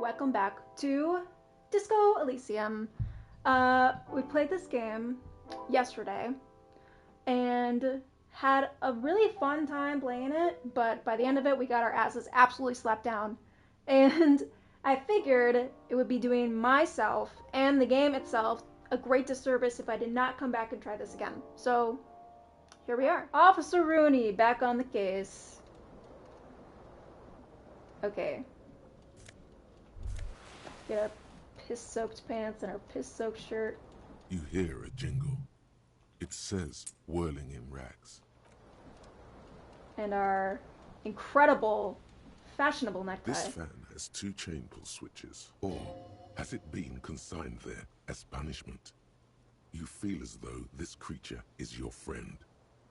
welcome back to Disco Elysium. We played this game yesterday and had a really fun time playing it, but by the end of it we got our asses absolutely slapped down. And I figured it would be doing myself and the game itself a great disservice if I did not come back and try this again. So here we are. Officer Rooney back on the case. Okay. Get our piss-soaked pants and our piss-soaked shirt. You hear a jingle. It says whirling in rags. And our incredible, fashionable necktie. This fan has 2 chain pull switches. Or has it been consigned there as punishment? You feel as though this creature is your friend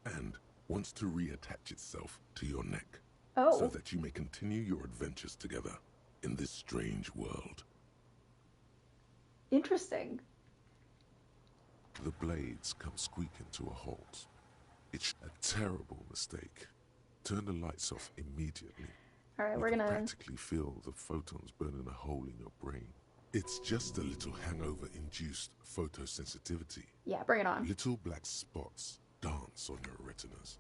and wants to reattach itself to your neck. Oh. So that you may continue your adventures together in this strange world. Interesting. The blades come squeaking to a halt. It's a terrible mistake. Turn the lights off immediately. All right, You we're can gonna practically feel the photons burning a hole in your brain. It's just a little hangover-induced photosensitivity. Yeah, bring it on. Little black spots dance on your retinas.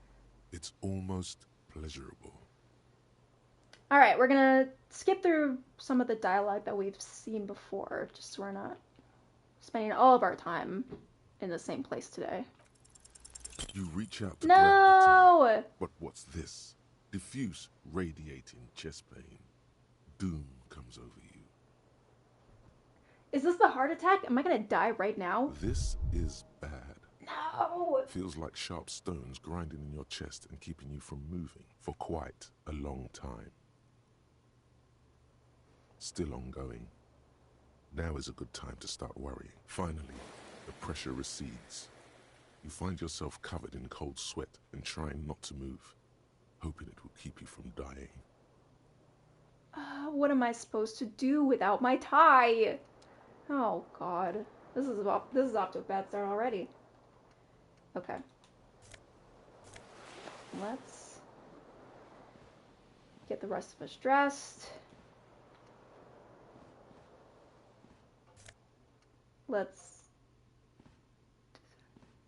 It's almost pleasurable. All right, we're gonna skip through some of the dialogue that we've seen before, just so we're not spending all of our time in the same place today. You reach out to grab the No! But what's this? Diffuse, radiating chest pain. Doom comes over you. Is this the heart attack? Am I gonna die right now? This is bad. No! Feels like sharp stones grinding in your chest and keeping you from moving for quite a long time. Still ongoing. Now is a good time to start worrying. Finally, the pressure recedes. You find yourself covered in cold sweat and trying not to move, hoping it will keep you from dying. What am I supposed to do without my tie? Oh God, this is off to a bad start already. Okay, let's get the rest of us dressed.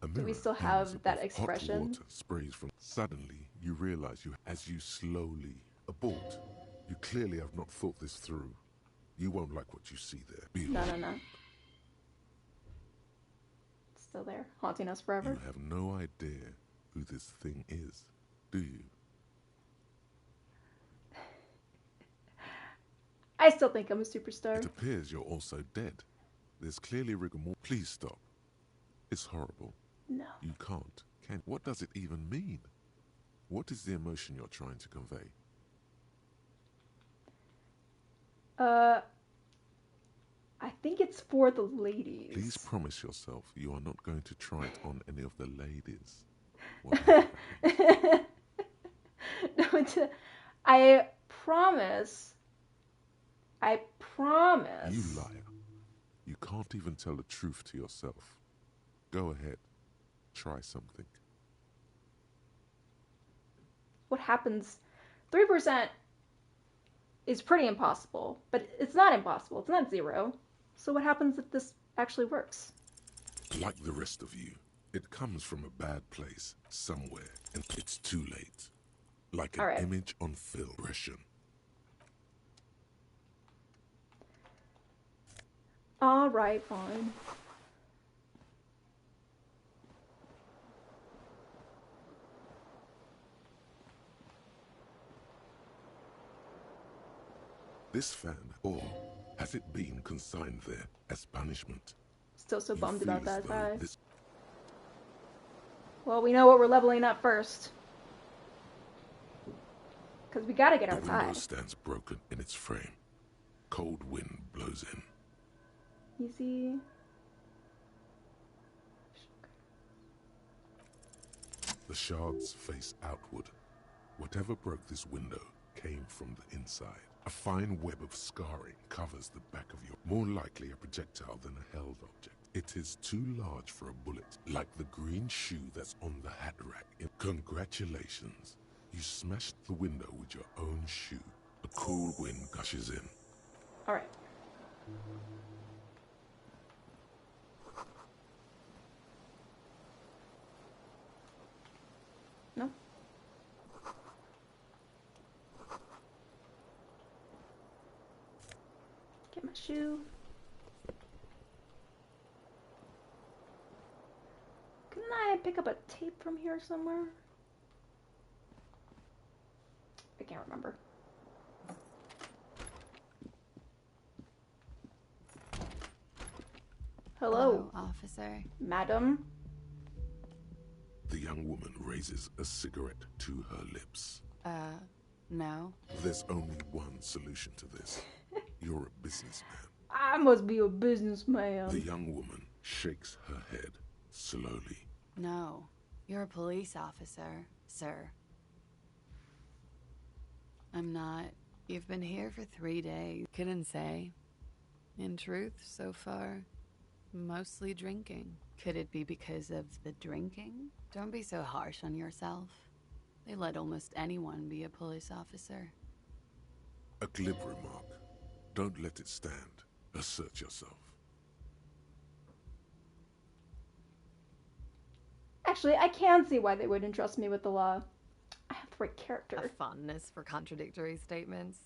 A Do we mirror still hangs have that above. expression? Hot water sprays from. Suddenly, you realize as you slowly abort. You clearly have not thought this through. You won't like what you see there. No. It's still there, haunting us forever. You have no idea who this thing is, do you? I still think I'm a superstar. It appears you're also dead. There's clearly rigor mortis. Please stop. It's horrible. No. You can't. What does it even mean? What is the emotion you're trying to convey? I think it's for the ladies. Please promise yourself you are not going to try it on any of the ladies. No, I promise. You liar. You can't even tell the truth to yourself. Go ahead. Try something. What happens? 3% is pretty impossible, but it's not impossible. It's not 0. So what happens if this actually works? Like the rest of you, it comes from a bad place, somewhere, and it's too late. Like an image on film. All right, fine. This fan, or has it been consigned there as punishment? Still so bummed You about feel as that though tie. Well, we know what we're leveling up first. Because we gotta get our The tie. window stands broken in its frame. Cold wind blows in. Easy. The shards face outward. Whatever broke this window came from the inside. A fine web of scarring covers the back of your... More likely a projectile than a held object. It is too large for a bullet, like the green shoe that's on the hat rack. Congratulations. You smashed the window with your own shoe. A cool wind gushes in. All right. No. Get my shoe. Couldn't I pick up a tape from here somewhere? I can't remember. Hello, officer. madam. The young woman raises a cigarette to her lips. No. There's only one solution to this. You're a businessman. I must be a businessman. The young woman shakes her head slowly. No. You're a police officer, sir. I'm not. You've been here for 3 days. Couldn't say. In truth, so far, mostly drinking. Could it be because of the drinking? Don't be so harsh on yourself. They let almost anyone be a police officer. A glib remark. Don't let it stand. Assert yourself. Actually, I can see why they wouldn't trust me with the law. I have the right A character. fondness for contradictory statements.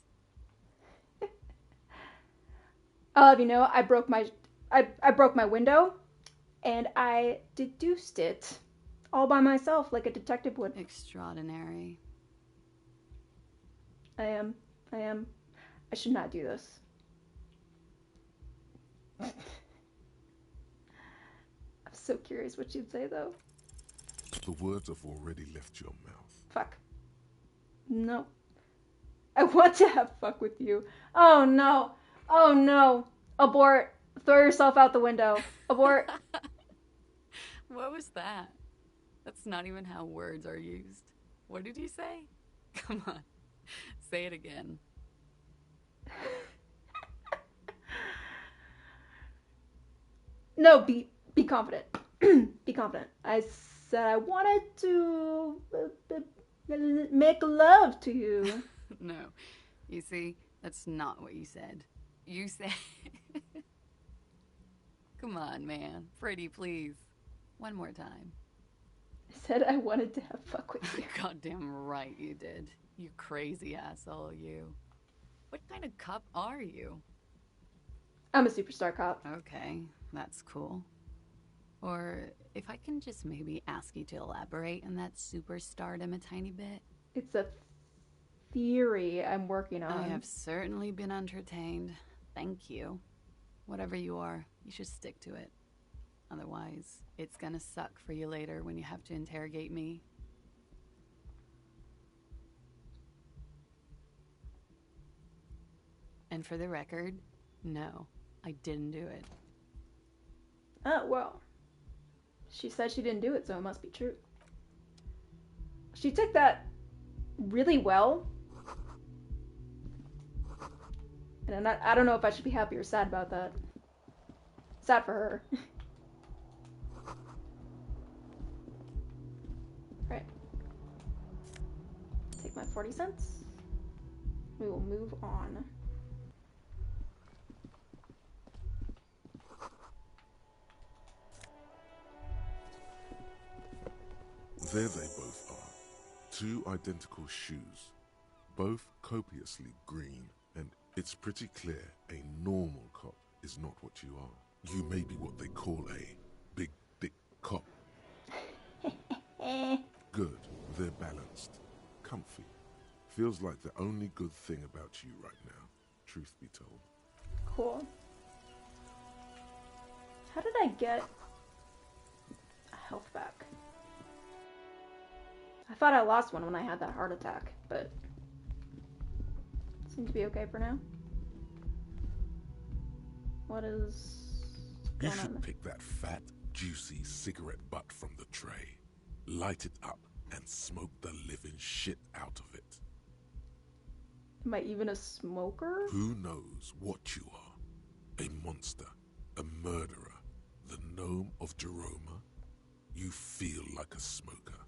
I'll have you know, I broke my window, and I deduced it all by myself, like a detective would. Extraordinary. I am. I should not do this. I'm so curious what you'd say, though. The words have already left your mouth. Fuck. No. I want to have fuck with you. Oh no. Oh no. Abort. Throw yourself out the window. Abort. What was that? That's not even how words are used. What did you say? Come on. Say it again. No, be confident. Be confident. I said I wanted to make love to you. No. You see, that's not what you said. You said... Come on, man. Pretty, please. One more time. I said I wanted to have fuck with you. Goddamn right you did. You crazy asshole, you. What kind of cop are you? I'm a superstar cop. Okay, that's cool. Or if I can just maybe ask you to elaborate on that superstardom a tiny bit. It's a theory I'm working on. I have certainly been entertained. Thank you. Whatever you are, you should stick to it. Otherwise, it's gonna suck for you later when you have to interrogate me. And for the record, no, I didn't do it. Oh, well. She said she didn't do it, so it must be true. She took that really well. And I don't know if I should be happy or sad about that. Sad for her. Right. Take my 40 cents. We will move on. There they both are. Two identical shoes. Both copiously green. And it's pretty clear a normal cop is not what you are. You may be what they call a big dick cop. Good. They're balanced. Comfy. Feels like the only good thing about you right now, truth be told. Cool. How did I get a health back? I thought I lost one when I had that heart attack, but seems to be okay for now. What is You going on? should pick that fat, juicy cigarette butt from the tray, light it up, and smoke the living shit out of it. Am I even a smoker? Who knows what you are? A monster, a murderer, the gnome of Jeroma? You feel like a smoker,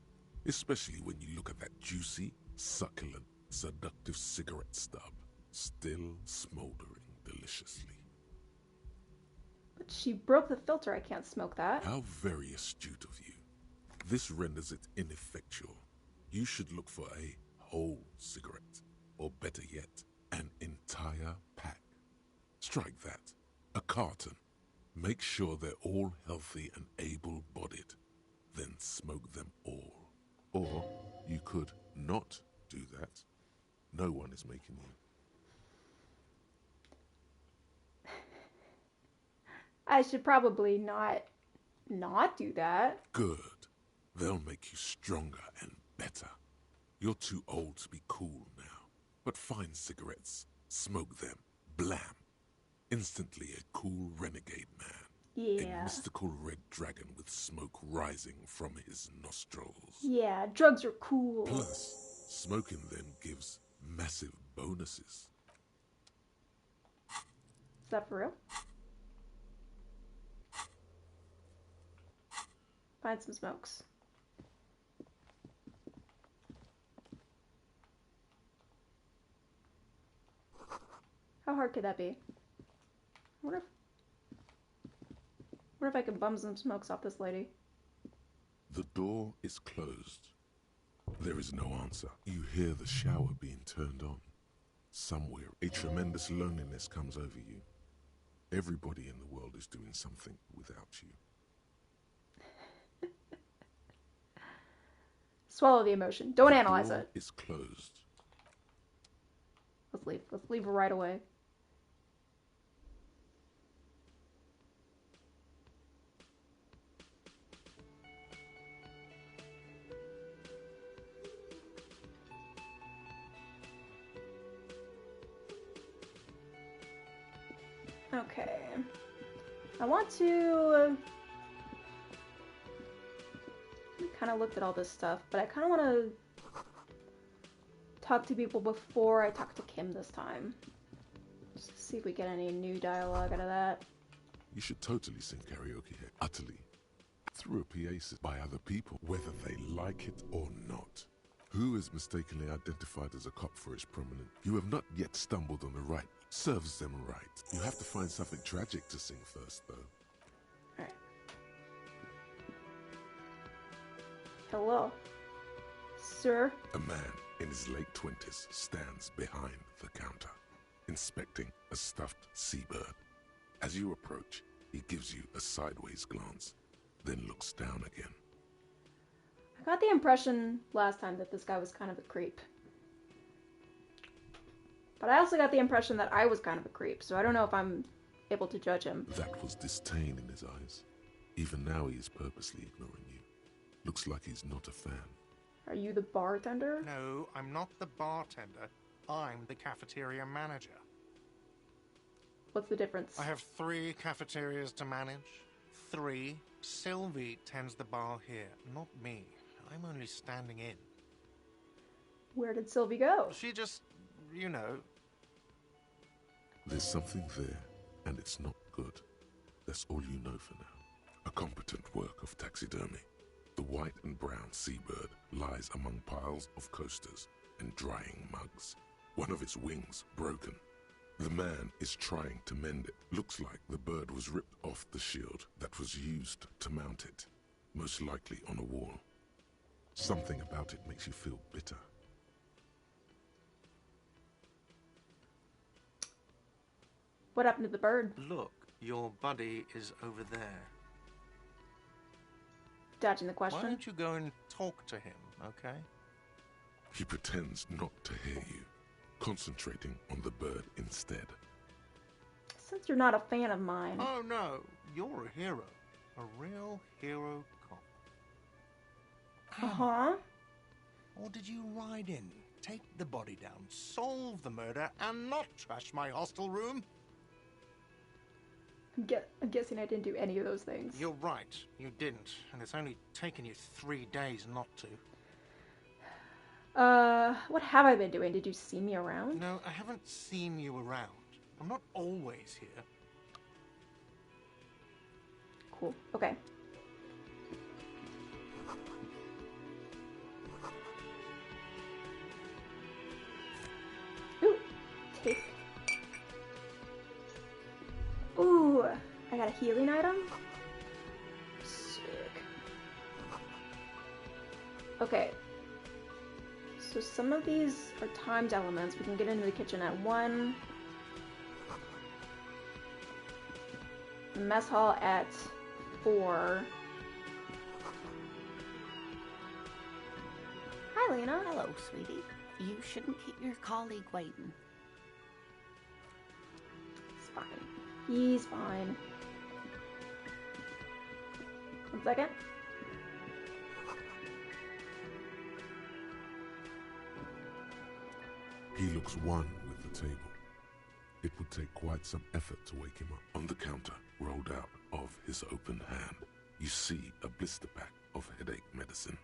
especially when you look at that juicy, succulent, seductive cigarette stub, still smoldering deliciously. suspiciously. But she broke the filter. I can't smoke that. How very astute of you. This renders it ineffectual. You should look for a whole cigarette, or better yet, an entire pack. Strike that. A carton. Make sure they're all healthy and able-bodied. Then smoke them all. Or you could not do that. No one is making you. I should probably not do that. Good. They'll make you stronger and better. You're too old to be cool now. But find cigarettes, smoke them, blam. Instantly a cool renegade man. Yeah. A mystical red dragon with smoke rising from his nostrils. Yeah, drugs are cool. Plus, smoking them gives massive bonuses. Is that for real? Find some smokes. How hard could that be? I wonder if I can bum some smokes off this lady. The door is closed. There is no answer. You hear the shower being turned on. Somewhere, a tremendous loneliness comes over you. Everybody in the world is doing something without you. Swallow the emotion. Don't analyze The door it. is closed. Let's leave. Let's leave right away. Okay. I want to... We kind of looked at all this stuff, but I kind of want to talk to people before I talk to Kim this time. Just to see if we get any new dialogue out of that. You should totally sing karaoke here, utterly. Through a PA system by other people, whether they like it or not. Who is mistakenly identified as a cop for his prominent? You have not yet stumbled on the right. Serves them right. You have to find something tragic to sing first, though. Alright. Hello. Sir? A man in his late 20s stands behind the counter, inspecting a stuffed seabird. As you approach, he gives you a sideways glance, then looks down again. I got the impression last time that this guy was kind of a creep. But I also got the impression that I was kind of a creep, so I don't know if I'm able to judge him. That was disdain in his eyes. Even now he is purposely ignoring you. Looks like he's not a fan. Are you the bartender? No, I'm not the bartender. I'm the cafeteria manager. What's the difference? I have 3 cafeterias to manage. 3. Sylvie tends the bar here, not me. I'm only standing in. Where did Sylvie go? She just, you know... There's something there, and it's not good. That's all you know for now. A competent work of taxidermy. The white and brown seabird lies among piles of coasters and drying mugs. One of its wings broken. The man is trying to mend it. Looks like the bird was ripped off the shield that was used to mount it, most likely on a wall. Something about it makes you feel bitter. What happened to the bird? Look, your buddy is over there. Dodging the Why question. don't you go and talk to him, okay? He pretends not to hear you, concentrating on the bird instead. Since you're not a fan of mine. Oh no, you're a hero. A real hero cop. Uh-huh. Or did you ride in, take the body down, solve the murder, and not trash my hostel room? I'm guessing I didn't do any of those things. You're right, you didn't, and it's only taken you 3 days not to. What have I been doing? Did you see me around? No, I haven't seen you around. I'm not always here. Cool. Okay. Ooh. Take. got a healing item? Sick. Okay. So some of these are timed elements. We can get into the kitchen at 1. Mess hall at 4. Hi, Lena. Hello, sweetie. You shouldn't keep your colleague waiting. He's fine. He's fine. 1 second. He looks one with the table. It would take quite some effort to wake him up. On the counter, rolled out of his open hand, you see a blister pack of headache medicine.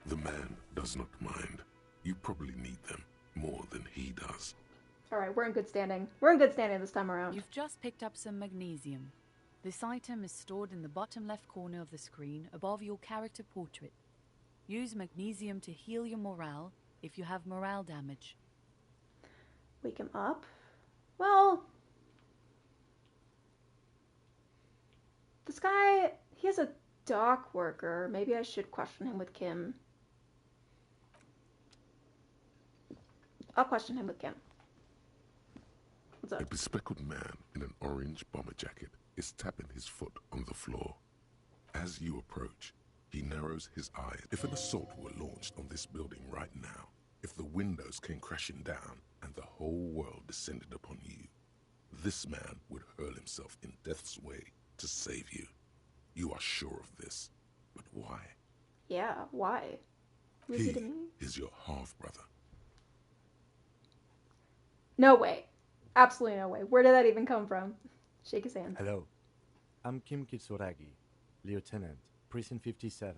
The man does not mind. You probably need them more than he does. Alright, we're in good standing. We're in good standing this time around. You've just picked up some magnesium. This item is stored in the bottom left corner of the screen above your character portrait. Use magnesium to heal your morale if you have morale damage. Wake him up. Well, this guy, he is a dock worker. Maybe I should question him with Kim. I'll question him with Kim. What's A up? bespectacled man in an orange bomber jacket is tapping his foot on the floor. As you approach, he narrows his eyes. If an assault were launched on this building right now, if the windows came crashing down and the whole world descended upon you, this man would hurl himself in death's way to save you. You are sure of this. But why? Yeah, why? Who is he He to me? is your half-brother. No way. Absolutely no way. Where did that even come from? Shake his hand. Hello. I'm Kim Kitsuragi, Lieutenant, Precinct 57.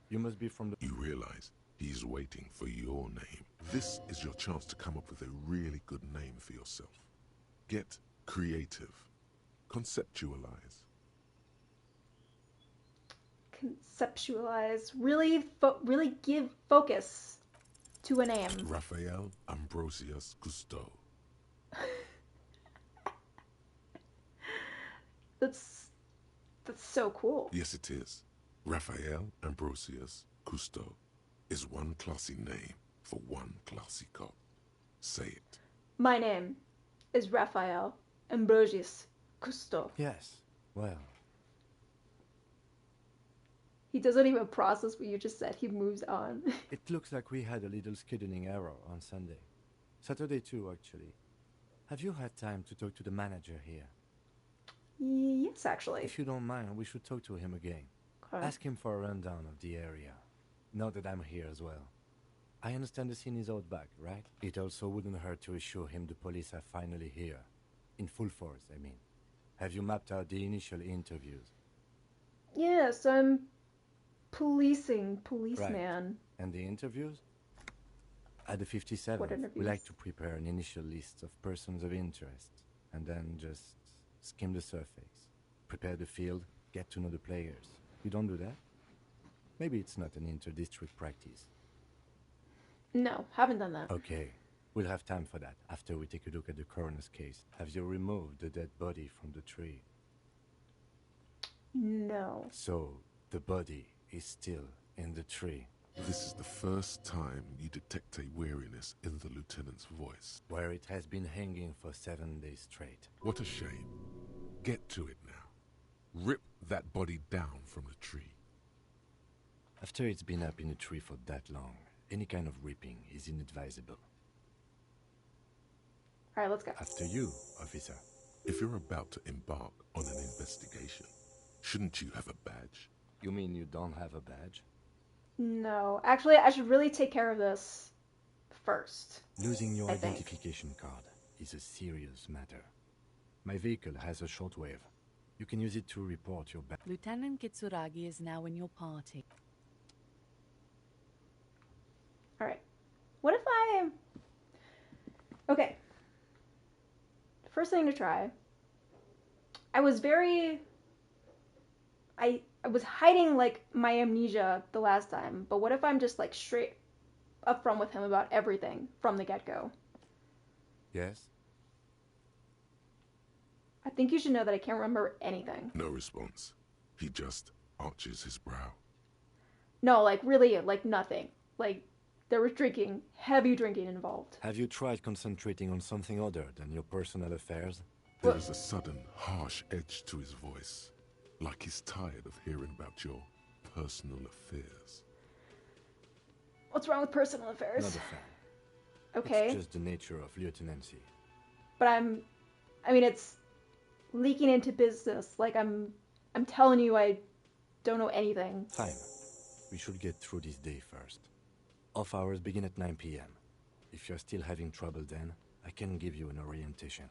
You must be from the... You realize he's waiting for your name. This is your chance to come up with a really good name for yourself. Get creative. Conceptualize. Conceptualize. Really give focus to a name. Raphael Ambrosius Costeau. That's so cool. Yes, it is. Raphael Ambrosius Costeau is one classy name for one classy cop. Say it. My name is Raphael Ambrosius Costeau. Yes, well, He doesn't even process what you just said. He moves on. it looks like we had a little scheduling error on Sunday. Saturday too, actually. Have you had time to talk to the manager here? Yes, actually. If you don't mind, we should talk to him again. Okay. Ask him for a rundown of the area. Now that I'm here as well. I understand the scene is out back, right? It also wouldn't hurt to assure him the police are finally here. In full force, I mean. Have you mapped out the initial interviews? Yes, I'm policeman. Right. And the interviews? At the 57th, What we interviews? like to prepare an initial list of persons of interest, and then just skim the surface. Prepare the field, get to know the players. You don't do that? Maybe it's not an inter-district practice. No, haven't done that. Okay, we'll have time for that after we take a look at the coroner's case. Have you removed the dead body from the tree? No. So, the body is still in the tree. This is the first time you detect a weariness in the lieutenant's voice. Where it has been hanging for 7 days straight. What a shame. Get to it now. Rip that body down from the tree. After it's been up in a tree for that long, any kind of ripping is inadvisable. All right, let's go. After you, officer. If you're about to embark on an investigation, shouldn't you have a badge? You mean you don't have a badge? No. Actually, I should really take care of this first. Losing your I think. identification card is a serious matter. My vehicle has a shortwave. You can use it to report your badge. Lieutenant Kitsuragi is now in your party. All right. What if I... Okay. First thing to try. I was was hiding, like, my amnesia the last time, but what if I'm just, like, straight up front with him about everything from the get-go? Yes? I think you should know that I can't remember anything. No response. He just arches his brow. No, like really, like nothing. Like there was drinking, heavy drinking involved. Have you tried concentrating on something other than your personal affairs? There is a sudden, harsh edge to his voice, like he's tired of hearing about your personal affairs. What's wrong with personal affairs? Not a fan. Okay. It's just the nature of lieutenancy. But I mean, it's leaking into business. Like I'm telling you, I don't know anything. Fine. We should get through this day first. Off hours begin at 9 p.m. If you're still having trouble then, I can give you an orientation.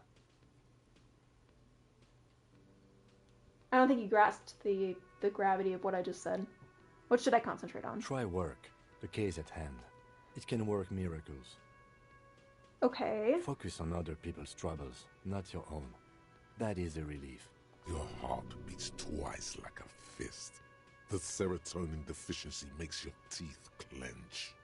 I don't think you grasped the gravity of what I just said. What should I concentrate on? Try work. The case at hand. It can work miracles. Okay. Focus on other people's troubles, not your own. That is a relief. Your heart beats twice like a fist. The serotonin deficiency makes your teeth clench.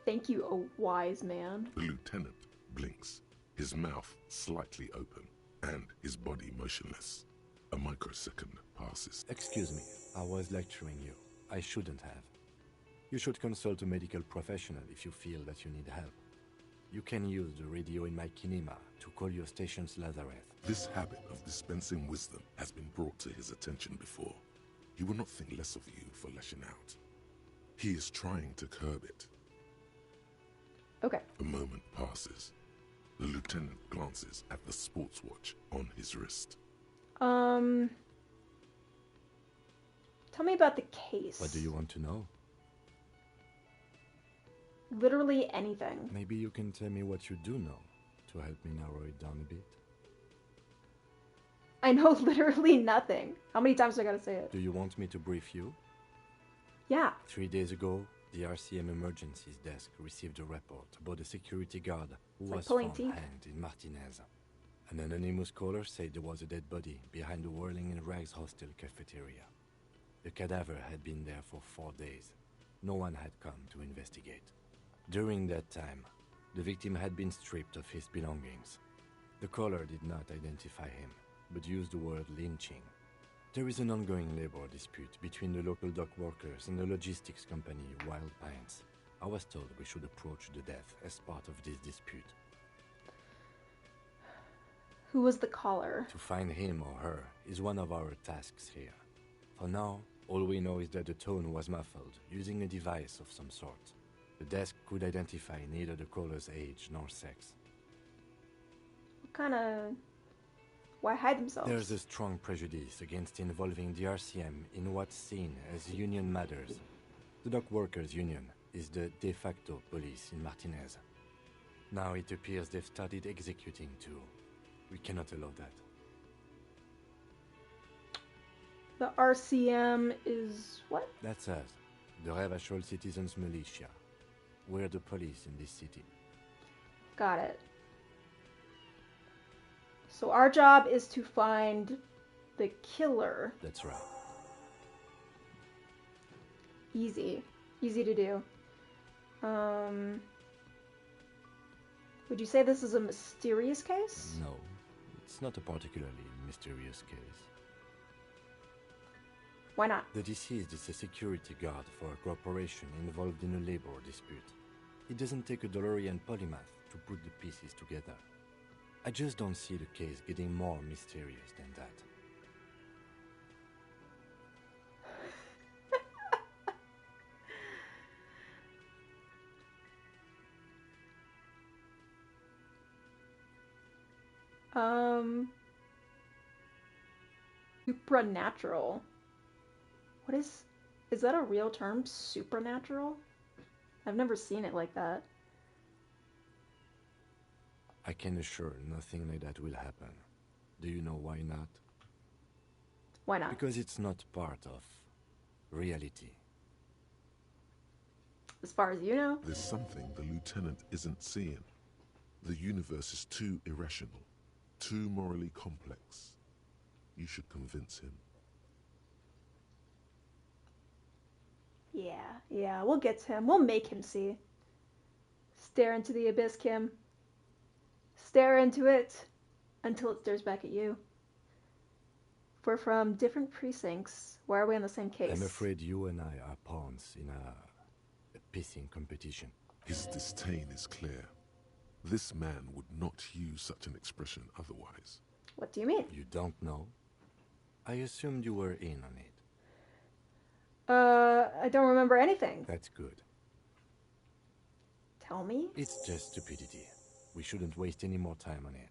Thank you, oh wise man. The lieutenant blinks, his mouth slightly open, and his body motionless. A microsecond passes. Excuse me, I was lecturing you. I shouldn't have. You should consult a medical professional if you feel that you need help. You can use the radio in my kinema to call your station's Lazareth. This habit of dispensing wisdom has been brought to his attention before. He will not think less of you for lashing out. He is trying to curb it. Okay. A moment passes. The lieutenant glances at the sports watch on his wrist. Tell me about the case. What do you want to know? Literally anything. Maybe you can tell me what you do know to help me narrow it down a bit. I know literally nothing. How many times do I gotta say it? Do you want me to brief you? Yeah. 3 days ago, the RCM Emergencies Desk received a report about a security guard who was found hanged in Martinez. An anonymous caller said there was a dead body behind the Whirling in Rags hostel cafeteria. The cadaver had been there for 4 days. No one had come to investigate. During that time, the victim had been stripped of his belongings. The caller did not identify him, but used the word lynching. There is an ongoing labor dispute between the local dock workers and the logistics company Wild Pines. I was told we should approach the death as part of this dispute. Who was the caller? To find him or her is one of our tasks here. For now, all we know is that the tone was muffled, using a device of some sort. The desk could identify neither the caller's age nor sex. What kind of... Why hide themselves? There's a strong prejudice against involving the RCM in what's seen as union matters. The dock workers' union is the de facto police in Martinez. Now it appears they've started executing too. We cannot allow that. The RCM is what? That's us, the Raphael Citizens Militia. We're the police in this city. Got it. So our job is to find the killer. That's right. Easy. Easy to do. Would you say this is a mysterious case? No, it's not a particularly mysterious case. Why not? The deceased is a security guard for a corporation involved in a labor dispute. It doesn't take a DeLorean polymath to put the pieces together. I just don't see the case getting more mysterious than that. Supernatural. What is that a real term? Supernatural? I've never seen it like that. I can assure nothing like that will happen. Do you know why not? Why not? Because it's not part of reality. As far as you know? There's something the lieutenant isn't seeing. The universe is too irrational, too morally complex. You should convince him. Yeah, we'll get to him. We'll make him see. Stare into the abyss, Kim. Stare into it. until it stares back at you. We're from different precincts. Why are we on the same case? I'm afraid you and I are pawns in a pissing competition. His disdain is clear. This man would not use such an expression otherwise. What do you mean? You don't know? I assumed you were in on it. I don't remember anything. That's good. Tell me? It's just stupidity. We shouldn't waste any more time on it.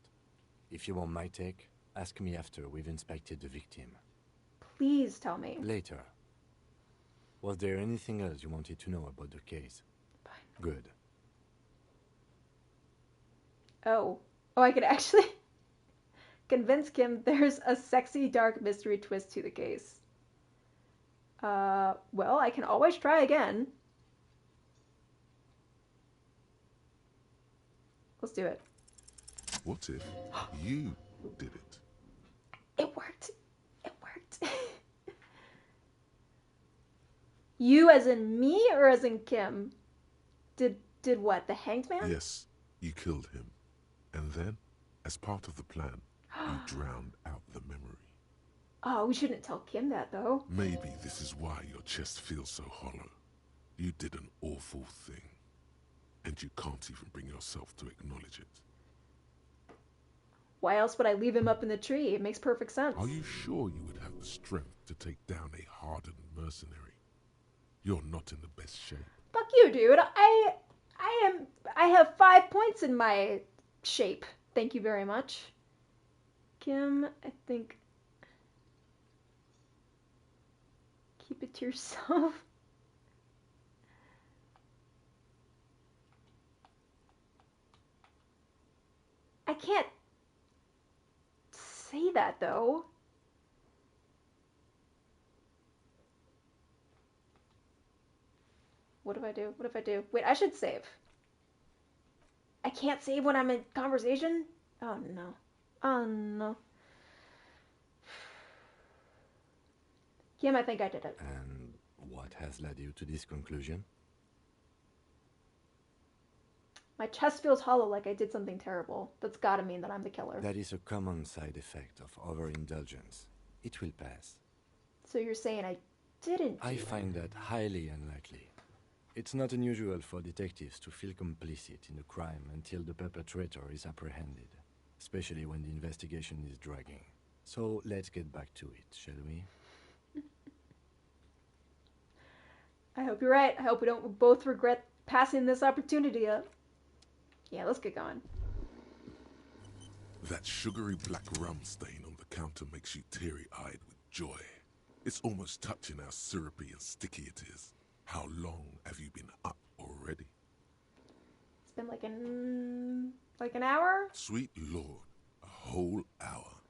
If you want my take, ask me after we've inspected the victim. Please tell me. Later. Was there anything else you wanted to know about the case? Fine. Good. Oh, I could actually convince Kim there's a sexy dark mystery twist to the case. Well, I can always try again. Let's do it. What if you did it? It worked. It worked. You as in me or as in Kim? Did what? The hanged man? Yes, you killed him. And then, as part of the plan, you drowned out the memory. Oh, we shouldn't tell Kim that, though. Maybe this is why your chest feels so hollow. You did an awful thing. And you can't even bring yourself to acknowledge it. Why else would I leave him up in the tree? It makes perfect sense. Are you sure you would have the strength to take down a hardened mercenary? You're not in the best shape. Fuck you, dude. I have 5 points in my shape. Thank you very much. Kim, I think... Keep it to yourself. I can't say that, though. What if I do? What if I do? Wait, I should save. I can't save when I'm in conversation? Oh, no. Oh, no. Kim, I think I did it. And what has led you to this conclusion? My chest feels hollow like I did something terrible. That's gotta mean that I'm the killer. That is a common side effect of overindulgence. It will pass. So you're saying I didn't do I it. find that highly unlikely. It's not unusual for detectives to feel complicit in a crime until the perpetrator is apprehended, especially when the investigation is dragging. So let's get back to it, shall we? I hope you're right. I hope we don't both regret passing this opportunity up. Yeah, let's get going. That sugary black rum stain on the counter makes you teary-eyed with joy. It's almost touching how syrupy and sticky it is. How long have you been up already? It's been like an hour? Sweet Lord, a whole hour.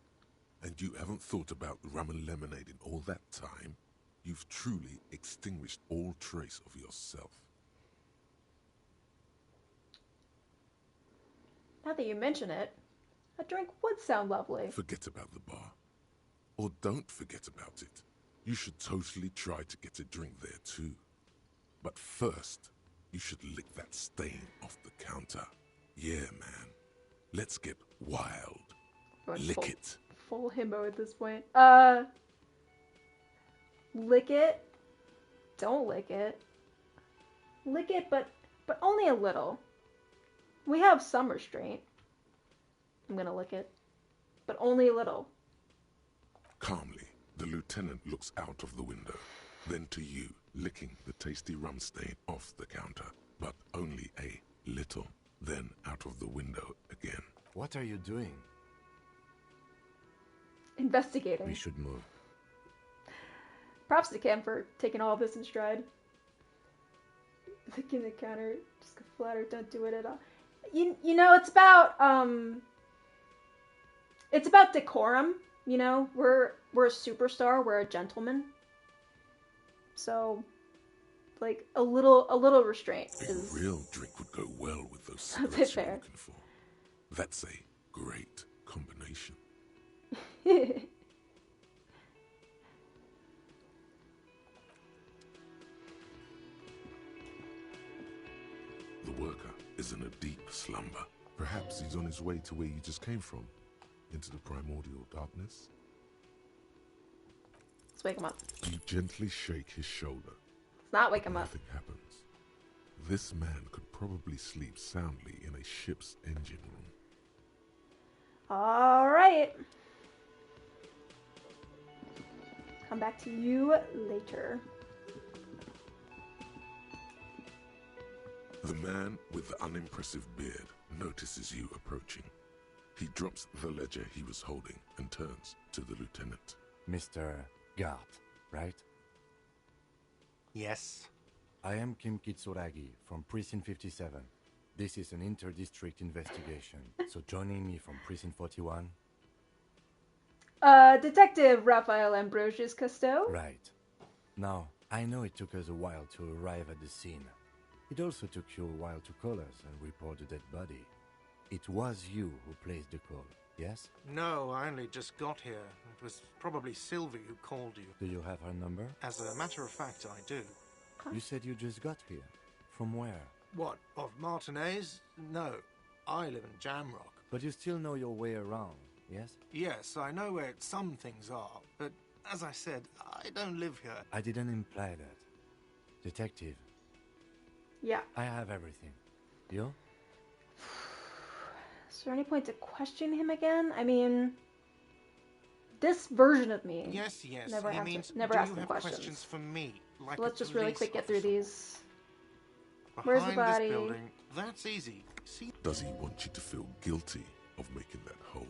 And you haven't thought about rum and lemonade in all that time? You've truly extinguished all trace of yourself. Now that you mention it, a drink would sound lovely. Forget about the bar. Or don't forget about it. You should totally try to get a drink there too. But first, you should lick that stain off the counter. Yeah, man. Let's get wild. Lick it. Full himbo at this point. Lick it. Don't lick it. Lick it, but only a little. We have some restraint. I'm gonna lick it. But only a little. Calmly, the lieutenant looks out of the window. Then to you, licking the tasty rum stain off the counter. But only a little. Then out of the window again. What are you doing? Investigating. We should move. Props to Kim for taking all of this in stride. Licking the counter, just go flatter, don't do it at all. You know, it's about decorum, you know? We're a superstar, we're a gentleman. So, like, a little restraint is... A real drink would go well with those a bit cigarettes you're fair. looking for. That's a great combination. The worker is in a deep slumber. Perhaps he's on his way to where you just came from. into the primordial darkness? Let's wake him up. You gently shake his shoulder. Let's not wake him up. Nothing happens. This man could probably sleep soundly in a ship's engine room. All right. Come back to you later. The man with the unimpressive beard notices you approaching. He drops the ledger he was holding and turns to the lieutenant. Mr. Gart, right? Yes. I am Kim Kitsuragi from Precinct 57. This is an inter-district investigation, so joining me from Precinct 41? Detective Raphael Ambrosius Costeau? Right. Now, I know it took us a while to arrive at the scene. It also took you a while to call us and report the dead body. It was you who placed the call, yes? No, I only just got here. It was probably Sylvie who called you. Do you have her number? As a matter of fact, I do. You said you just got here. From where? What, of Martinez? No, I live in Jamrock. But you still know your way around, yes? Yes, I know where some things are, but as I said, I don't live here. I didn't imply that. Detective, Yeah. I have everything. You? Is there any point to question him again? I mean, this version of me. Yes, Never he answer- means, never do ask you them have questions. questions for me? Like Let's a just really police quick get through officer? these. Behind Where's the body? This building, that's easy. See? Does he want you to feel guilty of making that hole?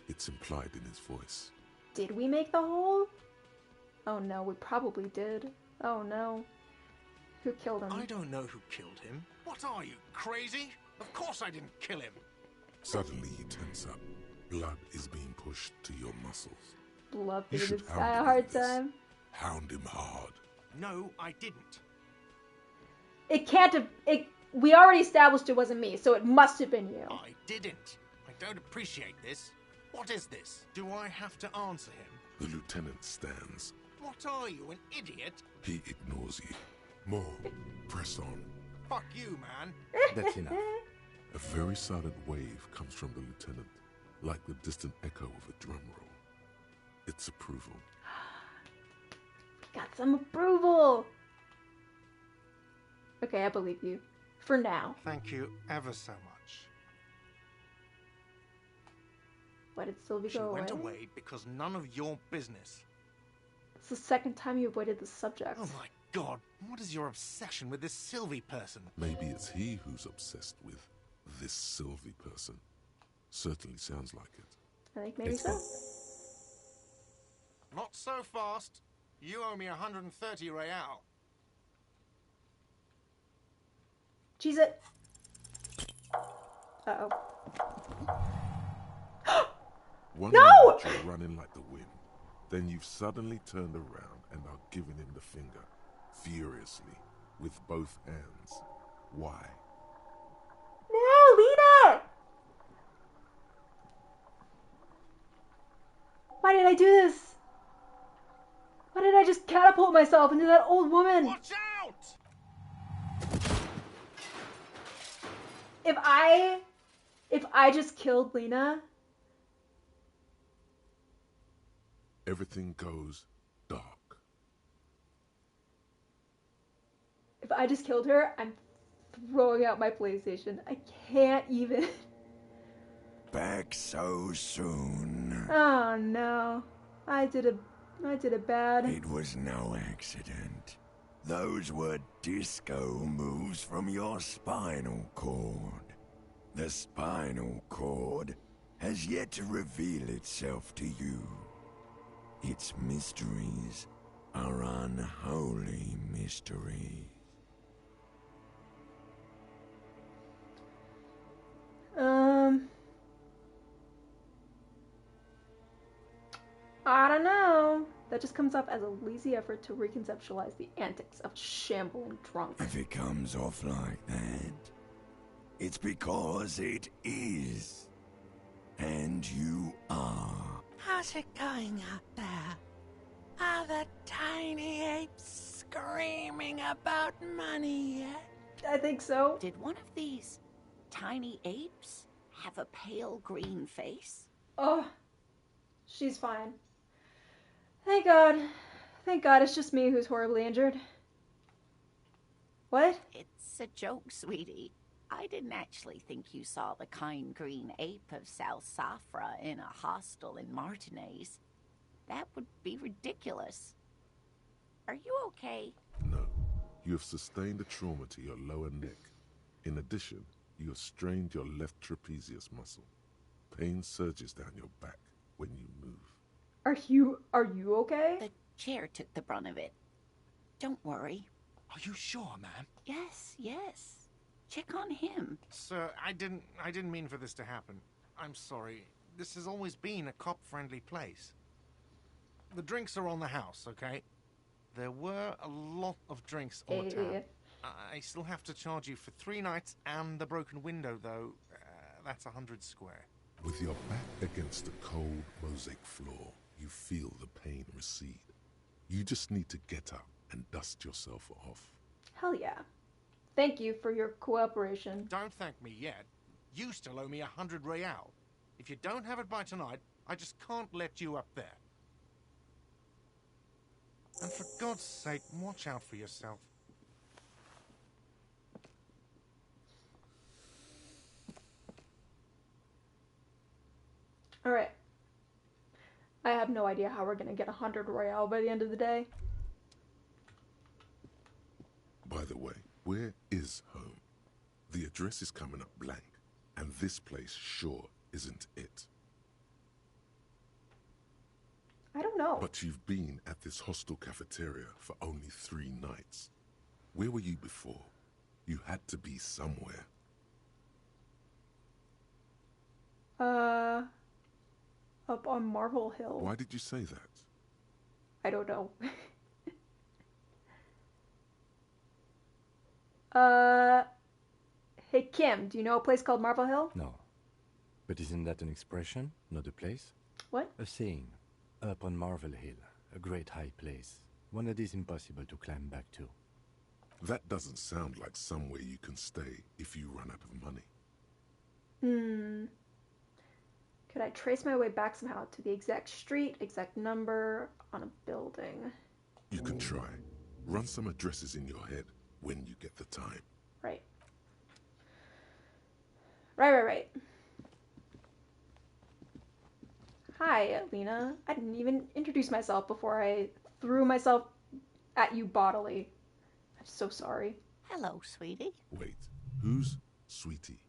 It's implied in his voice. Did we make the hole? Oh no, we probably did. Oh no. Who killed him? I don't know who killed him. What are you, crazy? Of course I didn't kill him. Suddenly he tense up. Blood is being pushed to your muscles. Love You giving should this guy a hound him hard with this. time. Hound him hard. No, I didn't. It can't have. We already established it wasn't me, so it must have been you. I didn't. I don't appreciate this. What is this? Do I have to answer him? The lieutenant stands. What are you, an idiot? He ignores you. More. Press on. Fuck you, man. That's enough. A very silent wave comes from the lieutenant, like the distant echo of a drum roll. It's approval. Got some approval. Okay, I believe you. For now. Thank you ever so much. Why did Sylvie She go went away? away because none of your business. It's the second time you avoided the subject. Oh my god, what is your obsession with this Sylvie person? Maybe it's he who's obsessed with this Sylvie person. Certainly sounds like it. I think maybe It's so. fine. Not so fast. You owe me 130 real. Cheese it. Uh-oh. One No! moment you're running like the wind. Then you've suddenly turned around and are giving him the finger, furiously, with both hands. Why? No, Lena! Why did I do this? Why did I just catapult myself into that old woman? Watch out! If I just killed Lena, Everything goes dark. if I just killed her, I'm throwing out my PlayStation. I can't even. Back so soon. Oh no. I did a bad. It was no accident. Those were disco moves from your spinal cord. The spinal cord has yet to reveal itself to you. Its mysteries are unholy mysteries. I don't know. That just comes off as a lazy effort to reconceptualize the antics of a shambling drunk. If it comes off like that, it's because it is. And you are. How's it going out there? Are the tiny apes screaming about money yet? I think so. Did one of these tiny apes have a pale green face? Oh, she's fine. Thank God. Thank God it's just me who's horribly injured. What? It's a joke, sweetie. I didn't actually think you saw the kind green ape of South Safra in a hostel in Martinez. That would be ridiculous. Are you okay? No. You have sustained a trauma to your lower neck. In addition, you have strained your left trapezius muscle. Pain surges down your back when you move. Are you okay? The chair took the brunt of it. Don't worry. Are you sure, ma'am? Yes. Check on him. Sir, I didn't mean for this to happen. I'm sorry. This has always been a cop-friendly place. The drinks are on the house, okay? There were a lot of drinks on the tab. I still have to charge you for 3 nights and the broken window, though. That's 100 square. With your back against the cold mosaic floor, you feel the pain recede. You just need to get up and dust yourself off. Hell yeah. Thank you for your cooperation. Don't thank me yet. You still owe me 100 real. If you don't have it by tonight, I just can't let you up there. And for God's sake, watch out for yourself. Alright. I have no idea how we're gonna get 100 Royale by the end of the day. By the way, where is home? The address is coming up blank, and this place sure isn't it. I don't know. But you've been at this hostel cafeteria for only 3 nights. Where were you before? You had to be somewhere. Up on Marble Hill. Why did you say that? I don't know. Hey Kim, do you know a place called Marble Hill? No. But isn't that an expression, not a place? What? A saying. Up on Marvel Hill, a great high place. One that is impossible to climb back to. That doesn't sound like somewhere you can stay if you run out of money. Could I trace my way back somehow to the exact street, exact number on a building? You can try. Run some addresses in your head when you get the time. Right. Hi, Lena. I didn't even introduce myself before I threw myself at you bodily. I'm so sorry. Hello, sweetie. Wait, who's Sweetie?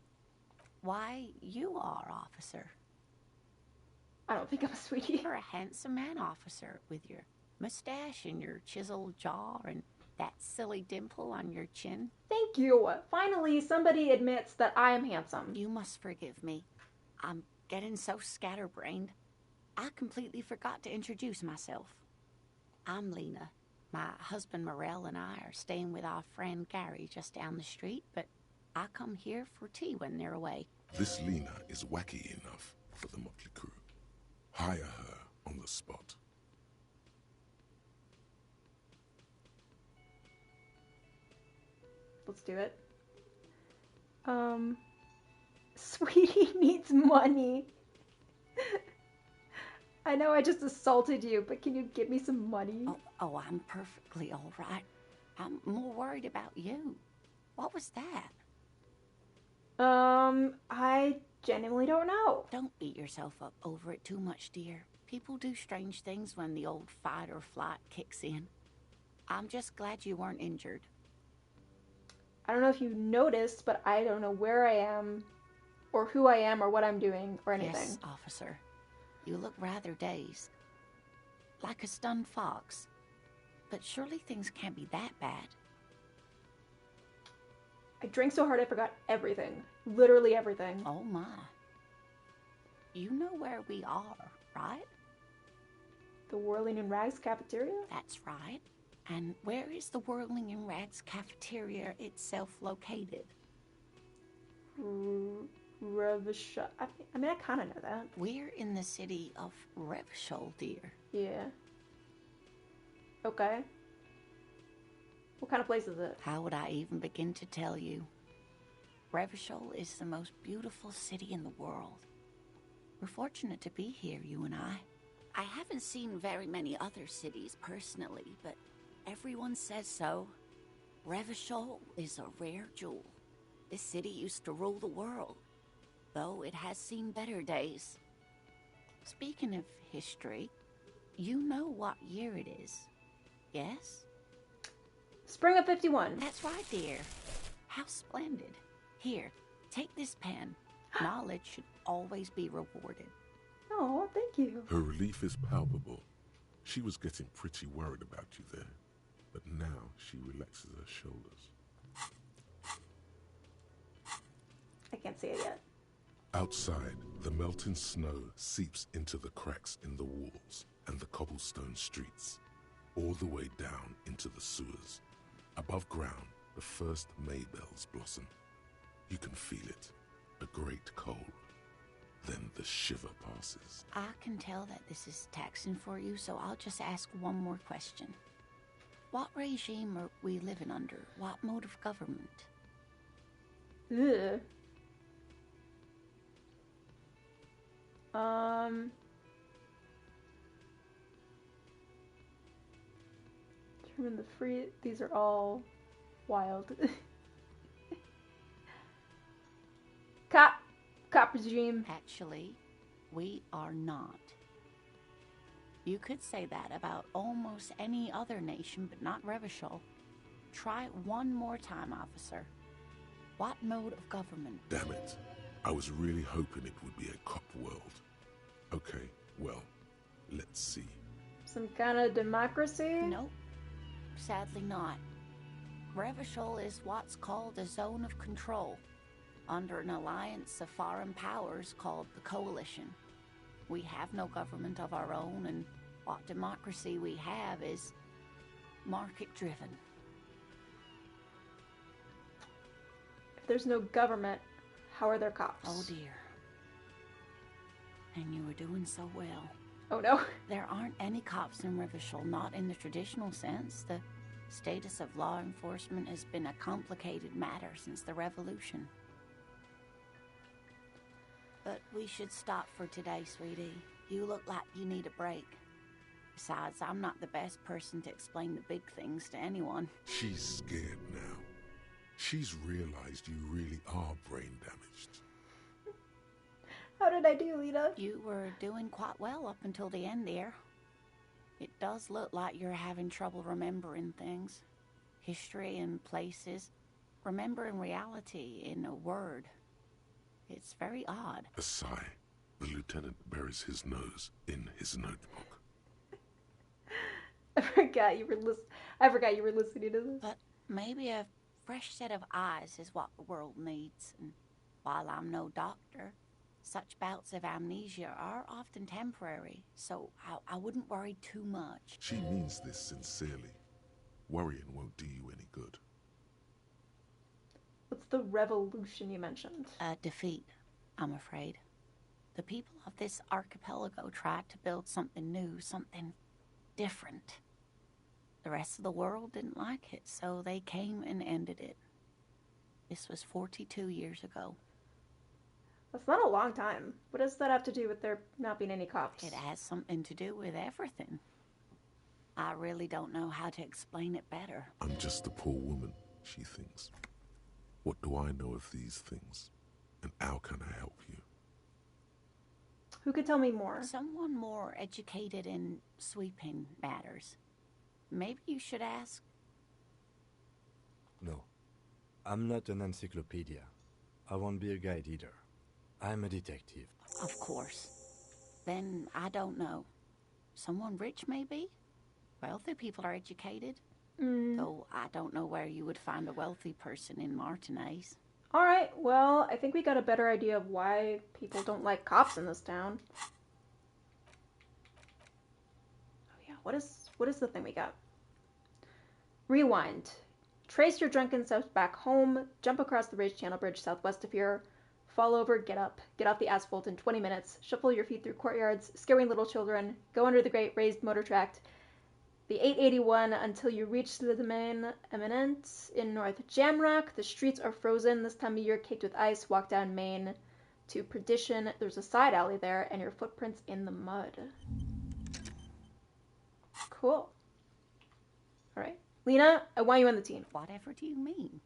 Why, you are, officer. I don't think I'm a sweetie. You're a handsome man, officer, with your mustache and your chiseled jaw and that silly dimple on your chin. Thank you. Finally, somebody admits that I am handsome. You must forgive me. I'm getting so scatterbrained. I completely forgot to introduce myself. I'm Lena. My husband Morel and I are staying with our friend Gary just down the street, but I come here for tea when they're away. This Lena is wacky enough for the motley crew. Hire her on the spot. Let's do it. Sweetie needs money. I know I just assaulted you, but can you give me some money? Oh, I'm perfectly all right. I'm more worried about you. What was that? I genuinely don't know. Don't beat yourself up over it too much, dear. People do strange things when the old fight or flight kicks in. I'm just glad you weren't injured. I don't know if you noticed, but I don't know where I am, or who I am, or what I'm doing, or anything. Yes, officer. You look rather dazed. Like a stunned fox. But surely things can't be that bad. I drank so hard I forgot everything. Literally everything. Oh my. You know where we are, right? The Whirling in Rags cafeteria? That's right. And where is the Whirling in Rags cafeteria itself located? Revachol. I mean, I kind of know that. We're in the city of Revachol, dear. Yeah. Okay. What kind of place is it? How would I even begin to tell you? Revachol is the most beautiful city in the world. We're fortunate to be here, you and I. I haven't seen very many other cities personally, but everyone says so. Revachol is a rare jewel. This city used to rule the world, though it has seen better days. Speaking of history, you know what year it is, yes? Spring of 51. That's right, dear. How splendid. Here, take this pen. Knowledge should always be rewarded. Oh, thank you. Her relief is palpable. She was getting pretty worried about you there, but now she relaxes her shoulders. I can't see it yet. Outside, the melting snow seeps into the cracks in the walls and the cobblestone streets, all the way down into the sewers. Above ground, the first maybells blossom. You can feel it, a great cold. Then the shiver passes. I can tell that this is taxing for you, so I'll just ask one more question. What regime are we living under? What mode of government? Ugh. Determine the free. These are all wild. Cop regime. Actually, we are not. You could say that about almost any other nation, but not Revachol. Try it one more time, officer. What mode of government? Damn it. I was really hoping it would be a cop world. Okay, well, let's see. Some kind of democracy? Nope. Sadly not. Revachol is what's called a zone of control, under an alliance of foreign powers called the Coalition. We have no government of our own, and what democracy we have is market-driven. If there's no government, how are there cops? Oh dear. And you were doing so well. Oh no. There aren't any cops in Revachol, not in the traditional sense. The status of law enforcement has been a complicated matter since the Revolution. But we should stop for today, sweetie. You look like you need a break. Besides, I'm not the best person to explain the big things to anyone. She's scared now. She's realized you really are brain damaged. How did I do, Lita? You were doing quite well up until the end there. It does look like you're having trouble remembering things. History and places. Remembering reality in a word. It's very odd. A sigh. The lieutenant buries his nose in his notebook. I forgot you were listening to this. But maybe a fresh set of eyes is what the world needs. And while I'm no doctor, such bouts of amnesia are often temporary, so I wouldn't worry too much. She means this sincerely. Worrying won't do you any good. What's the revolution you mentioned? A defeat, I'm afraid. The people of this archipelago tried to build something new, something different. The rest of the world didn't like it, so they came and ended it. This was 42 years ago. That's not a long time. What does that have to do with there not being any cops? It has something to do with everything. I really don't know how to explain it better. I'm just a poor woman, she thinks. What do I know of these things? And how can I help you? Who could tell me more? Someone more educated in sweeping matters. Maybe you should ask. No. I'm not an encyclopedia. I won't be a guide either. I'm a detective. Of course. Then I don't know. Someone rich, maybe? Wealthy people are educated. Though I don't know where you would find a wealthy person in Martinez. Alright, well, I think we got a better idea of why people don't like cops in this town. Oh yeah, what is the thing we got? Rewind. Trace your drunken self back home, jump across the raised channel bridge southwest of here, fall over, get off the asphalt in 20 minutes, shuffle your feet through courtyards, scaring little children, go under the great raised motor tract, the 881 until you reach the main eminence in North Jamrock. The streets are frozen this time of year, caked with ice. Walk down Main to perdition. There's a side alley there, and your footprints in the mud. Cool. All right. Lena, I want you on the team. Whatever do you mean?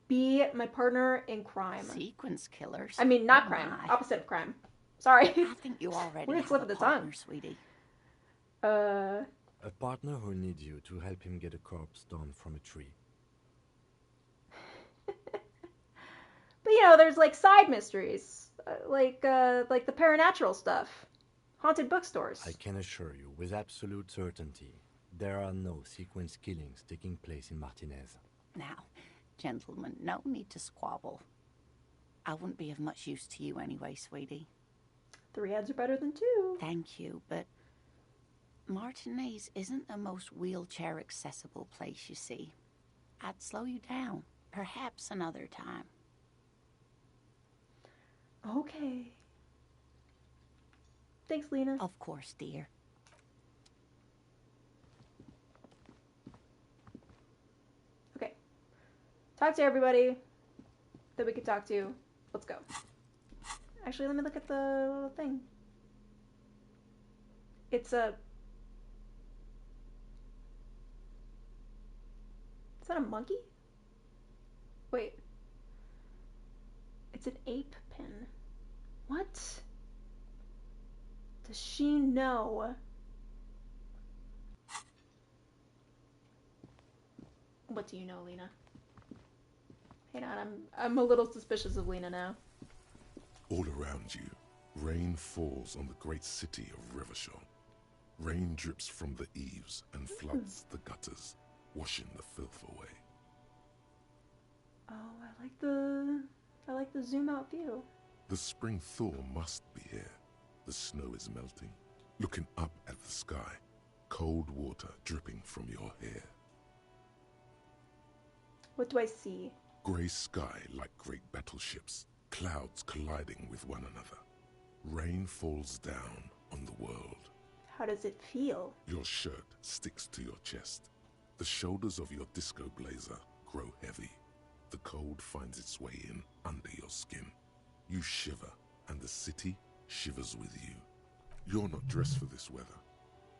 Be my partner in crime. Sequence killers? I mean, not crime. My. Opposite of crime. Sorry. I think you already Weird have slip a of the partner, tongue. sweetie. A partner who needs you to help him get a corpse down from a tree. But you know, there's like side mysteries, like the paranatural stuff, haunted bookstores. I can assure you, with absolute certainty, there are no sequence killings taking place in Martinez. Now, gentlemen, no need to squabble. I wouldn't be of much use to you anyway, sweetie. 3 heads are better than 2. Thank you, but Martinez isn't the most wheelchair-accessible place, you see. I'd slow you down, perhaps another time. Okay. Thanks, Lena. Of course, dear. Okay. Talk to everybody that we could talk to. Let's go. Actually, let me look at the little thing. It's a... Is that a monkey? Wait. It's an ape pin. What? Does she know? What do you know, Lena? Hang on, I'm a little suspicious of Lena now. All around you, rain falls on the great city of Revachol. Rain drips from the eaves and floods the gutters, washing the filth away. Oh, I like the zoom out view. The spring thaw must be here. The snow is melting. Looking up at the sky, cold water dripping from your hair. What do I see? Grey sky like great battleships, clouds colliding with one another. Rain falls down on the world. How does it feel? Your shirt sticks to your chest. The shoulders of your disco blazer grow heavy. The cold finds its way in under your skin. You shiver, and the city shivers with you. You're not dressed for this weather.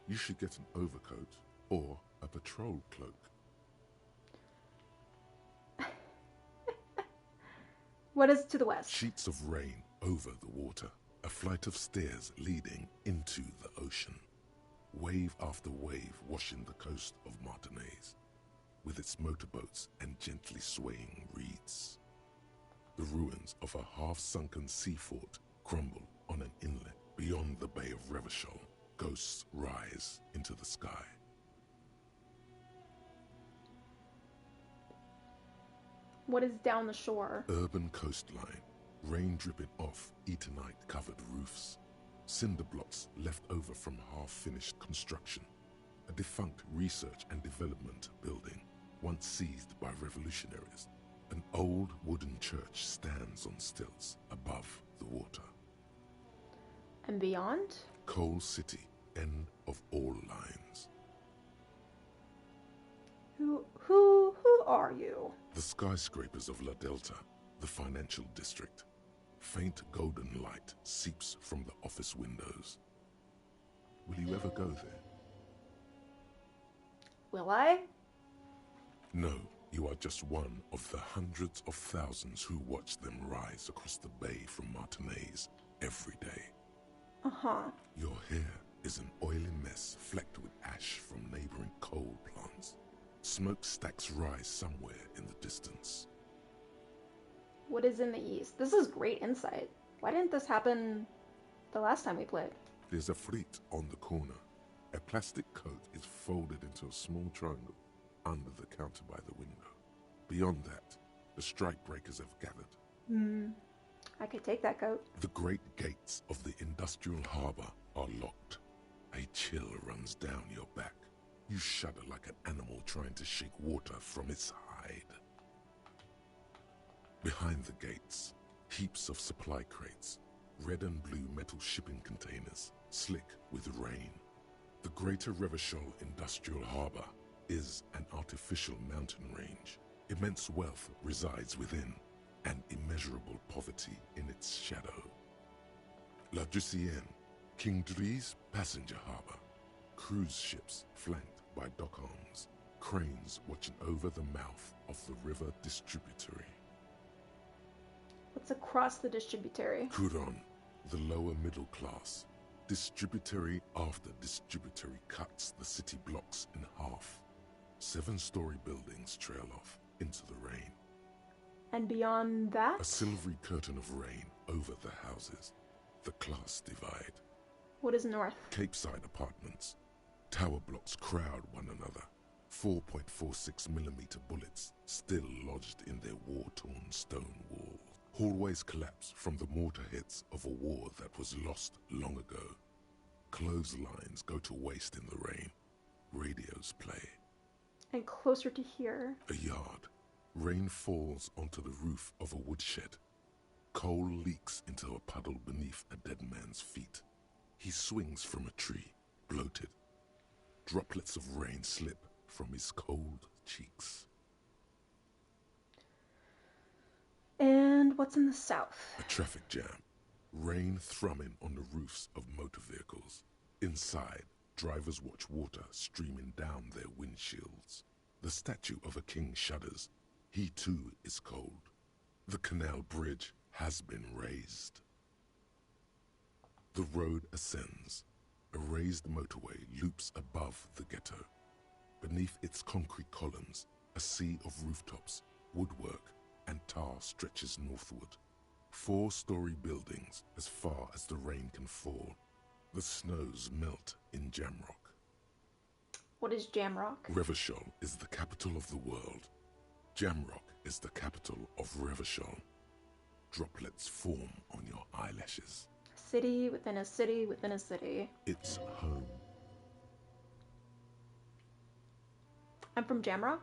You should get an overcoat or a patrol cloak. What is to the west? Sheets of rain over the water. A flight of stairs leading into the ocean. Wave after wave washing the coast of Martinez, with its motorboats and gently swaying reeds. The ruins of a half-sunken sea fort crumble on an inlet beyond the Bay of Revachol. Ghosts rise into the sky. What is down the shore? Urban coastline, rain dripping off Eternite-covered roofs. Cinder blocks left over from half-finished construction. A defunct research and development building, once seized by revolutionaries. An old wooden church stands on stilts above the water. And beyond? Coal City, end of all lines. Who are you? The skyscrapers of La Delta, the financial district. Faint golden light seeps from the office windows. Will you ever go there? Will I? No, you are just one of the hundreds of thousands who watch them rise across the bay from Martinez every day. Uh-huh. Your hair is an oily mess flecked with ash from neighboring coal plants. Smokestacks rise somewhere in the distance. What is in the east? This is great insight. Why didn't this happen the last time we played? There's a fleet on the corner. A plastic coat is folded into a small triangle under the counter by the window. Beyond that, the strike breakers have gathered. I could take that coat. The great gates of the industrial harbor are locked. A chill runs down your back. You shudder like an animal trying to shake water from its hide. Behind the gates, heaps of supply crates, red and blue metal shipping containers, slick with rain. The Greater Revachol Industrial Harbor is an artificial mountain range. Immense wealth resides within, and immeasurable poverty in its shadow. La Ducienne, King Dri's passenger harbor. Cruise ships flanked by dock arms. Cranes watching over the mouth of the river distributary. What's across the distributary? Couron, the lower middle class. Distributary after distributary cuts the city blocks in half. 7-story buildings trail off into the rain. And beyond that? A silvery curtain of rain over the houses. The class divide. What is north? Capeside apartments. Tower blocks crowd one another. 4.46mm bullets still lodged in their war-torn stone walls. Hallways collapse from the mortar hits of a war that was lost long ago. Clotheslines go to waste in the rain. Radios play. And closer to here. A yard. Rain falls onto the roof of a woodshed. Coal leaks into a puddle beneath a dead man's feet. He swings from a tree, bloated. Droplets of rain slip from his cold cheeks. And what's in the south? A traffic jam. Rain thrumming on the roofs of motor vehicles. Inside, drivers watch water streaming down their windshields. The statue of a king shudders. He too is cold. The canal bridge has been raised. The road ascends. A raised motorway loops above the ghetto. Beneath its concrete columns, a sea of rooftops, woodwork, and tar stretches northward. 4-story buildings as far as the rain can fall. The snows melt in Jamrock. What is Jamrock? Revachol is the capital of the world. Jamrock is the capital of Revachol. Droplets form on your eyelashes. City within a city within a city. It's home. I'm from Jamrock.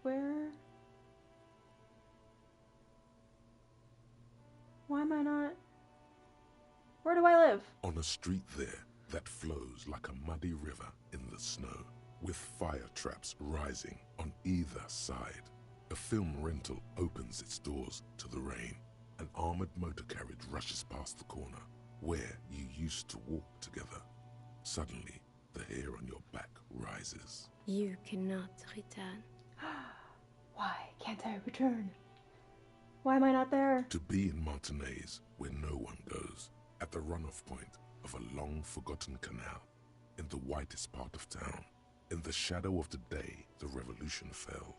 Where? Why am I not? Where do I live? On a street there that flows like a muddy river in the snow, with fire traps rising on either side. A film rental opens its doors to the rain. An armored motor carriage rushes past the corner, where you used to walk together. Suddenly, the hair on your back rises. You cannot return. Why can't I return? Why am I not there? To be in Martinez, where no one goes, at the runoff point of a long-forgotten canal, in the whitest part of town, in the shadow of the day the revolution fell.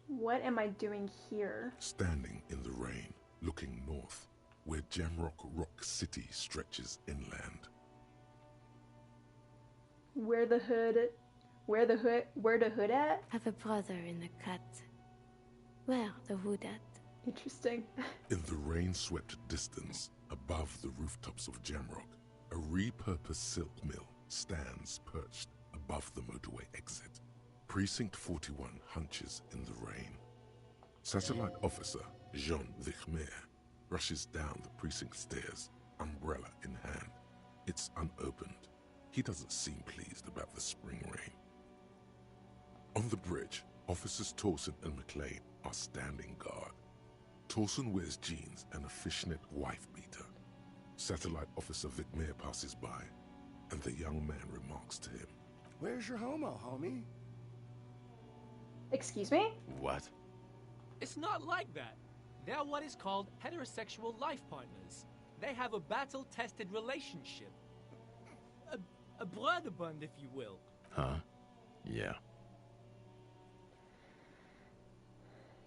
What am I doing here? Standing in the rain, looking north, where Jamrock Rock City stretches inland. Where the hood at? Have a brother in the cut. Where the hood at? Interesting. In the rain-swept distance, above the rooftops of Jamrock, a repurposed silk mill stands perched above the motorway exit. Precinct 41 hunches in the rain. Satellite officer Jean Vichmer rushes down the precinct stairs, umbrella in hand. It's unopened. He doesn't seem pleased about the spring rain. On the bridge, officers Torsen and McLean are standing guard. Torsen wears jeans and a fishnet wife-beater. Satellite officer Vichmer passes by, and the young man remarks to him, "Where's your homo, homie?" Excuse me? What? It's not like that. They're what is called heterosexual life partners. They have a battle-tested relationship. A brother bond, if you will. Huh? Yeah.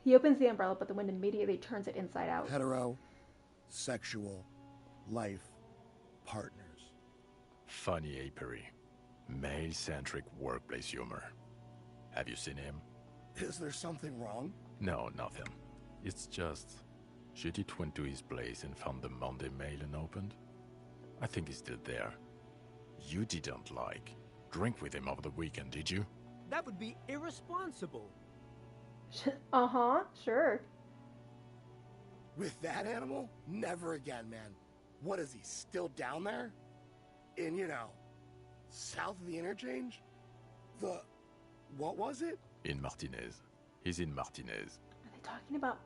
He opens the umbrella, but the wind immediately turns it inside out. Sexual life partners. Funny apery. Male-centric workplace humor. Have you seen him? Is there something wrong? No, nothing. It's just... Should he went to his place and found the Monday mail unopened? I think he's still there. You didn't drink with him over the weekend, did you? That would be irresponsible. Uh-huh, sure. With that animal? Never again, man. What is he, still down there? In, south of the interchange? What was it? In Martinez. He's in Martinez. Are they talking about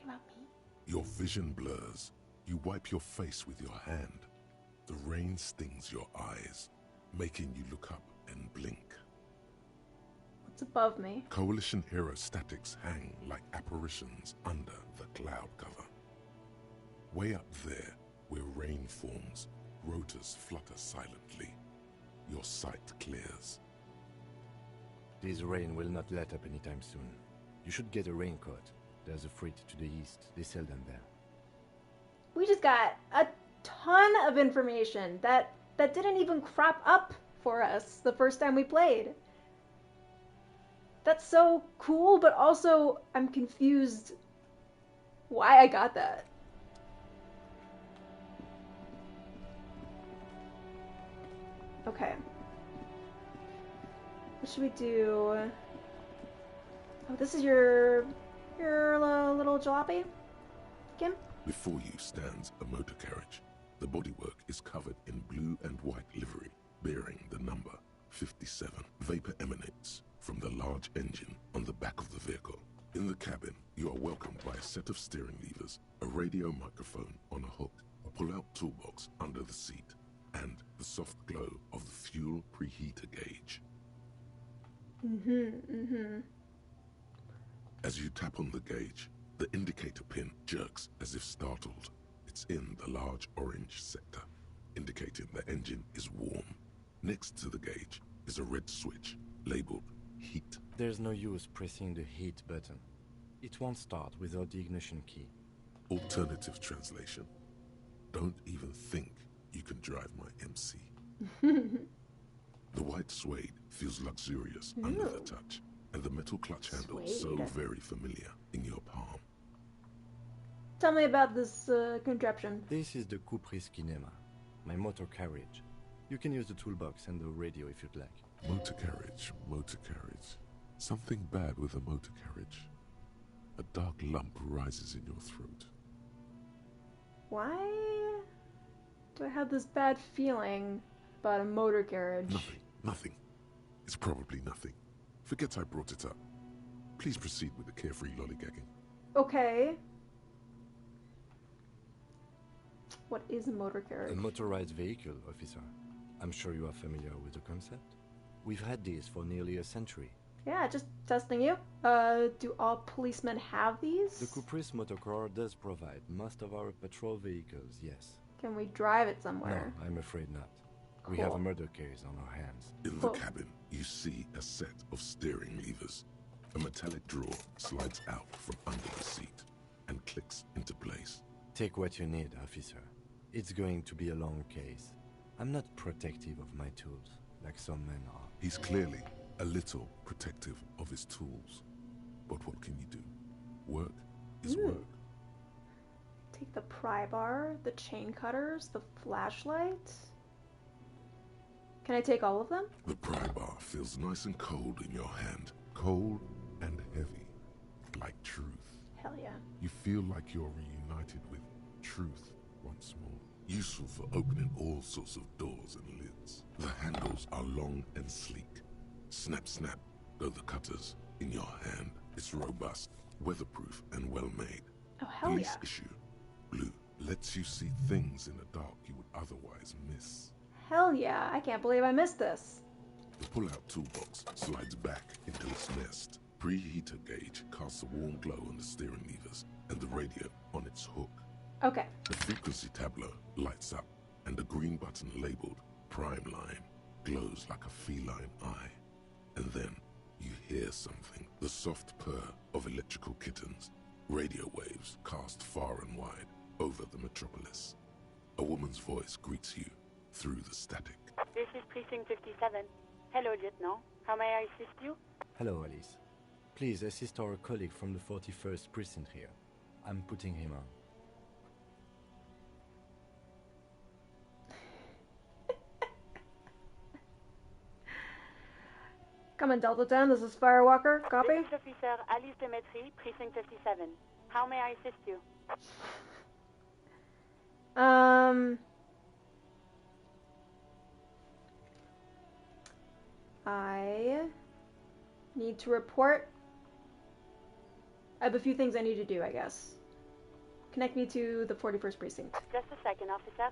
me? Your vision blurs. You wipe your face with your hand. The rain stings your eyes, making you look up and blink. What's above me? Coalition aerostatics hang like apparitions under the cloud cover. Way up there, where rain forms, rotors flutter silently. Your sight clears. This rain will not let up anytime soon. You should get a raincoat. There's a freight to the east. They sell them there. We just got a ton of information that didn't even crop up for us the first time we played. That's so cool, but also I'm confused why I got that. Okay. What should we do? Oh, this is your little jalopy, Kim? Before you stands a motor carriage. The bodywork is covered in blue and white livery, bearing the number 57. Vapor emanates from the large engine on the back of the vehicle. In the cabin, you are welcomed by a set of steering levers, a radio microphone on a hook, a pull-out toolbox under the seat, and the soft glow of the fuel preheater gauge. As you tap on the gauge, the indicator pin jerks as if startled. It's in the large orange sector, indicating the engine is warm. Next to the gauge is a red switch labeled heat. There's no use pressing the heat button. It won't start without the ignition key. Alternative translation. Don't even think you can drive my MC. The white suede feels luxurious under the touch, and the metal clutch handle so very familiar in your palm. Tell me about this contraption. This is the Cupri's Kinema, my motor carriage. You can use the toolbox and the radio if you'd like. Motor carriage, motor carriage. Something bad with a motor carriage. A dark lump rises in your throat. Why do I have this bad feeling about a motor carriage? Nothing. It's probably nothing. Forget I brought it up. Please proceed with the carefree lollygagging. Okay. What is a motor carriage? A motorized vehicle, officer. I'm sure you are familiar with the concept. We've had these for nearly a century. Yeah, just testing you. Do all policemen have these? The Cupri's Motorcar does provide most of our patrol vehicles, yes. Can we drive it somewhere? No, I'm afraid not. Cool. We have a murder case on our hands. In the cabin, you see a set of steering levers. A metallic drawer slides out from under the seat and clicks into place. Take what you need, officer. It's going to be a long case. I'm not protective of my tools, like some men are. He's clearly a little protective of his tools. But what can you do? Work is work. Take the pry bar, the chain cutters, the flashlight. Can I take all of them? The pry bar feels nice and cold in your hand. Cold and heavy. Like truth. Hell yeah. You feel like you're reunited with truth once more. Useful for opening all sorts of doors and lids. The handles are long and sleek. Snap, snap, go the cutters in your hand. It's robust, weatherproof, and well-made. Oh, hell Police yeah. issue. Blue lets you see things in the dark you would otherwise miss. Hell yeah, I can't believe I missed this. The pull-out toolbox slides back into its nest. Preheater gauge casts a warm glow on the steering levers and the radio on its hook. Okay. The frequency tableau lights up, and the green button labeled Prime Line glows like a feline eye. And then you hear something, the soft purr of electrical kittens. Radio waves cast far and wide over the metropolis. A woman's voice greets you through the static. This is Precinct 57. Hello, Lieutenant. How may I assist you? Hello, Alice. Please assist our colleague from the 41st Precinct here. I'm putting him on. Come in, Delta 10. This is Firewalker. Copy? This is Officer Alice Demetri, Precinct 57. How may I assist you? I Need to report. I have a few things I need to do, I guess. Connect me to the 41st precinct. Just a second, officer.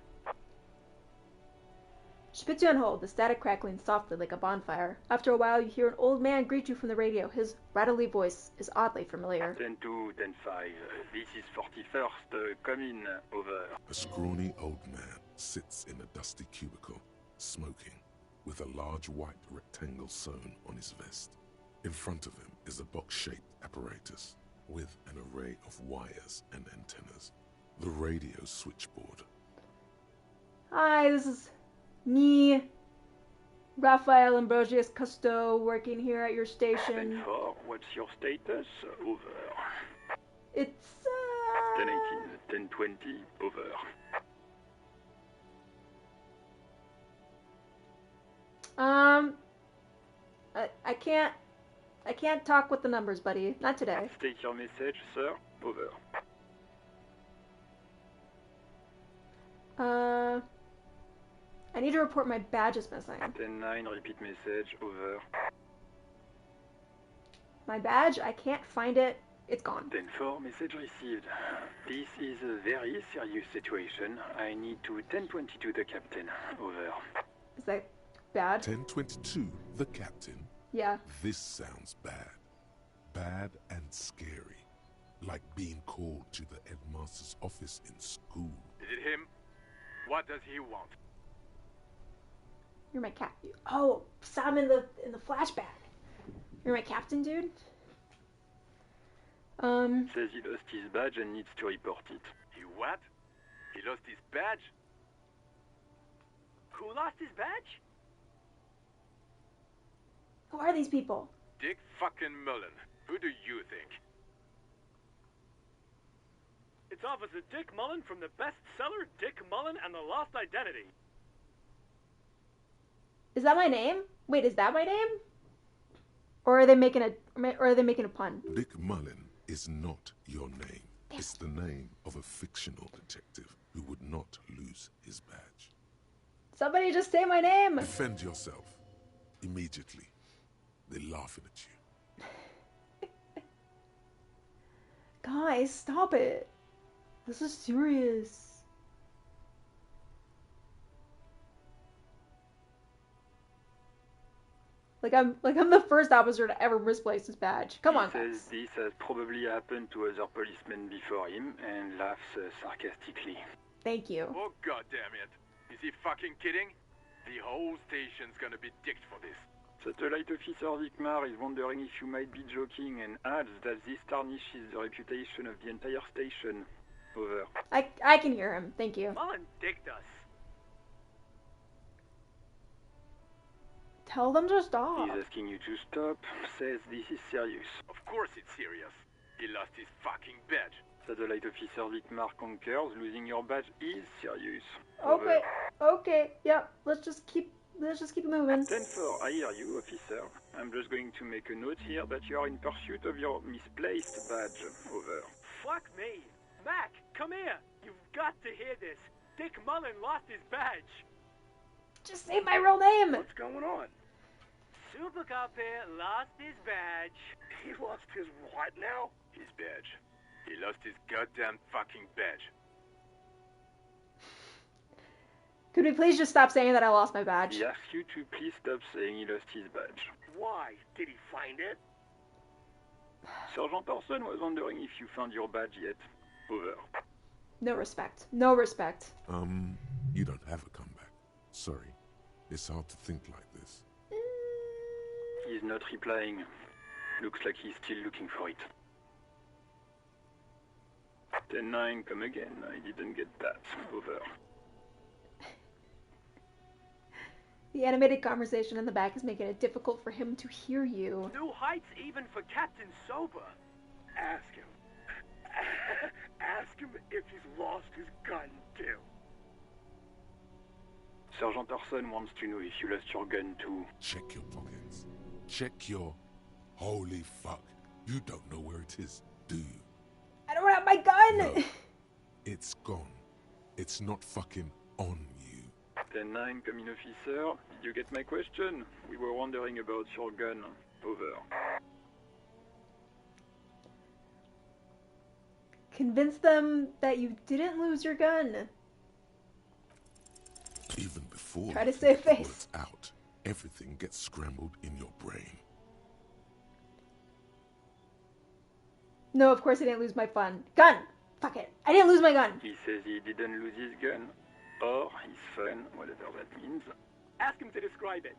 She puts you on hold, the static crackling softly like a bonfire. After a while, you hear an old man greet you from the radio. His rattly voice is oddly familiar. 10-2, 10-5. This is 41st. Come in. Over. A scrawny old man sits in a dusty cubicle, smoking, with a large white rectangle sewn on his vest. In front of him is a box-shaped apparatus with an array of wires and antennas. The radio switchboard. Hi, this is me, Raphael, Ambrosius, Costeau, working here at your station. 10-4, what's your status? Over. It's, 10-18, 10-20, over. I can't talk with the numbers, buddy. Not today. State your message, sir. Over. I need to report my badge is missing. 10-9, repeat message. Over. My badge? I can't find it. It's gone. 10-4, message received. This is a very serious situation. I need to 10-22 the captain. Over. Is that bad? 10-22, the captain. Yeah. This sounds bad. Bad and scary. Like being called to the headmaster's office in school. Is it him? What does he want? You're my cap. Oh, Sam in the flashback. You're my captain, dude. Says he lost his badge and needs to report it. He what? He lost his badge? Who lost his badge? Who are these people? Dick fucking Mullen. Who do you think? It's Officer Dick Mullen from the bestseller Dick Mullen and the Lost Identity. Is that my name? Wait, is that my name? Or are they making a pun? Dick Mullen is not your name. It's the name of a fictional detective who would not lose his badge. Somebody just say my name! Defend yourself. Immediately. They're laughing at you. Guys, stop it. This is serious. Like I'm the first officer to ever misplace his badge. Come on, guys. Says this has probably happened to other policemen before him and laughs sarcastically. Thank you. Oh, goddamn it. Is he fucking kidding? The whole station's gonna be dicked for this. Satellite Officer Vicmar is wondering if you might be joking and adds that this tarnishes the reputation of the entire station. Over. I can hear him. Thank you. Mullen dicked us. Tell them to stop. He's asking you to stop. Says this is serious. Of course it's serious. He lost his fucking badge. Satellite Officer Vicmar concurs. Losing your badge is serious. Okay. Okay. Yeah. Let's just keep moving. 10-4, I hear you, officer. I'm just going to make a note here that you are in pursuit of your misplaced badge. Over. Fuck me. Mac, come here. You've got to hear this. Dick Mullen lost his badge. Just say my real name. What's going on? Super Cop here lost his badge. He lost his what now? His badge. He lost his goddamn fucking badge. Could we please just stop saying that I lost my badge? He asks you to please stop saying he lost his badge. Why? Did he find it? Sergeant Orson was wondering if you found your badge yet. Over. No respect. No respect. You don't have a comeback. Sorry. It's hard to think like this. He's not replying. Looks like he's still looking for it. 10-9, come again. I didn't get that. Over. The animated conversation in the back is making it difficult for him to hear you. New heights even for Captain Sober. Ask him. Ask him if he's lost his gun, too. Sergeant Orson wants to know if you lost your gun, too. Check your pockets. Check your... Holy fuck. You don't know where it is, do you? I don't have my gun! No. It's gone. It's not fucking on you. 10-9, come in, officer. Did you get my question? We were wondering about your gun. Over. Convince them that you didn't lose your gun. Even before Try you to save think the face. words out, everything gets scrambled in your brain. No, of course I didn't lose my gun. Fuck it. I didn't lose my gun. He says he didn't lose his gun. Or his fun, whatever that means. Ask him to describe it.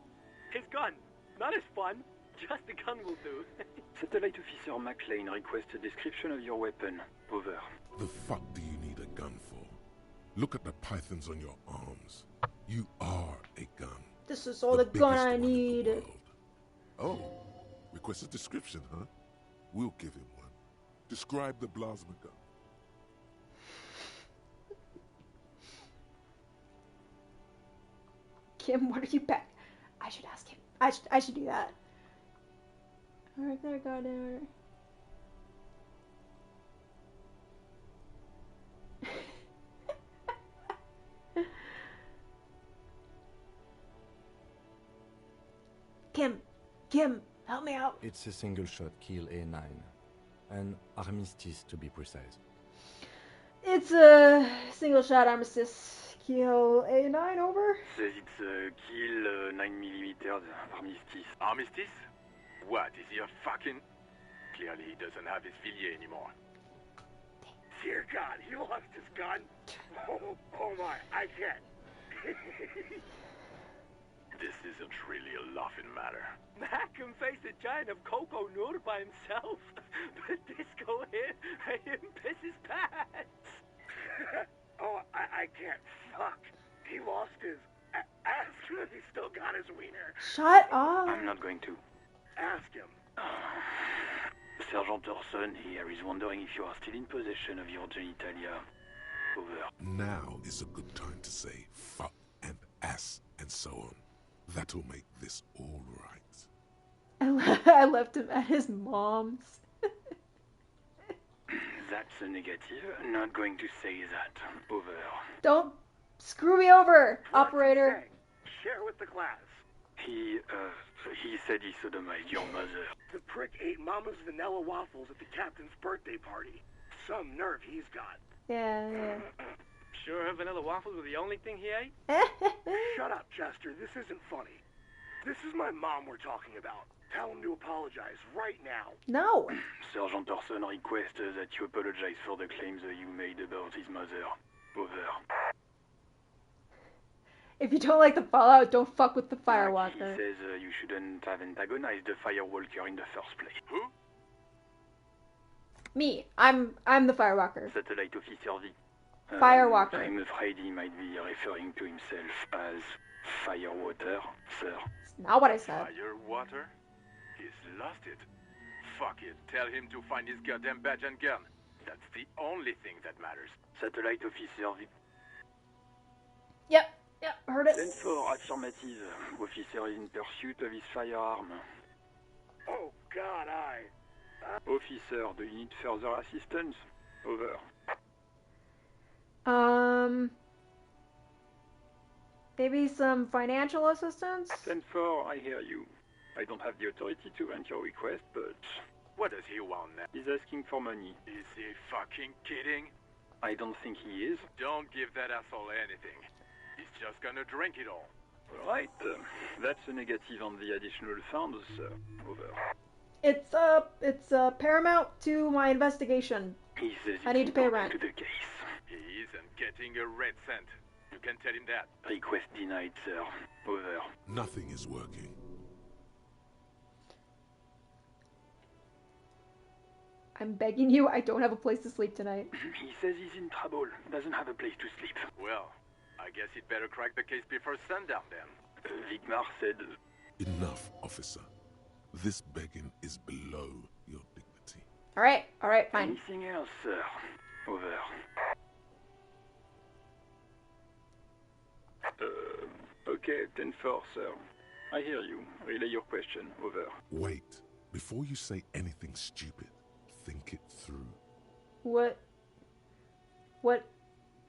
His gun. Not his fun. Just the gun will do. Satellite Officer McLean requests a description of your weapon. Over. The fuck do you need a gun for? Look at the pythons on your arms. You are a gun. This is all the gun I need. Oh, request a description, huh? We'll give him one. Describe the plasma gun. Kim, what are you back? I should ask him. I should do that. Alright, there, got it. Kim, help me out. It's a single shot kill A9. An armistice to be precise. It's a single shot armistice. Kill A9, over. Says it's a kill 9mm armistice. Armistice? What, is he a fucking... Clearly he doesn't have his filier anymore. Dear God, he lost his gun. Oh my, I can't. This isn't really a laughing matter. Mac can face a giant of Coco Nur by himself. But Disco here made him piss his pants. Oh, I can't. Fuck. He lost his... Ask him if he's still got his wiener. Shut up. I'm not going to. Ask him. Sergeant Orson here is wondering if you are still in possession of your genitalia. Over. Now is a good time to say fuck and ass and so on. That'll make this all right. I left him at his mom's. That's a negative. Not going to say that. Over. Don't screw me over, operator. Share with the class. He said he sodomized your mother. The prick ate Mama's vanilla waffles at the captain's birthday party. Some nerve he's got. Yeah. Sure her vanilla waffles were the only thing he ate? Shut up, Chester. This isn't funny. This is my mom we're talking about. Tell him to apologize right now. No. Sergeant Orson requests that you apologize for the claims that you made about his mother. Over. If you don't like the Fallout, don't fuck with the Firewalker. He says you shouldn't have antagonized the Firewalker in the first place. Who? Me. I'm the Firewalker. Satellite Officer V. Firewalker. I'm afraid he might be referring to himself as Firewater, sir. It's not what I said. Firewater? He's lost it. Fuck it. Tell him to find his goddamn badge and gun. That's the only thing that matters. Satellite Officer V. Yep, heard it. 10-4, affirmative. Officer is in pursuit of his firearm. Oh, God, Officer, do you need further assistance? Over. Maybe some financial assistance? 10-4, I hear you. I don't have the authority to grant your request, but... What does he want now? He's asking for money. Is he fucking kidding? I don't think he is. Don't give that asshole anything. He's just gonna drink it all. Right. That's a negative on the additional funds, sir. Over. It's paramount to my investigation. He says I need to pay rent. To the case. He isn't getting a red cent. You can tell him that. Request denied, sir. Over. Nothing is working. I'm begging you, I don't have a place to sleep tonight. He says he's in trouble. Doesn't have a place to sleep. Well, I guess he'd better crack the case before sundown then. Vigmar said... Enough, officer. This begging is below your dignity. Alright, fine. Anything else, sir? Over. Okay, 10-4, sir. I hear you. Relay your question. Over. Wait. Before you say anything stupid, think it through. What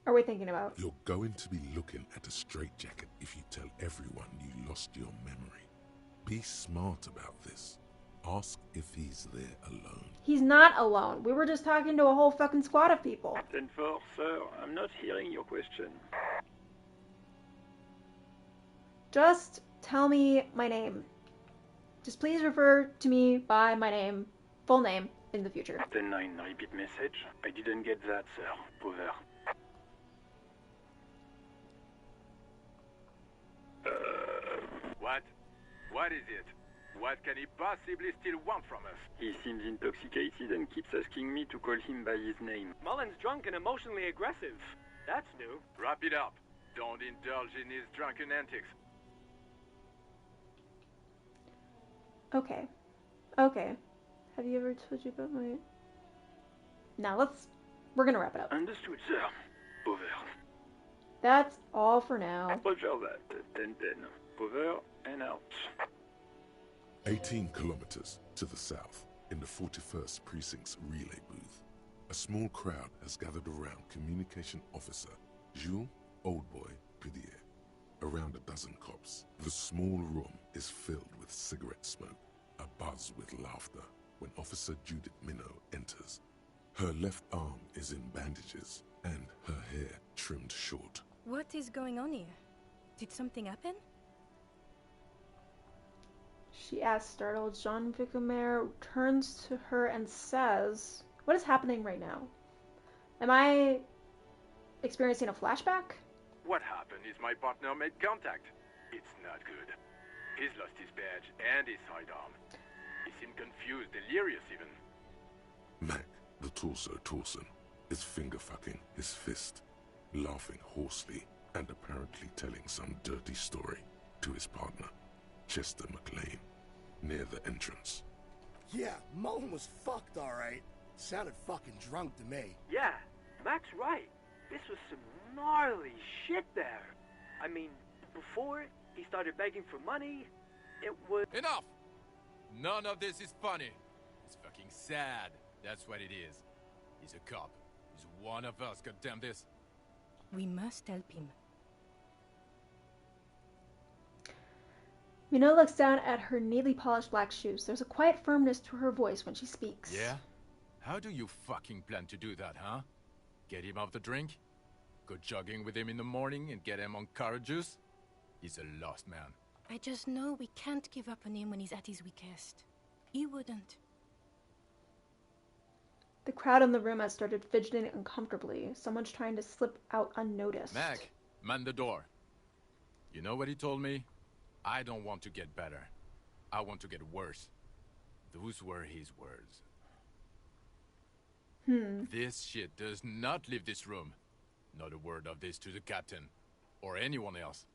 are we thinking about? You're going to be looking at a straitjacket if you tell everyone you lost your memory. Be smart about this. Ask if he's there alone. He's not alone. We were just talking to a whole fucking squad of people. 10-4, sir. I'm not hearing your question. Just tell me my name. Just please refer to me by my name, full name, in the future. 10-9, repeat message. I didn't get that, sir. Over. What? What is it? What can he possibly still want from us? He seems intoxicated and keeps asking me to call him by his name. Mullen's drunk and emotionally aggressive. That's new. Wrap it up. Don't indulge in his drunken antics. Okay. Okay. Have you ever told you about my... Now we're gonna wrap it up. Understood, sir. Over. That's all for now. Roger that. 10-10. Over and out. 18 kilometers to the south, in the 41st Precinct's relay booth, a small crowd has gathered around Communication Officer Jules Oldboy Pudier. Around a dozen cops. The small room is filled with cigarette smoke, a buzz with laughter, when Officer Judith Minot enters. Her left arm is in bandages, and her hair trimmed short. What is going on here? Did something happen? She asks, startled. Jean Vicomer turns to her and says, "What is happening right now? Am I experiencing a flashback?" What happened is my partner made contact. It's not good. He's lost his badge and his sidearm. He seemed confused, delirious even. Mac, the torso Torson, is finger-fucking his fist, laughing hoarsely and apparently telling some dirty story to his partner, Chester McLean, near the entrance. Yeah, Mullen was fucked, alright. Sounded fucking drunk to me. Yeah, Mac's right. This was some gnarly shit there. I mean, before he started begging for money, it was... Enough! None of this is funny. It's fucking sad. That's what it is. He's a cop. He's one of us, goddamn this. We must help him. Minot looks down at her neatly polished black shoes. There's a quiet firmness to her voice when she speaks. Yeah? How do you fucking plan to do that, huh? Get him off the drink? Go jogging with him in the morning and get him on carrot juice? He's a lost man. I just know we can't give up on him when he's at his weakest. He wouldn't. The crowd in the room has started fidgeting uncomfortably. Someone's trying to slip out unnoticed. Mac, man the door. You know what he told me? I don't want to get better. I want to get worse. Those were his words. This shit does not leave this room. Not a word of this to the captain. Or anyone else.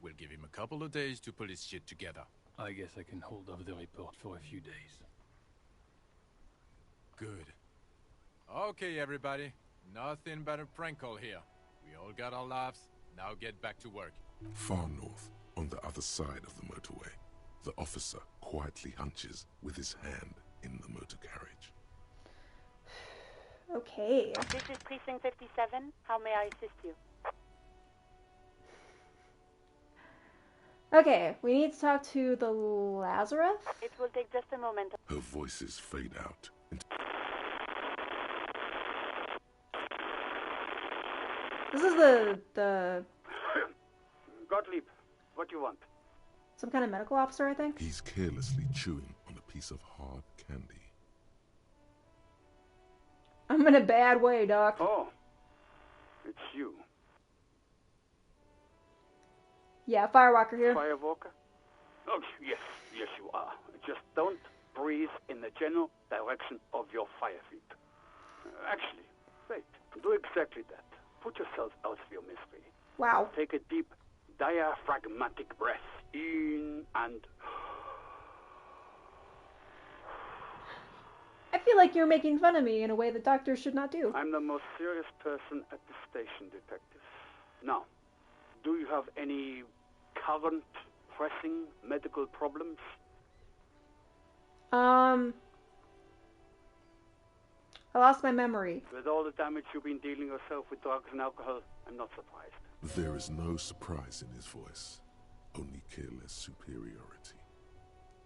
We'll give him a couple of days to pull his shit together. I guess I can hold off the report for a few days. Good. Okay, everybody. Nothing but a prank call here. We all got our laughs. Now get back to work. Far north, on the other side of the motorway, the officer quietly hunches with his hand in the motor carriage. Okay. This is Precinct 57. How may I assist you? Okay, we need to talk to the Lazarus. It will take just a moment. Her voices fade out. This is the Gottlieb, what do you want? some kind of medical officer, I think. He's carelessly chewing on a piece of hard candy. I'm in a bad way, Doc. Oh, it's you. Yeah, Firewalker here. Firewalker? Oh, yes, you are. Just don't breathe in the general direction of your fire feet. Actually, wait. Do exactly that. Put yourself out of your misery. Wow. Take a deep diaphragmatic breath in and... I feel like you're making fun of me in a way that doctors should not do. I'm the most serious person at the station, detective. Now, do you have any current pressing medical problems? I lost my memory. With all the damage you've been dealing yourself with drugs and alcohol, I'm not surprised. There is no surprise in his voice, only careless superiority.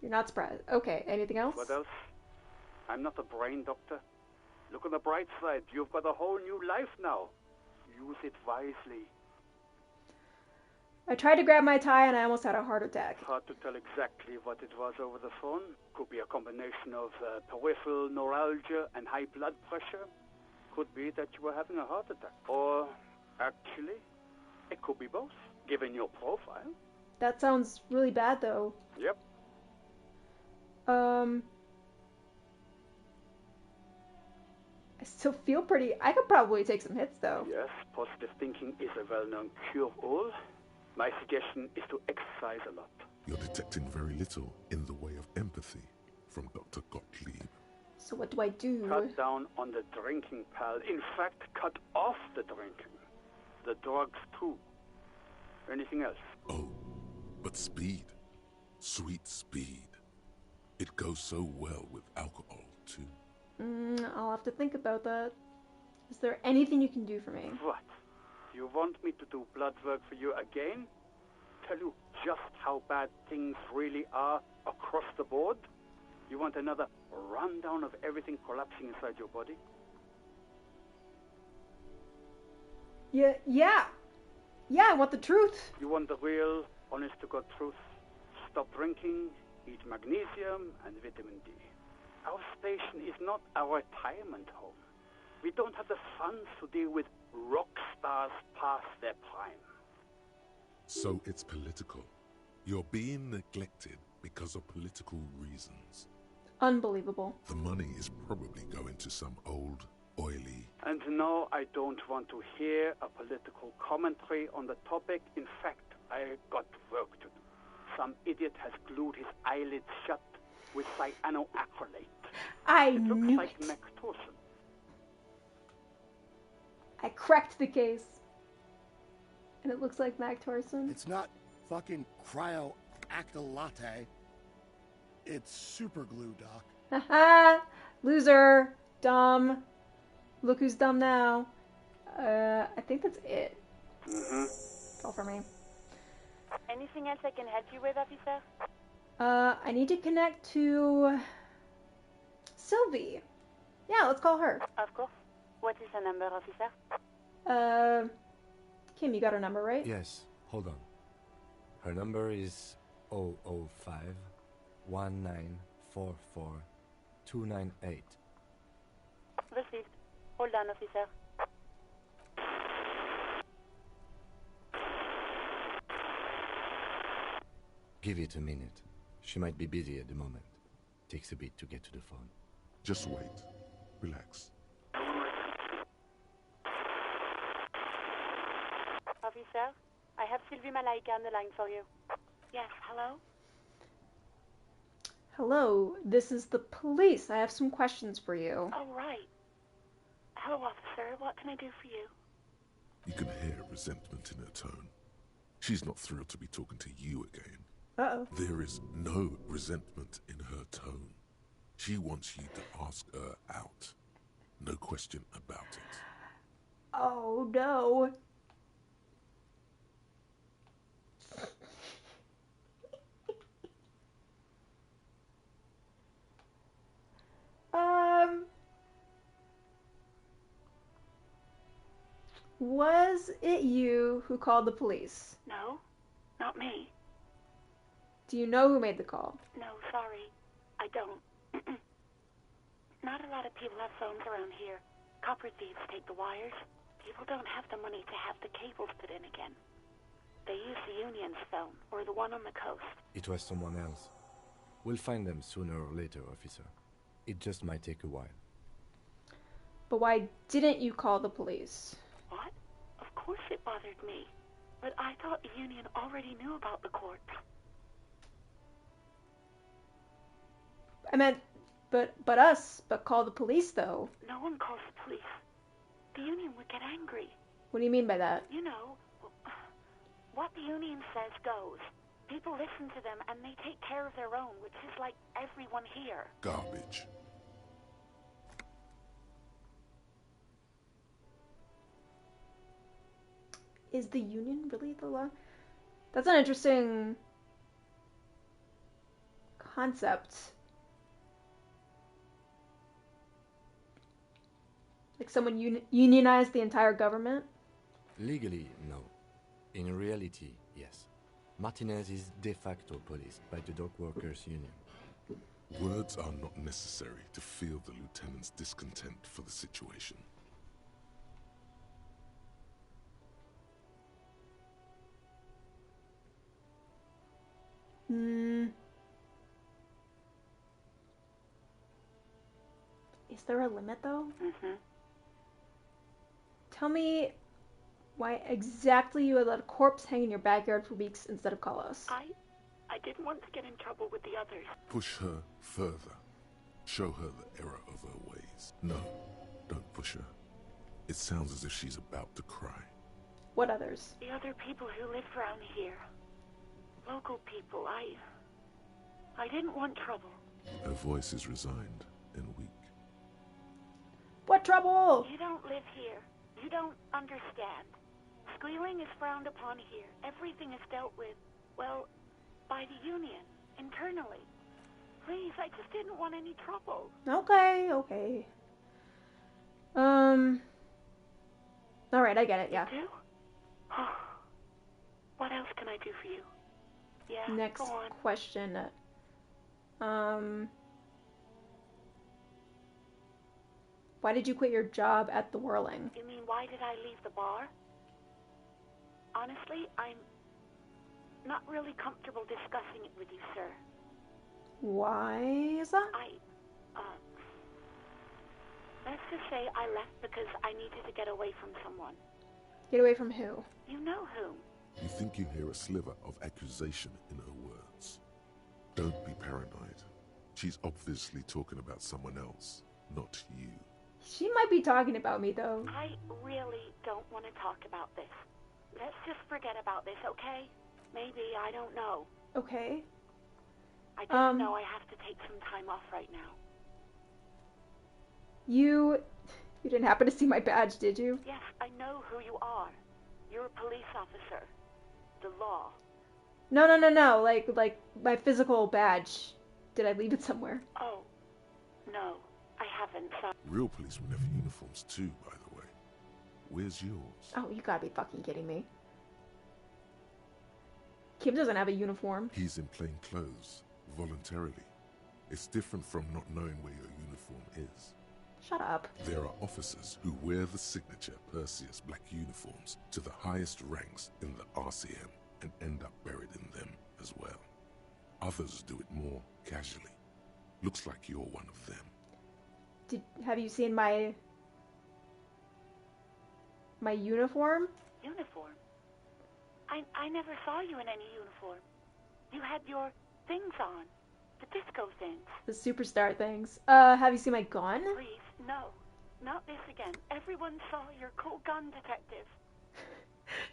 You're not surprised. Okay, anything else? What else? I'm not a brain doctor. Look on the bright side. You've got a whole new life now. Use it wisely. I tried to grab my tie and I almost had a heart attack. Hard to tell exactly what it was over the phone. Could be a combination of peripheral neuralgia and high blood pressure. Could be that you were having a heart attack. Or, actually, it could be both, given your profile. That sounds really bad, though. Yep. I still feel pretty... I could probably take some hits, though. Yes, positive thinking is a well-known cure-all. My suggestion is to exercise a lot. You're detecting very little in the way of empathy from Dr. Gottlieb. So what do I do? Cut down on the drinking, pal. In fact, cut off the drinking. The drugs, too. Anything else? Oh, but speed. Sweet speed. It goes so well with alcohol, too. I'll have to think about that. Is there anything you can do for me? What? You want me to do blood work for you again? Tell you just how bad things really are across the board? You want another rundown of everything collapsing inside your body? Yeah, I want the truth. You want the real, honest-to-God truth? Stop drinking, eat magnesium and vitamin D. Our station is not a retirement home. We don't have the funds to deal with rock stars past their prime. So it's political. You're being neglected because of political reasons. Unbelievable. The money is probably going to some old, oily... And no, I don't want to hear a political commentary on the topic. In fact, I got work to do. Some idiot has glued his eyelids shut with cyanoacrylate. It looks knew like it. Mactorson. I cracked the case. And it looks like Mac Torson. It's not fucking cryoactylate. It's super glue, Doc. Haha! Loser. Dumb. Look who's dumb now. I think that's it. Mm-hmm. All for me. Anything else I can help you with, officer? I need to connect to... Sylvie. Yeah, let's call her. Of course. What is the number, officer? Kim, you got her number, right? Yes, hold on. Her number is 005 1944 298. Received. Hold on, officer. Give it a minute. She might be busy at the moment. Takes a bit to get to the phone. Just wait. Relax. Officer, I have Sylvie Malaika on the line for you. Yes, hello? Hello, this is the police. I have some questions for you. Oh, right. Hello, officer. What can I do for you? You can hear resentment in her tone. She's not thrilled to be talking to you again. Uh-oh. There is no resentment in her tone. She wants you to ask her out. No question about it. Oh, no. Was it you who called the police? No, not me. Do you know who made the call? No, sorry. I don't. Not a lot of people have phones around here. Copper thieves take the wires. People don't have the money to have the cables put in again. They use the Union's phone, or the one on the coast. It was someone else. We'll find them sooner or later, officer. It just might take a while. But why didn't you call the police? What? Of course it bothered me. But I thought the Union already knew about the corpse. I meant, but call the police, though. No one calls the police. The Union would get angry. What do you mean by that? You know, what the Union says goes. People listen to them and they take care of their own, which is like everyone here. Garbage. Is the Union really the law? That's an interesting concept. Like someone unionized the entire government? Legally, no. In reality, yes. Martinez is de facto policed by the Dock Workers Union. Words are not necessary to feel the lieutenant's discontent for the situation. Is there a limit, though? Mm-hmm. Tell me why exactly you would let a corpse hang in your backyard for weeks instead of call us. I didn't want to get in trouble with the others. Push her further. Show her the error of her ways. No, don't push her. It sounds as if she's about to cry. What others? The other people who live around here. Local people. I didn't want trouble. Her voice is resigned and weak. What trouble? You don't live here. You don't understand. Squealing is frowned upon here. Everything is dealt with, well, by the union, internally. Please, I just didn't want any trouble. Okay. Alright, I get it, yeah. You do? What else can I do for you? Yeah, Next go on. question. Why did you quit your job at the Whirling? You mean, why did I leave the bar? Honestly, I'm not really comfortable discussing it with you, sir. Why is that? Let's just say I left because I needed to get away from someone. Get away from who? You know whom. You think you hear a sliver of accusation in her words. Don't be paranoid. She's obviously talking about someone else, not you. She might be talking about me, though. I really don't want to talk about this. Let's just forget about this, okay? Maybe, I don't know. Okay. I just know I have to take some time off right now. You didn't happen to see my badge, did you? Yes, I know who you are. You're a police officer. The law. No. Like my physical badge. Did I leave it somewhere? Oh, no, I haven't. Real policemen have uniforms too, by the way. Where's yours? Oh, you gotta be fucking kidding me. Kim doesn't have a uniform. He's in plain clothes, voluntarily. It's different from not knowing where your uniform is. Shut up. There are officers who wear the signature Perseus black uniforms to the highest ranks in the RCM and end up buried in them as well. Others do it more casually. Looks like you're one of them. Have you seen my uniform? Uniform? I never saw you in any uniform. You had your things on. The disco things. The superstar things. Have you seen my gun? Please, no. Not this again. Everyone saw your cool gun, detective.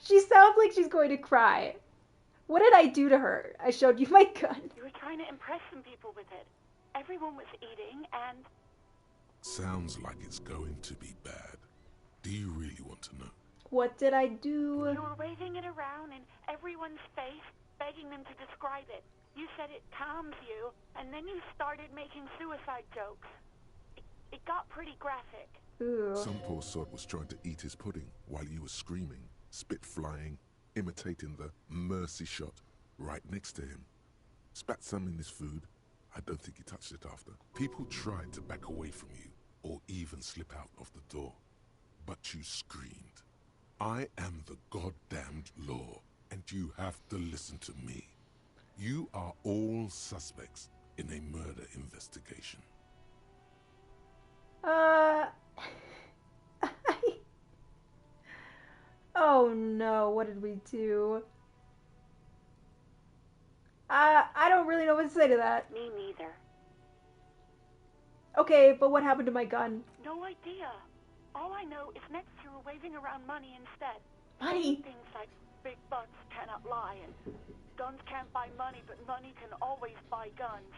She sounds like she's going to cry. What did I do to her? I showed you my gun. You were trying to impress some people with it. Everyone was eating and... Sounds like it's going to be bad. Do you really want to know? What did I do? You were waving it around in everyone's face, begging them to describe it. You said it calms you, and then you started making suicide jokes. It got pretty graphic. Ooh. Some poor sod was trying to eat his pudding while you were screaming, spit flying, imitating the mercy shot right next to him. Spat some in his food. I don't think he touched it after. People tried to back away from you, or even slip out of the door. But you screamed. I am the goddamned law, and you have to listen to me. You are all suspects in a murder investigation. Oh no, what did we do? I don't really know what to say to that. Me neither. Okay, but what happened to my gun? No idea. All I know is next you were waving around money instead. Money? Saying things like, big bucks cannot lie, and guns can't buy money, but money can always buy guns.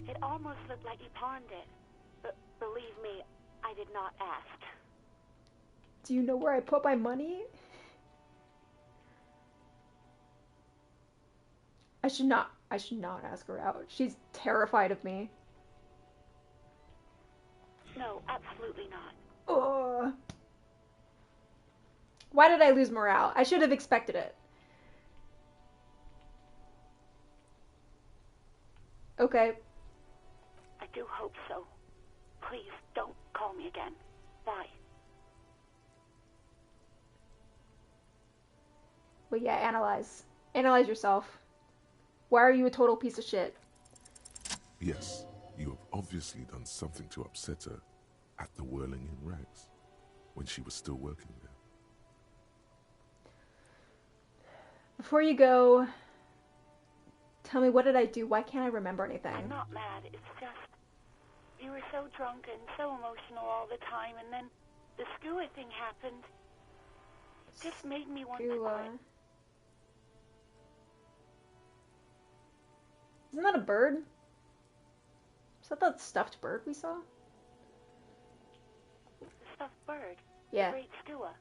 It almost looked like you pawned it. But believe me, I did not ask. Do you know where I put my money? I should not ask her out. She's terrified of me. No, absolutely not. Oh. Why did I lose morale? I should have expected it. Okay. I do hope so. Please don't call me again. Bye. Well, yeah, analyze. Analyze yourself. Why are you a total piece of shit? Yes, you have obviously done something to upset her at the Whirling in Rags, when she was still working there. Before you go, tell me, what did I do? Why can't I remember anything? I'm not mad. It's just you were so drunk and so emotional all the time, and then the skua thing happened. It just made me want to quit. Isn't that a bird? Is that that stuffed bird we saw? The stuffed bird? Yeah. The great skua.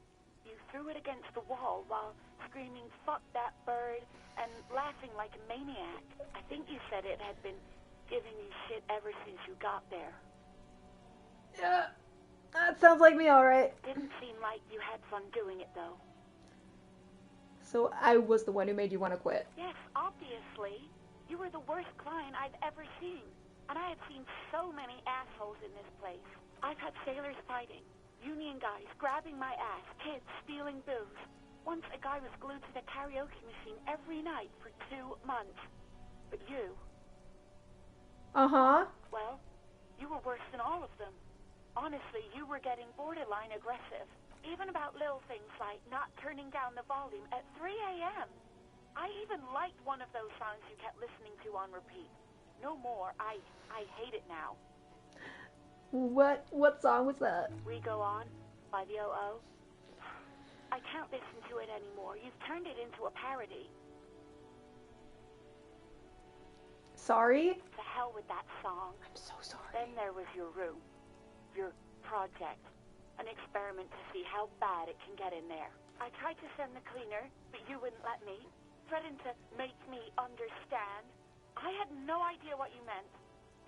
You threw it against the wall while screaming, "Fuck that bird," and laughing like a maniac. I think you said it had been giving you shit ever since you got there. Yeah, that sounds like me, alright. Didn't seem like you had fun doing it, though. So I was the one who made you want to quit. Yes, obviously. You were the worst client I've ever seen. And I have seen so many assholes in this place. I've had sailors fighting, union guys grabbing my ass, kids stealing booze. Once a guy was glued to the karaoke machine every night for 2 months. But you... Uh-huh. Well, you were worse than all of them. Honestly, you were getting borderline aggressive. Even about little things like not turning down the volume at 3 a.m. I even liked one of those songs you kept listening to on repeat. No more. I hate it now. What song was that? We Go On by the O.O. I can't listen to it anymore. You've turned it into a parody. Sorry? To hell with that song. I'm so sorry. Then there was your room. Your project. An experiment to see how bad it can get in there. I tried to send the cleaner, but you wouldn't let me. Threatened to make me understand. I had no idea what you meant,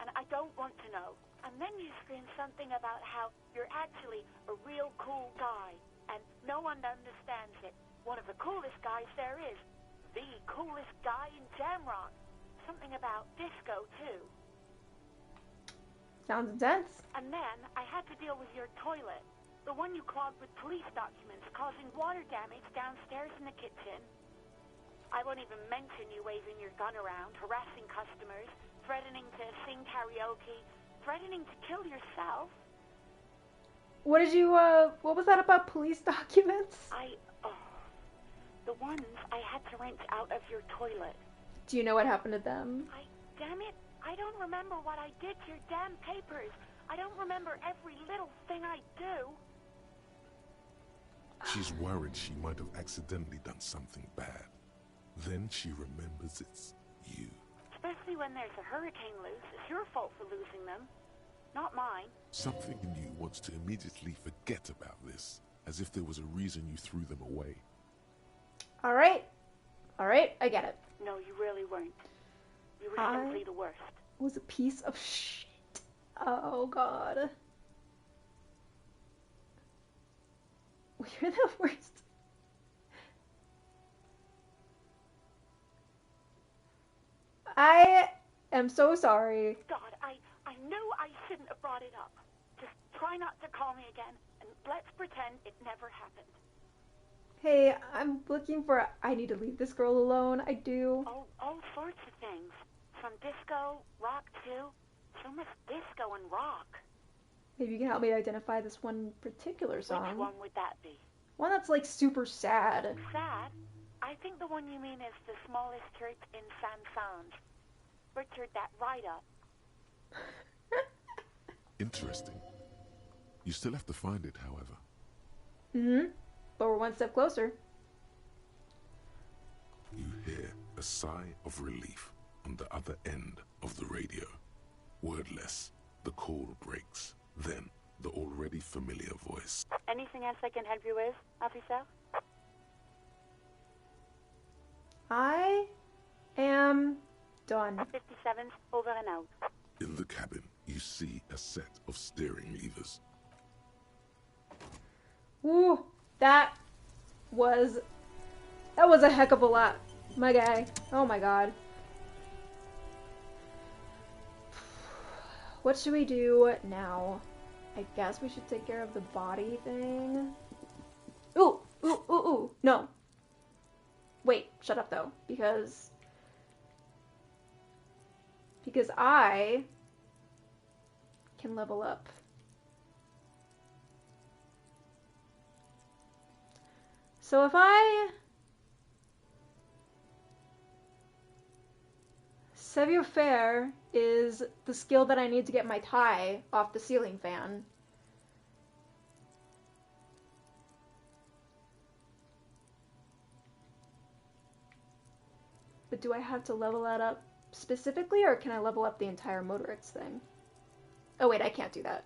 and I don't want to know. And then you screamed something about how you're actually a real cool guy, and no one understands it. One of the coolest guys there is. The coolest guy in Jamrock. Something about disco, too. Sounds intense. And then I had to deal with your toilet. The one you clogged with police documents, causing water damage downstairs in the kitchen. I won't even mention you waving your gun around, harassing customers, threatening to sing karaoke, threatening to kill yourself. What did you, what was that about police documents? The ones I had to wrench out of your toilet. Do you know what happened to them? Damn it, I don't remember what I did to your damn papers. I don't remember every little thing I do. She's worried she might have accidentally done something bad. Then she remembers it's you. Especially when there's a hurricane loose. It's your fault for losing them, not mine. Something in you wants to immediately forget about this, as if there was a reason you threw them away. Alright, I get it. No, you really weren't. You were simply the worst. Was a piece of shit. Oh, God. You're the worst. I am so sorry. God, I knew I shouldn't have brought it up. Just try not to call me again, and let's pretend it never happened. Hey, I'm looking for I need to leave this girl alone. I do. All sorts of things. From disco, rock too. So much disco and rock. Maybe you can help me identify this one particular song. Which one would that be? One that's like super sad. Sad? I think the one you mean is the smallest church in Saint-Saëns. Butchered that right up. Interesting. You still have to find it, however. Mm-hmm. But we're one step closer. You hear a sigh of relief on the other end of the radio. Wordless, the call breaks. Then, the already familiar voice. Anything else I can help you with, officer? I Am done. 57's over and out. In the cabin, you see a set of steering levers. Ooh, that was a heck of a lot, my guy. Oh my god. What should we do now? I guess we should take care of the body thing. Ooh, ooh, ooh, ooh. No. Wait, shut up though, because I can level up. So if I savoir-faire is the skill that I need to get my tie off the ceiling fan. But do I have to level that up specifically, or can I level up the entire motorics thing? Oh wait, I can't do that.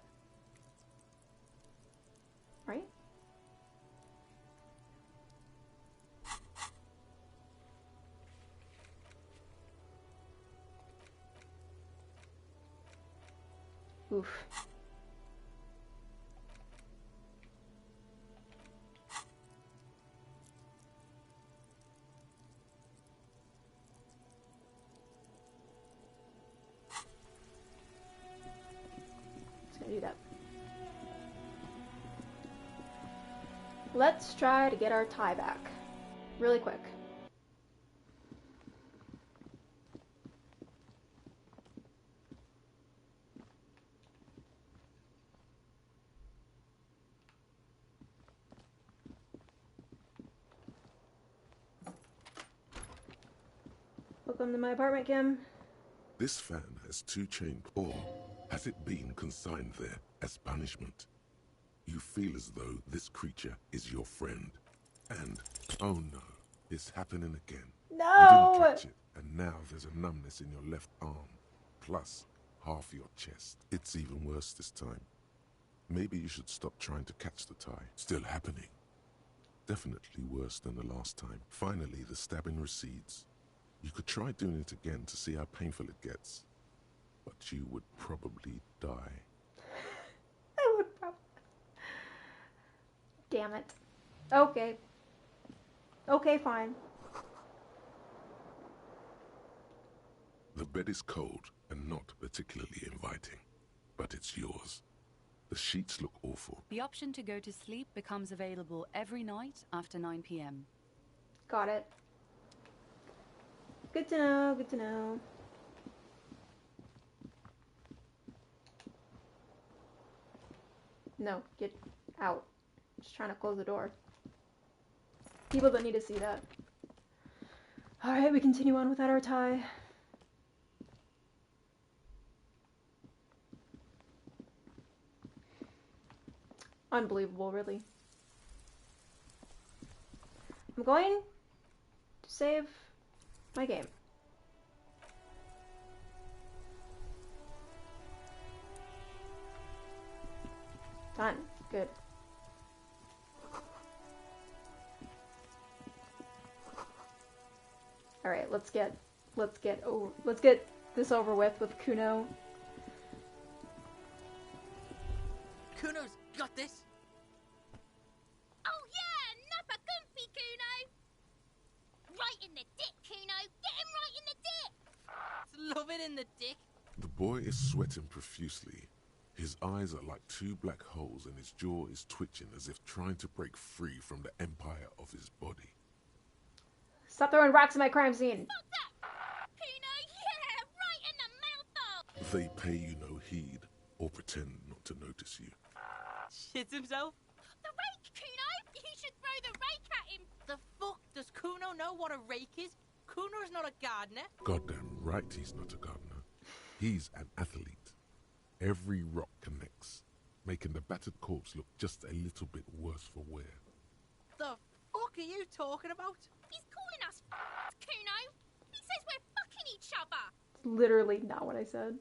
Right? Oof. Just gonna do that. Let's try to get our tie back. Really quick. Welcome to my apartment, Kim. This fan has two chain, or has it been consigned there as punishment? You feel as though this creature is your friend. And, oh no, it's happening again. No! You didn't catch it, and now there's a numbness in your left arm, plus half your chest. It's even worse this time. Maybe you should stop trying to catch the tie. Still happening. Definitely worse than the last time. Finally, the stabbing recedes. You could try doing it again to see how painful it gets, but you would probably die. I would probably... Damn it. Okay. Okay, fine. The bed is cold and not particularly inviting, but it's yours. The sheets look awful. The option to go to sleep becomes available every night after 9 p.m. Got it. Good to know, good to know. No, get out. Just trying to close the door. People don't need to see that. Alright, we continue on without our tie. Unbelievable, really. I'm going to save my game. Done. Good. All right, let's get this over with Kuno. Kuno's got this. Oh yeah, nappa goofy Kuno. Right in the dick, Kuno. Get him right in the dick. Love it in the dick. The boy is sweating profusely. His eyes are like two black holes and his jaw is twitching as if trying to break free from the empire of his body. Stop throwing rocks at my crime scene. Fuck that. Kuno, yeah, right in the mouth. They pay you no heed or pretend not to notice you. Shits himself. The rake, Kuno. You should throw the rake at him. The fuck? Does Kuno know what a rake is? Kuno's not a gardener. Goddamn right he's not a gardener. He's an athlete. Every rock connects, making the battered corpse look just a little bit worse for wear. The fuck are you talking about? He's calling us Kuno. He says we're fucking each other. Literally not what I said.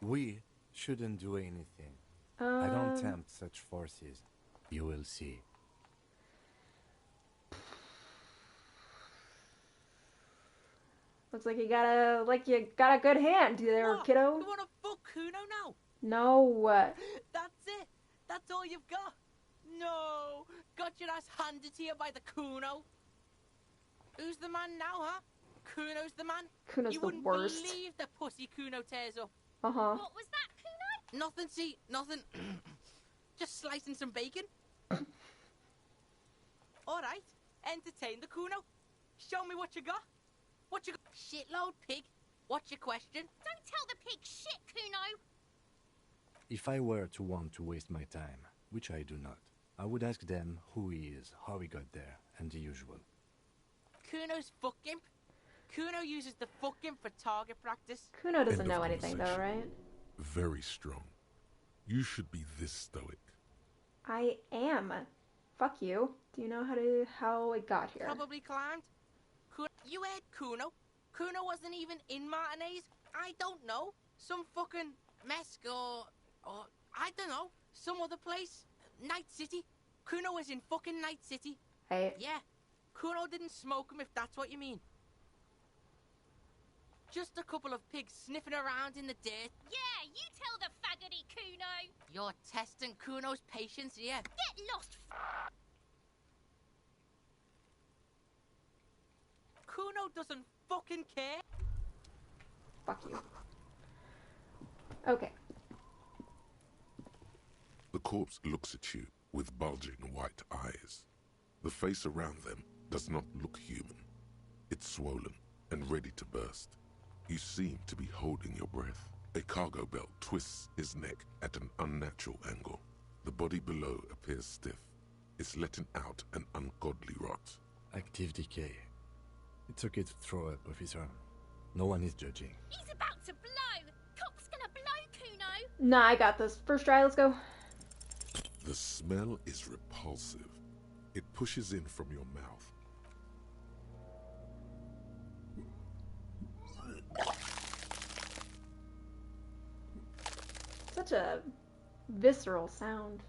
We shouldn't do anything. I don't tempt such forces. You will see. Looks like you got a good hand there, What? kiddo. You wanna fuck Kuno now? No. That's it? That's all you've got? No! Got your ass handed to you by the Kuno? Who's the man now, huh? Kuno's the man? Kuno's you the wouldn't worst. believe the pussy Kuno tears up. Uh-huh. What was that, Kuno? Nothing, see, nothing. Just slicing some bacon. Alright, entertain the Kuno. Show me what you got. What you got? Shitload, pig. What's your question? Don't tell the pig shit, Kuno. If I were to want to waste my time, which I do not, I would ask them who he is, how he got there, and the usual. Kuno's fuck imp. Kuno uses the fuck imp for target practice. Kuno doesn't know anything though, right? Very strong. You should be this stoic. I am. Fuck you. Do you know how it got here? Probably climbed. You heard Kuno. Kuno wasn't even in Martinez. I don't know. Some fucking Mesk or I don't know. Some other place. Night City. Kuno was in fucking Night City. Hey. Yeah. Kuno didn't smoke him if that's what you mean. Just a couple of pigs sniffing around in the dirt. Yeah, you tell the faggoty, Kuno. You're testing Kuno's patience here. Get lost. Kuno doesn't fucking care. Fuck you. Okay. The corpse looks at you with bulging white eyes. The face around them does not look human. It's swollen and ready to burst. You seem to be holding your breath. A cargo belt twists his neck at an unnatural angle. The body below appears stiff. It's letting out an ungodly rot. Active decay. It's okay to throw up, officer. No one is judging. He's about to blow. Cop's gonna blow, Kuno. Nah, I got this. First try, let's go. The smell is repulsive. It pushes in from your mouth. Such a visceral sound.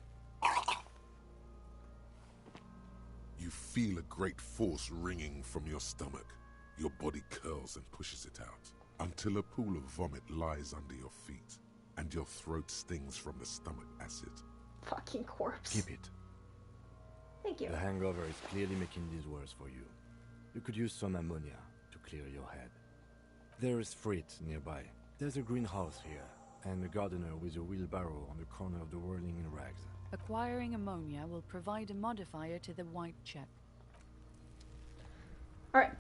You feel a great force ringing from your stomach. Your body curls and pushes it out, until a pool of vomit lies under your feet, and your throat stings from the stomach acid. Fucking corpse. Keep it. Thank you. The hangover is clearly making this worse for you. You could use some ammonia to clear your head. There is freight nearby. There's a greenhouse here, and a gardener with a wheelbarrow on the corner of the whirling in rags. Acquiring ammonia will provide a modifier to the white check. Alright.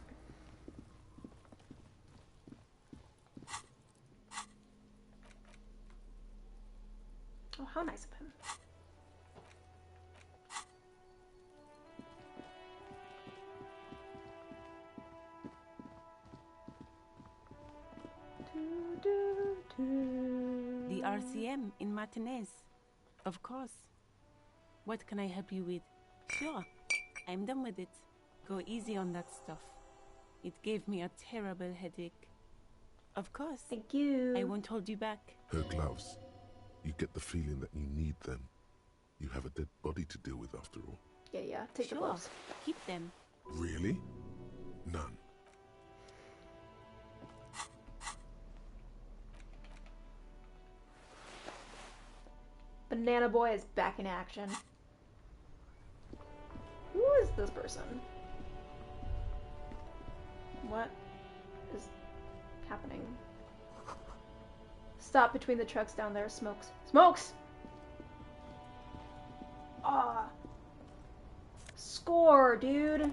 Oh, how nice of him. The RCM in Martinez. Of course. What can I help you with? Sure. I'm done with it. Go easy on that stuff. It gave me a terrible headache. Of course. Thank you. I won't hold you back. Her gloves. You get the feeling that you need them. You have a dead body to deal with after all. Yeah. Take the Sure. gloves. Keep them. Really? None. Banana Boy is back in action. Who is this person? What is happening? Stop between the trucks down there. Smokes. Smokes! Ah. Score, dude.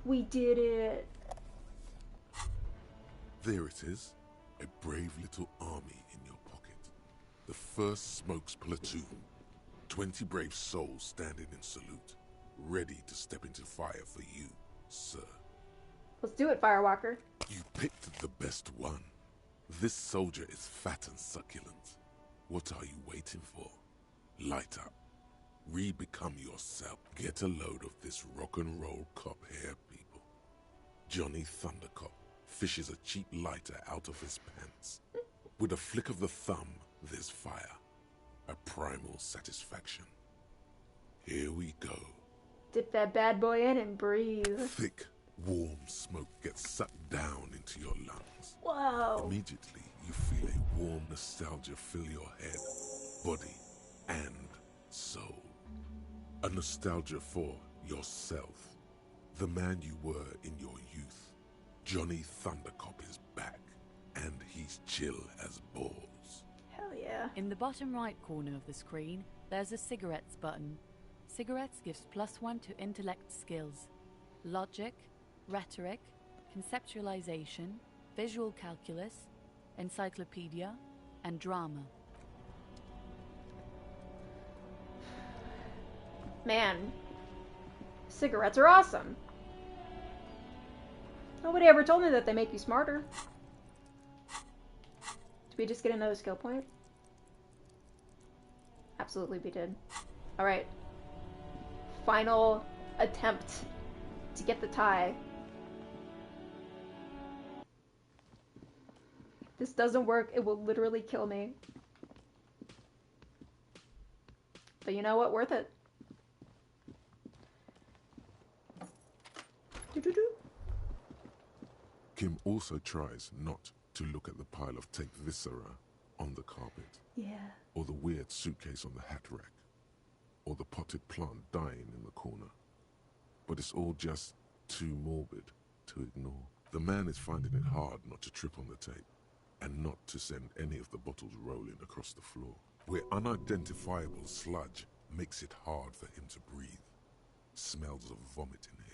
We did it. There it is. A brave little army in your pocket. The 1st Smokes platoon. 20 brave souls standing in salute, ready to step into fire for you, sir. Let's do it, Firewalker. You picked the best one. This soldier is fat and succulent. What are you waiting for? Light up. Re-become yourself. Get a load of this rock and roll cop here, people. Johnny Thundercop fishes a cheap lighter out of his pants. With a flick of the thumb, there's fire. A primal satisfaction. Here we go. Dip that bad boy in and breathe. Thick, warm smoke gets sucked down into your lungs. Whoa. Immediately, you feel a warm nostalgia fill your head, body, and soul. A nostalgia for yourself. The man you were in your youth. Johnny Thundercop is back, and he's chill as balls. Hell yeah. In the bottom right corner of the screen, there's a cigarettes button. Cigarettes gives +1 to intellect skills. Logic, rhetoric, conceptualization, visual calculus, encyclopedia, and drama. Man, cigarettes are awesome. Nobody ever told me that they make you smarter. Did we just get another skill point? Absolutely we did. Alright. Final attempt to get the tie. If this doesn't work, it will literally kill me. But you know what? Worth it. Doo-doo-doo. Kim also tries not to look at the pile of taped viscera on the carpet. Yeah. Or the weird suitcase on the hat rack. Or the potted plant dying in the corner. But it's all just too morbid to ignore. The man is finding it hard not to trip on the tape, and not to send any of the bottles rolling across the floor, where unidentifiable sludge makes it hard for him to breathe. Smells of vomit in here.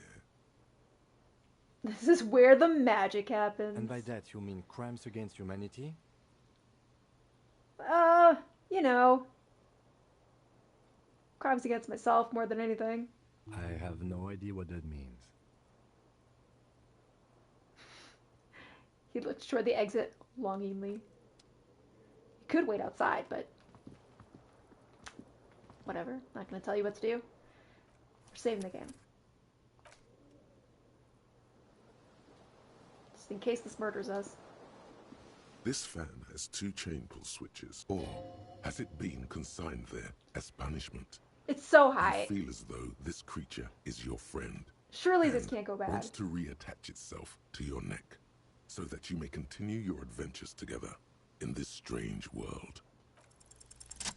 This is where the magic happens. And by that you mean crimes against humanity? You know. Crimes against myself more than anything. I have no idea what that means. He looks toward the exit longingly. He could wait outside, but whatever. Not gonna tell you what to do. We're saving the game. Just in case this murders us. This fan has 2 chain pull switches, or has it been consigned there as punishment? It's so high. You feel as though this creature is your friend. Surely this can't go bad. Wants to reattach itself to your neck, so that you may continue your adventures together in this strange world.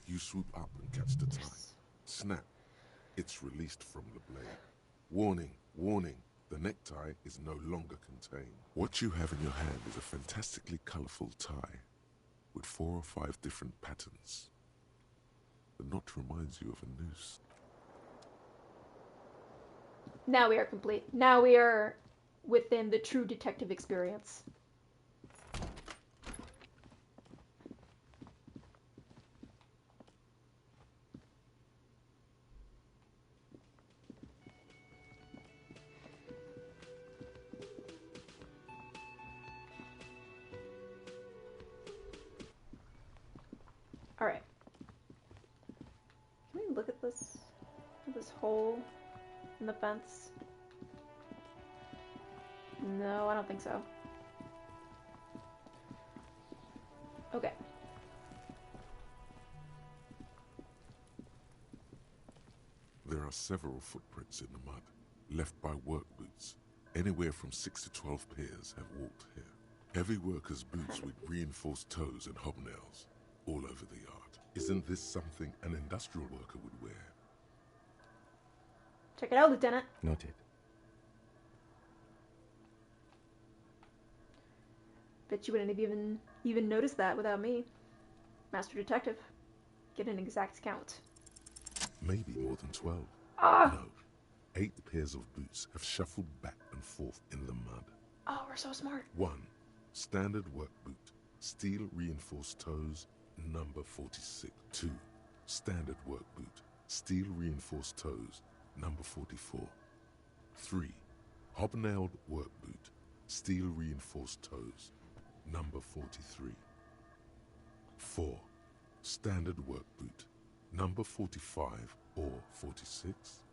You swoop up and catch the tie. Snap. It's released from the blade. Warning, warning. The necktie is no longer contained. What you have in your hand is a fantastically colorful tie with 4 or 5 different patterns. The knot reminds you of a noose. Now we are complete. Now we are within the true detective experience. Alright. Can we look at this? This hole in the fence? No, I don't think so. Okay. There are several footprints in the mud, left by work boots. Anywhere from 6 to 12 pairs have walked here. Heavy workers' boots with reinforced toes and hobnails, all over the yard. Isn't this something an industrial worker would wear? Check it out, Lieutenant. Noted. Bet you wouldn't have even noticed that without me. Master Detective. Get an exact count. Maybe more than 12. Ah! No. 8 pairs of boots have shuffled back and forth in the mud. Oh, we're so smart. 1. Standard work boot. Steel reinforced toes, number 46. 2. Standard work boot. Steel reinforced toes, number 44. 3. Hobnailed work boot. Steel reinforced toes, number 43. 4. Standard work boot. Number 45 or 46?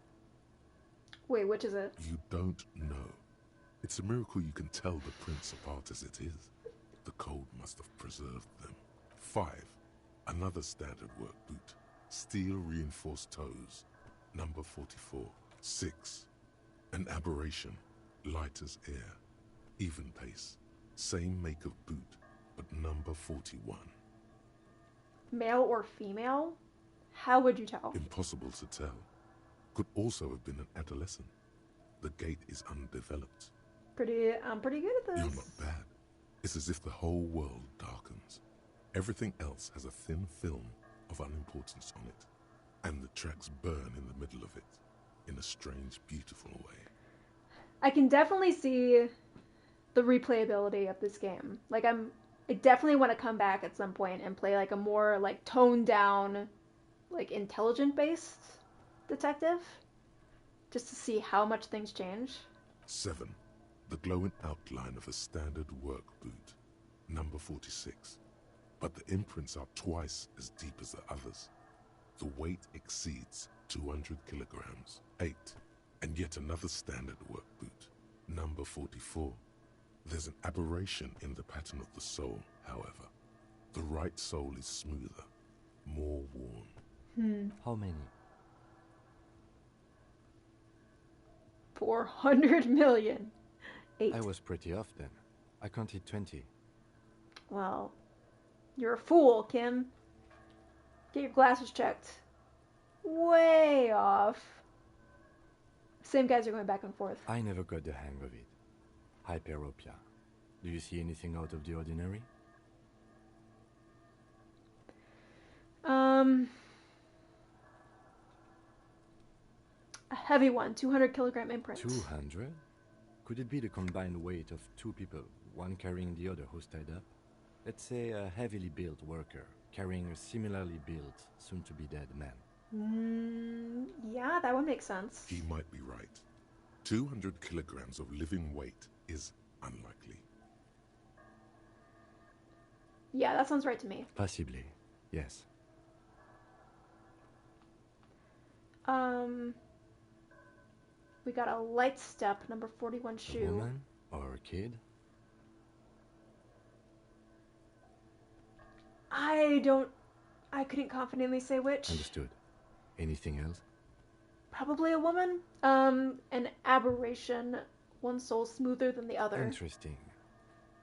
Wait, which is it? You don't know. It's a miracle you can tell the prints apart as it is. The cold must have preserved them. 5. Another standard work boot. Steel reinforced toes. Number 44. 6. An aberration, light as air, even pace, same make of boot, but number 41. Male or female? How would you tell? Impossible to tell. Could also have been an adolescent. The gate is undeveloped. I'm pretty good at this. You're not bad. It's as if the whole world darkens. Everything else has a thin film of unimportance on it, and the tracks burn in the middle of it, in a strange, beautiful way. I can definitely see the replayability of this game. Like, I definitely want to come back at some point and play like a more like toned down, like intelligent based detective, just to see how much things change. 7. The glowing outline of a standard work boot, number 46. But the imprints are twice as deep as the others. The weight exceeds 200 kilograms. 8. And yet another standard work boot, number 44. There's an aberration in the pattern of the sole, however. The right sole is smoother, more worn. How many? 400 million. 8. I was pretty off then. I counted 20. Well, you're a fool, Kim. Get your glasses checked. Way off. Same guys are going back and forth. I never got the hang of it. Hyperopia. Do you see anything out of the ordinary? A heavy one, 200 kilogram imprint. 200? Could it be the combined weight of two people, one carrying the other who's tied up? Let's say a heavily built worker carrying a similarly built, soon-to-be-dead man. Yeah, that would make sense. He might be right. 200 kilograms of living weight is unlikely. Yeah, that sounds right to me. Possibly, yes. We got a light step, number 41 shoe. A woman or a kid? I couldn't confidently say which. Understood. Anything else? Probably a woman. An aberration, one soul smoother than the other. Interesting.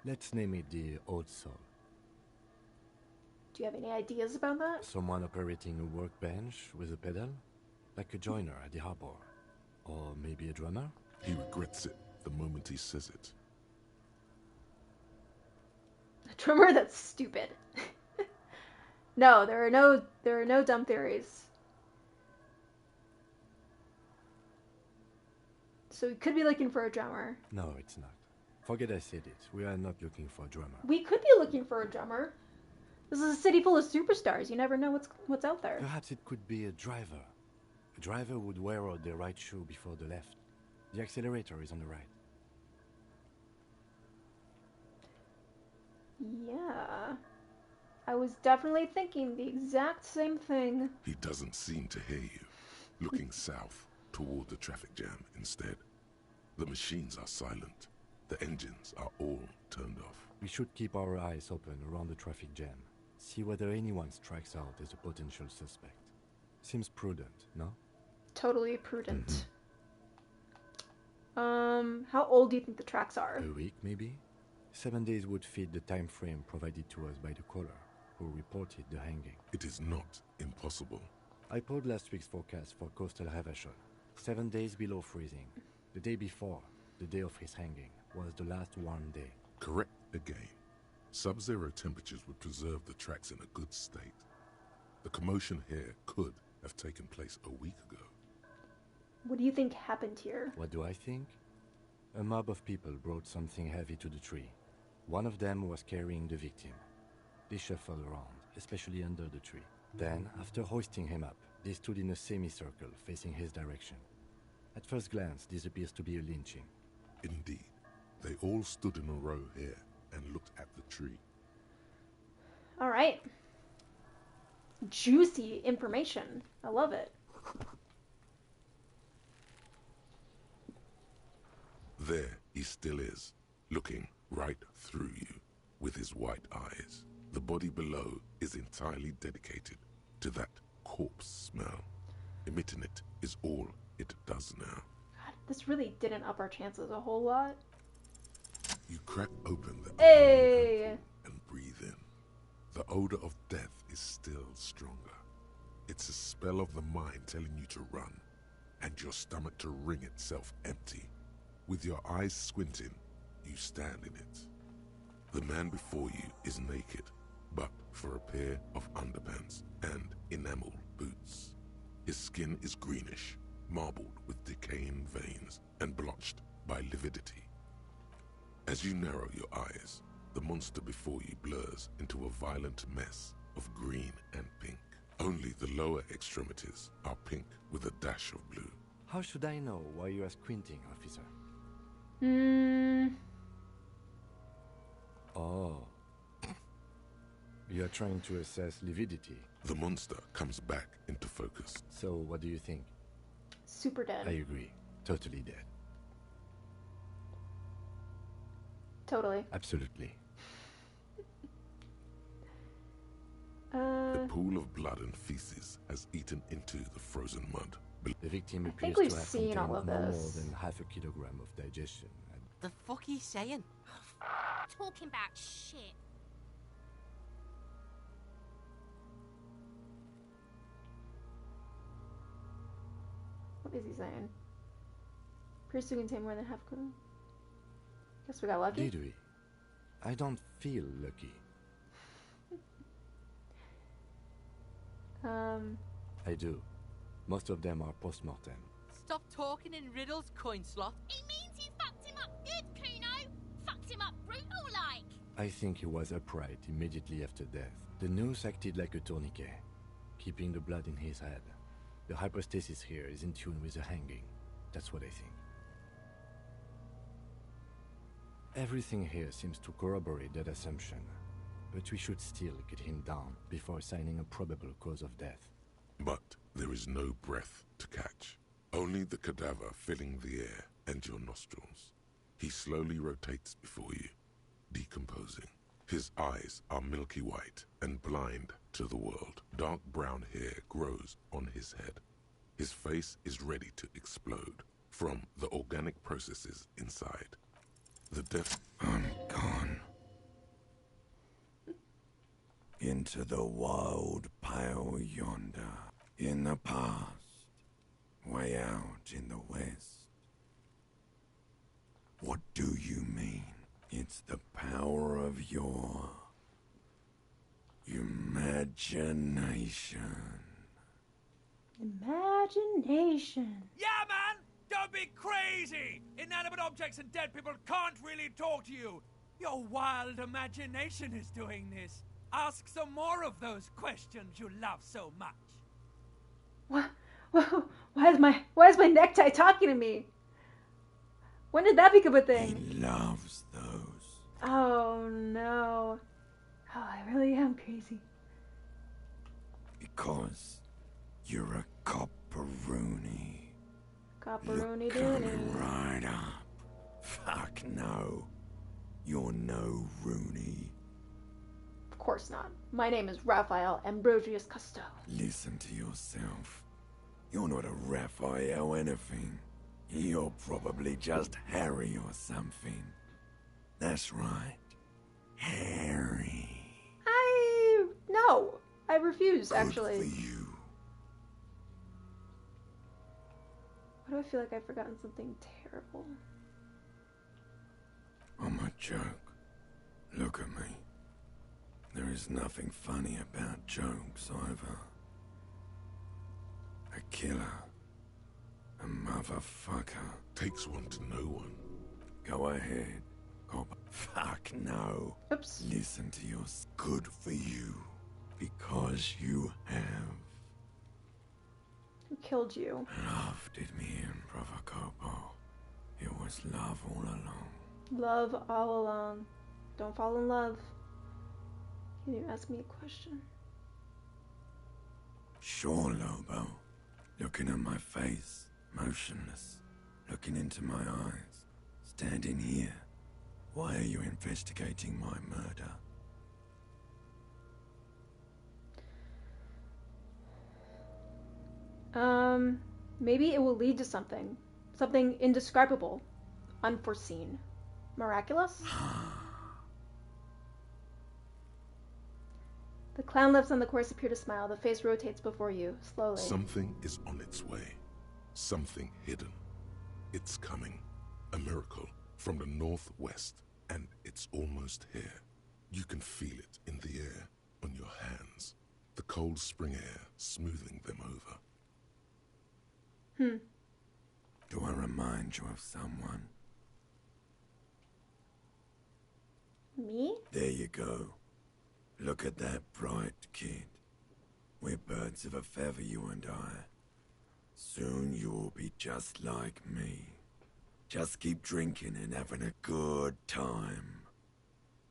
Let's name it the old soul. Do you have any ideas about that? Someone operating a workbench with a pedal? Like a joiner at the harbor. Or maybe a drummer? He regrets it the moment he says it. A drummer? That's stupid. No, there are no dumb theories. So we could be looking for a drummer. No, it's not. Forget I said it. We are not looking for a drummer. We could be looking for a drummer. This is a city full of superstars. You never know what's out there. Perhaps it could be a driver. A driver would wear out the right shoe before the left. The accelerator is on the right. Yeah. I was definitely thinking the exact same thing. He doesn't seem to hear you. Looking south toward the traffic jam instead. The machines are silent. The engines are all turned off. We should keep our eyes open around the traffic jam. See whether anyone strikes out as a potential suspect. Seems prudent, no? Totally prudent. How old do you think the tracks are? A week, maybe? 7 days would fit the time frame provided to us by the caller, who reported the hanging. It is not impossible. I pulled last week's forecast for coastal Raphael. 7 days below freezing. The day before, the day of his hanging, was the last warm day. Correct again. Sub-zero temperatures would preserve the tracks in a good state. The commotion here could have taken place a week ago. What do you think happened here? What do I think? A mob of people brought something heavy to the tree. One of them was carrying the victim. They shuffled around, especially under the tree. Then, after hoisting him up, they stood in a semicircle facing his direction. At first glance, this appears to be a lynching. Indeed. They all stood in a row here and looked at the tree. All right. Juicy information. I love it. There he still is, looking right through you with his white eyes. The body below is entirely dedicated to that corpse smell. Emitting it is all it does now. God, this really didn't up our chances a whole lot. You crack open the Hey! and breathe in. The odor of death is still stronger. It's a spell of the mind telling you to run, and your stomach to wring itself empty. With your eyes squinting, you stand in it. The man before you is naked, but for a pair of underpants and enamel boots. His skin is greenish, marbled with decaying veins and blotched by lividity. As you narrow your eyes, the monster before you blurs into a violent mess of green and pink. Only the lower extremities are pink with a dash of blue. How should I know why you are squinting, officer? Oh. You are trying to assess lividity. The monster comes back into focus. So, what do you think? Super dead. I agree. Totally dead. Totally. Absolutely. The pool of blood and feces has eaten into the frozen mud. The victim I appears think to we've have seen all of contained no more this. than half a kilogram of digestion. The fuck he's saying? Talking about shit. What is he saying? Appears to contain more than half a kilo. Guess we got lucky. Did we? I don't feel lucky. I do. Most of them are post-mortem. Stop talking in riddles, coin slot. He means you fucked him up good, Kuno. Fucked him up brutal like. I think he was upright immediately after death. The noose acted like a tourniquet, keeping the blood in his head. The hypostasis here is in tune with the hanging. That's what I think. Everything here seems to corroborate that assumption, but we should still get him down before assigning a probable cause of death. But there is no breath to catch. Only the cadaver filling the air and your nostrils. He slowly rotates before you, decomposing. His eyes are milky white and blind to the world. Dark brown hair grows on his head. His face is ready to explode from the organic processes inside. The death... I'm gone. Into the wild pale yonder. In the past. Way out in the west. What do you mean? It's the power of your imagination. Imagination. Yeah, man! Don't be crazy! Inanimate objects and dead people can't really talk to you. Your wild imagination is doing this. Ask some more of those questions you love so much. Why is my necktie talking to me? When did that become a thing? He loves those. Oh no. Oh, I really am crazy. Because you're a copperoonie. Copperoonie coming right up. Fuck no. You're no Rooney. Of course not. My name is Raphael Ambrosius Costeau. Listen to yourself. You're not a Raphael anything. You're probably just Harry or something. That's right. Harry. No. I refuse, Good actually. for you. Why do I feel like I've forgotten something terrible? I'm a joke. Look at me. There is nothing funny about jokes either. A killer. A motherfucker. Takes one to know one. Go ahead. Fuck no. Oops. Listen to your... Good for you. Because you have. Who killed you? Love did me in, Provocopo. It was love all along. Love all along. Don't fall in love. Can you ask me a question? Sure, Lobo. Looking at my face, motionless. Looking into my eyes. Standing here. Why are you investigating my murder? Maybe it will lead to something. Something indescribable. Unforeseen. Miraculous? The clown lifts on the course appear to smile. The face rotates before you, slowly. Something is on its way. Something hidden. It's coming. A miracle from the northwest, and it's almost here. You can feel it in the air, on your hands. The cold spring air smoothing them over. Do I remind you of someone? Me? There you go. Look at that bright kid. We're birds of a feather, you and I. Soon you will be just like me. Just keep drinking and having a good time.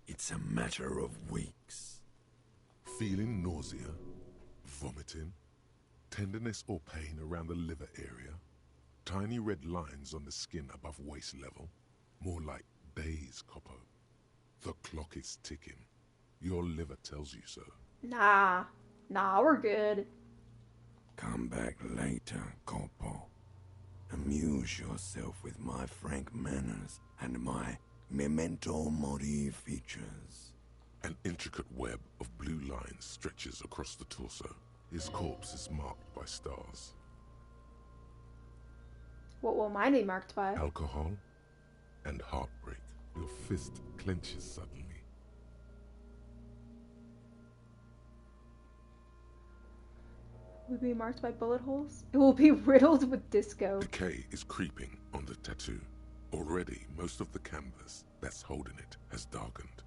It's a matter of weeks. Feeling nausea, vomiting, tenderness or pain around the liver area, tiny red lines on the skin above waist level, more like days, Copo. The clock is ticking. Your liver tells you so. Nah, we're good. Come back later, Corpo. Amuse yourself with my frank manners and my memento mori features. An intricate web of blue lines stretches across the torso. His corpse is marked by stars. What will mine be marked by? Alcohol and heartbreak. Your fist clenches suddenly. Will it be marked by bullet holes? It will be riddled with disco. Decay is creeping on the tattoo. Already, most of the canvas that's holding it has darkened.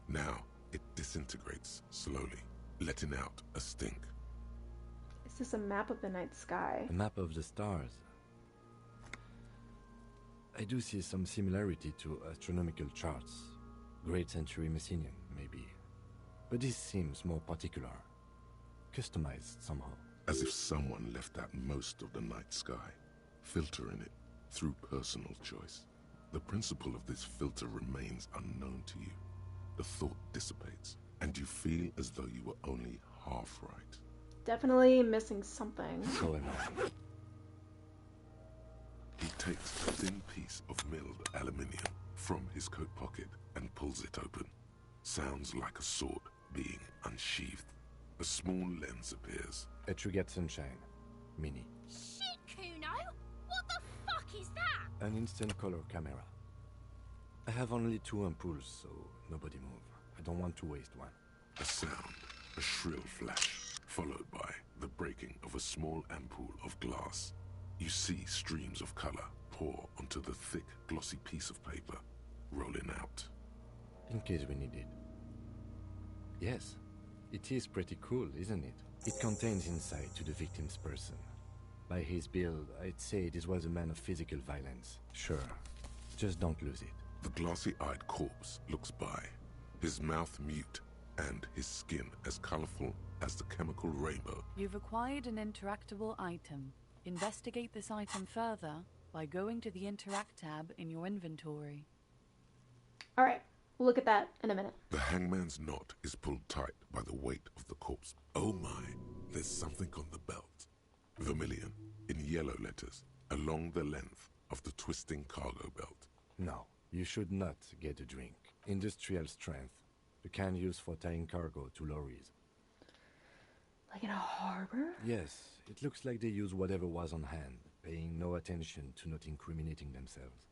Now, it disintegrates slowly, letting out a stink. Is this a map of the night sky? A map of the stars. I do see some similarity to astronomical charts. Great century Messinian, maybe. But this seems more particular. Customized somehow. As if someone left out most of the night sky, filtering it through personal choice. The principle of this filter remains unknown to you. The thought dissipates, and you feel as though you were only half right. Definitely missing something. So am I. He takes a thin piece of milled aluminium from his coat pocket and pulls it open. Sounds like a sword being unsheathed. A small lens appears. A Trigger Sunshine. Mini. Shit, Kuno! What the fuck is that? An instant color camera. I have only 2 ampoules, so nobody move. I don't want to waste one. A sound, a shrill flash, followed by the breaking of a small ampoule of glass. You see streams of color pour onto the thick, glossy piece of paper, rolling out. In case we need it. Yes, it is pretty cool, isn't it? It contains insight to the victim's person. By his build, I'd say this was a man of physical violence. Sure, just don't lose it. The glossy-eyed corpse looks by, his mouth mute, and his skin as colorful as the chemical rainbow. You've acquired an interactable item. Investigate this item further by going to the Interact tab in your inventory. Alright, we'll look at that in a minute. The hangman's knot is pulled tight by the weight of the corpse. Oh my, there's something on the belt. Vermilion, in yellow letters, along the length of the twisting cargo belt. No, you should not get a drink. Industrial strength. The kind used for tying cargo to lorries. Like in a harbor? Yes, it looks like they use whatever was on hand, paying no attention to not incriminating themselves.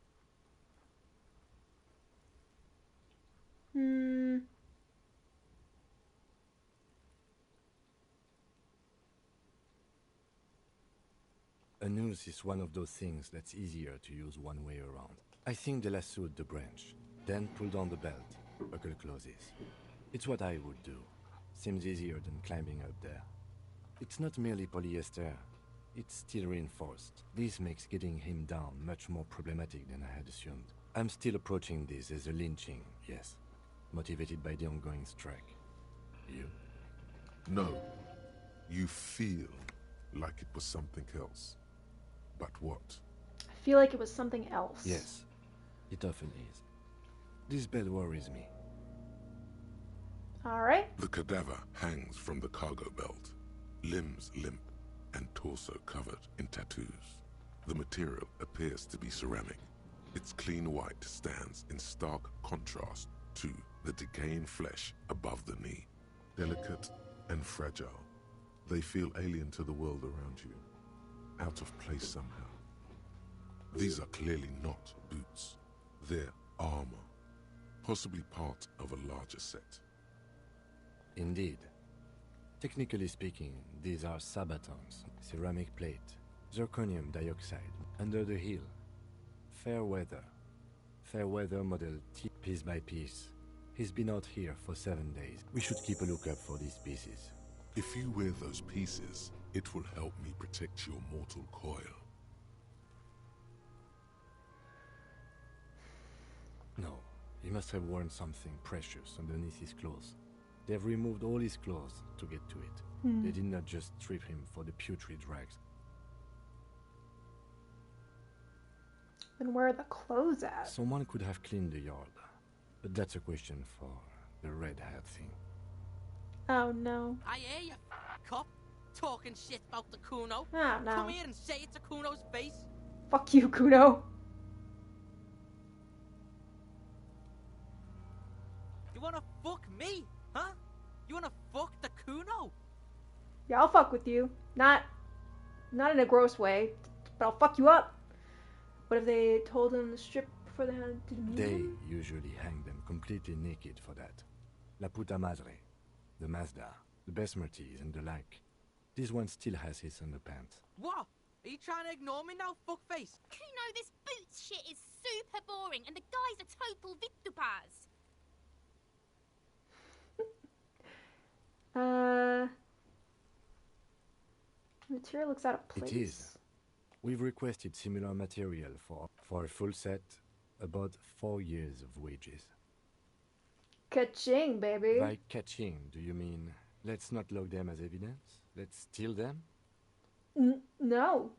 A noose is one of those things that's easier to use one way around. I think they lassoed the branch, then pulled on the belt, buckle closes. It's what I would do. Seems easier than climbing up there. It's not merely polyester, it's steel reinforced. This makes getting him down much more problematic than I had assumed. I'm still approaching this as a lynching, yes. Motivated by the ongoing strike. You? No. You feel like it was something else. But what? I feel like it was something else. Yes, it often is. This bed worries me. Alright. The cadaver hangs from the cargo belt, limbs limp, and torso covered in tattoos. The material appears to be ceramic. Its clean white stands in stark contrast to the decaying flesh above the knee. Delicate and fragile, they feel alien to the world around you, out of place somehow. These are clearly not boots. They're armor, possibly part of a larger set. Indeed. Technically speaking, these are sabatons, ceramic plate, zirconium dioxide, under the heel. Fair weather. Fair weather model T piece by piece. He's been out here for 7 days. We should keep a lookout for these pieces. If you wear those pieces, it will help me protect your mortal coil. No, he must have worn something precious underneath his clothes. They've removed all his clothes to get to it. They did not just strip him for the putrid rags. Then where are the clothes at? Someone could have cleaned the yard, but that's a question for the red hat thing. Oh no. I hear you, cop, talking shit about the Kuno. Oh no. Come here and say it to Kuno's face. Fuck you, Kuno. You wanna fuck me, huh? You wanna fuck the Kuno? Yeah, I'll fuck with you. Not in a gross way, but I'll fuck you up. What if they told him to strip before they had to meet They him? usually hang them completely naked for that. La puta madre, the Mazda, the Besmerties and the like. This one still has his underpants. What? Are you trying to ignore me now, fuckface? Kuno, this boots shit is super boring, and the guy's a total Victopaz. Material looks out of place. It is. We've requested similar material for a full set, about 4 years of wages. Ka-ching, baby. By catching, do you mean let's not log them as evidence? Let's steal them? No.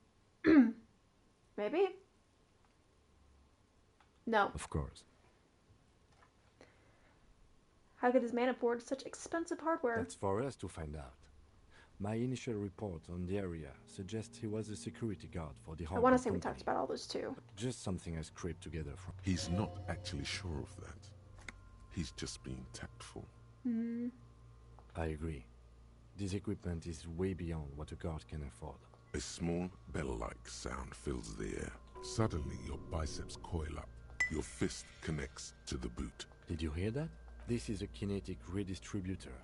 Maybe? No. Of course. How could this man afford such expensive hardware? That's for us to find out. My initial report on the area suggests he was a security guard for the I hardware want to say company. we talked about all those too. Just something I scraped together from... He's not actually sure of that. He's just being tactful. I agree. This equipment is way beyond what a guard can afford. A small bell-like sound fills the air. Suddenly, your biceps coil up. Your fist connects to the boot. Did you hear that? This is a kinetic redistributor.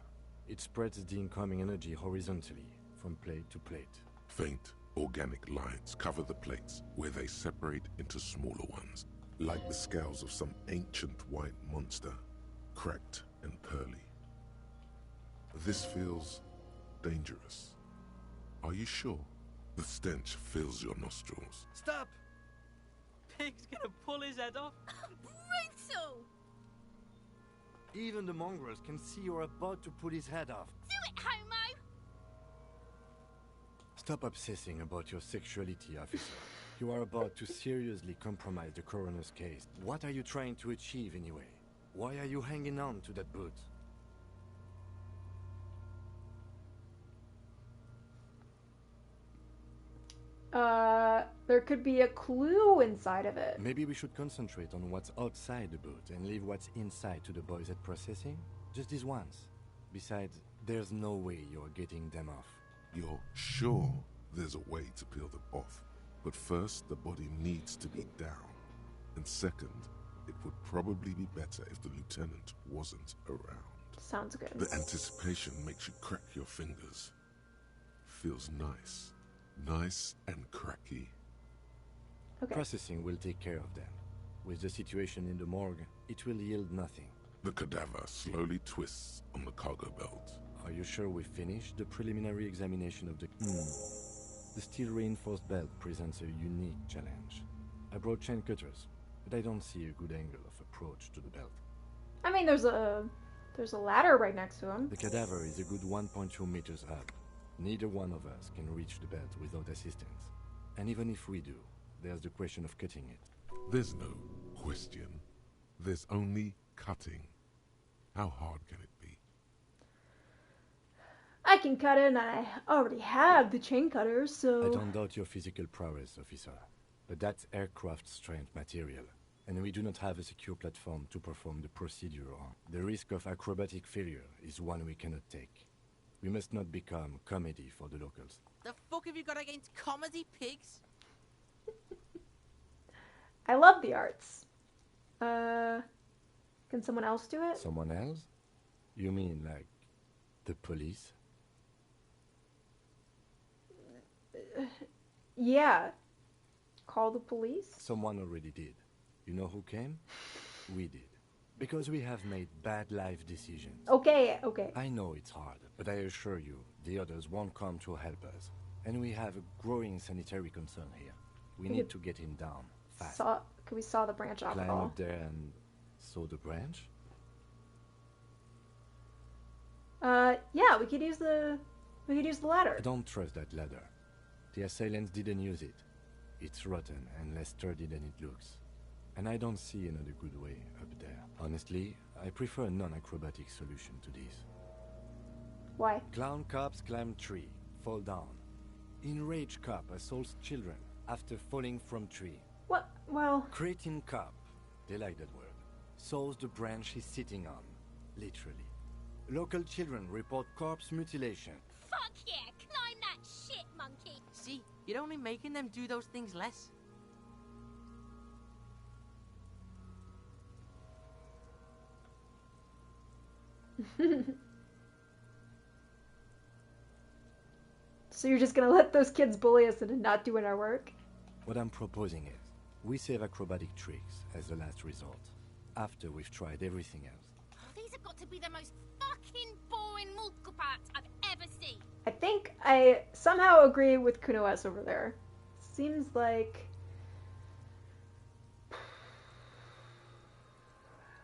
It spreads the incoming energy horizontally, from plate to plate. Faint, organic lines cover the plates, where they separate into smaller ones, like the scales of some ancient white monster, cracked and pearly. This feels dangerous. Are you sure? The stench fills your nostrils. Stop! Pig's gonna pull his head off. Brutal! Even the mongrels can see you're about to pull his head off. Do it, homo! Stop obsessing about your sexuality, officer. You are about to seriously compromise the coroner's case. What are you trying to achieve anyway? Why are you hanging on to that boot? There could be a clue inside of it. Maybe we should concentrate on what's outside the boot and leave what's inside to the boys at processing? Just this once. Besides, there's no way you're getting them off. You're sure there's a way to peel them off, but first the body needs to be down. And second, it would probably be better if the lieutenant wasn't around. Sounds good. The anticipation makes you crack your fingers. Feels nice. Nice and cracky. Okay. Processing will take care of them. With the situation in the morgue, it will yield nothing. The cadaver slowly twists on the cargo belt. Are you sure we finished the preliminary examination of the... The steel-reinforced belt presents a unique challenge. I brought chain cutters, but I don't see a good angle of approach to the belt. I mean, there's a ladder right next to him. The cadaver is a good 1.2 meters up. Neither one of us can reach the belt without assistance. And even if we do, there's the question of cutting it. There's no question. There's only cutting. How hard can it be? I can cut it, and I already have the chain cutter, so... I don't doubt your physical prowess, officer, but that's aircraft-strength material, and we do not have a secure platform to perform the procedure on. The risk of acrobatic failure is one we cannot take. We must not become comedy for the locals. The fuck have you got against comedy pigs? I love the arts. Can someone else do it? Someone else? You mean, like, the police? Yeah. Call the police? Someone already did. You know who came? We did. Because we have made bad life decisions. Okay. I know it's hard, but I assure you, the others won't come to help us. And we have a growing sanitary concern here. We need to get him down, fast. Can we saw the branch off at Climb all? up there and saw the branch? Yeah, we could use the ladder. I don't trust that ladder. The assailants didn't use it. It's rotten and less sturdy than it looks. And I don't see another good way up there. Honestly, I prefer a non-acrobatic solution to this. Why? Clown cops climb tree, fall down. Enraged cop assaults children after falling from tree. What? Well... Cretin cop, they like that word, saws the branch he's sitting on, literally. Local children report corpse mutilation. Fuck yeah, climb that shit, monkey. See, you're only making them do those things less. So you're just gonna let those kids bully us into not doing our work? What I'm proposing is, we save acrobatic tricks as the last resort, after we've tried everything else. Oh, these have got to be the most fucking boring multiple parts I've ever seen. I think I somehow agree with Kuno S over there. Seems like...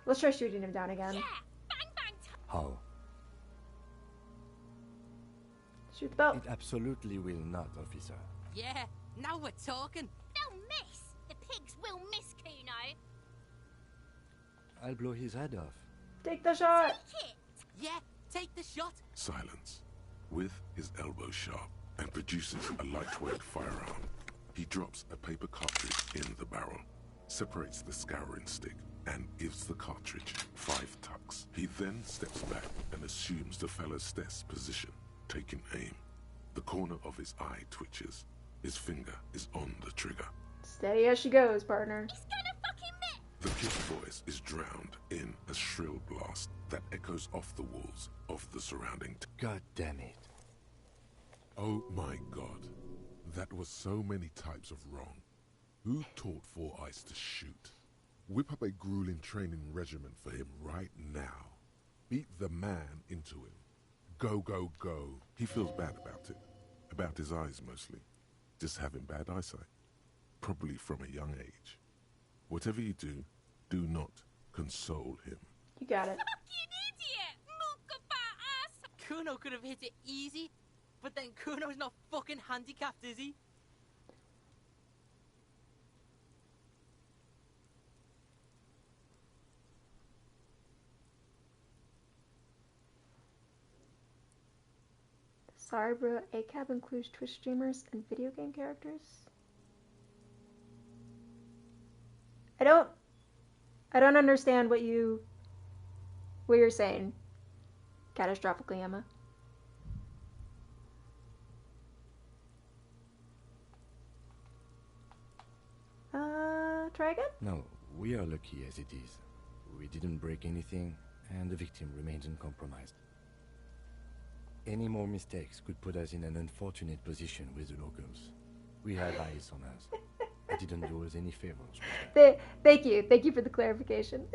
Let's try shooting him down again. Yeah, bang bang. How? Shoot the belt. It absolutely will not, officer. Yeah, now we're talking. They'll miss. The pigs will miss Kuno. I'll blow his head off. Take the shot. Take it. Yeah, take the shot. Silence. With his elbow sharp and produces a lightweight firearm, he drops a paper cartridge in the barrel, separates the scouring stick, and gives the cartridge 5 tucks. He then steps back and assumes the fellow's desk position, taking aim. The corner of his eye twitches. His finger is on the trigger. Steady as she goes, partner. He's gonna fucking miss. The kid's voice is drowned in a shrill blast that echoes off the walls of the surrounding God damn it. Oh my god. That was so many types of wrong. Who taught Four Eyes to shoot? Whip up a grueling training regimen for him right now. Beat the man into him. Go, go, go. He feels bad about it. About his eyes mostly. Just having bad eyesight. Probably from a young age. Whatever you do, do not console him. You got it. Fucking idiot! Multiple ass. Kuno could have hit it easy, but then Kuno's not fucking handicapped, is he? Sorry, bro. ACAB includes Twitch streamers and video game characters. I don't understand what you're saying. Catastrophically, Emma. Try again? No, we are lucky as it is. We didn't break anything, and the victim remains uncompromised. Any more mistakes could put us in an unfortunate position with the locals. We have eyes on us. I didn't do us any favors. Thank you. Thank you for the clarification.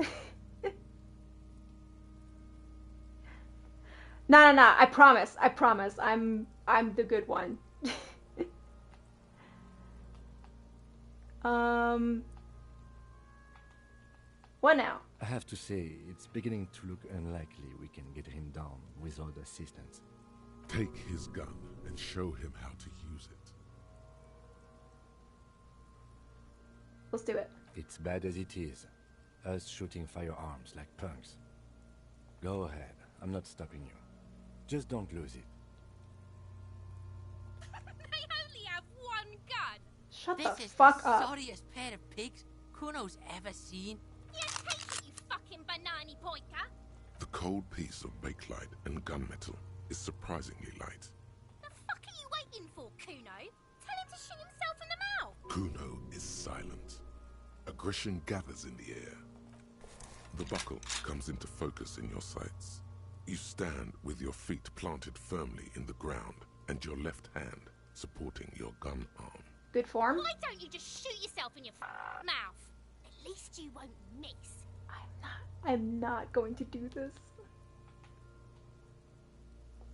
No. I promise. I'm the good one. What now? I have to say, it's beginning to look unlikely we can get him down without assistance. Take his gun and show him how to use it. Let's do it. It's bad as it is. Us shooting firearms like punks. Go ahead. I'm not stopping you. Just don't lose it. Shut this the is fuck the up. sorriest pair of pigs Kuno's ever seen. Yeah, take it, you fucking banana pointer. The cold piece of bakelite and gunmetal is surprisingly light. The fuck are you waiting for, Kuno? Tell him to shoot himself in the mouth. Kuno is silent. Aggression gathers in the air. The buckle comes into focus in your sights. You stand with your feet planted firmly in the ground and your left hand supporting your gun arm. Good form. Why don't you just shoot yourself in your mouth? At least you won't miss. I'm not going to do this.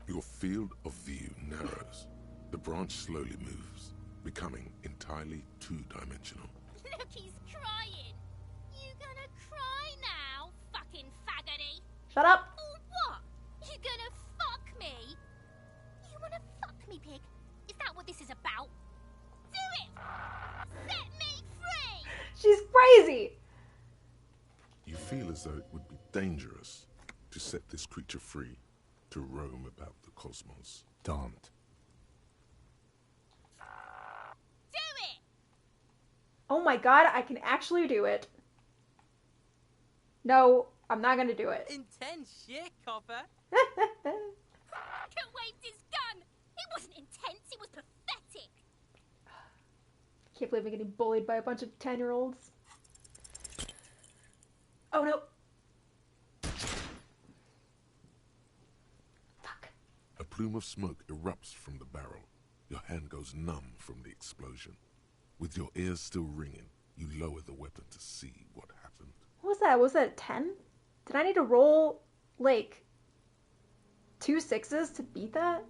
Your field of view narrows. The branch slowly moves, becoming entirely two-dimensional. Look, he's crying. You gonna cry now, fucking faggoty? Shut up. Or what? You gonna fuck me? You wanna fuck me, pig? Is that what this is about? Do it! Set me free! She's crazy! You feel as though it would be dangerous to set this creature free to roam about the cosmos. Don't. Do it! Oh my god, I can actually do it. No, I'm not gonna do it. Intense shit, copper. Fucker waved his gun! It wasn't intense, it was pathetic! Can't believe I'm getting bullied by a bunch of 10-year-olds. Oh no. A plume of smoke erupts from the barrel. Your hand goes numb from the explosion. With your ears still ringing, you lower the weapon to see what happened. What was that? Was that a 10? Did I need to roll, like, 2 6s to beat that?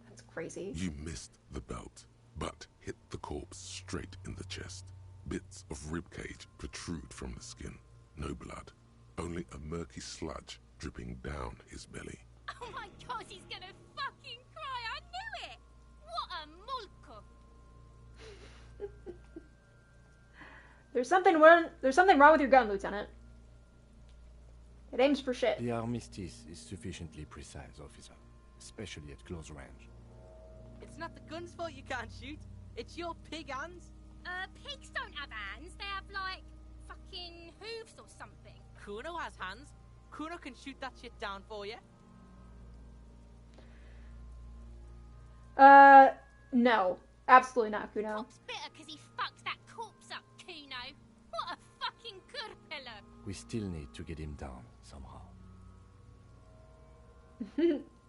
That's crazy. You missed the belt, but hit the corpse straight in the chest. Bits of ribcage protrude from the skin. No blood, only a murky sludge dripping down his belly. Oh my god, he's gonna fucking cry! I knew it! What a mulko! There's something wrong with your gun, Lieutenant. It aims for shit. The armistice is sufficiently precise, officer, especially at close range. It's not the gun's fault you can't shoot. It's your pig hands. Pigs don't have hands. They have, like, fucking hooves or something. Kuno has hands. Kuno can shoot that shit down for you. No. Absolutely not, Kuno. Pop's bitter because he fucked that corpse up, Kuno. What a fucking kurpilla. We still need to get him down, somehow.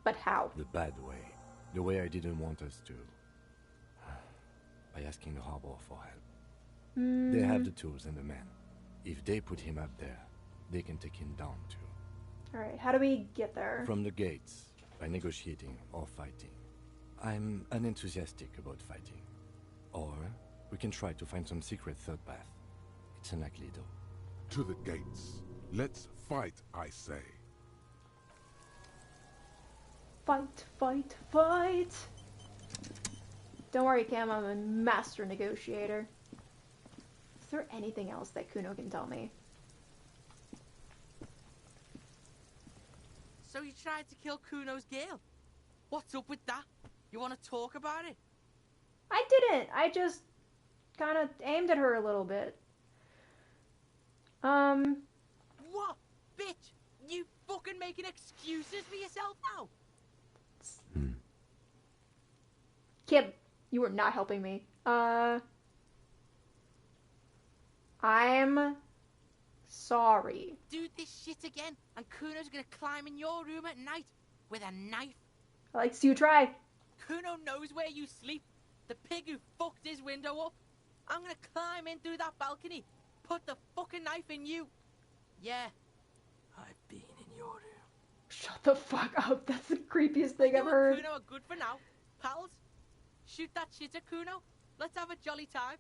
But how? The bad way. The way I didn't want us to. By asking the harbor for help. They have the tools and the men. If they put him up there, they can take him down too. Alright, how do we get there? From the gates, by negotiating or fighting. I'm unenthusiastic about fighting. Or we can try to find some secret third path. It's unlikely though. To the gates. Let's fight, I say. Fight, fight, fight! Don't worry, Cam, I'm a master negotiator. Is there anything else that Kuno can tell me? So you tried to kill Kuno's girl? What's up with that? You want to talk about it? I didn't! I just kind of aimed at her a little bit. What? Bitch! You fucking making excuses for yourself now? Kim, you are not helping me. I'm sorry. Do this shit again, and Kuno's gonna climb in your room at night with a knife. I like to see you try. Kuno knows where you sleep. The pig who fucked his window up. I'm gonna climb in through that balcony, put the fucking knife in you. Yeah, I've been in your room. Shut the fuck up. That's the creepiest thing I've heard. Kuno are good for now. Pals, shoot that shit at Kuno. Let's have a jolly time.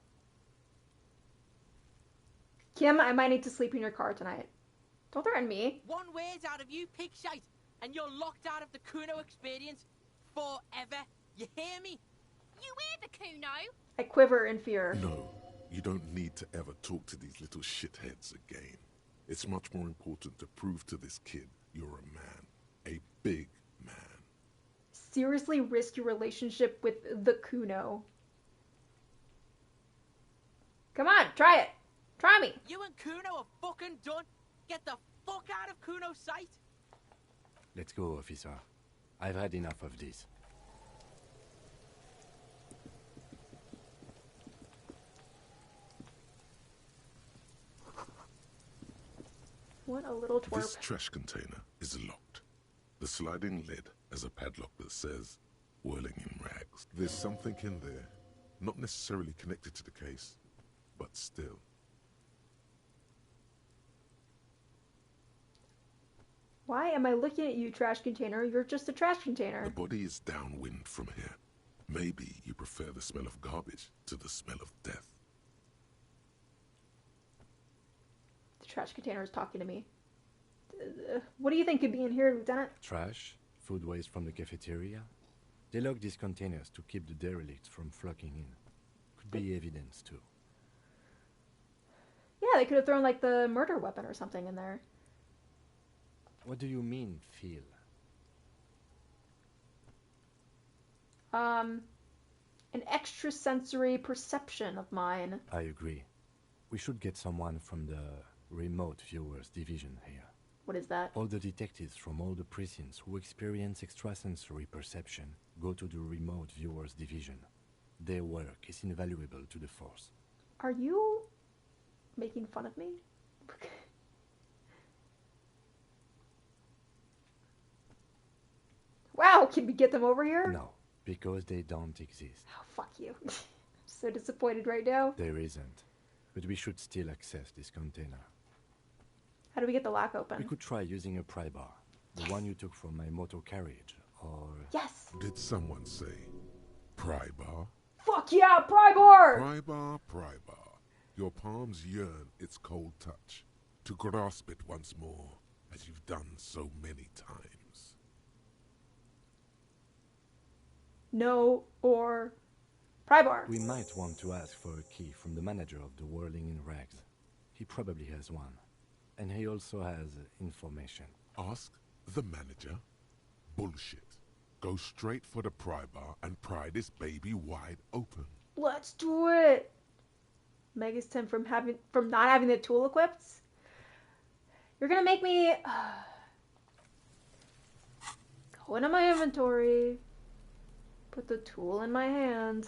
Kim, I might need to sleep in your car tonight. Don't threaten me. One word out of you, pig shite, and you're locked out of the Kuno experience forever. You hear me? You hear the Kuno? I quiver in fear. No, you don't need to ever talk to these little shitheads again. It's much more important to prove to this kid you're a man. A big man. Seriously risk your relationship with the Kuno. Try it. Try me. You and Kuno are fucking done. Get the fuck out of Kuno's sight. Let's go, officer. I've had enough of this. What a little twerp. This trash container is locked. The sliding lid has a padlock that says, whirling in rags. There's something in there, not necessarily connected to the case, but still. Why am I looking at you, trash container? You're just a trash container. The body is downwind from here. Maybe you prefer the smell of garbage to the smell of death. The trash container is talking to me. What do you think could be in here, Lieutenant? Trash, food waste from the cafeteria. They lock these containers to keep the derelicts from flocking in. Could be evidence, too. Yeah, they could have thrown, like, the murder weapon or something in there. What do you mean, feel? An extrasensory perception of mine. I agree. We should get someone from the remote viewers division here. What is that? All the detectives from all the precincts who experience extrasensory perception go to the remote viewers division. Their work is invaluable to the force. Are you making fun of me? Wow, can we get them over here? No, because they don't exist. Oh, fuck you. I'm so disappointed right now. There isn't. But we should still access this container. How do we get the lock open? We could try using a pry bar. The one you took from my motor carriage, or... Yes! Did someone say pry bar? Fuck yeah, pry bar! Pry bar, pry bar. Your palms yearn its cold touch, to grasp it once more, as you've done so many times. No, or pry bar. We might want to ask for a key from the manager of the Whirling in Rags. He probably has one. And he also has information. Ask the manager? Bullshit. Go straight for the pry bar and pry this baby wide open. Let's do it! Megas 10 from not having the tool equipped. You're gonna make me go into my inventory, put the tool in my hand.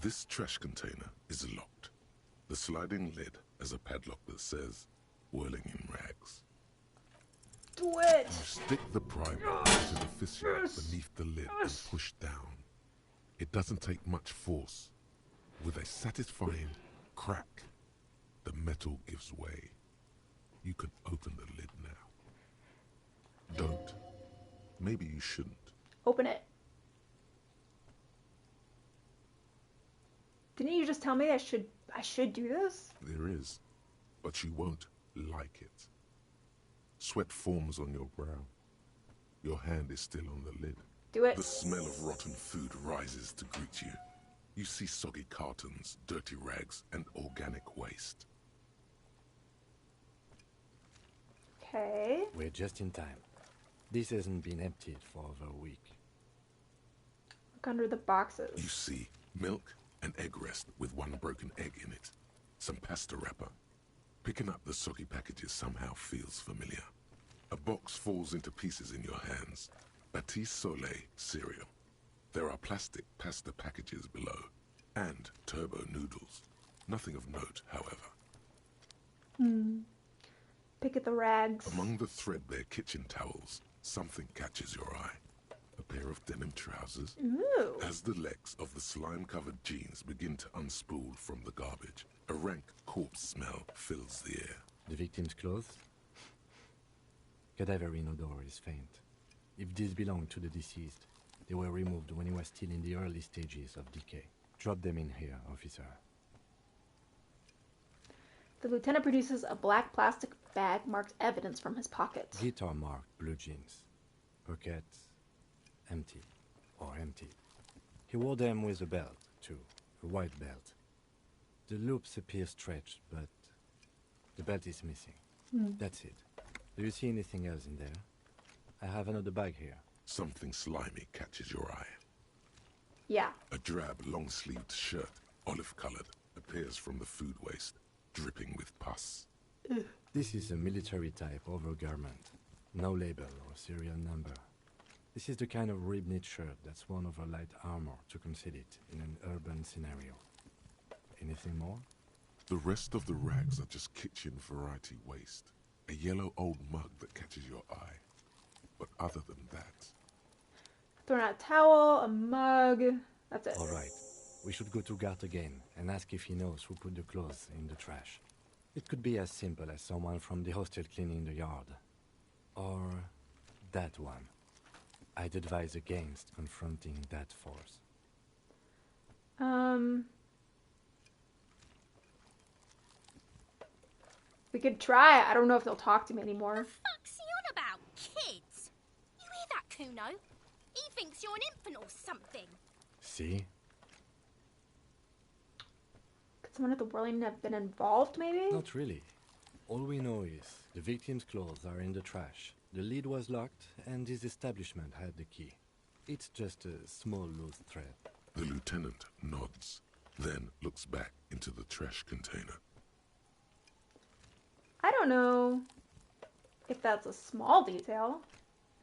This trash container is locked. The sliding lid has a padlock that says, whirling in rags. Do it! You stick the pry bar into the fissure beneath the lid and push down. It doesn't take much force. With a satisfying crack, the metal gives way. You can open the lid now. Don't. Maybe you shouldn't. Open it. Didn't you just tell me I should do this? There is, but you won't like it. Sweat forms on your brow. Your hand is still on the lid. Do it. The smell of rotten food rises to greet you. You see soggy cartons, dirty rags, and organic waste. Okay. We're just in time. This hasn't been emptied for over a week. Look under the boxes. You see milk, an egg rest with one broken egg in it, some pasta wrapper. Picking up the soggy packages somehow feels familiar. A box falls into pieces in your hands. Batiste Soleil cereal. There are plastic pasta packages below, and turbo noodles. Nothing of note, however. Pick at the rags. Among the threadbare kitchen towels, something catches your eye. A pair of denim trousers. Ooh. As the legs of the slime-covered jeans begin to unspool from the garbage, a rank corpse smell fills the air. The victim's clothes? Cadaverine odor is faint. If these belong to the deceased, they were removed when he was still in the early stages of decay. Drop them in here, officer. The lieutenant produces a black plastic bag marked evidence from his pocket. Guitar marked blue jeans. Pockets empty. Or empty. He wore them with a belt, too. A white belt. The loops appear stretched, but the belt is missing. That's it. Do you see anything else in there? I have another bag here. Something slimy catches your eye. Yeah. A drab, long-sleeved shirt, olive-colored, appears from the food waste, dripping with pus. This is a military-type overgarment. No label or serial number. This is the kind of rib-knit shirt that's worn over light armor to conceal it in an urban scenario. Anything more? The rest of the rags are just kitchen variety waste. A yellow old mug that catches your eye. But other than that... Thrown out a towel, a mug. That's it. All right. We should go to Gart again and ask if he knows who put the clothes in the trash. It could be as simple as someone from the hostel cleaning the yard. Or that one. I'd advise against confronting that force. We could try. I don't know if they'll talk to me anymore. What the fuck's he on about? Kids? You hear that, Kuno? He thinks you're an infant or something. See? Could someone at the whirling have been involved, maybe? Not really. All we know is the victim's clothes are in the trash. The lid was locked, and his establishment had the key. It's just a small loose thread. The lieutenant nods, then looks back into the trash container. I don't know if that's a small detail.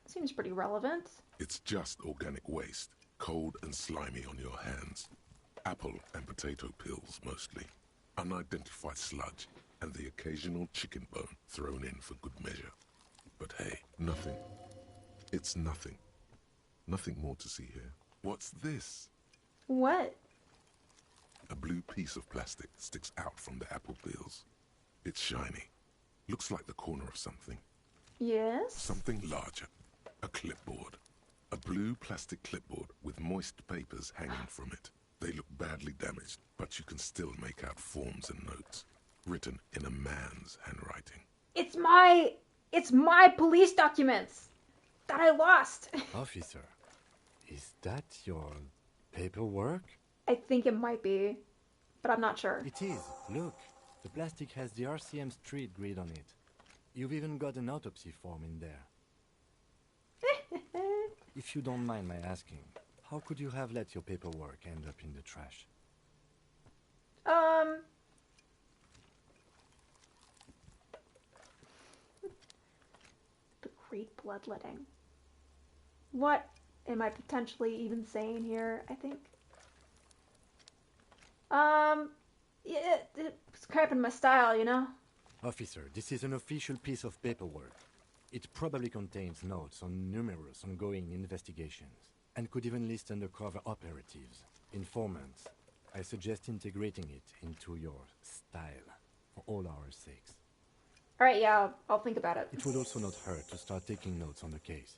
Seems pretty relevant. It's just organic waste, cold and slimy on your hands. Apple and potato peels, mostly. Unidentified sludge, and the occasional chicken bone thrown in for good measure. But hey, nothing. It's nothing. Nothing more to see here. What's this? What? A blue piece of plastic sticks out from the apple peels. It's shiny. Looks like the corner of something. Yes? Something larger. A clipboard. A blue plastic clipboard with moist papers hanging from it. They look badly damaged, but you can still make out forms and notes, written in a man's handwriting. It's my police documents that I lost. Officer, is that your paperwork? I think it might be, but I'm not sure. It is. Look, the plastic has the RCM street grid on it. You've even got an autopsy form in there. If you don't mind my asking, how could you have let your paperwork end up in the trash? The great bloodletting. What am I potentially even saying here, I think? Yeah, it's cramping my style, you know? Officer, this is an official piece of paperwork. It probably contains notes on numerous ongoing investigations, and could even list undercover operatives, informants. I suggest integrating it into your style, for all our sakes. Alright, yeah, I'll think about it. It would also not hurt to start taking notes on the case.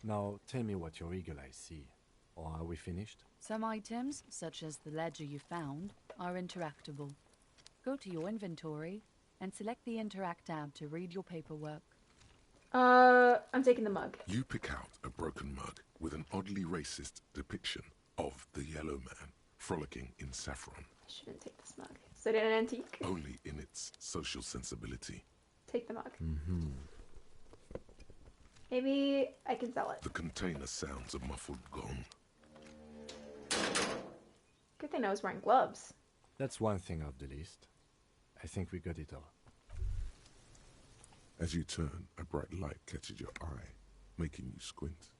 Now, tell me what your eagle eyes see. Or are we finished? Some items, such as the ledger you found, are interactable. Go to your inventory and select the Interact tab to read your paperwork. I'm taking the mug. You pick out a broken mug with an oddly racist depiction of the yellow man frolicking in saffron. I shouldn't take this mug. Is it an antique? Only in its social sensibility. Take the mug. Mm-hmm. Maybe I can sell it. The container sounds a muffled gong. Good thing I was wearing gloves. That's one thing off the list. I think we got it all. As you turn, a bright light catches your eye, making you squint.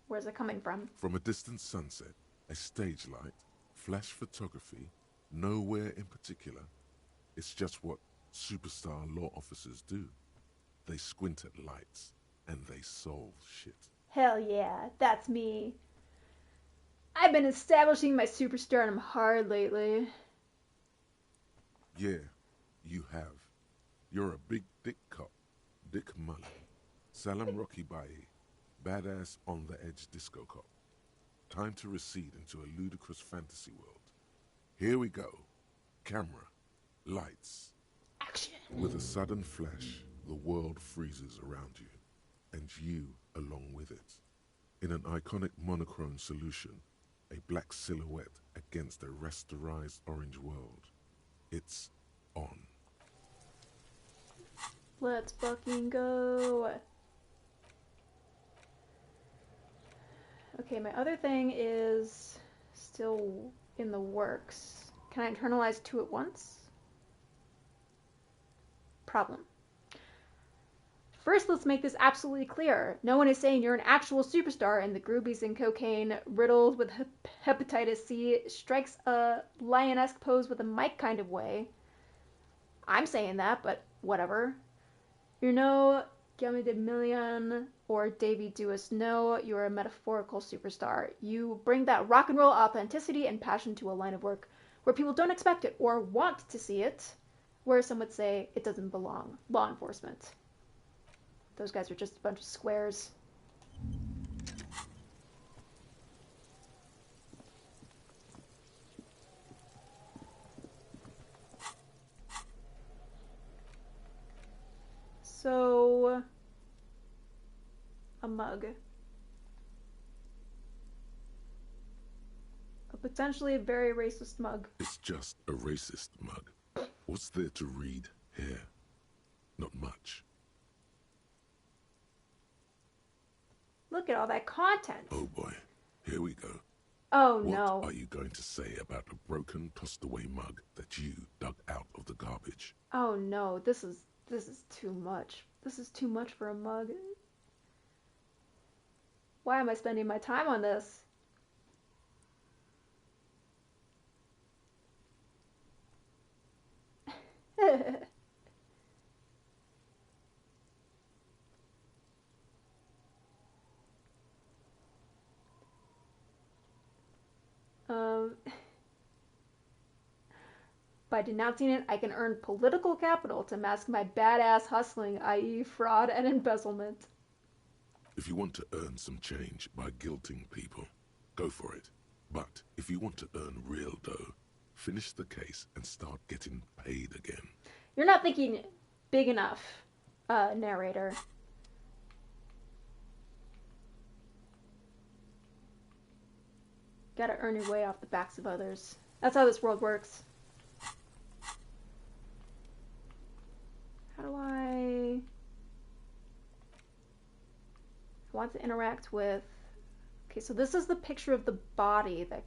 Where's it coming from? From a distant sunset, a stage light, flash photography, nowhere in particular. It's just what superstar law officers do. They squint at lights, and they solve shit. Hell yeah, that's me. I've been establishing my superstardom hard lately. Yeah, you have. You're a big dick cop. Dick Mullen. Salam Rocky Bayi. Badass on the edge disco cop. Time to recede into a ludicrous fantasy world. Here we go. Camera. Lights. Action. With a sudden flash, the world freezes around you. And you along with it. In an iconic monochrome solution, a black silhouette against a rasterized orange world. It's on. Let's fucking go. Okay, my other thing is still in the works. Can I internalize two at once? Problem. First, let's make this absolutely clear. No one is saying you're an actual superstar and the groupies and cocaine riddled with hepatitis C strikes a lionesque pose with a mic kind of way. I'm saying that, but whatever. You're no Gamme de Million or Davy Dewis. No, you're a metaphorical superstar. You bring that rock and roll authenticity and passion to a line of work where people don't expect it or want to see it, where some would say it doesn't belong. Law enforcement. Those guys are just a bunch of squares. So, a mug. A potentially very racist mug. It's just a racist mug. What's there to read here? Not much. Look at all that content. Oh boy, here we go. Oh no. What are you going to say about a broken, tossed away mug that you dug out of the garbage? Oh no, this is too much. This is too much for a mug. Why am I spending my time on this? By denouncing it, I can earn political capital to mask my badass hustling, i.e. fraud and embezzlement. If you want to earn some change by guilting people, go for it. But if you want to earn real dough, finish the case and start getting paid again. You're not thinking big enough, narrator. Gotta earn your way off the backs of others. That's how this world works. How do I want to interact with... Okay, so this is the picture of the body that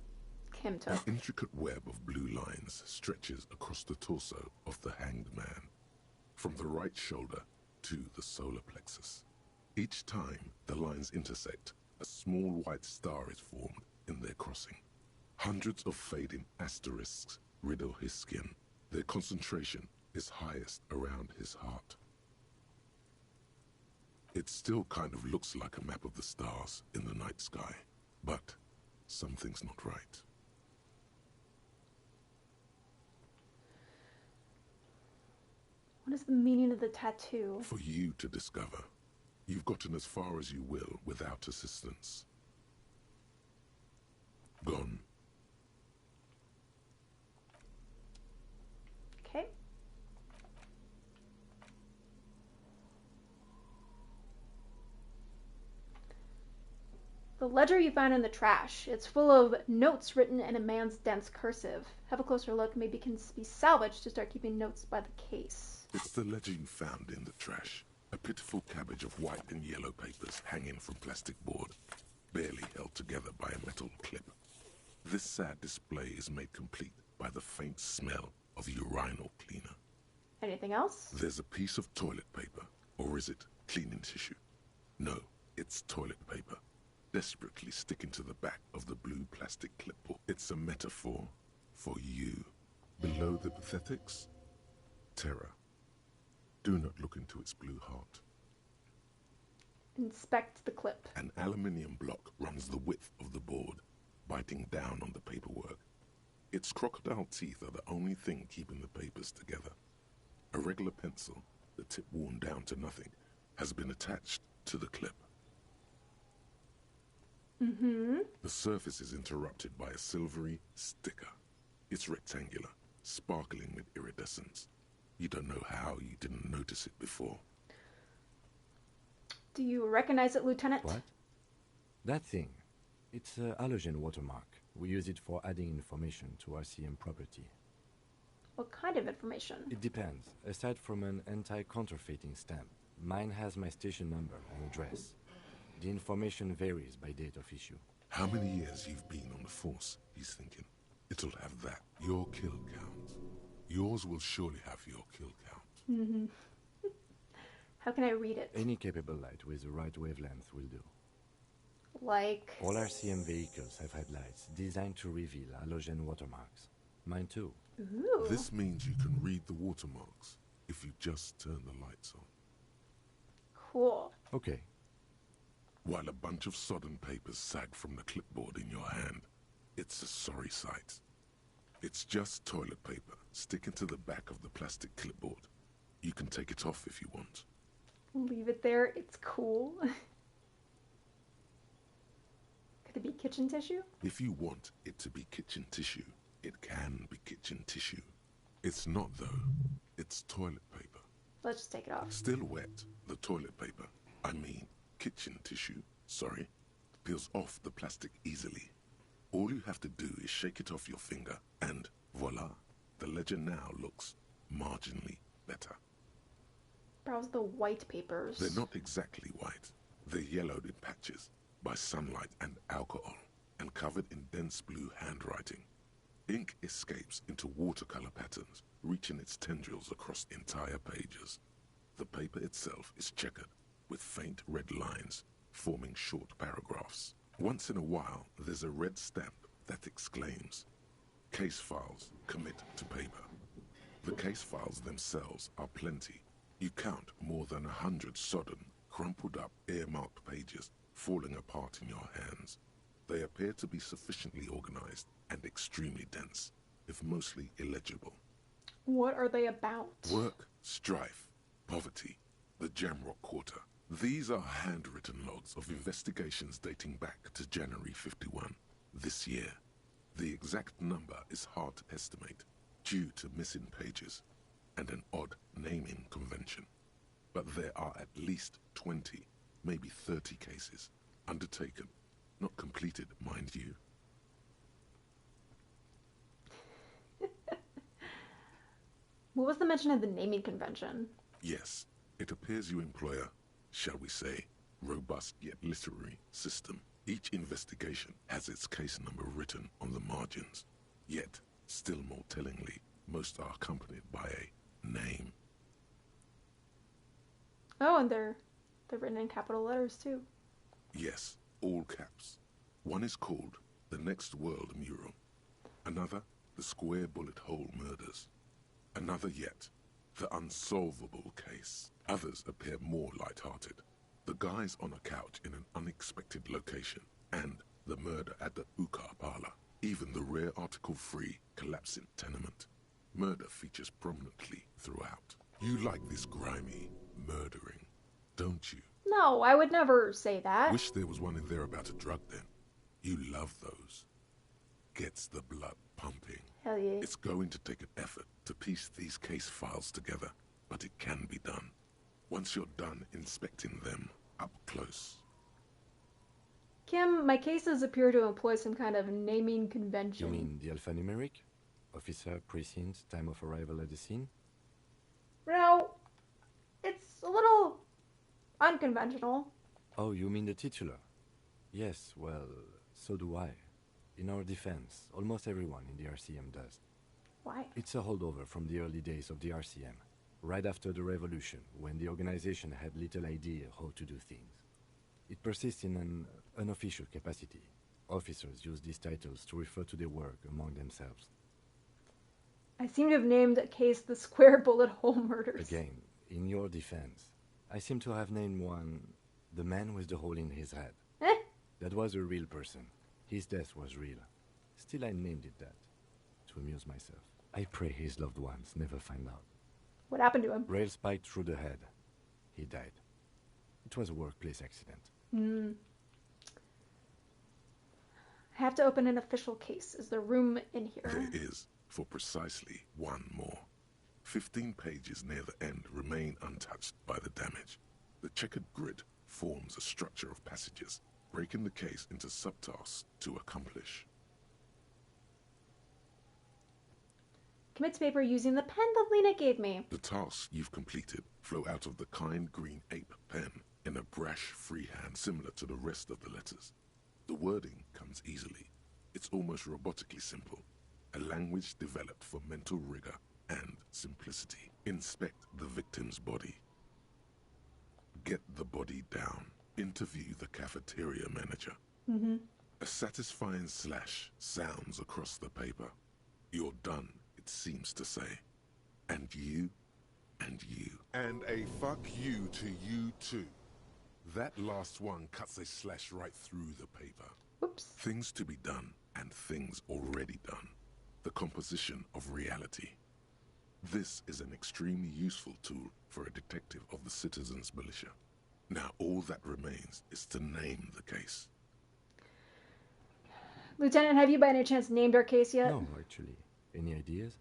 Kim took. An intricate web of blue lines stretches across the torso of the hanged man, from the right shoulder to the solar plexus. Each time the lines intersect, a small white star is formed in their crossing. Hundreds of fading asterisks riddle his skin. Their concentration is highest around his heart. It still kind of looks like a map of the stars in the night sky, but something's not right. What is the meaning of the tattoo? For you to discover. You've gotten as far as you will without assistance. Gone. Okay. The ledger you found in the trash. It's full of notes written in a man's dense cursive. Have a closer look. Maybe it can be salvaged to start keeping notes by the case. It's the ledger you found in the trash. A pitiful cabbage of white and yellow papers hanging from plastic board, barely held together by a metal clip. This sad display is made complete by the faint smell of urinal cleaner. Anything else? There's a piece of toilet paper, or is it cleaning tissue? No, it's toilet paper, desperately sticking to the back of the blue plastic clipboard. It's a metaphor for you. Below the pathetics, terror. Do not look into its blue heart. Inspect the clip. An aluminium block runs the width of the board, biting down on the paperwork. Its crocodile teeth are the only thing keeping the papers together. A regular pencil, the tip worn down to nothing, has been attached to the clip. The surface is interrupted by a silvery sticker. It's rectangular, sparkling with iridescence. You don't know how you didn't notice it before. Do you recognize it, Lieutenant? What? That thing. It's a halogen watermark. We use it for adding information to RCM property. What kind of information? It depends. Aside from an anti-counterfeiting stamp, mine has my station number and address. The information varies by date of issue. How many years you've been on the force, he's thinking. It'll have that. Your kill count. Yours will surely have your kill count. Mm-hmm. How can I read it? Any capable light with the right wavelength will do. Like... All RCM vehicles have had lights designed to reveal halogen watermarks. Mine too. Ooh. This means you can read the watermarks if you just turn the lights on. Cool. Okay. While a bunch of sodden papers sag from the clipboard in your hand, it's a sorry sight. It's just toilet paper sticking to the back of the plastic clipboard. You can take it off if you want. Leave it there. It's cool. Could it be kitchen tissue? If you want it to be kitchen tissue, it can be kitchen tissue. It's not, though. It's toilet paper. Let's just take it off. Still wet, the toilet paper, I mean kitchen tissue, sorry, peels off the plastic easily. All you have to do is shake it off your finger, and voila, the ledger now looks marginally better. Browse the white papers. They're not exactly white. They're yellowed in patches by sunlight and alcohol, and covered in dense blue handwriting. Ink escapes into watercolor patterns, reaching its tendrils across entire pages. The paper itself is checkered, with faint red lines, forming short paragraphs. Once in a while, there's a red stamp that exclaims, "Case files, commit to paper." The case files themselves are plenty. You count more than 100 sodden, crumpled up, earmarked pages falling apart in your hands. They appear to be sufficiently organized and extremely dense, if mostly illegible. What are they about? Work, strife, poverty, the Jamrock Quarter. These are handwritten logs of investigations dating back to January 51, this year. The exact number is hard to estimate, due to missing pages and an odd naming convention. But there are at least 20, maybe 30 cases undertaken, not completed, mind you. What was the mention of the naming convention? Yes, it appears you employ a, shall we say, robust yet literary system. Each investigation has its case number written on the margins. Yet, still more tellingly, most are accompanied by a name. Oh, and they're written in capital letters too. Yes, all caps. One is called The Next World Mural. Another, The Square Bullet Hole Murders. Another yet, The Unsolvable Case. Others appear more light-hearted. The guys on a couch in an unexpected location, and the murder at the Ukar Parlor. Even the rare article-free collapsing tenement. Murder features prominently throughout. You like this grimy murdering, don't you? No, I would never say that. Wish there was one in there about a drug then. You love those. Gets the blood pumping. Hell yeah. It's going to take an effort to piece these case files together, but it can be done. Once you're done inspecting them up close. Kim, my cases appear to employ some kind of naming convention. You mean the alphanumeric? Officer, precinct, time of arrival at the scene? No, it's a little unconventional. Oh, you mean the titular? Yes, well, so do I. In our defense, almost everyone in the RCM does. Why? It's a holdover from the early days of the RCM, right after the revolution, when the organization had little idea how to do things. It persists in an unofficial capacity. Officers use these titles to refer to their work among themselves. I seem to have named a case the Square Bullet Hole Murders. Again, in your defense, I seem to have named one the man with the hole in his head. That was a real person. His death was real. Still, I named it that, to amuse myself. I pray his loved ones never find out. What happened to him? Rail spiked through the head. He died. It was a workplace accident. I have to open an official case. Is there room in here? There is, for precisely one more. 15 pages near the end remain untouched by the damage. The checkered grid forms a structure of passages, breaking the case into subtasks to accomplish. Commit to paper using the pen that Lena gave me. The tasks you've completed flow out of the kind green ape pen in a brash freehand similar to the rest of the letters. The wording comes easily. It's almost robotically simple. A language developed for mental rigor and simplicity. Inspect the victim's body. Get the body down. Interview the cafeteria manager. Mm-hmm. A satisfying slash sounds across the paper. You're done, it seems to say. And you, and you. And a fuck you to you too. That last one cuts a slash right through the paper. Oops. Things to be done and things already done. The composition of reality. This is an extremely useful tool for a detective of the citizens' militia. Now all that remains is to name the case. Lieutenant, have you by any chance named our case yet? No, actually. Any ideas?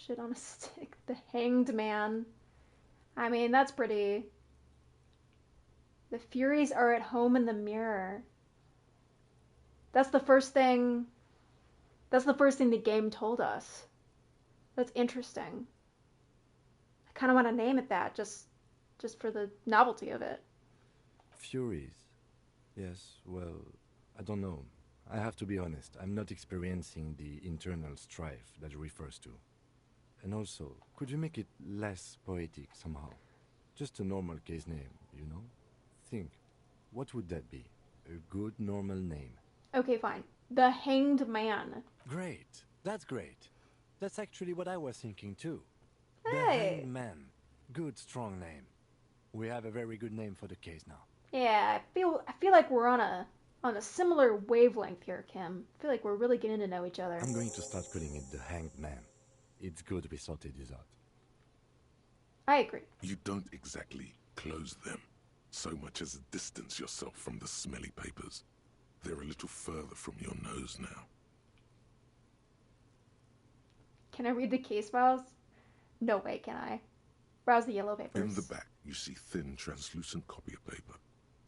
Shit on a stick. The Hanged Man. I mean, that's pretty. The Furies are at home in the mirror. That's the first thing. That's the first thing the game told us. That's interesting. I kind of want to name it that, just for the novelty of it. Furies. Yes, well, I don't know. I have to be honest. I'm not experiencing the internal strife that it refers to. And also, could you make it less poetic somehow? Just a normal case name, you know? Think, what would that be? A good normal name. Okay, fine. The Hanged Man. Great. That's great. That's actually what I was thinking too. Hey. The Hanged Man. Good, strong name. We have a very good name for the case now. Yeah, I feel like we're on a similar wavelength here, Kim. I feel like we're really getting to know each other. I'm going to start calling it the Hanged Man. It's good we sorted this out. I agree. You don't exactly close them so much as distance yourself from the smelly papers. They're a little further from your nose now. Can I read the case files? No way, can I? Browse the yellow papers. In the back, you see thin, translucent copy of paper.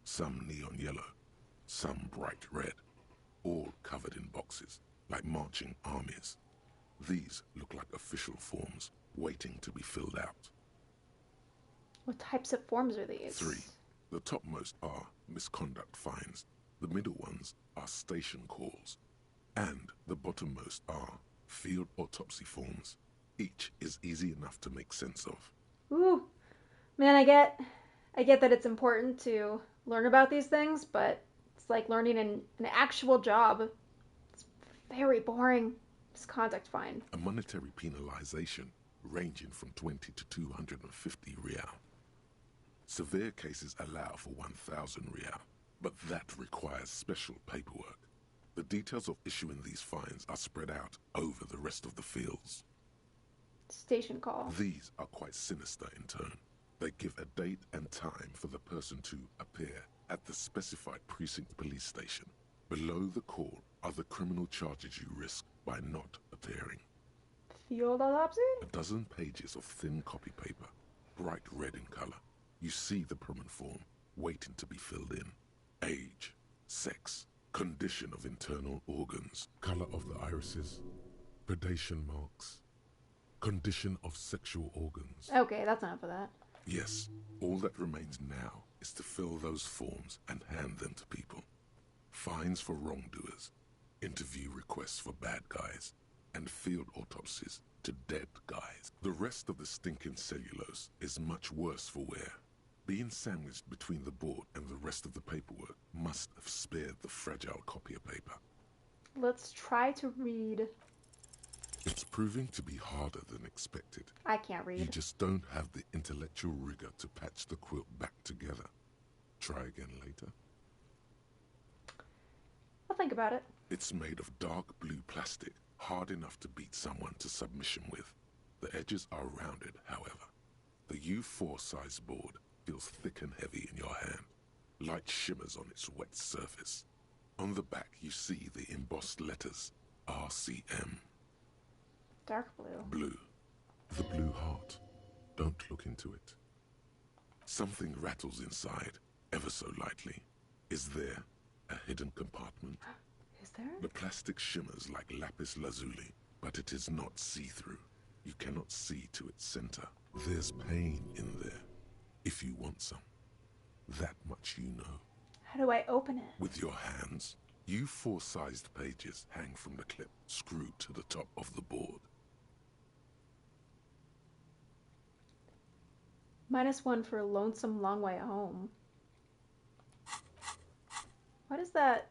Some neon yellow, some bright red, all covered in boxes, like marching armies. These look like official forms, waiting to be filled out. What types of forms are these? 3. The topmost are misconduct fines. The middle ones are station calls. And the bottommost are field autopsy forms. Each is easy enough to make sense of. Ooh. Man, I get that it's important to learn about these things, but it's like learning an actual job. It's very boring. Misconduct fine. A monetary penalization ranging from 20 to 250 real. Severe cases allow for 1,000 real, but that requires special paperwork. The details of issuing these fines are spread out over the rest of the fields. Station call. These are quite sinister in tone. They give a date and time for the person to appear at the specified precinct police station. Below the call are the criminal charges you risk by not appearing. Field autopsy? A dozen pages of thin copy paper, bright red in color. You see the permanent form, waiting to be filled in. Age, sex, condition of internal organs, color of the irises, predation marks, condition of sexual organs. Okay, that's enough of that. Yes, all that remains now is to fill those forms and hand them to people. Fines for wrongdoers, interview requests for bad guys, and field autopsies to dead guys. The rest of the stinking cellulose is much worse for wear. Being sandwiched between the board and the rest of the paperwork must have spared the fragile copy of paper. Let's try to read. It's proving to be harder than expected. I can't read. You just don't have the intellectual rigor to patch the quilt back together. Try again later. I'll think about it. It's made of dark blue plastic, hard enough to beat someone to submission with. The edges are rounded, however. The U4 size board feels thick and heavy in your hand. Light shimmers on its wet surface. On the back you see the embossed letters, RCM. Dark blue. Blue. The blue heart. Don't look into it. Something rattles inside, ever so lightly. Is there a hidden compartment? Is there? The plastic shimmers like lapis lazuli, but it is not see-through. You cannot see to its center. There's pain in there, if you want some. That much you know. How do I open it? With your hands. You 4-sized pages hang from the clip, screwed to the top of the board. -1 for Lonesome Long Way Home. What is that?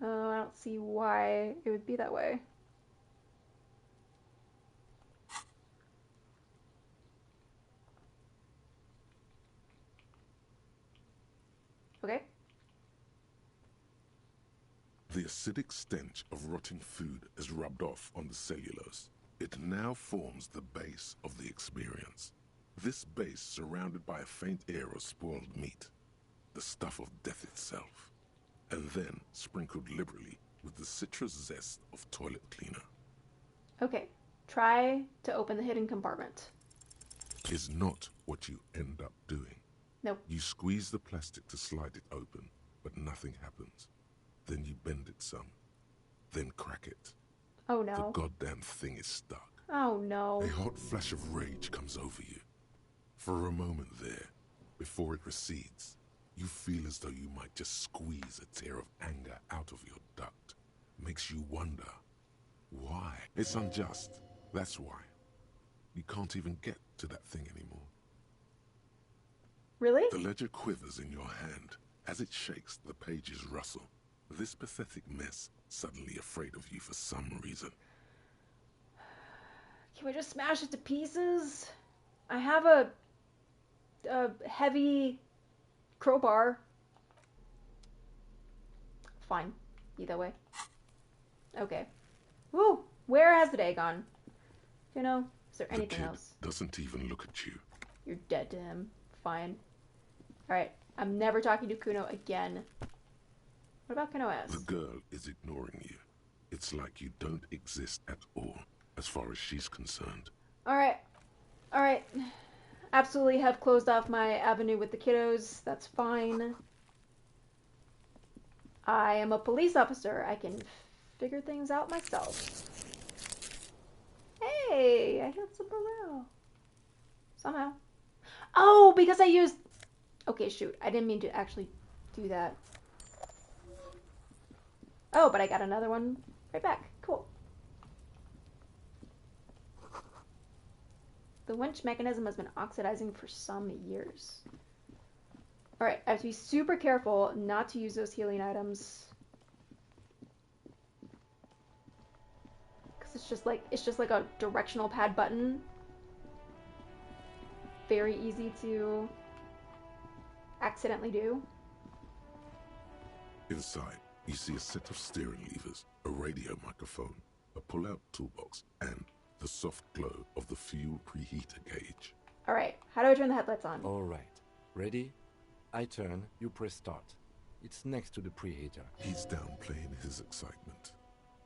Oh, I don't see why it would be that way. Okay. The acidic stench of rotting food has rubbed off on the cellulose. It now forms the base of the experience. This base surrounded by a faint air of spoiled meat, the stuff of death itself, and then sprinkled liberally with the citrus zest of toilet cleaner. Okay, try to open the hidden compartment. Is not what you end up doing. Nope. You squeeze the plastic to slide it open, but nothing happens. Then you bend it some, then crack it. Oh no. The goddamn thing is stuck. Oh no. A hot flash of rage comes over you. For a moment there, before it recedes, you feel as though you might just squeeze a tear of anger out of your duct. Makes you wonder, why? It's unjust, that's why. You can't even get to that thing anymore. Really? The ledger quivers in your hand. As it shakes, the pages rustle. This pathetic mess suddenly afraid of you for some reason. Can we just smash it to pieces? I have a heavy crowbar. Fine. Either way. Okay. Woo! Where has the day gone? You know, is there anything else? Doesn't even look at you. You're dead to him. Fine. Alright. I'm never talking to Kuno again. What about Kuno S? The girl is ignoring you. It's like you don't exist at all, as far as she's concerned. Alright. Alright. Absolutely have closed off my avenue with the kiddos. That's fine. I am a police officer. I can figure things out myself. Hey, I hit some morale. Somehow. Oh, because I used... Okay, shoot. I didn't mean to actually do that. Oh, but I got another one right back. Cool. The winch mechanism has been oxidizing for some years. Alright, I have to be super careful not to use those healing items. Because it's just like a directional pad button. Very easy to accidentally do. Inside, you see a set of steering levers, a radio microphone, a pull-out toolbox, and the soft glow of the fuel preheater gauge. Alright, how do I turn the headlights on? Alright. Ready? I turn, you press start. It's next to the preheater. He's downplaying his excitement.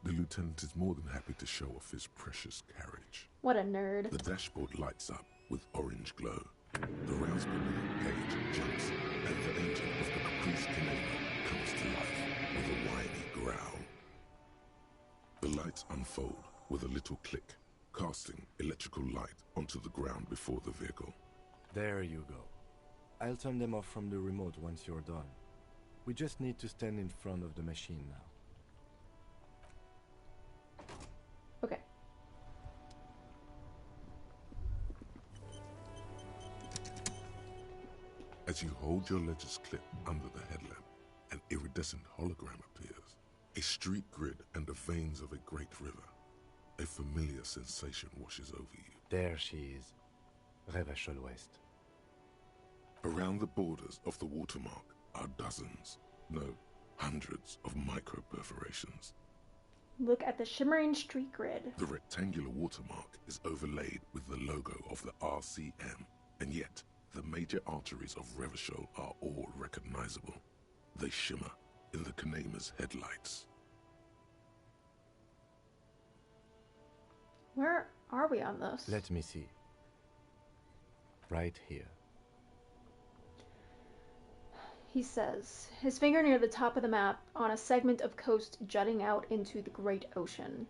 The lieutenant is more than happy to show off his precious carriage. What a nerd. The dashboard lights up with orange glow. The rouse per minute gauge jumps, and the engine of the Caprice Canelo comes to life with a whiny growl. The lights unfold with a little click, casting electrical light onto the ground before the vehicle. There you go. I'll turn them off from the remote once you're done. We just need to stand in front of the machine now. Okay. As you hold your ledger's clip under the headlamp, an iridescent hologram appears. A street grid and the veins of a great river. A familiar sensation washes over you. There she is. Raphael West. Around the borders of the watermark are dozens, no, hundreds of micro-perforations. Look at the shimmering street grid. The rectangular watermark is overlaid with the logo of the RCM, and yet the major arteries of Raphael are all recognizable. They shimmer in the Kanema's headlights. Where are we on this? Let me see. Right here. he says, his finger near the top of the map on a segment of coast jutting out into the great ocean.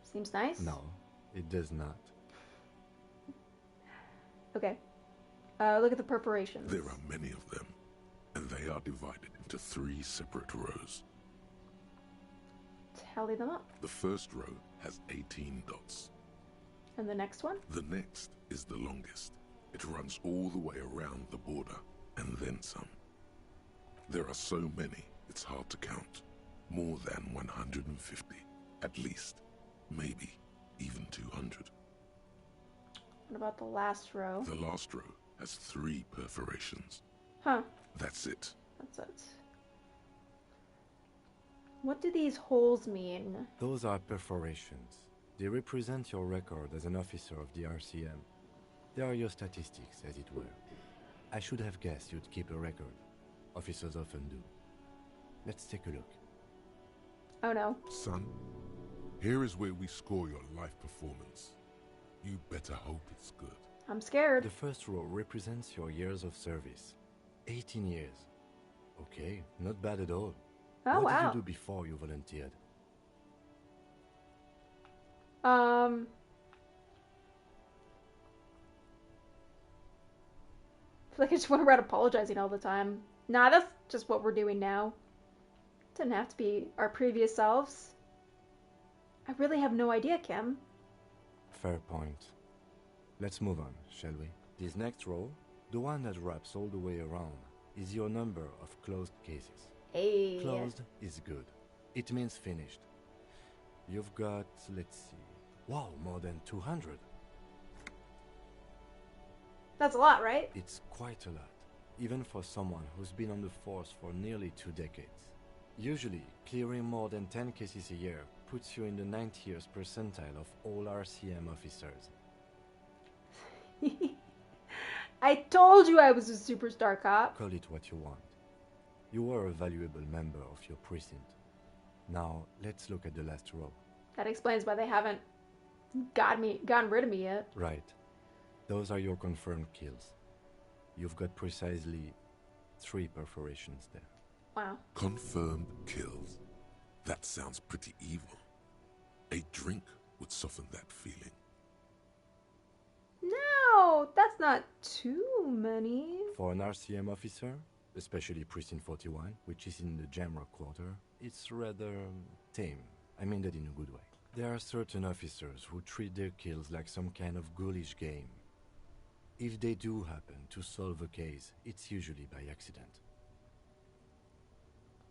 Seems nice? No, it does not. Okay. Look at the perforations. There are many of them, and they are divided into 3 separate rows. Tally them up. The first row has 18 dots. And the next one? The next is the longest. It runs all the way around the border, and then some. There are so many, it's hard to count. More than 150, at least. Maybe even 200. What about the last row? The last row has 3 perforations. Huh. That's it. That's it. What do these holes mean? Those are perforations. They represent your record as an officer of the RCM. They are your statistics, as it were. I should have guessed you'd keep a record. Officers often do. Let's take a look. Oh no. Son, here is where we score your life performance. You better hope it's good. I'm scared. The first row represents your years of service. 18 years. Okay, not bad at all. Oh, what wow. did you do before you volunteered? I feel like I just went around apologizing all the time. Nah, that's just what we're doing now. Didn't have to be our previous selves. I really have no idea, Kim. Fair point. Let's move on, shall we? This next row, the one that wraps all the way around, is your number of closed cases. Hey. Closed is good. It means finished. You've got, let's see, wow, more than 200. That's a lot, right? It's quite a lot, even for someone who's been on the force for nearly 2 decades. Usually, clearing more than 10 cases a year puts you in the 90th percentile of all RCM officers. I told you I was a superstar cop. Call it what you want. You were a valuable member of your precinct. Now, let's look at the last row. That explains why they haven't gotten rid of me yet. Right. Those are your confirmed kills. You've got precisely 3 perforations there. Wow. Confirmed kills. That sounds pretty evil. A drink would soften that feeling. No, that's not too many. For an RCM officer, especially Precinct 41, which is in the Jamrock Quarter, it's rather tame. I mean that in a good way. There are certain officers who treat their kills like some kind of ghoulish game. If they do happen to solve a case, it's usually by accident.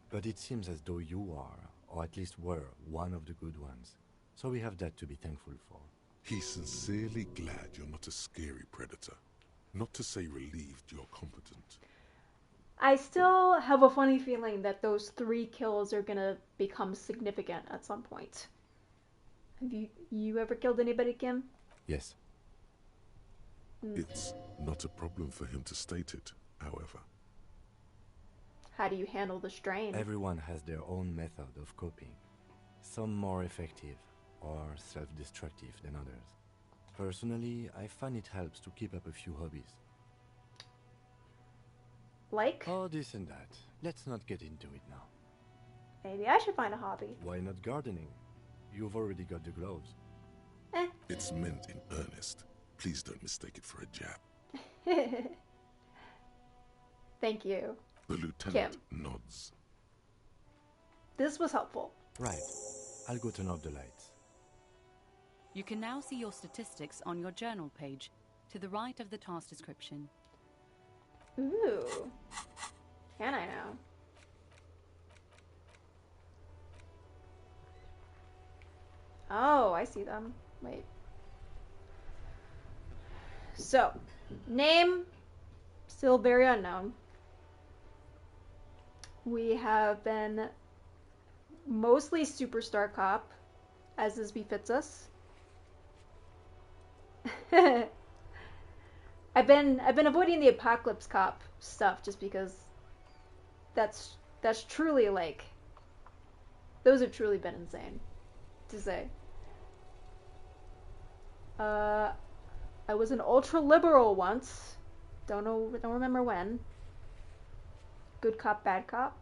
But it seems as though you are, or at least were, one of the good ones. So we have that to be thankful for. He's sincerely glad you're not a scary predator. Not to say relieved you're competent. I still have a funny feeling that those 3 kills are gonna become significant at some point. Have you ever killed anybody, Kim? Yes. It's not a problem for him to state it, however. How do you handle the strain? Everyone has their own method of coping. Some more effective or self-destructive than others. Personally, I find it helps to keep up a few hobbies. Like? Oh, this and that. Let's not get into it now. Maybe I should find a hobby. Why not gardening? You've already got the gloves. It's meant in earnest. Please don't mistake it for a jab. Thank you. The lieutenant Kim. nods. This was helpful. Right. I'll go turn off the lights. You can now see your statistics on your journal page, to the right of the task description. Ooh. Can I now? Oh, I see them. Wait. So, name, still very unknown. We have been mostly superstar cop, as this befits us. I've been avoiding the apocalypse cop stuff just because that's truly like, those have truly been insane to say. I was an ultra liberal once, Don't know. Don't remember when. Good cop, bad cop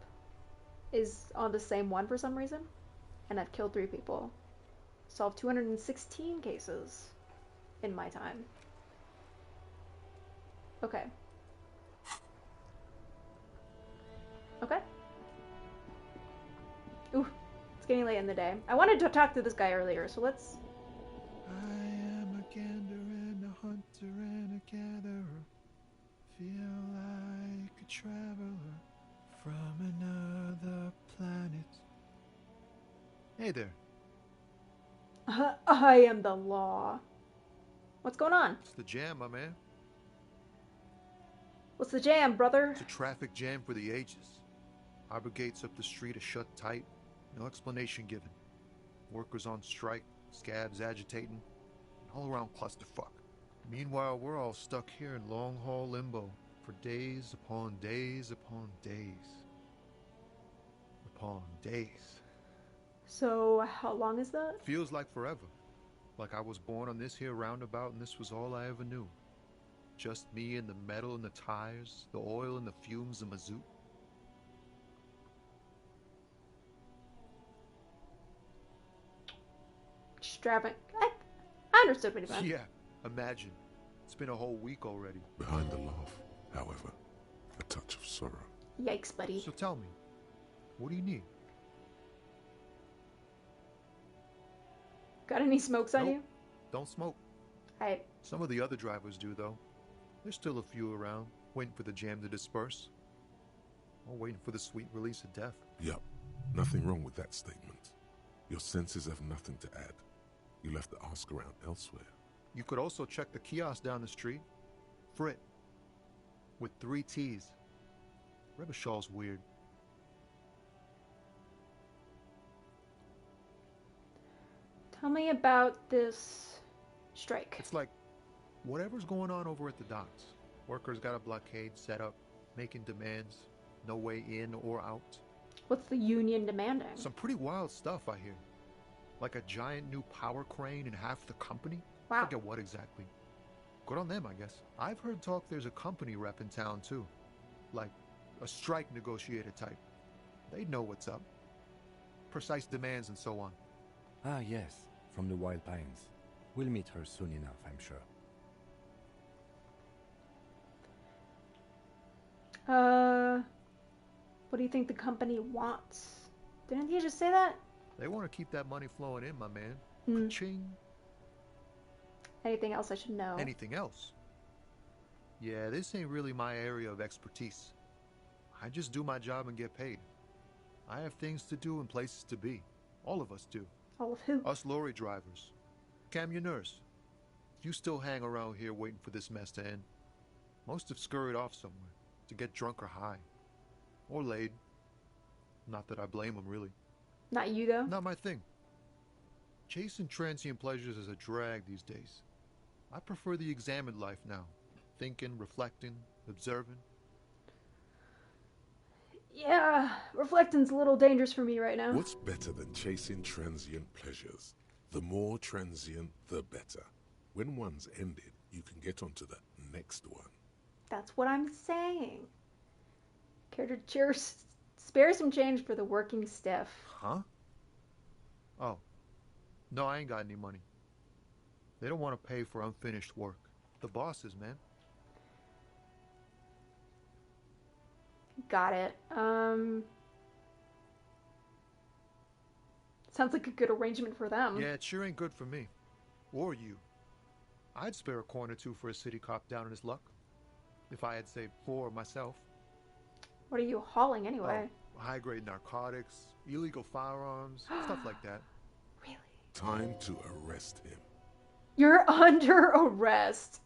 is on the same one for some reason, and I've killed 3 people. Solved 216 cases in my time. Okay. Okay. Ooh, it's getting late in the day. I wanted to talk to this guy earlier, so let's... I am a gander and a hunter and a gatherer. Feel like a traveler from another planet. Hey there. I am the law. What's going on? It's the jam, my man. What's the jam, brother? It's a traffic jam for the ages. Harbor gates up the street are shut tight. No explanation given. Workers on strike, scabs agitating, all around clusterfuck. Meanwhile, we're all stuck here in long-haul limbo for days upon days upon days. Upon days. So, how long is that? Feels like forever. Like I was born on this here roundabout and this was all I ever knew. Just me and the metal and the tires, the oil and the fumes of mazout. Extravagant. I understood what you meant. Yeah, imagine. It's been a whole week already. Behind the laugh, however, a touch of sorrow. Yikes, buddy. So tell me, what do you need? Got any smokes on Nope. you? Don't smoke. Some of the other drivers do, though. There's still a few around, waiting for the jam to disperse. Or waiting for the sweet release of death. Yup, nothing wrong with that statement. Your senses have nothing to add. You'll have to ask around elsewhere. You could also check the kiosk down the street. Frit. With 3 T's. Rebishaw's weird. Tell me about this strike. It's like whatever's going on over at the docks. Workers got a blockade set up, making demands. No way in or out. What's the union demanding? Some pretty wild stuff, I hear. Like a giant new power crane in half the company? Wow. Forget what exactly. Good on them, I guess. I've heard talk there's a company rep in town, too. Like a strike negotiator type. They'd know what's up. Precise demands and so on. Ah, yes. From the Wild Pines. We'll meet her soon enough, I'm sure. What do you think the company wants? Didn't you just say that? They want to keep that money flowing in, my man. Ka-ching. Anything else I should know? Anything else? Yeah, this ain't really my area of expertise. I just do my job and get paid. I have things to do and places to be. All of us do. All of who? Us lorry drivers. Camionneurs. You still hang around here waiting for this mess to end. Most have scurried off somewhere to get drunk or high. Or laid. Not that I blame them, really. Not you, though? Not my thing. Chasing transient pleasures is a drag these days. I prefer the examined life now. Thinking, reflecting, observing. Yeah, reflecting's a little dangerous for me right now. What's better than chasing transient pleasures? The more transient, the better. When one's ended, you can get onto the next one. That's what I'm saying. Care to spare some change for the working stiff? Huh? Oh. No, I ain't got any money. They don't want to pay for unfinished work. The bosses, man. Got it. Sounds like a good arrangement for them. Yeah, it sure ain't good for me. Or you. I'd spare a coin or two for a city cop down in his luck. If I had saved 4 myself. What are you hauling anyway? Oh, high-grade narcotics, illegal firearms, stuff like that. Really? Time to arrest him. You're under arrest.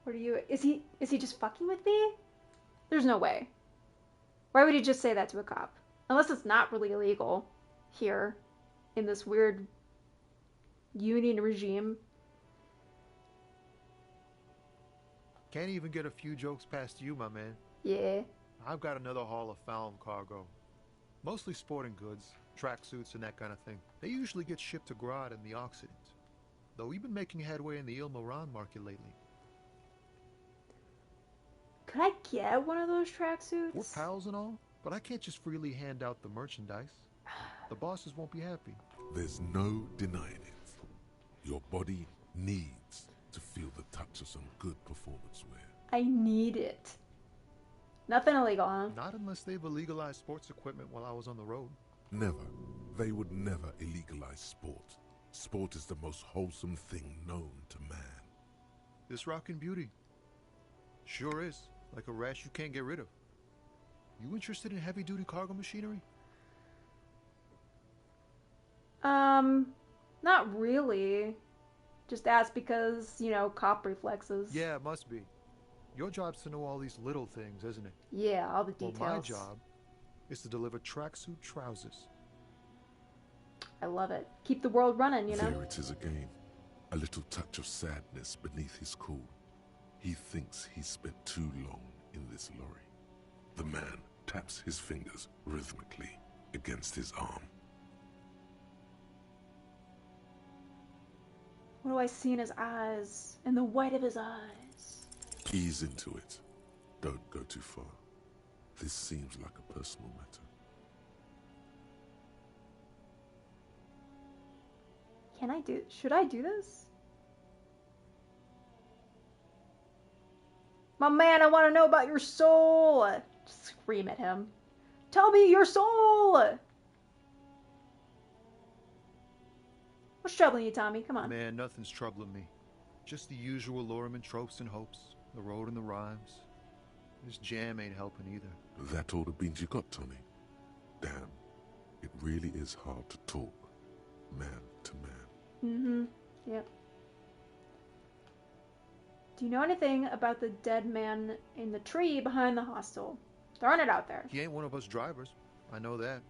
What are you... Is he just fucking with me? There's no way. Why would he just say that to a cop? Unless it's not really illegal here in this weird union regime. Can't even get a few jokes past you, my man. Yeah. I've got another haul of found cargo. Mostly sporting goods, tracksuits and that kind of thing. They usually get shipped to Grodd and the Occident. Though we've been making headway in the Il-Moran market lately. Could I get one of those tracksuits? We're pals and all, but I can't just freely hand out the merchandise. The bosses won't be happy. There's no denying it. Your body needs to feel the touch of some good performance wear. I need it. Nothing illegal, huh? Not unless they've illegalized sports equipment while I was on the road. Never. They would never illegalize sport. Sport is the most wholesome thing known to man. This rockin' beauty. Sure is. Like a rash you can't get rid of. You interested in heavy-duty cargo machinery? Not really. Just ask because, you know, cop reflexes. Yeah, it must be. Your job's to know all these little things, isn't it? Yeah, all the details. Well, my job is to deliver tracksuit trousers. I love it. Keep the world running, you know? There it is again. A little touch of sadness beneath his cool. He thinks he's spent too long in this lorry. The man taps his fingers rhythmically against his arm. What do I see in his eyes? In the white of his eyes? Ease into it. Don't go too far. This seems like a personal matter. Should I do this? My man, I want to know about your soul. Just scream at him. Tell me your soul. What's troubling you, Tommy? Come on. Man, nothing's troubling me. Just the usual Lorriman tropes and hopes. The road and the rhymes. This jam ain't helping either. That all the beans you got, Tommy? Damn, it really is hard to talk man to man. Mm-hmm. Yep. Do you know anything about the dead man in the tree behind the hostel? Throwing it out there. He ain't one of us drivers. I know that.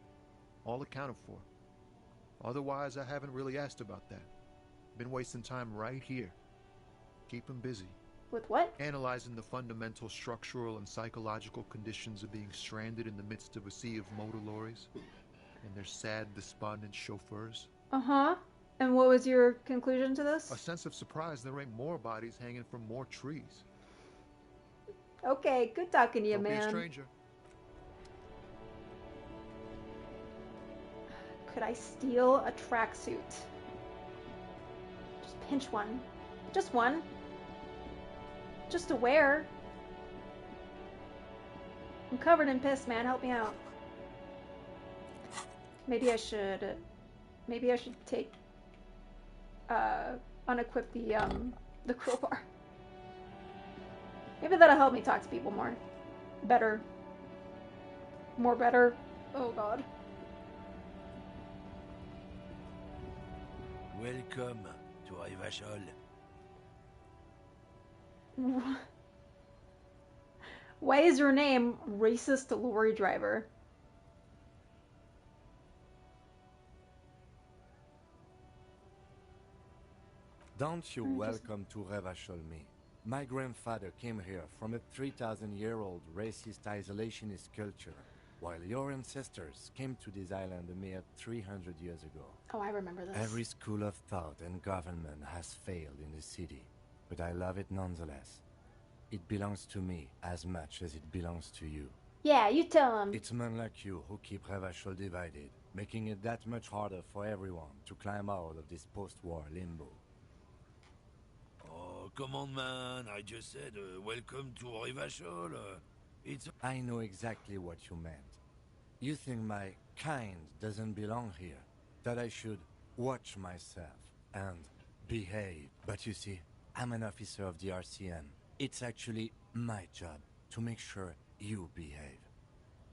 All accounted for. Otherwise, I haven't really asked about that. Been wasting time right here. Keep him busy. With what? Analyzing the fundamental structural and psychological conditions of being stranded in the midst of a sea of motor lorries and their sad, despondent chauffeurs. Uh-huh. And what was your conclusion to this? A sense of surprise there ain't more bodies hanging from more trees. Okay, good talking to you, Don't man. be a stranger. Could I steal a tracksuit? Just pinch one. Just one. Just to wear. I'm covered in piss, man. Help me out. Maybe I should take unequip the crowbar. Maybe that'll help me talk to people more. Better. More better. Oh god. Welcome to Raphael. Why is your name racist lorry driver? Don't you welcome to Raphael me. My grandfather came here from a 3,000-year-old racist isolationist culture, while your ancestors came to this island a mere 300 years ago. Oh, I remember this. Every school of thought and government has failed in the city, but I love it nonetheless. It belongs to me as much as it belongs to you. Yeah, you tell him. It's men like you who keep Raphael divided, making it that much harder for everyone to climb out of this post-war limbo. Oh, come on, man. I just said, welcome to Raphael. It's... I know exactly what you meant. You think my kind doesn't belong here, that I should watch myself and behave. But you see, I'm an officer of the RCM. It's actually my job to make sure you behave.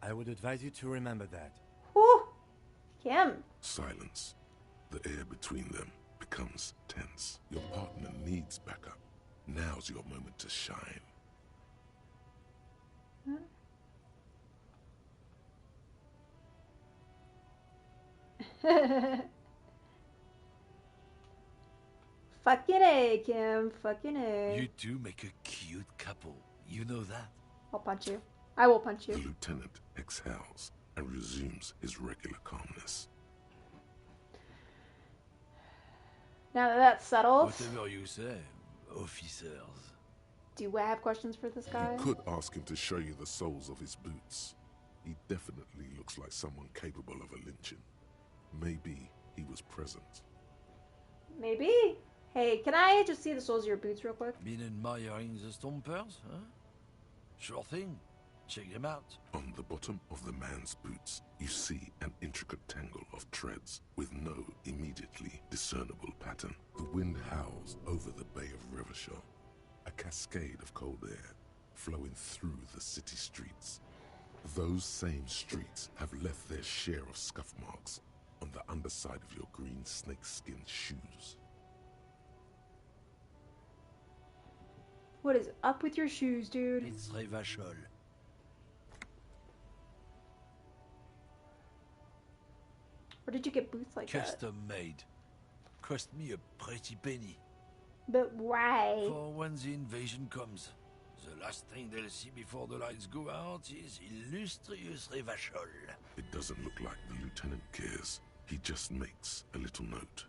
I would advise you to remember that. Whew! Kim. Silence. The air between them becomes tense. Your partner needs backup. Now's your moment to shine. Fucking A, Kim. Fucking A. You two make a cute couple. You know that? I'll punch you. I will punch you. The lieutenant exhales and resumes his regular calmness. Now that that's settled, Whatever you say, officers. do I have questions for this guy? You could ask him to show you the soles of his boots. He definitely looks like someone capable of a lynching. Maybe he was present. Maybe? Hey, can I just see the soles of your boots real quick? Been admiring the stompers, huh? Sure thing. Check them out. On the bottom of the man's boots, you see an intricate tangle of treads with no immediately discernible pattern. The wind howls over the Bay of Raphael, a cascade of cold air flowing through the city streets. Those same streets have left their share of scuff marks on the underside of your green snakeskin shoes. What is up with your shoes, dude? It's Raphael. Where did you get boots like that? Custom made. Cost me a pretty penny. But why? For when the invasion comes, the last thing they'll see before the lights go out is illustrious Raphael. It doesn't look like the lieutenant cares. He just makes a little note.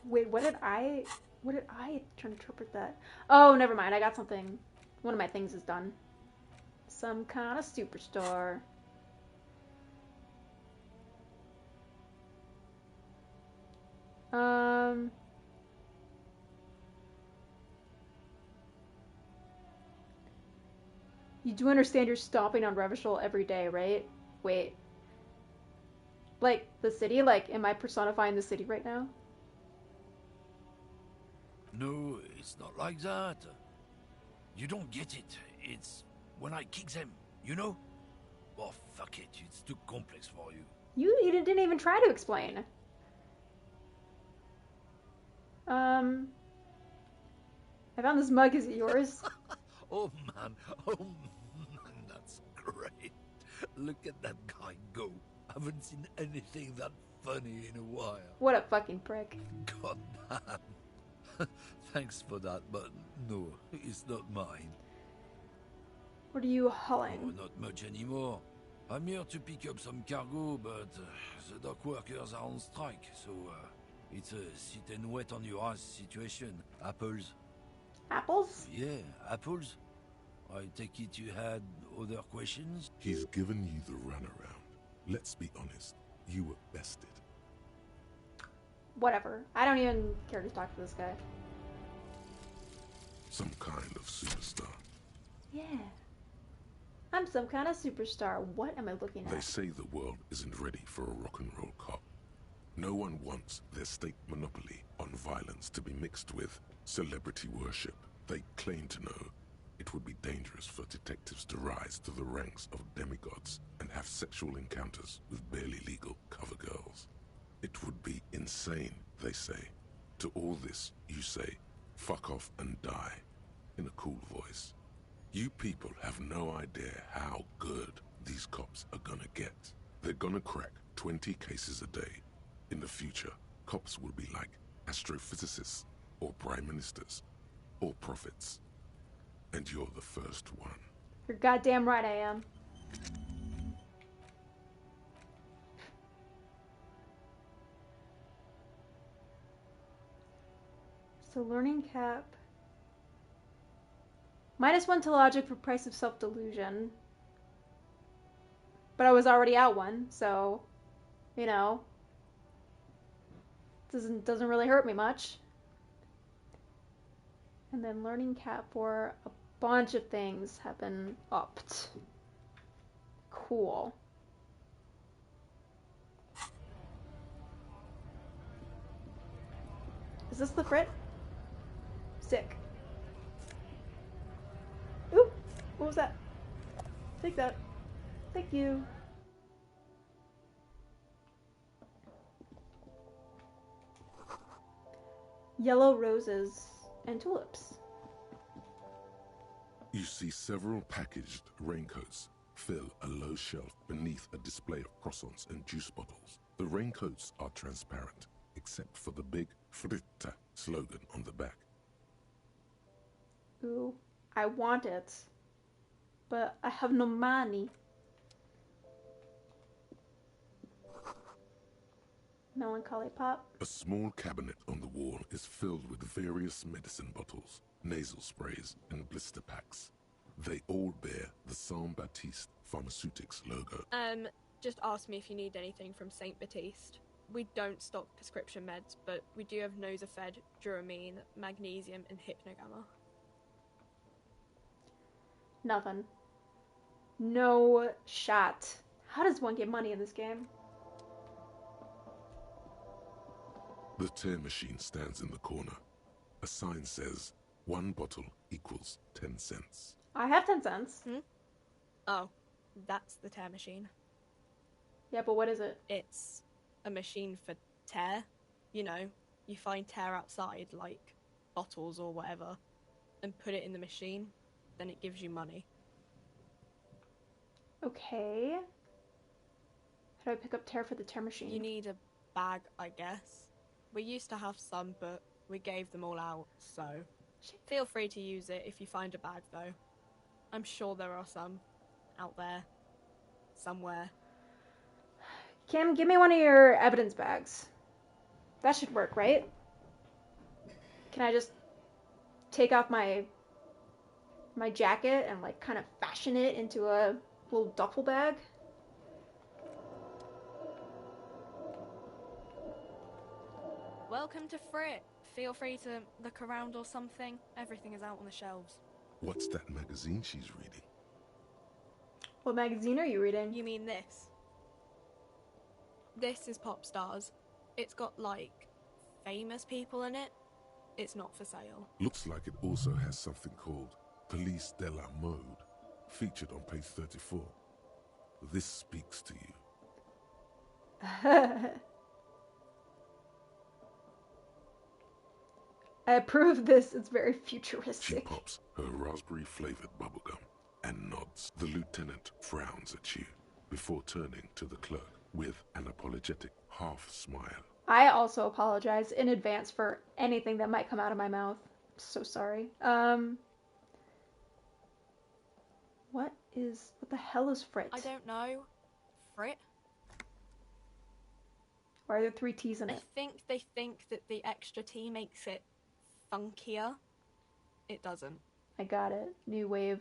Wait, what did I try to interpret that? Oh, never mind. I got something. One of my things is done. Some kind of superstar. You do understand you're stopping on Raphael every day, right? Wait. Like, the city? Like, am I personifying the city right now? No, it's not like that. You don't get it. It's when I kick them, you know? Oh, fuck it. It's too complex for you. You didn't even try to explain. I found this mug. Is it yours? Oh man, that's great. Look at that guy go. Haven't seen anything that funny in a while. What a fucking prick. God, man. Thanks for that, but no, it's not mine. What are you hauling? Oh, not much anymore. I'm here to pick up some cargo, but the dock workers are on strike, so it's a sit and wait on your ass situation. Apples. Apples? Yeah, apples. I take it you had other questions? He's given you the runaround. Let's be honest, you were bested. Whatever. I don't even care to talk to this guy. Some kind of superstar. Yeah. I'm some kind of superstar. What am I looking at? They say the world isn't ready for a rock and roll cop. No one wants their state monopoly on violence to be mixed with celebrity worship. They claim to know it would be dangerous for detectives to rise to the ranks of demigods and have sexual encounters with barely legal cover girls. It would be insane, they say. To all this, you say, fuck off and die, in a cool voice. You people have no idea how good these cops are gonna get. They're gonna crack 20 cases a day. In the future, cops will be like astrophysicists, or prime ministers, or prophets. And you're the first one. You're goddamn right I am. So learning cap. -1 to logic for price of self-delusion. But I was already out one, so, you know, doesn't really hurt me much. And then learning cap for a bunch of things have been upped. Cool. Is this the crit? Sick. Ooh, what was that? Take that. Thank you. Yellow roses and tulips. You see several packaged raincoats fill a low shelf beneath a display of croissants and juice bottles. The raincoats are transparent, except for the big Fritta slogan on the back. Ooh, I want it, but I have no money. Melancholy pop. A small cabinet on the wall is filled with various medicine bottles, nasal sprays, and blister packs. They all bear the Saint Baptiste Pharmaceutics logo. Just ask me if you need anything from Saint Baptiste. We don't stock prescription meds, but we do have Nosafed, Duramine, Magnesium, and Hypnogamma. Nothing. No shot. How does one get money in this game? The tear machine stands in the corner. A sign says, 1 bottle equals 10 cents. I have 10 cents. Oh, that's the tear machine. Yeah, but what is it? It's a machine for tear. You know, you find tear outside, like bottles or whatever, and put it in the machine, then it gives you money. Okay. How do I pick up tear for the tear machine? You need a bag, I guess. We used to have some, but we gave them all out, so feel free to use it if you find a bag, though. I'm sure there are some out there, somewhere. Kim, give me one of your evidence bags. That should work, right? Can I just take off my jacket and like kind of fashion it into a little duffel bag? Welcome to Frit. Feel free to look around or something. Everything is out on the shelves. What's that magazine she's reading? What magazine are you reading? You mean this? This is Pop Stars. It's got, like, famous people in it. It's not for sale. Looks like it also has something called Police de la Mode, featured on page 34. This speaks to you. I approve this. It's very She futuristic. pops her raspberry-flavored bubblegum and nods. The lieutenant frowns at you before turning to the clerk with an apologetic half-smile. I also apologize in advance for anything that might come out of my mouth. So sorry. What the hell is Frit? I don't know. Frit? Why are there 3 T's in I it? think they think that the extra T makes it funkier. It doesn't. I got it. New wave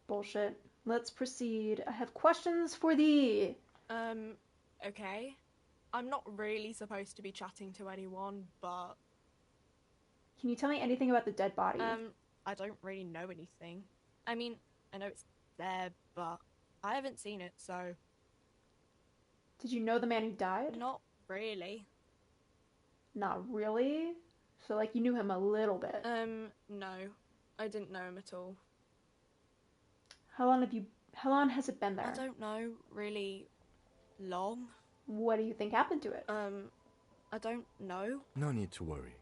bullshit. Let's proceed. I have questions for thee. Okay. I'm not really supposed to be chatting to anyone, but... Can you tell me anything about the dead body? I don't really know anything. I mean, I know it's there, but I haven't seen it, so... Did you know the man who died? Not really. Not really? So, like, you knew him a little bit. No. I didn't know him at all. How long has it been there? I don't know, really long. What do you think happened to it? I don't know. No need to worry.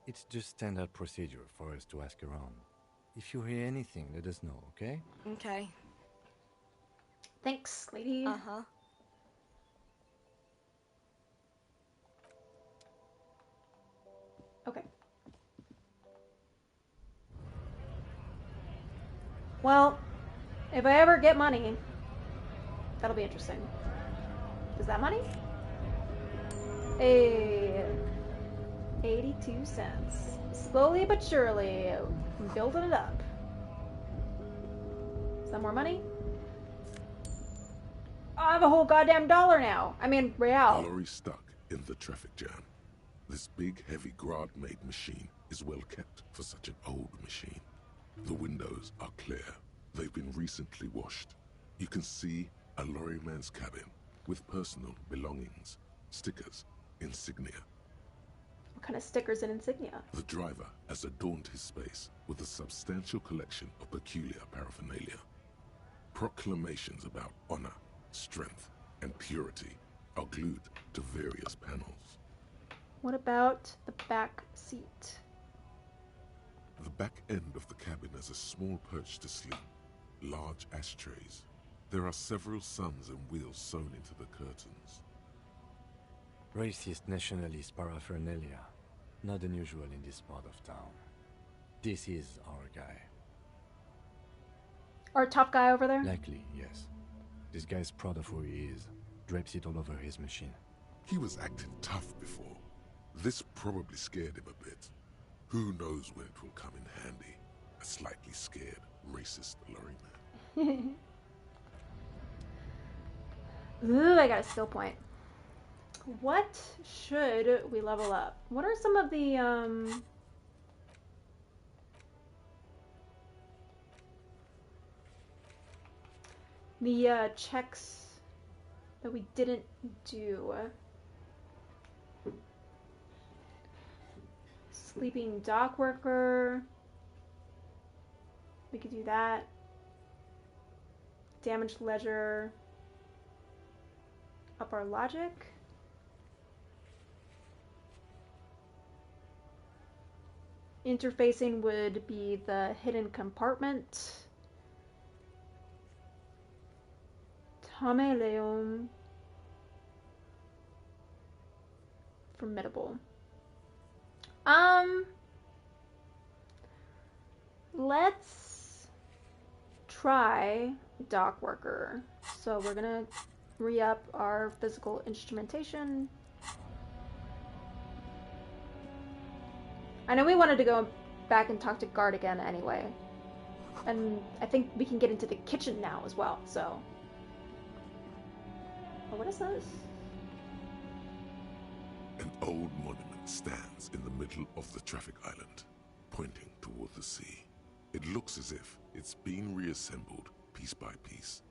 It's just standard procedure for us to ask around. If you hear anything, let us know, okay? Okay. Thanks, lady. Uh-huh. Okay. Well, if I ever get money, that'll be interesting. Is that money? Hey, 82 cents. Slowly but surely, I'm building it up. Is that more money? I have a whole goddamn dollar now. I mean, real. Valerie stuck in the traffic jam. This big, heavy Grad-made machine is well kept for such an old machine. The windows are clear. They've been recently washed. You can see a lorryman's cabin with personal belongings, stickers, insignia. What kind of stickers and insignia? The driver has adorned his space with a substantial collection of peculiar paraphernalia. Proclamations about honor, strength, and purity are glued to various panels. What about the back seat? The back end of the cabin has a small perch to sleep, large ashtrays. There are several suns and wheels sewn into the curtains. Racist nationalist paraphernalia. Not unusual in this part of town. This is our guy. Our top guy over there? Likely, yes. This guy's proud of who he is. Drapes it all over his machine. He was acting tough before. This probably scared him a bit. Who knows when it will come in handy? A slightly scared, racist lorry man. Ooh, I got a skill point. What should we level up? What are some of the checks that we didn't do? Sleeping dock worker. We could do that. Damaged ledger. Up our logic. Interfacing would be the hidden compartment. Tameleon. Formidable. Let's try dock worker. So we're gonna re-up our physical instrumentation. I know we wanted to go back and talk to Guard again anyway. And I think we can get into the kitchen now as well, so. Oh, what is this? An old monument stands in the middle of the traffic island, pointing toward the sea. It looks as if it's been reassembled piece by piece,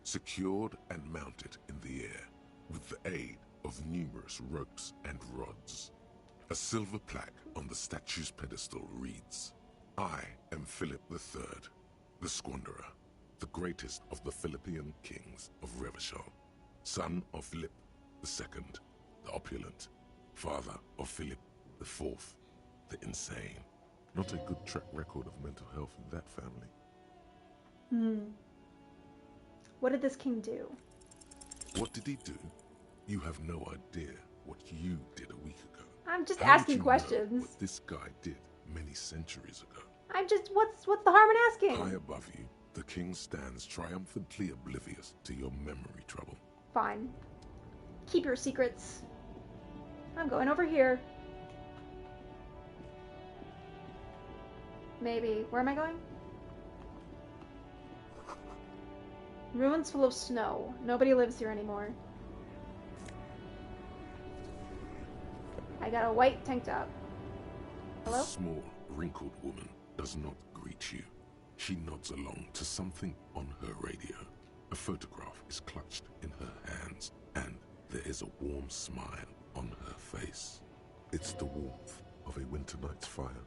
secured and mounted in the air with the aid of numerous ropes and rods. A silver plaque on the statue's pedestal reads, "I am Philip III, the Squanderer, the greatest of the Philippian kings of Revachol, son of Philip II, the opulent, father of Philip IV, the insane." Not a good track record of mental health in that family. What did this king do? What did he do? You have no idea what you did a week ago. I'm just How would asking you questions. know what this guy did many centuries ago? What's the harm in asking? High above you, the king stands triumphantly oblivious to your memory trouble. Fine. Keep your secrets. I'm going over here. Maybe. Where am I going? Ruins full of snow. Nobody lives here anymore. I got a white tank top. Hello? A small, wrinkled woman does not greet you. She nods along to something on her radio. A photograph is clutched in her hands, and there is a warm smile on her face. It's the warmth of a winter night's fire.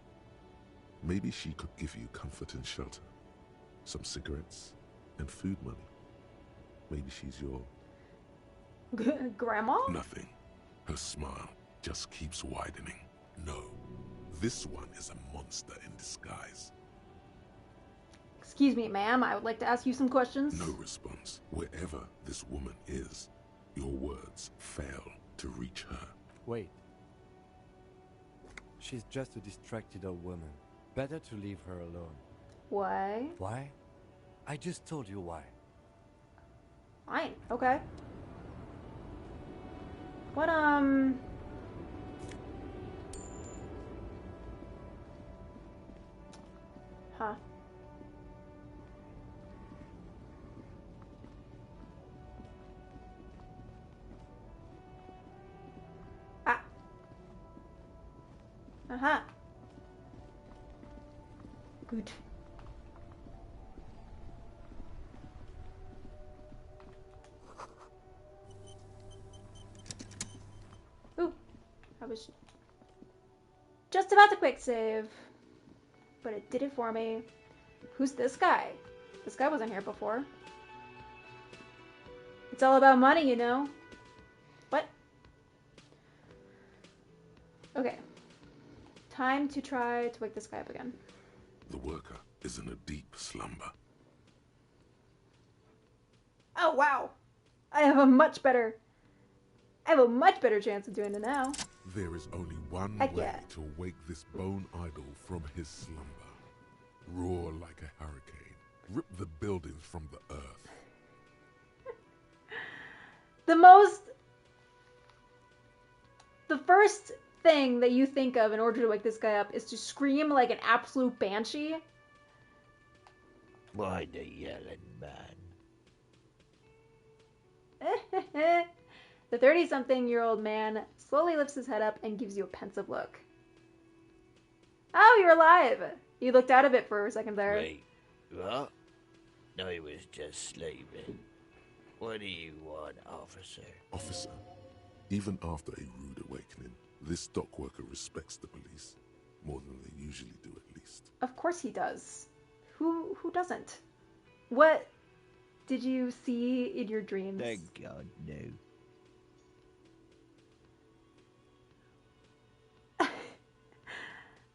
Maybe she could give you comfort and shelter. Some cigarettes and food money. Maybe she's your... Grandma? Nothing. Her smile just keeps widening. No, this one is a monster in disguise. Excuse me, ma'am. I would like to ask you some questions. No response. Wherever this woman is, your words fail to reach her. Wait. She's just a distracted old woman. Better to leave her alone. Why? Why? I just told you why. Fine. Okay. What, Huh. Ah. Uh-huh. Good. Ooh. I was just about to quick save, but it did it for me. Who's this guy? This guy wasn't here before. It's all about money, you know. What? Okay. Time to try to wake this guy up again. The worker is in a deep slumber. Oh, wow. I have a much better chance of doing it now. There is only one Heck way yeah. to wake this bone idol from his slumber. Roar like a hurricane. Rip the buildings from the earth. The most first thing that you think of in order to wake this guy up is to scream like an absolute banshee. Why the yelling man? The 30-something-year-old man slowly lifts his head up and gives you a pensive look. Oh, you're alive! You looked out of it for a second there. Wait, what? I was just sleeping. What do you want, officer? Officer, even after a rude awakening, this dock worker respects the police more than they usually do, at least. Of course he does. Who doesn't? What did you see in your dreams? Thank God, no.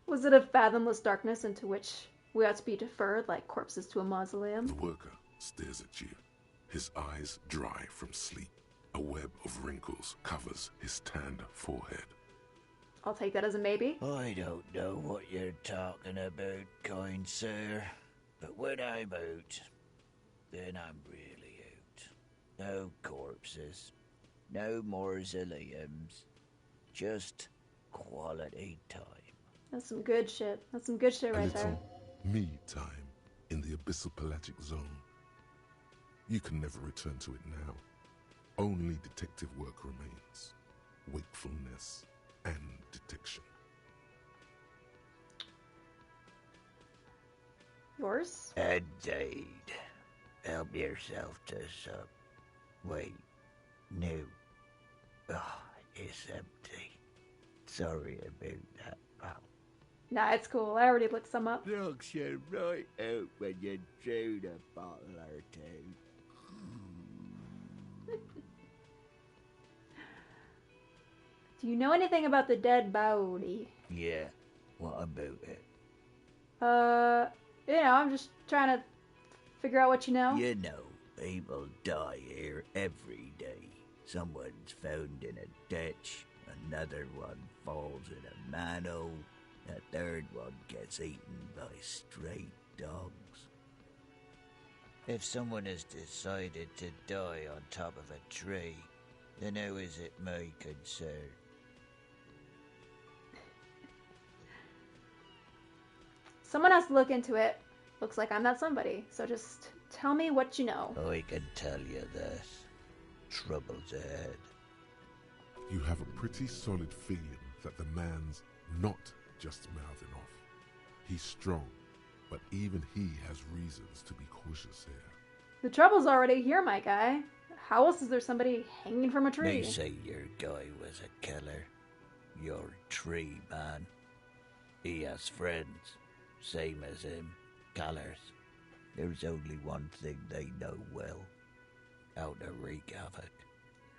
Was it a fathomless darkness into which we ought to be deferred like corpses to a mausoleum? The worker stares at you, his eyes dry from sleep. A web of wrinkles covers his tanned forehead. I'll take that as a maybe. I don't know what you're talking about, kind sir. But when I'm out, then I'm really out. No corpses, no mausoleums, just quality time. That's some good shit. That's some good shit right there. Me time in the abyssal pelagic zone. You can never return to it now. Only detective work remains. Wakefulness and detection. Yours? Indeed. Help yourself to some. Wait. No. Oh, it's empty. Sorry about that, pal. Nah, it's cool. I already looked some up. Knocks you right out when you drew a bottle or two. Do you know anything about the dead body? Yeah. What about it? I'm just trying to figure out what you know. You know, people die here every day. Someone's found in a ditch, another one falls in a manhole, a third one gets eaten by stray dogs. If someone has decided to die on top of a tree, then how is it my concern? Someone has to look into it. Looks like I'm that somebody. So just tell me what you know. I can tell you this. Trouble's ahead. You have a pretty solid feeling that the man's not just mouthing off. He's strong, but even he has reasons to be cautious here. The trouble's already here, my guy. How else is there somebody hanging from a tree? They say your guy was a killer. Your tree man. He has friends. Same as him. Killers. There's only one thing they know well. How to wreak havoc.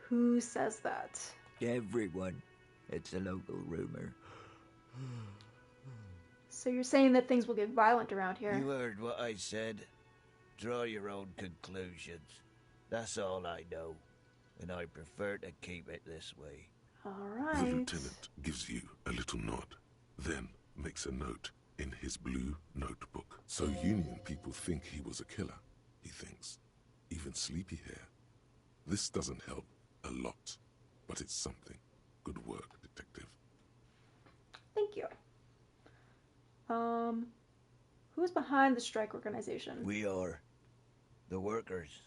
Who says that? Everyone. It's a local rumor. So you're saying that things will get violent around here? You heard what I said. Draw your own conclusions. That's all I know. And I prefer to keep it this way. All The right. lieutenant gives you a little nod, then makes a note in his blue notebook. So Union people think he was a killer, he thinks. Even sleepy hair. This doesn't help a lot, but it's something. Good work, detective. Thank you. Who's behind the strike organization? We are. The workers.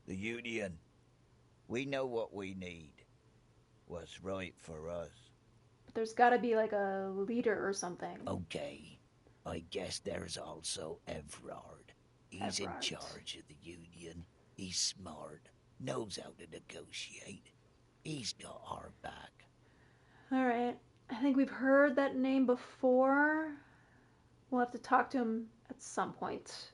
The union. We know what we need. What's right for us. But there's gotta be like a leader or something. Okay. I guess there's also Everard. He's in Everard. charge of the union. He's smart. Knows how to negotiate. He's got our back. Alright. I think we've heard that name before. We'll have to talk to him at some point.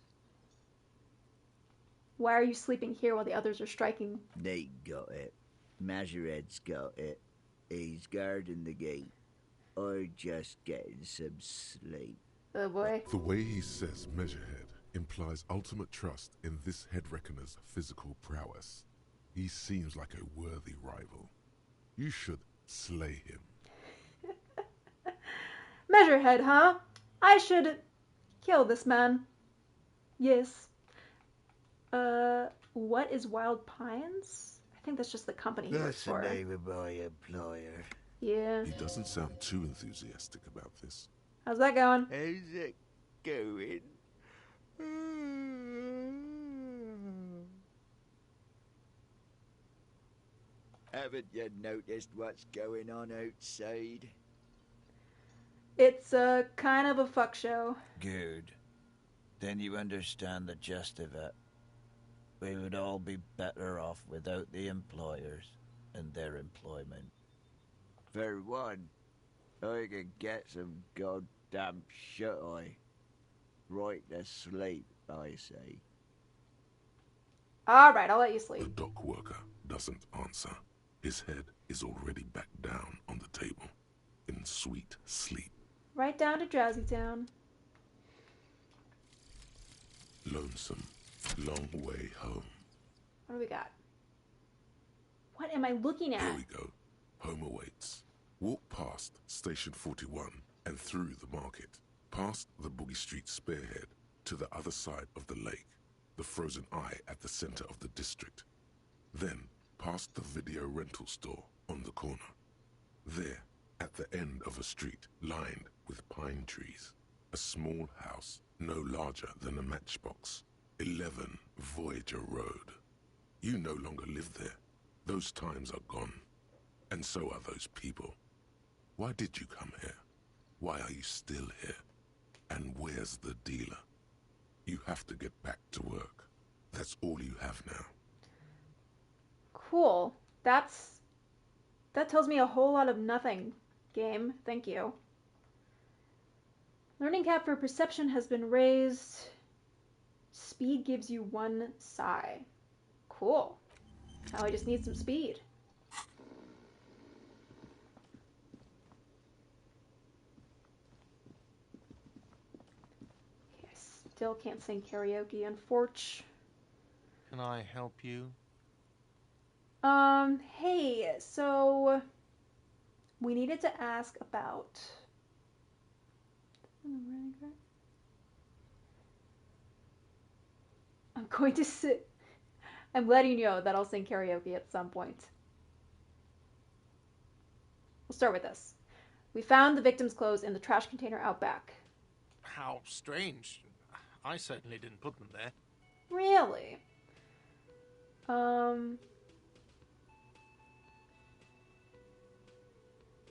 Why are you sleeping here while the others are striking? They got it. Majorette's got it. He's guarding the gate. I'm just getting some sleep. Oh boy. The way he says Measurehead implies ultimate trust in this head reckoner's physical prowess. He seems like a worthy rival. You should slay him. Measurehead, huh? I should kill this man. Yes. What is Wild Pines? I think that's just the company he works That's the for. name of my employer. Yeah. He doesn't sound too enthusiastic about this. How's that going? How's it going? Haven't you noticed what's going on outside? It's a kind of a fuck show. Good. Then you understand the gist of it. We would all be better off without the employers and their employment. For one, I can get some goddamn shut-eye. Right to sleep, I say. Alright, I'll let you The sleep. dock worker doesn't answer. His head is already back down on the table, in sweet sleep. Right down to Drowsy Town. Lonesome, long way home. What do we got? What am I looking at? Here we go. Home awaits. Walk past Station 41 and through the market, past the Boogie Street spearhead to the other side of the lake, the frozen eye at the center of the district. Then past the video rental store on the corner. There, at the end of a street lined with pine trees, a small house no larger than a matchbox. 11 Voyager Road. You no longer live there. Those times are gone. And so are those people. Why did you come here? Why are you still here? And where's the dealer? You have to get back to work. That's all you have now. Cool. That tells me a whole lot of nothing, game. Thank you. Learning cap for perception has been raised. Speed gives you 1 psi. Cool. Now I just need some speed. Okay, I still can't sing karaoke, unfortunately. Can I help you? Hey, so we needed to ask about I'm going to sit. I'm letting you know that I'll sing karaoke at some point. We'll start with this. We found the victim's clothes in the trash container out back. How strange. I certainly didn't put them there. Really?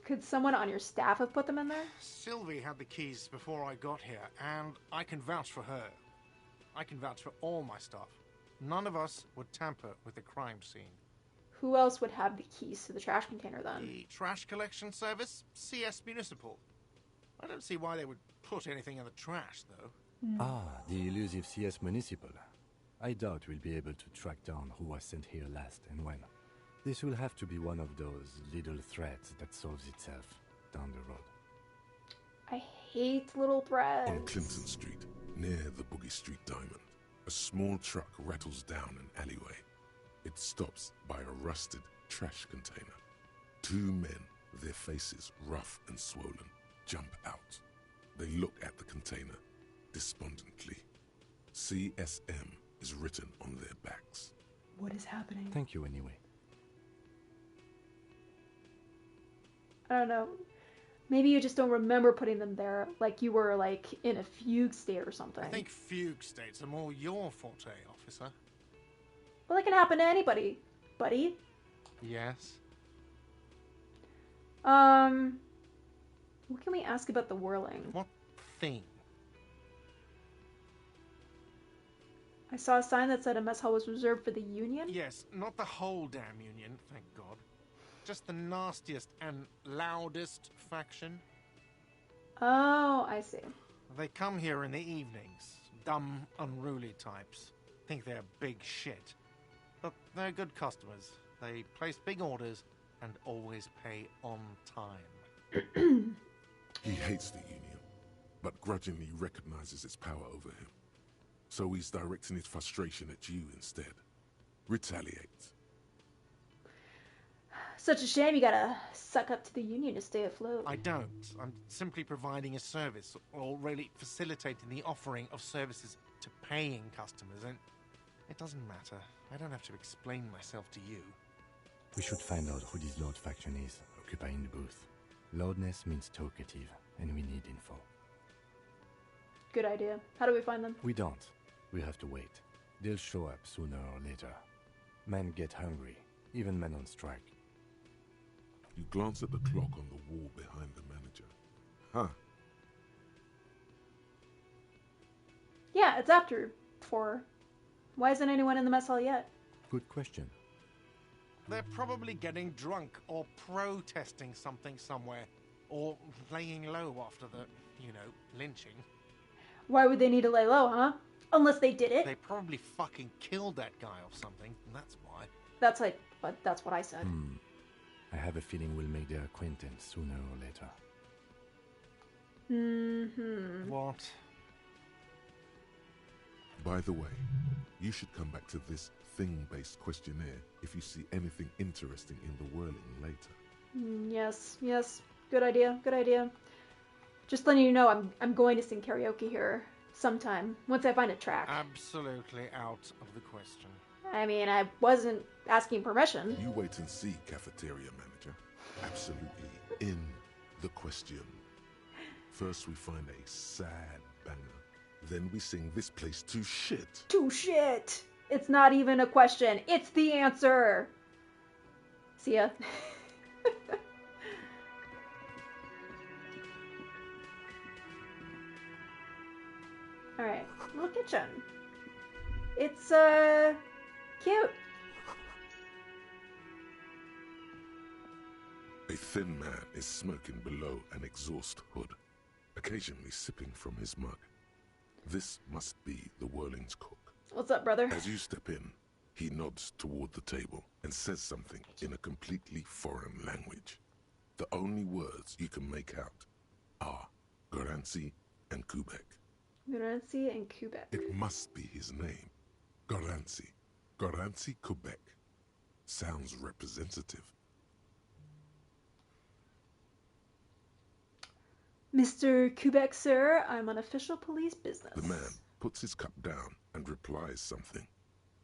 Could someone on your staff have put them in there? Sylvie had the keys before I got here, and I can vouch for her. I can vouch for all my staff. None of us would tamper with the crime scene. Who else would have the keys to the trash container then? The trash collection service? CS Municipal. I don't see why they would put anything in the trash, though. Ah, the elusive CS Municipal. I doubt we'll be able to track down who was sent here last and when. This will have to be one of those little threads that solves itself down the road. I hate little threads. On Clinton Street, near the Boogie Street Diamond, a small truck rattles down an alleyway. It stops by a rusted trash container. 2 men, their faces rough and swollen, jump out. They look at the container despondently. CSM is written on their backs. What is happening? Thank you anyway. I don't know. Maybe you just don't remember putting them there, like you were like in a fugue state or something. I think fugue states are more your forte, officer. Well, that can happen to anybody, buddy. Yes. What can we ask about the whirling? What thing? I saw a sign that said a mess hall was reserved for the Union. Yes, not the whole damn Union, thank God. Just the nastiest and loudest faction. Oh, I see. They come here in the evenings. Dumb, unruly types. Think they're big shit. But they're good customers. They place big orders and always pay on time. He hates the Union, but grudgingly recognizes its power over him. So he's directing his frustration at you instead. Retaliate. Such a shame you gotta suck up to the Union to stay afloat. I don't. I'm simply providing a service, or really facilitating the offering of services to paying customers, and it doesn't matter. I don't have to explain myself to you. We should find out who this Lord faction is, occupying the booth. Loudness means talkative, and we need info. Good idea. How do we find them? We don't. We have to wait. They'll show up sooner or later. Men get hungry, even men on strike. You glance at the clock on the wall behind the manager. Huh. Yeah, it's after 4. Why isn't anyone in the mess hall yet? Good question. They're probably getting drunk or protesting something somewhere. Or laying low after the, lynching. Why would they need to lay low, huh? Unless they did it. They probably fucking killed that guy or something, and that's why. That's what I said. I have a feeling we'll make their acquaintance sooner or later. What? By the way, you should come back to this thing-based questionnaire if you see anything interesting in the whirling later. Yes. Good idea. Just letting you know, I'm going to sing karaoke here sometime, once I find a track. Absolutely out of the question. I mean, I wasn't asking permission. You wait and see, cafeteria manager. Absolutely in the question. First we find a sad banger. Then we sing this place to shit. To shit! It's not even a question. It's the answer! See ya. Alright, little kitchen. It's, cute. A thin man is smoking below an exhaust hood, occasionally sipping from his mug. This must be the Whirling's cook. What's up, brother? As you step in, he nods toward the table and says something in a completely foreign language. The only words you can make out are Garancy and Kubek. Garancy and Kubek. It must be his name. Garancy. Garancy Kubek. Sounds representative. Mr. Kubek, sir, I'm on official police business. The man puts his cup down and replies something,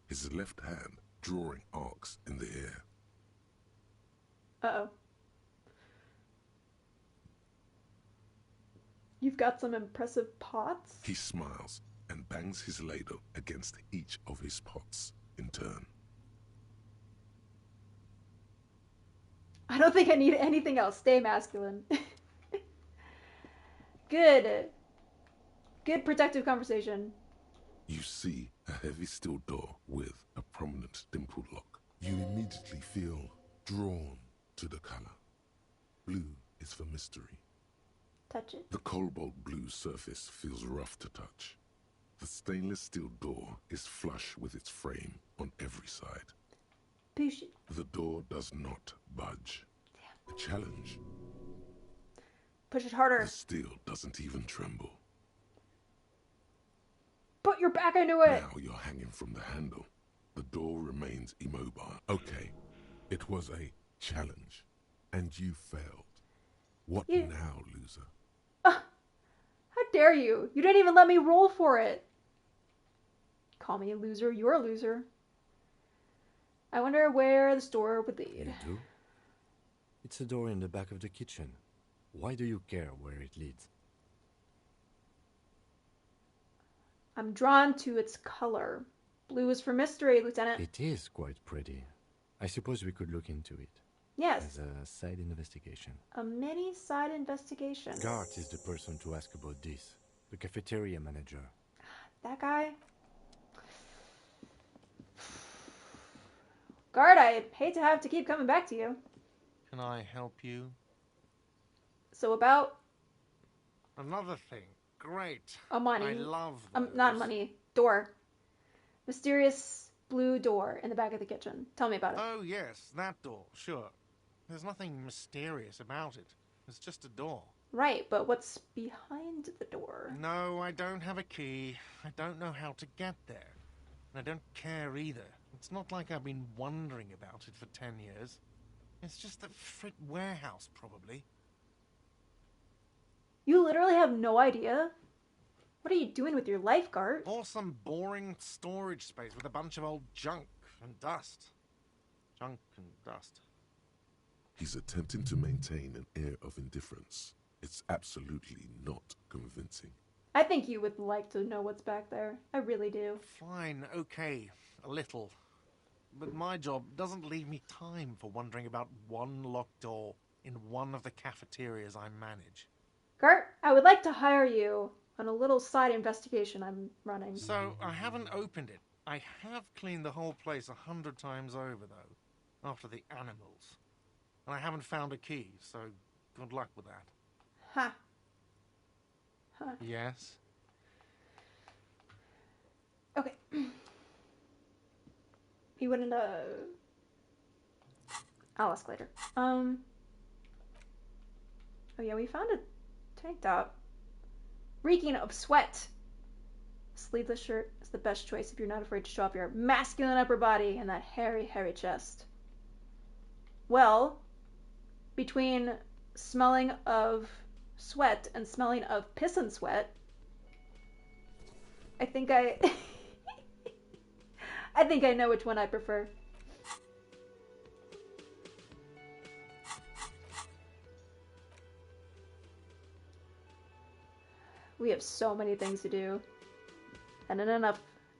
his left hand drawing arcs in the air. Uh-oh. You've got some impressive pots? He smiles and bangs his ladle against each of his pots in turn. I don't think I need anything else. Stay masculine. Good protective conversation. You see a heavy steel door with a prominent dimple lock. You immediately feel drawn to the color. Blue is for mystery. Touch it. The cobalt blue surface feels rough to touch. The stainless steel door is flush with its frame on every side. Push it. The door does not budge. Damn. A challenge. Push it harder. The steel doesn't even tremble. Put your back into it. Now you're hanging from the handle. The door remains immobile. Okay, it was a challenge, and you failed. What now, loser? How dare you? You didn't even let me roll for it. Call me a loser. You're a loser. I wonder where the store would lead. You do? It's a door in the back of the kitchen. Why do you care where it leads? I'm drawn to its color. Blue is for mystery, Lieutenant. It is quite pretty. I suppose we could look into it. Yes. As a side investigation. A mini side investigation. Gart is the person to ask about this. The cafeteria manager. That guy? Gart, I hate to have to keep coming back to you. Can I help you? So about? Another thing. Great. A money. I love those. Not money. Door. Mysterious blue door in the back of the kitchen. Tell me about it. Oh, yes, that door. Sure. There's nothing mysterious about it. It's just a door. Right, but what's behind the door? No, I don't have a key. I don't know how to get there. And I don't care either. It's not like I've been wondering about it for 10 years. It's just that frit warehouse, probably. You literally have no idea? What are you doing with your life, Gart? Or some boring storage space with a bunch of old junk and dust. Junk and dust. He's attempting to maintain an air of indifference. It's absolutely not convincing. I think you would like to know what's back there. I really do. Fine, okay, a little. But my job doesn't leave me time for wondering about one locked door in one of the cafeterias I manage. Gert, I would like to hire you on a little side investigation I'm running. So, I haven't opened it. I have cleaned the whole place 100 times over, though, after the animals. And I haven't found a key, so good luck with that. Ha. Huh. Yes? Okay. He wouldn't, I'll ask later. Oh yeah, we found a tank top. Reeking of sweat. Sleeveless shirt is the best choice if you're not afraid to show off your masculine upper body and that hairy, hairy chest. Well, between smelling of sweat and smelling of piss and sweat, I think I think I know which one I prefer. We have so many things to do. And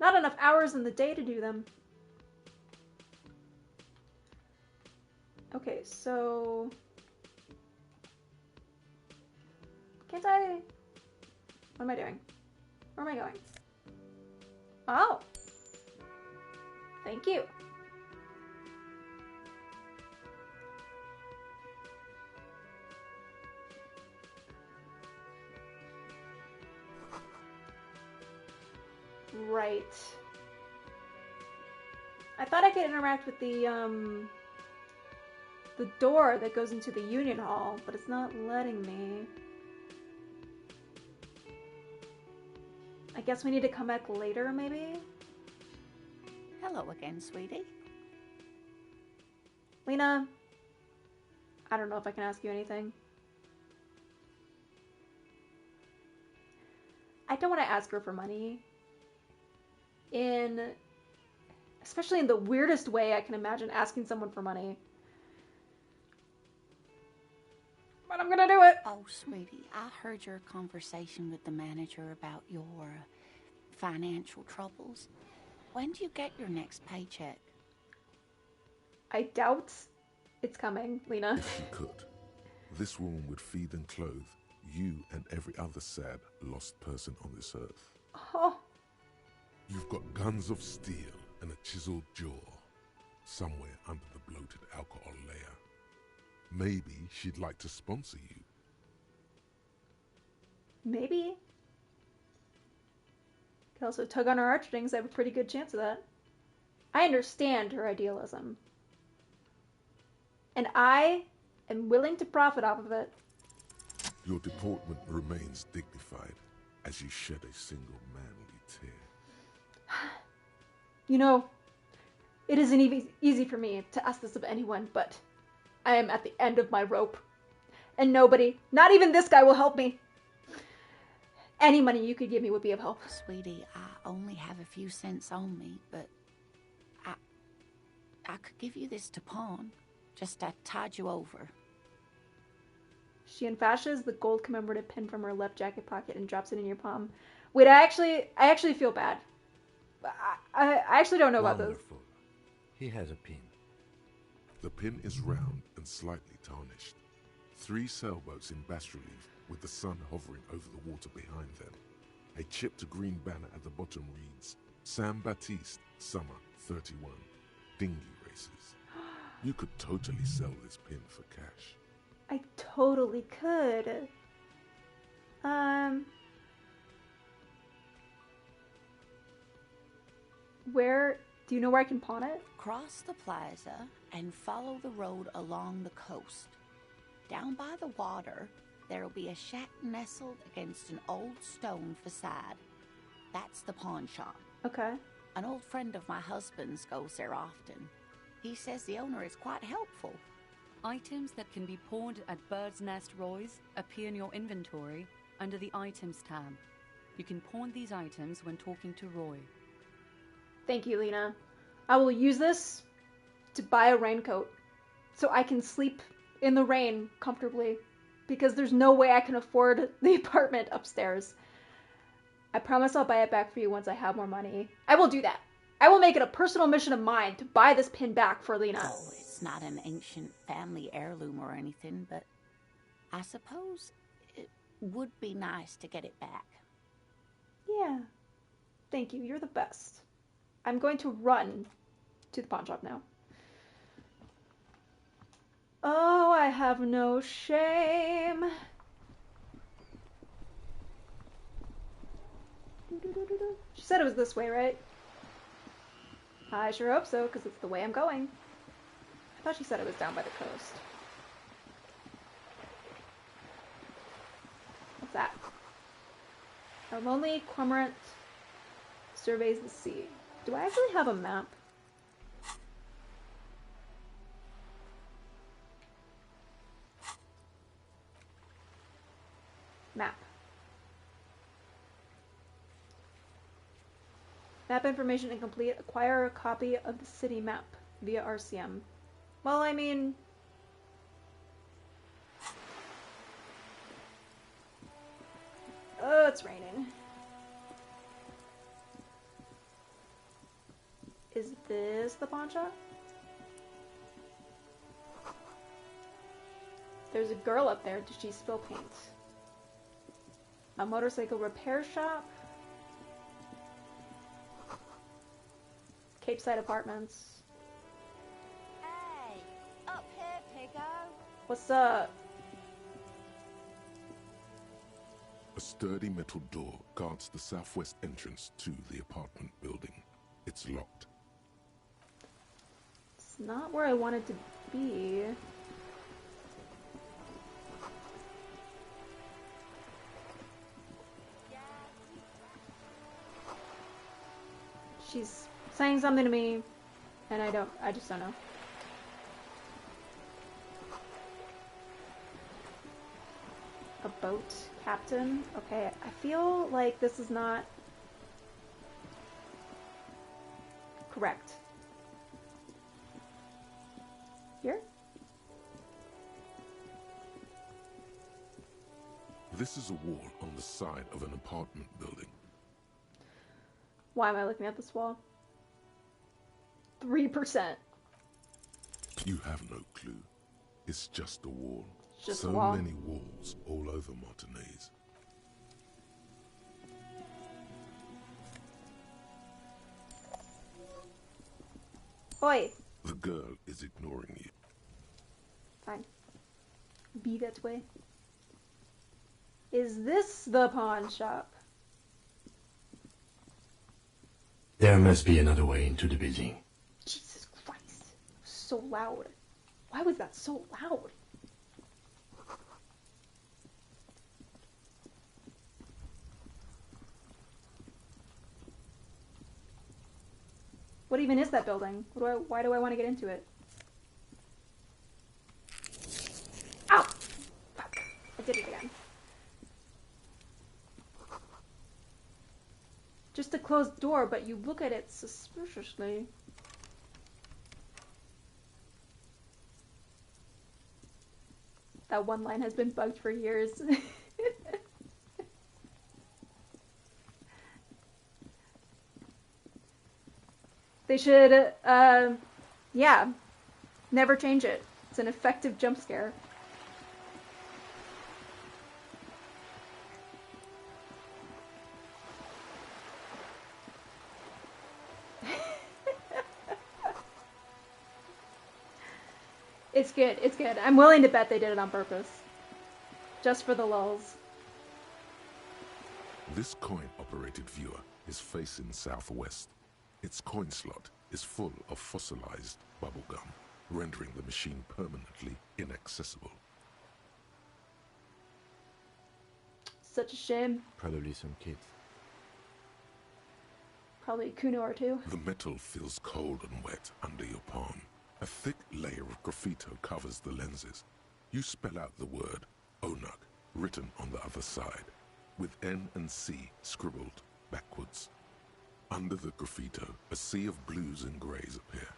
not enough hours in the day to do them. Okay, so... Can't I... What am I doing? Where am I going? Oh! Thank you. Right. I thought I could interact with the door that goes into the Union Hall, but it's not letting me. I guess we need to come back later, maybe? Hello again, sweetie. Lena, I don't know if I can ask you anything. I don't want to ask her for money. Especially in the weirdest way I can imagine asking someone for money. But I'm gonna do it. Oh, sweetie, I heard your conversation with the manager about your financial troubles. When do you get your next paycheck? I doubt it's coming, Lena. If she could, this woman would feed and clothe you and every other sad, lost person on this earth. Oh. You've got guns of steel and a chiseled jaw somewhere under the bloated alcohol layer. Maybe she'd like to sponsor you. Maybe. Could also tug on her heartstrings. I have a pretty good chance of that. I understand her idealism. And I am willing to profit off of it. Your deportment remains dignified as you shed a single manly tear. You know, it isn't easy for me to ask this of anyone, but I am at the end of my rope. And nobody, not even this guy, will help me. Any money you could give me would be of help. Sweetie, I only have a few cents on me, but I could give you this to pawn. Just to tide you over. She unfashes the gold commemorative pin from her left jacket pocket and drops it in your palm. Wait, I actually feel bad. I actually don't know about this. He has a pin. The pin is round and slightly tarnished. 3 sailboats in bas relief with the sun hovering over the water behind them. A chipped green banner at the bottom reads, San Baptiste, Summer 31, Dinghy Races. You could totally sell this pin for cash. I totally could. Do you know where I can pawn it? Cross the plaza and follow the road along the coast. Down by the water, there'll be a shack nestled against an old stone facade. That's the pawn shop. Okay. An old friend of my husband's goes there often. He says the owner is quite helpful. Items that can be pawned at Bird's Nest Roy's appear in your inventory under the Items tab. You can pawn these items when talking to Roy. Thank you, Lena. I will use this to buy a raincoat so I can sleep in the rain comfortably because there's no way I can afford the apartment upstairs. I promise I'll buy it back for you once I have more money. I will do that. I will make it a personal mission of mine to buy this pin back for Lena. Oh, it's not an ancient family heirloom or anything, but I suppose it would be nice to get it back. Yeah. Thank you. You're the best. I'm going to run to the pawn shop now. Oh, I have no shame. She said it was this way, right? I sure hope so, because it's the way I'm going. I thought she said it was down by the coast. What's that? A lonely cormorant surveys the sea. Do I actually have a map? Map. Map information incomplete. Acquire a copy of the city map via RCM. Well, I mean... Oh, it's raining. Is this the pawn shop? There's a girl up there. Did she spill paint? A motorcycle repair shop. Cape Side Apartments. Hey, up here, Piggo. What's up? A sturdy metal door guards the southwest entrance to the apartment building. It's locked. It's not where I wanted to be. She's saying something to me, and I just don't know. A boat captain? Okay, I feel like this is not correct. Here? This is a wall on the side of an apartment building. Why am I looking at this wall? 3%. You have no clue. It's just a wall. Just so a wall. many walls all over Martinez. Oi! The girl is ignoring you. Fine. Be that way. Is this the pawn shop? There must be another way into the building. Jesus Christ. So loud. Why was that so loud? What even is that building? Why do I want to get into it? Ow! Fuck. I did it again. Just a closed door, but you look at it suspiciously. That one line has been bugged for years. They should, yeah, never change it. It's an effective jump scare. It's good, it's good. I'm willing to bet they did it on purpose. Just for the lulz. This coin-operated viewer is facing southwest. Its coin slot is full of fossilized bubblegum, rendering the machine permanently inaccessible. Such a shame. Probably some kids. Probably a Kuno or two. The metal feels cold and wet under your palm. A thick layer of graffito covers the lenses. You spell out the word Onuk, written on the other side, with N and C scribbled backwards. Under the graffito, a sea of blues and greys appear.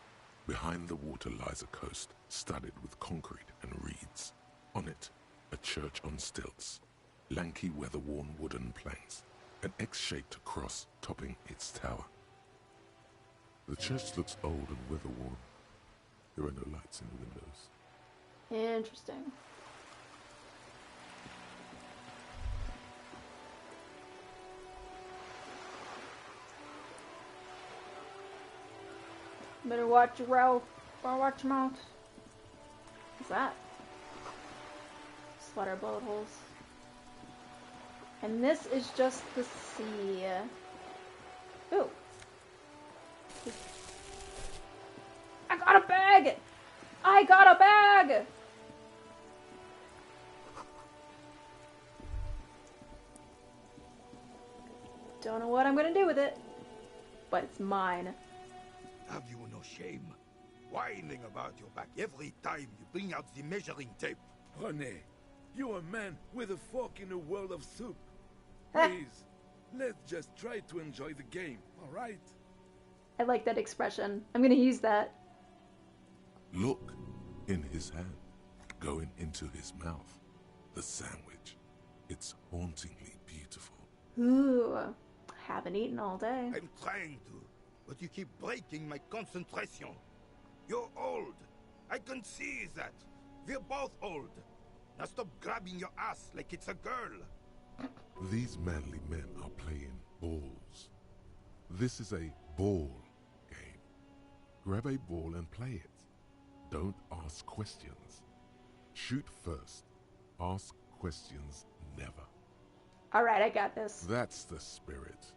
Behind the water lies a coast studded with concrete and reeds. On it, a church on stilts, lanky weather-worn wooden planks, an X-shaped cross topping its tower. The church looks old and weather-worn. There are no lights in the windows. Interesting. Better watch your row. Or watch your mouth. What's that? Slaughter bullet holes. And this is just the sea. Ooh. I got a bag! I got a bag! Don't know what I'm gonna do with it, but it's mine. Have you no shame? Whining about your back every time you bring out the measuring tape. René, you're a man with a fork in a world of soup. Please, let's just try to enjoy the game, alright? I like that expression. I'm gonna use that. Look, in his hand, going into his mouth, the sandwich. It's hauntingly beautiful. Ooh, haven't eaten all day. I'm trying to, but you keep breaking my concentration. You're old. I can see that. We're both old. Now stop grabbing your ass like it's a girl. These manly men are playing balls. This is a ball game. Grab a ball and play it. Don't ask questions. Shoot first. Ask questions never. Alright, I got this. That's the spirit.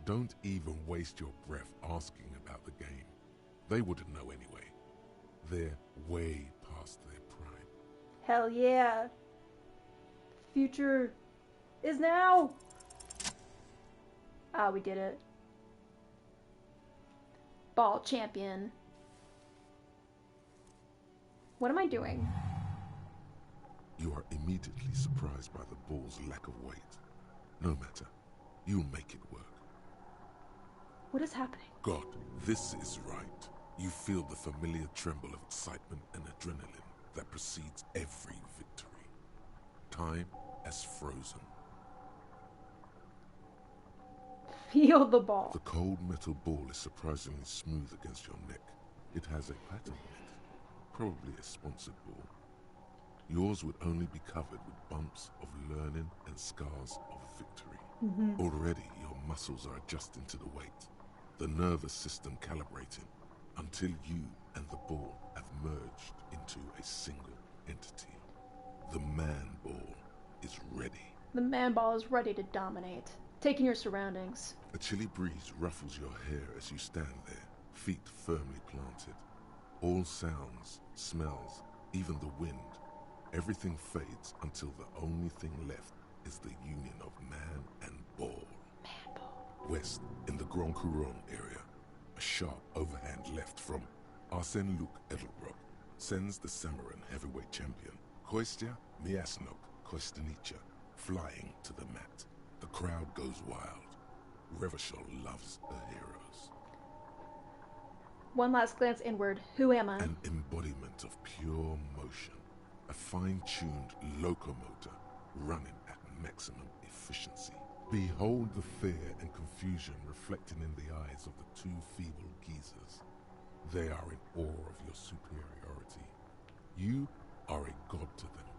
Don't even waste your breath asking about the game. They wouldn't know anyway. They're way past their prime. Hell yeah. Future is now. Ah, we did it. Ball champion. What am I doing? You are immediately surprised by the ball's lack of weight. No matter. You'll make it work. What is happening? God, this is right. You feel the familiar tremble of excitement and adrenaline that precedes every victory. Time has frozen. Feel the ball. The cold metal ball is surprisingly smooth against your neck. It has a pattern on it. Probably a sponsored ball. Yours would only be covered with bumps of learning and scars of victory. Already your muscles are adjusting to the weight, the nervous system calibrating, until you and the ball have merged into a single entity. The man ball is ready. The man ball is ready to dominate, taking your surroundings. A chilly breeze ruffles your hair as you stand there, feet firmly planted. All sounds, smells, even the wind, everything fades until the only thing left is the union of man and ball. Man ball. West, in the Grand Couronne area, a sharp overhand left from Arsène Luc Edelbrock sends the Samarin heavyweight champion, Kostya Miasnok Kostanicha, flying to the mat. The crowd goes wild. Revachol loves her heroes. One last glance inward. Who am I? An embodiment of pure motion. A fine-tuned locomotor running at maximum efficiency. Behold the fear and confusion reflecting in the eyes of the two feeble geezers. They are in awe of your superiority. You are a god to them.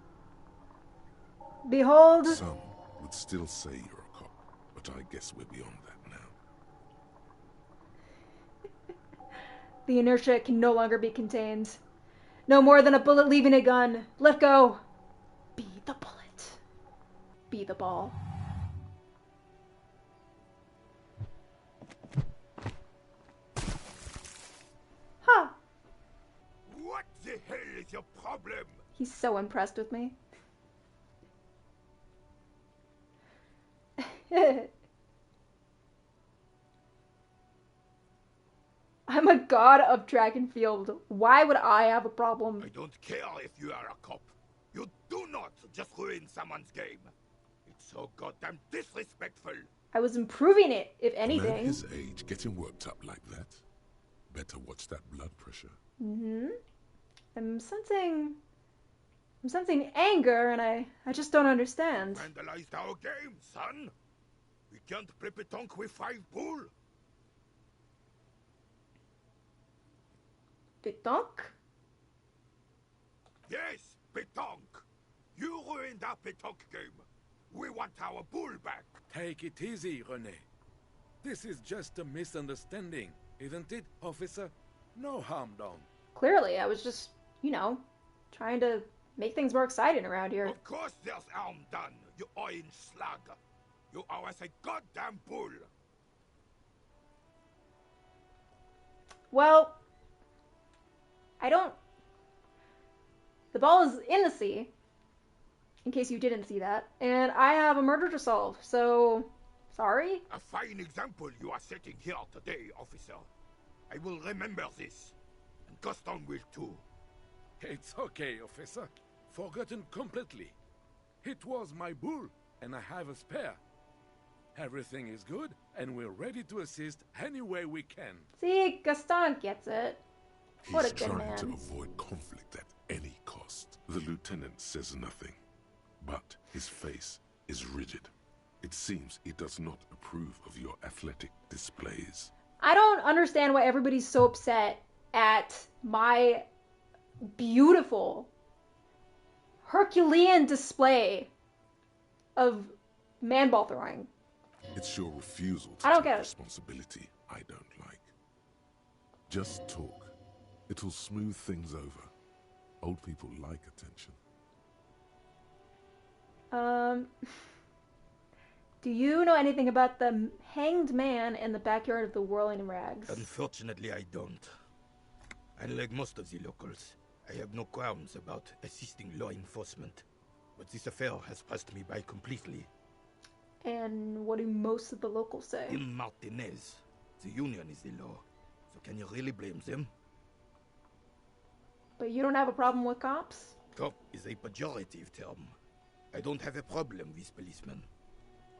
Behold! Some would still say you're a cop, but I guess we're beyond that now. The inertia can no longer be contained. No more than a bullet leaving a gun. Let go. Be the bullet. Be the ball. Huh. What the hell is your problem? He's so impressed with me. I'm a god of track and field. Why would I have a problem? I don't care if you are a cop. You do not just ruin someone's game. It's so goddamn disrespectful. I was improving it, if A man anything. his age getting worked up like that? Better watch that blood pressure. Mm-hmm. I'm sensing anger, and I just don't understand. Vandalized our game, son. We can't play pétanque with 5 bull. Pétanque? Yes, pétanque. You ruined our pétanque game. We want our bull back. Take it easy, René. This is just a misunderstanding, isn't it, officer? No harm done. Clearly, I was just, trying to make things more exciting around here. Of course there's harm done, you orange slug. You owe us a goddamn bull. Well, the ball is in the sea, in case you didn't see that, and I have a murder to solve, so sorry. A fine example you are setting here today, officer. I will remember this, and Costeau will too. It's okay, officer. Forgotten completely. It was my bull, and I have a spare. Everything is good, and we're ready to assist any way we can. See, Gaston gets it. What a He's good trying man. to avoid conflict at any cost. The lieutenant says nothing, but his face is rigid. It seems he does not approve of your athletic displays. I don't understand why everybody's so upset at my beautiful Herculean display of man ball throwing. It's your refusal I to don't take get it. responsibility I don't like. Just talk. It'll smooth things over. Old people like attention. Do you know anything about the hanged man in the backyard of the Whirling Rags? Unfortunately, I don't. Unlike most of the locals, I have no qualms about assisting law enforcement. But this affair has passed me by completely. And what do most of the locals say? In Martinez, the union is the law. So can you really blame them? But you don't have a problem with cops? Cop is a pejorative term. I don't have a problem with policemen.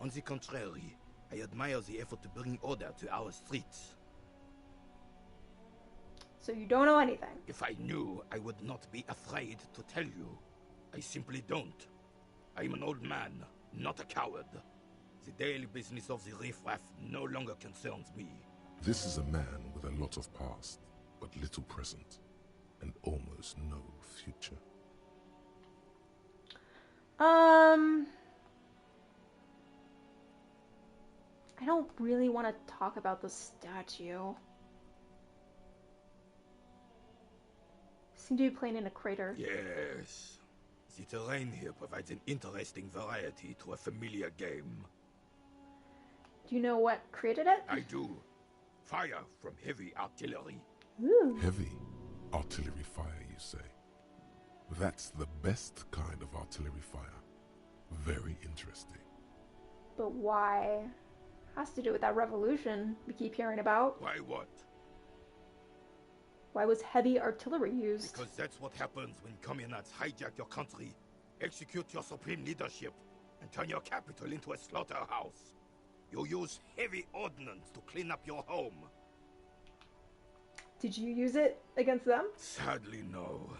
On the contrary, I admire the effort to bring order to our streets. So you don't know anything? If I knew, I would not be afraid to tell you. I simply don't. I'm an old man, not a coward. The daily business of the riffraff no longer concerns me. This is a man with a lot of past, but little present, and almost no future. I don't really want to talk about the statue. Seem to be playing in a crater. Yes. The terrain here provides an interesting variety to a familiar game. Do you know what created it? I do. Fire from heavy artillery. Ooh. Heavy artillery fire, you say? That's the best kind of artillery fire. Very interesting. But why? Has to do with that revolution we keep hearing about. Why what? Why was heavy artillery used? Because that's what happens when communists hijack your country, execute your supreme leadership, and turn your capital into a slaughterhouse. You use heavy ordnance to clean up your home. Did you use it against them? Sadly, no.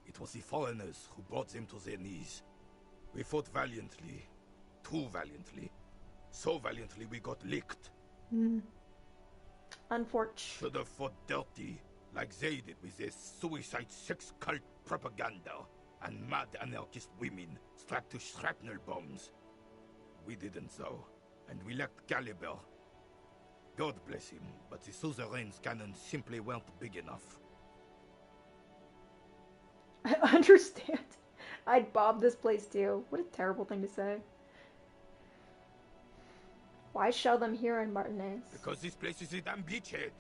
It was the foreigners who brought them to their knees. We fought valiantly. Too valiantly. So valiantly we got licked. Unfortunate. Should have fought dirty, like they did with their suicide sex cult propaganda and mad anarchist women strapped to shrapnel bombs. We didn't so, and we lacked caliber. God bless him, but the suzerain's cannons simply weren't big enough. I understand. I'd bomb this place too. What a terrible thing to say. Why shell them here in Martinez? Because this place is a damn beachhead.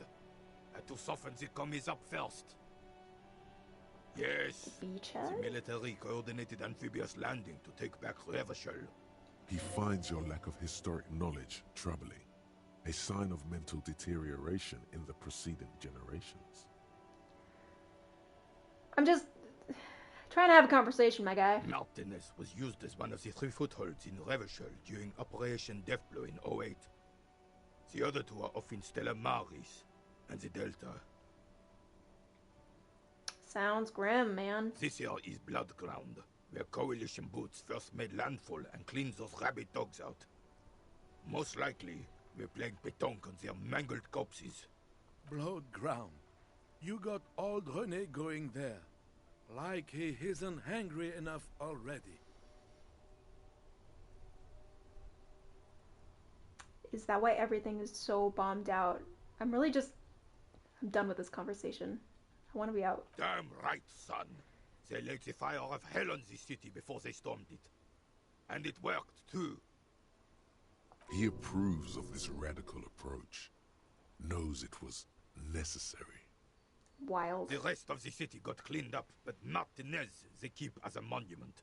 Had to soften the commies up first. Yes. Beachhead? The military coordinated amphibious landing to take back Raphael. He finds your lack of historic knowledge troubling, a sign of mental deterioration in the preceding generations. I'm just trying to have a conversation, my guy. Martinez was used as one of the 3 footholds in Raphael during Operation Deathblow in 08. The other 2 are off in Stella Maris, and the Delta. Sounds grim, man. This here is Blood Ground, where Coalition boots first made landfall and cleaned those rabid dogs out. Most likely, we're playing pétanque on their mangled corpses. Blood ground. You got old René going there. Like he isn't hungry enough already. Is that why everything is so bombed out? I'm done with this conversation. I want to be out. Damn right, son. They laid the fire of hell on the city before they stormed it. And it worked, too. He approves of this radical approach. Knows it was necessary. Wild. The rest of the city got cleaned up, but Martinez they keep as a monument.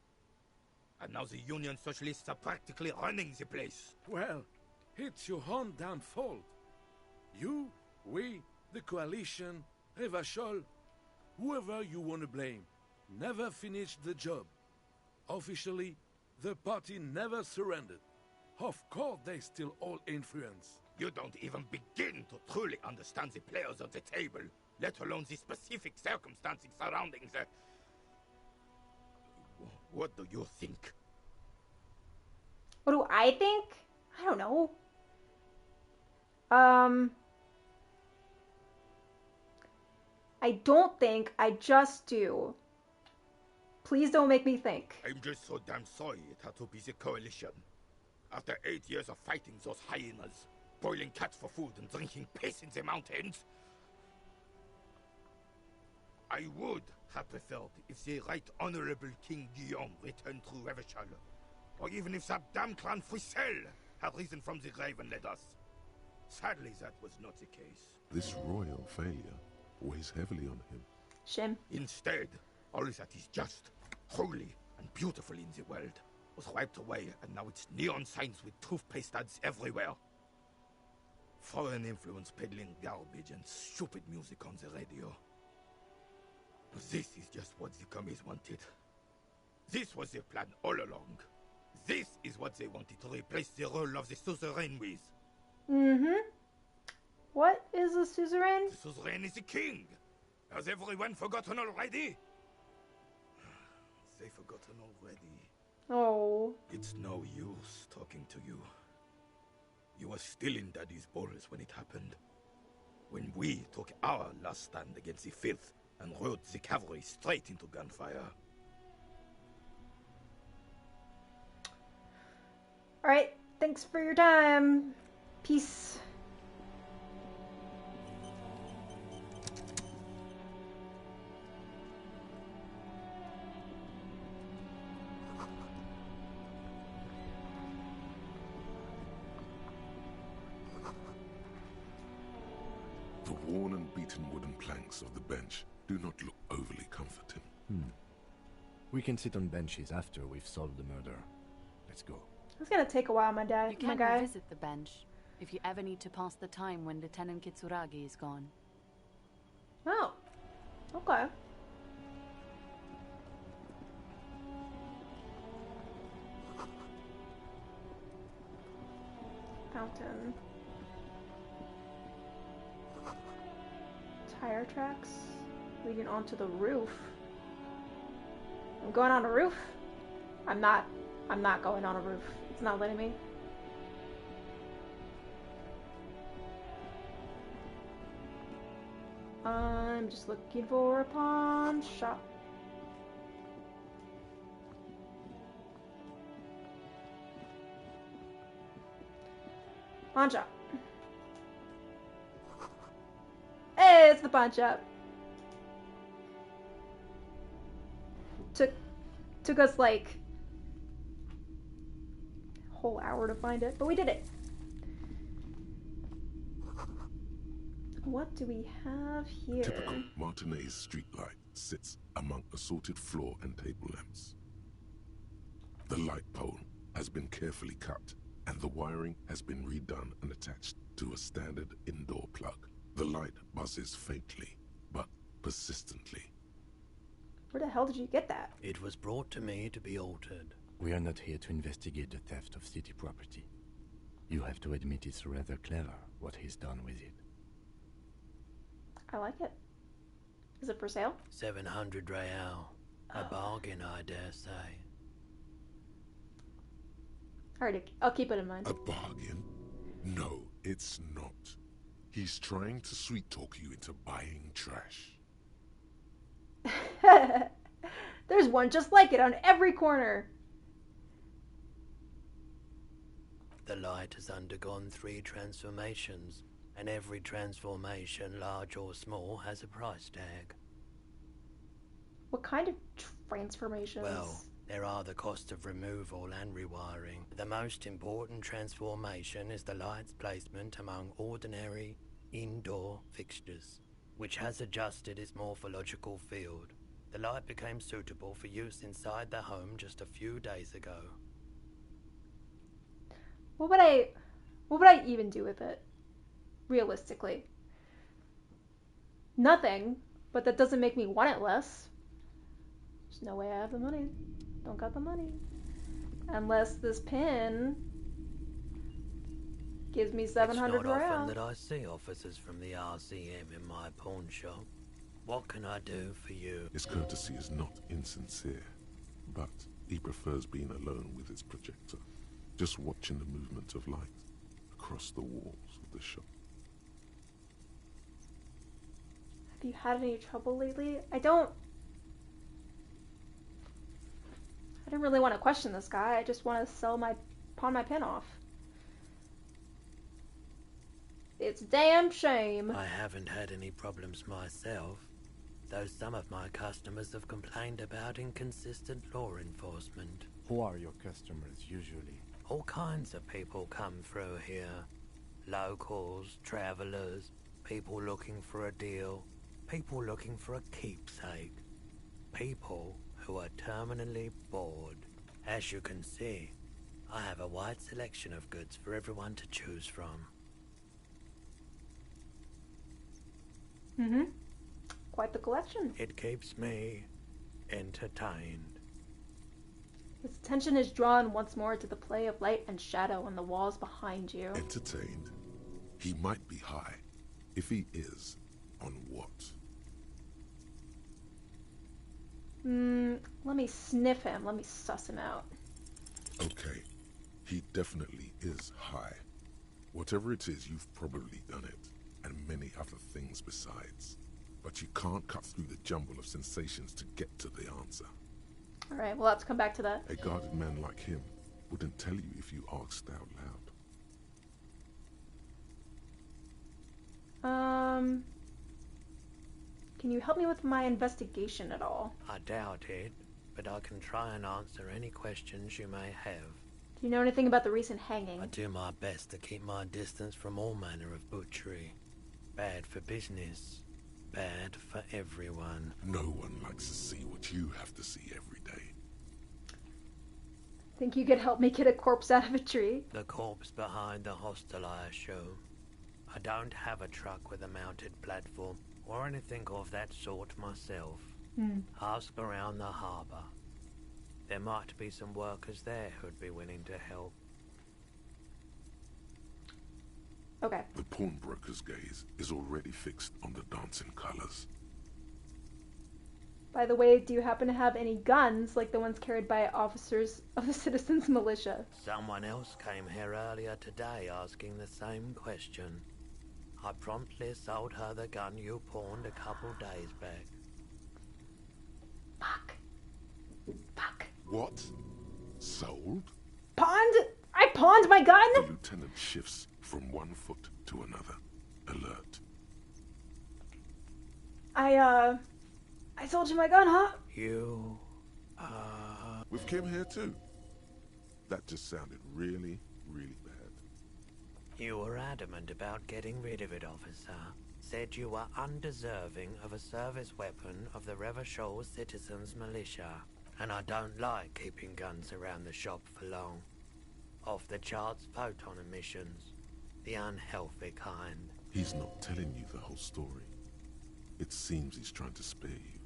And now the Union Socialists are practically running the place. Well, it's your own damn fault. You, we, the coalition, Raphael, whoever you want to blame, never finished the job. Officially, the party never surrendered. Of course they still all influence. You don't even begin to truly understand the players at the table, let alone the specific circumstances surrounding the... What do you think? What do I think? I don't know. I don't think, I just do. Please don't make me think. I'm just so damn sorry it had to be the coalition. After 8 years of fighting those hyenas, boiling cats for food and drinking piss in the mountains, I would have preferred if the Right Honorable King Guillaume returned through Raphael, or even if that damn clan Frisel had risen from the grave and led us. Sadly, that was not the case. This royal failure weighs heavily on him. Shame. Instead, all that is just, holy, and beautiful in the world was wiped away, and now it's neon signs with toothpaste ads everywhere. Foreign influence peddling garbage and stupid music on the radio. This is just what the commies wanted. This was their plan all along. This is what they wanted to replace the role of the suzerain with. Mm-hmm. What is a suzerain? The suzerain is the king. Has everyone forgotten already? They've forgotten already. Oh. It's no use talking to you. You were still in Daddy's balls when it happened. When we took our last stand against the filth and rode the cavalry straight into gunfire. Alright, thanks for your time. Peace. The worn and beaten wooden planks of the bench do not look overly comforting. We can sit on benches after we've solved the murder. Let's go. It's gonna take a while, my You can revisit the bench if you ever need to pass the time when Lieutenant Kitsuragi is gone. Oh. Okay. Fountain. Tire tracks leading onto the roof. I'm going on a roof? I'm not going on a roof. It's not letting me. I'm just looking for a pawn shop. Pawn shop. Hey, it's the pawn shop. Took us like a whole hour to find it, but we did it. What do we have here? Typical Martinez streetlight sits among assorted floor and table lamps. The light pole has been carefully cut, and the wiring has been redone and attached to a standard indoor plug. The light buzzes faintly, but persistently. Where the hell did you get that? It was brought to me to be altered. We are not here to investigate the theft of city property. You have to admit it's rather clever what he's done with it. I like it. Is it for sale? 700 real. A bargain, I dare say. Alright, I'll keep it in mind. A bargain? No, it's not. He's trying to sweet-talk you into buying trash. There's one just like it on every corner. The light has undergone 3 transformations, and every transformation, large or small, has a price tag. What kind of transformations? Well, there are the cost of removal and rewiring. The most important transformation is the light's placement among ordinary indoor fixtures, which has adjusted its morphological field. The light became suitable for use inside the home just a few days ago. What would I even do with it? Realistically. Nothing, but that doesn't make me want it less. There's no way I have the money. Don't got the money. Unless this pin gives me 700 It's not often rounds. that I see officers from the RCM in my pawn shop. What can I do for you? His courtesy is not insincere, but he prefers being alone with his projector, just watching the movement of light across the walls of the shop. Have you had any trouble lately? I didn't really want to question this guy. I just want to pawn my pin off. It's a damn shame. I haven't had any problems myself, though some of my customers have complained about inconsistent law enforcement. Who are your customers usually? All kinds of people come through here. Locals, travelers, people looking for a deal, people looking for a keepsake, people who are terminally bored. As you can see, I have a wide selection of goods for everyone to choose from. Mm-hmm. Quite the collection. It keeps me entertained. His attention is drawn once more to the play of light and shadow on the walls behind you. Entertained? He might be high. If he is, on what? Let me sniff him. Let me suss him out. Okay, he definitely is high. Whatever it is, you've probably done it, and many other things besides. But you can't cut through the jumble of sensations to get to the answer. Alright, we'll have to come back to that. A guarded man like him wouldn't tell you if you asked out loud. Can you help me with my investigation at all? I doubt it, but I can try and answer any questions you may have. Do you know anything about the recent hanging? I do my best to keep my distance from all manner of butchery. Bad for business, bad for everyone. No one likes to see what you have to see every day. Think you could help me get a corpse out of a tree? The corpse behind the hostel, I assume. I don't have a truck with a mounted platform or anything of that sort myself. Ask around the harbour. There might be some workers there who'd be willing to help. Okay. The pawnbroker's gaze is already fixed on the dancing colours. By the way, do you happen to have any guns like the ones carried by officers of the Citizens Militia? Someone else came here earlier today asking the same question. I promptly sold her the gun you pawned a couple days back. Fuck. What? Sold? Pawned? I pawned my gun? The lieutenant shifts from one foot to another, alert. I sold you my gun, huh? With Kim here too? That just sounded really, really bad. You were adamant about getting rid of it, officer. Said you were undeserving of a service weapon of the Raphael Citizens Militia. And I don't like keeping guns around the shop for long. Off the charts photon emissions. The unhealthy kind. He's not telling you the whole story. It seems he's trying to spare you.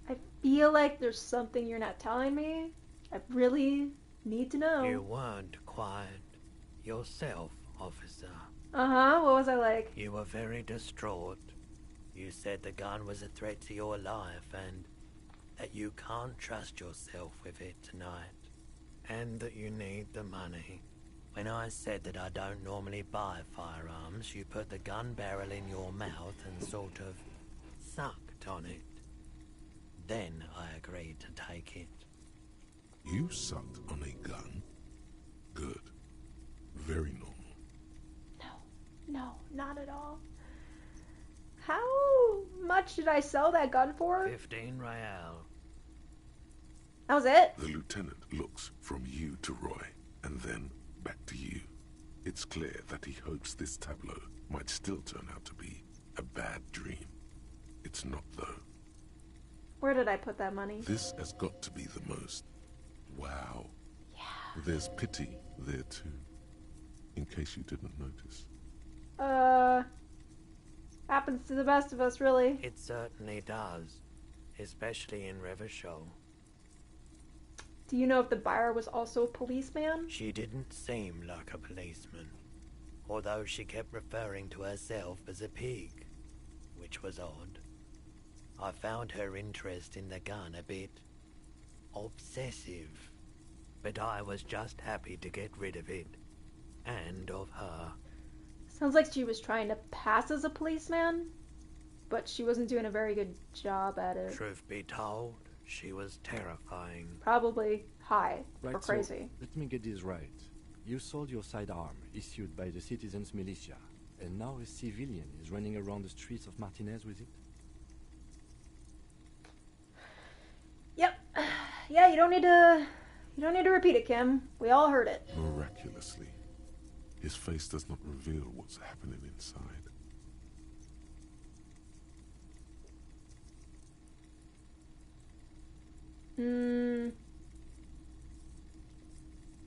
I feel like there's something you're not telling me. I really need to know. You weren't quiet yourself, officer. Uh-huh, what was I like? You were very distraught. You said the gun was a threat to your life and that you can't trust yourself with it tonight. And that you need the money. When I said that I don't normally buy firearms, you put the gun barrel in your mouth and sort of sucked on it. Then I agreed to take it. You sucked on a gun? Good. Very normal. No, not at all. How much did I sell that gun for? 15 Raphael. That was it? The lieutenant looks from you to Roy, and then back to you. It's clear that he hopes this tableau might still turn out to be a bad dream. It's not, though. Where did I put that money? This has got to be the most. Wow. Yeah. There's pity there, too. In case you didn't notice. Happens to the best of us, really. It certainly does. Especially in Revachol. Do you know if the buyer was also a policeman? She didn't seem like a policeman. Although she kept referring to herself as a pig. Which was odd. I found her interest in the gun a bit obsessive. But I was just happy to get rid of it. And of her. Sounds like she was trying to pass as a policeman, but she wasn't doing a very good job at it. Truth be told, she was terrifying. Probably high or Right, crazy. so let me get this right. You sold your sidearm, issued by the citizens' militia, and now a civilian is running around the streets of Martinez with it? Yep. Yeah, you don't need to repeat it, Kim. We all heard it. Miraculously, his face does not reveal what's happening inside.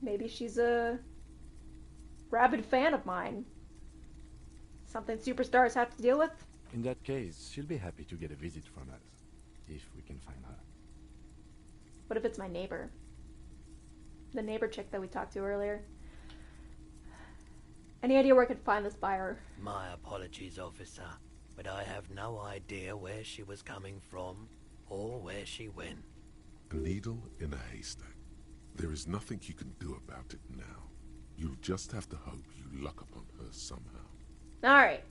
Maybe she's a rabid fan of mine. Something superstars have to deal with? In that case, she'll be happy to get a visit from us, if we can find her. What if it's my neighbor? The neighbor chick that we talked to earlier. Any idea where I could find this buyer? My apologies, officer, but I have no idea where she was coming from or where she went. A needle in a haystack. There is nothing you can do about it now. You'll just have to hope you luck upon her somehow. Alright.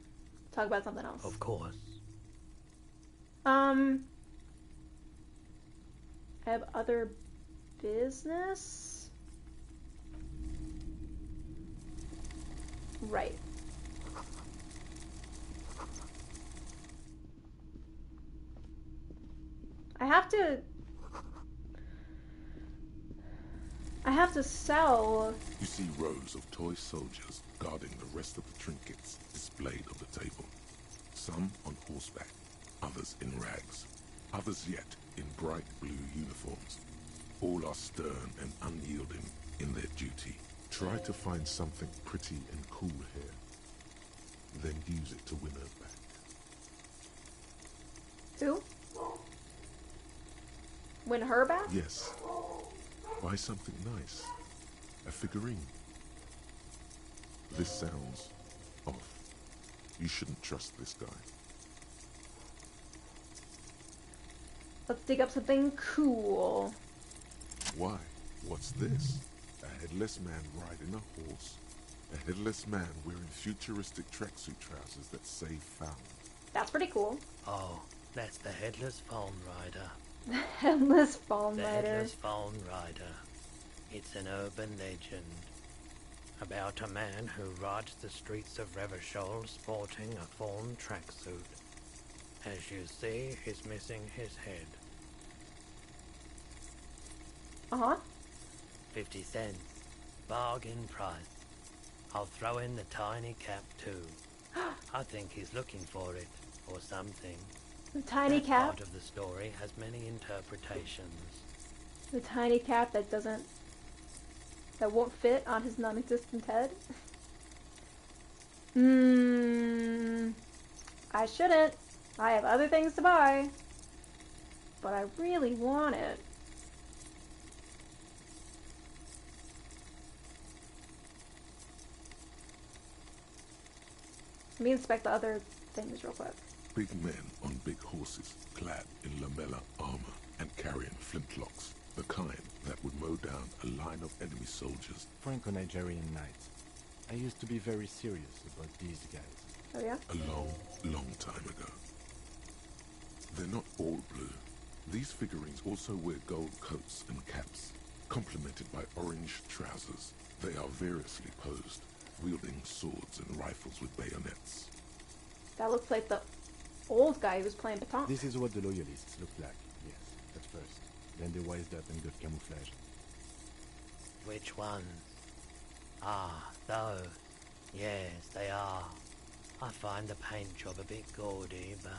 Talk about something else. Of course. I have other business? Right. I have to sell. You see rows of toy soldiers guarding the rest of the trinkets displayed on the table. Some on horseback, others in rags, others yet in bright blue uniforms. All are stern and unyielding in their duty. Try to find something pretty and cool here, then use it to win her back. Who? Win her back? Yes. Buy something nice. A figurine. This sounds off. You shouldn't trust this guy. Let's dig up something cool. Why? What's this? A headless man riding a horse. A headless man wearing futuristic tracksuit trousers that say found. That's pretty cool. Oh, that's the Headless Phone Rider. The Headless Phone The Rider. Headless Phone Rider. It's an urban legend about a man who rides the streets of Revachol sporting a fawn tracksuit. As you see, he's missing his head. Uh-huh. 50 cents. Bargain price. I'll throw in the tiny cap too. I think he's looking for it, or something. The tiny That cap? part of the story has many interpretations. The tiny cap that won't fit on his non-existent head? I shouldn't. I have other things to buy. But I really want it. Let me inspect the other things real quick. Big men on big horses, clad in lamella armor and carrying flintlocks, the kind that would mow down a line of enemy soldiers. Franco-Nigerian knights. I used to be very serious about these guys. Oh yeah? A long, long time ago. They're not all blue. These figurines also wear gold coats and caps, complemented by orange trousers. They are variously posed, wielding swords and rifles with bayonets. That looks like the old guy who was playing baton. This is what the loyalists look like, yes, at first. Then they wised up and got camouflage. Which ones? Ah, those. Yes, they are. I find the paint job a bit gaudy, but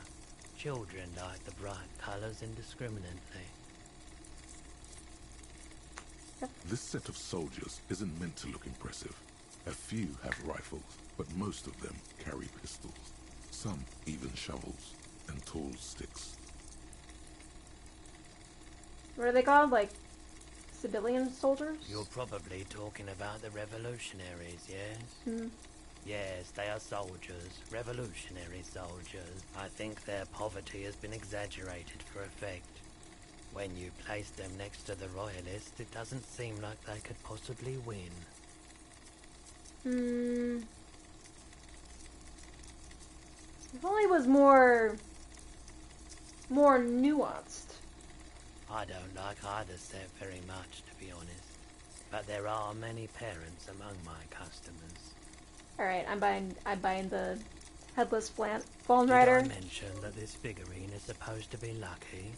children like the bright colours indiscriminately. This set of soldiers isn't meant to look impressive. A few have rifles, but most of them carry pistols. Some even shovels and tall sticks. What are they called? Like civilian soldiers? You're probably talking about the revolutionaries, yes? Hmm. Yes, they are soldiers, revolutionary soldiers. I think their poverty has been exaggerated for effect. When you place them next to the royalists, it doesn't seem like they could possibly win. If only it was more nuanced. I don't like either set very much, to be honest. But there are many parents among my customers. Alright, I'm buying the headless fallen rider. Did I mention that this figurine is supposed to be lucky?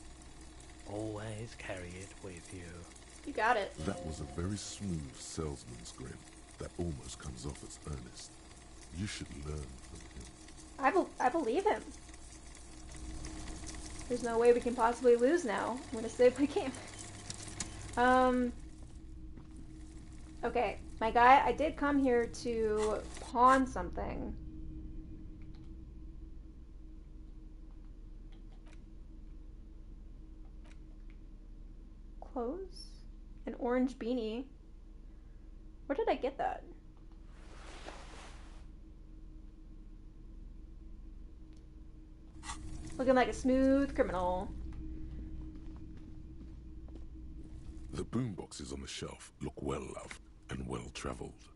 Always carry it with you. You got it. That was a very smooth salesman's grin that almost comes off as earnest. You should learn from him. I believe him. There's no way we can possibly lose now. I'm gonna save my game. Okay, my guy, I did come here to pawn something. Clothes? An orange beanie. Where did I get that? Looking like a smooth criminal. The boomboxes on the shelf look well loved and well traveled.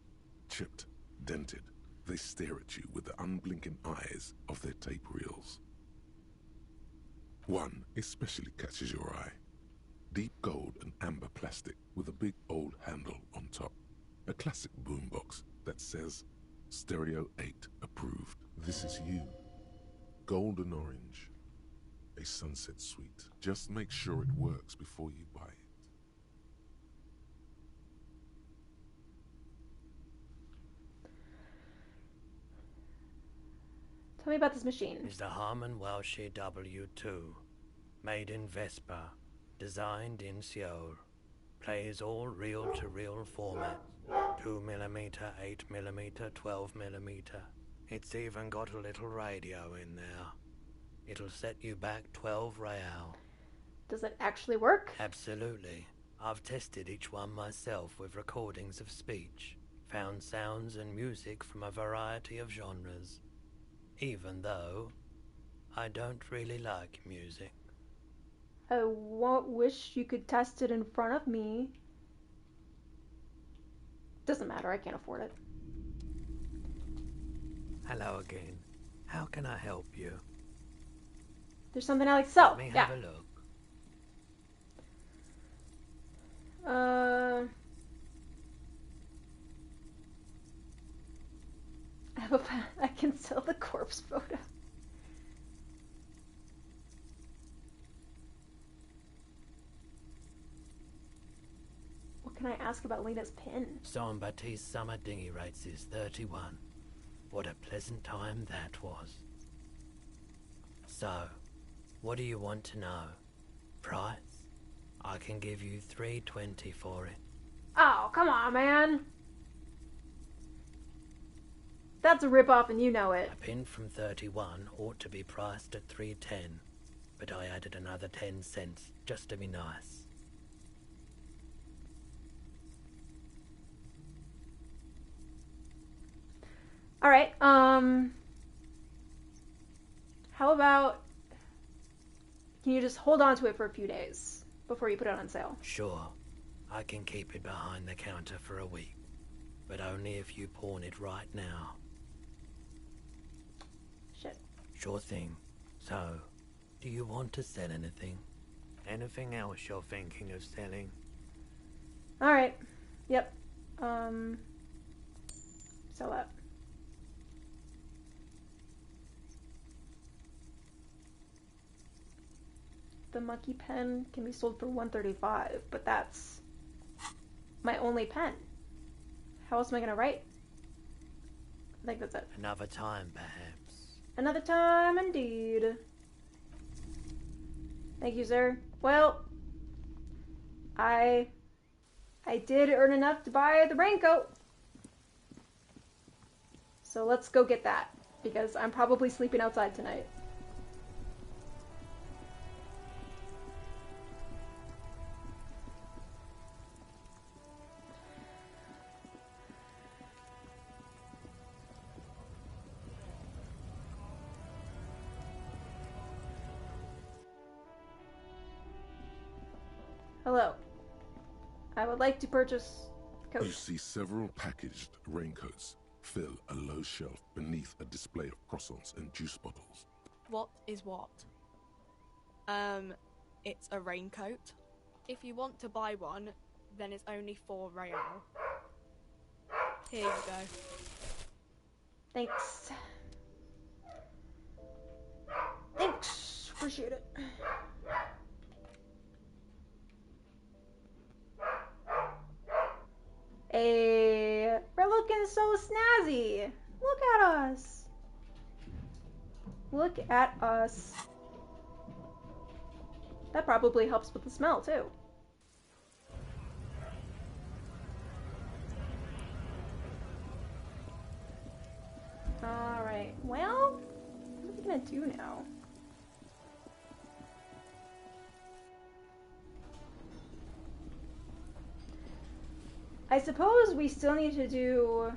Chipped, dented, they stare at you with the unblinking eyes of their tape reels. One especially catches your eye. Deep gold and amber plastic with a big old handle on top. A classic boombox that says Stereo 8 approved. This is you. Golden orange. A sunset suite. Just make sure it works before you buy it. Tell me about this machine. Is the Harman Welsh W2. Made in Vespa. Designed in Seoul. Plays all reel-to-reel formats. 2mm, 8mm, 12mm. It's even got a little radio in there. It'll set you back 12 real. Does it actually work? Absolutely. I've tested each one myself with recordings of speech. Found sounds and music from a variety of genres. Even though I don't really like music. I wish you could test it in front of me. Doesn't matter, I can't afford it. Hello again. How can I help you? There's something I like to sell. Let me have a look. I can sell the corpse photo. What can I ask about Lena's pin? San Baptiste summer dinghy races 31. What a pleasant time that was. So, what do you want to know? Price? I can give you $3.20 for it. Oh, come on, man. That's a ripoff and you know it. A pin from 31 ought to be priced at $3.10, but I added another 10 cents just to be nice. Alright, how how about, can you just hold on to it for a few days before you put it on sale? Sure. I can keep it behind the counter for a week. But only if you pawn it right now. Shit. Sure thing. So, do you want to sell anything? Anything else you're thinking of selling? Alright. Yep. Sell that. The monkey pen can be sold for $135, but that's my only pen. How else am I gonna write? I think that's it. Another time, perhaps. Another time, indeed. Thank you, sir. Well, I did earn enough to buy the raincoat. So let's go get that, because I'm probably sleeping outside tonight. Hello. I would like to purchase coats. You see several packaged raincoats fill a low shelf beneath a display of croissants and juice bottles. What is what? It's a raincoat. If you want to buy one, then it's only 4 real. Here you go. Thanks. Thanks. Appreciate it. Hey, we're looking so snazzy. Look at us. Look at us. That probably helps with the smell, too. Alright, well, what are we gonna do now? I suppose we still need to do...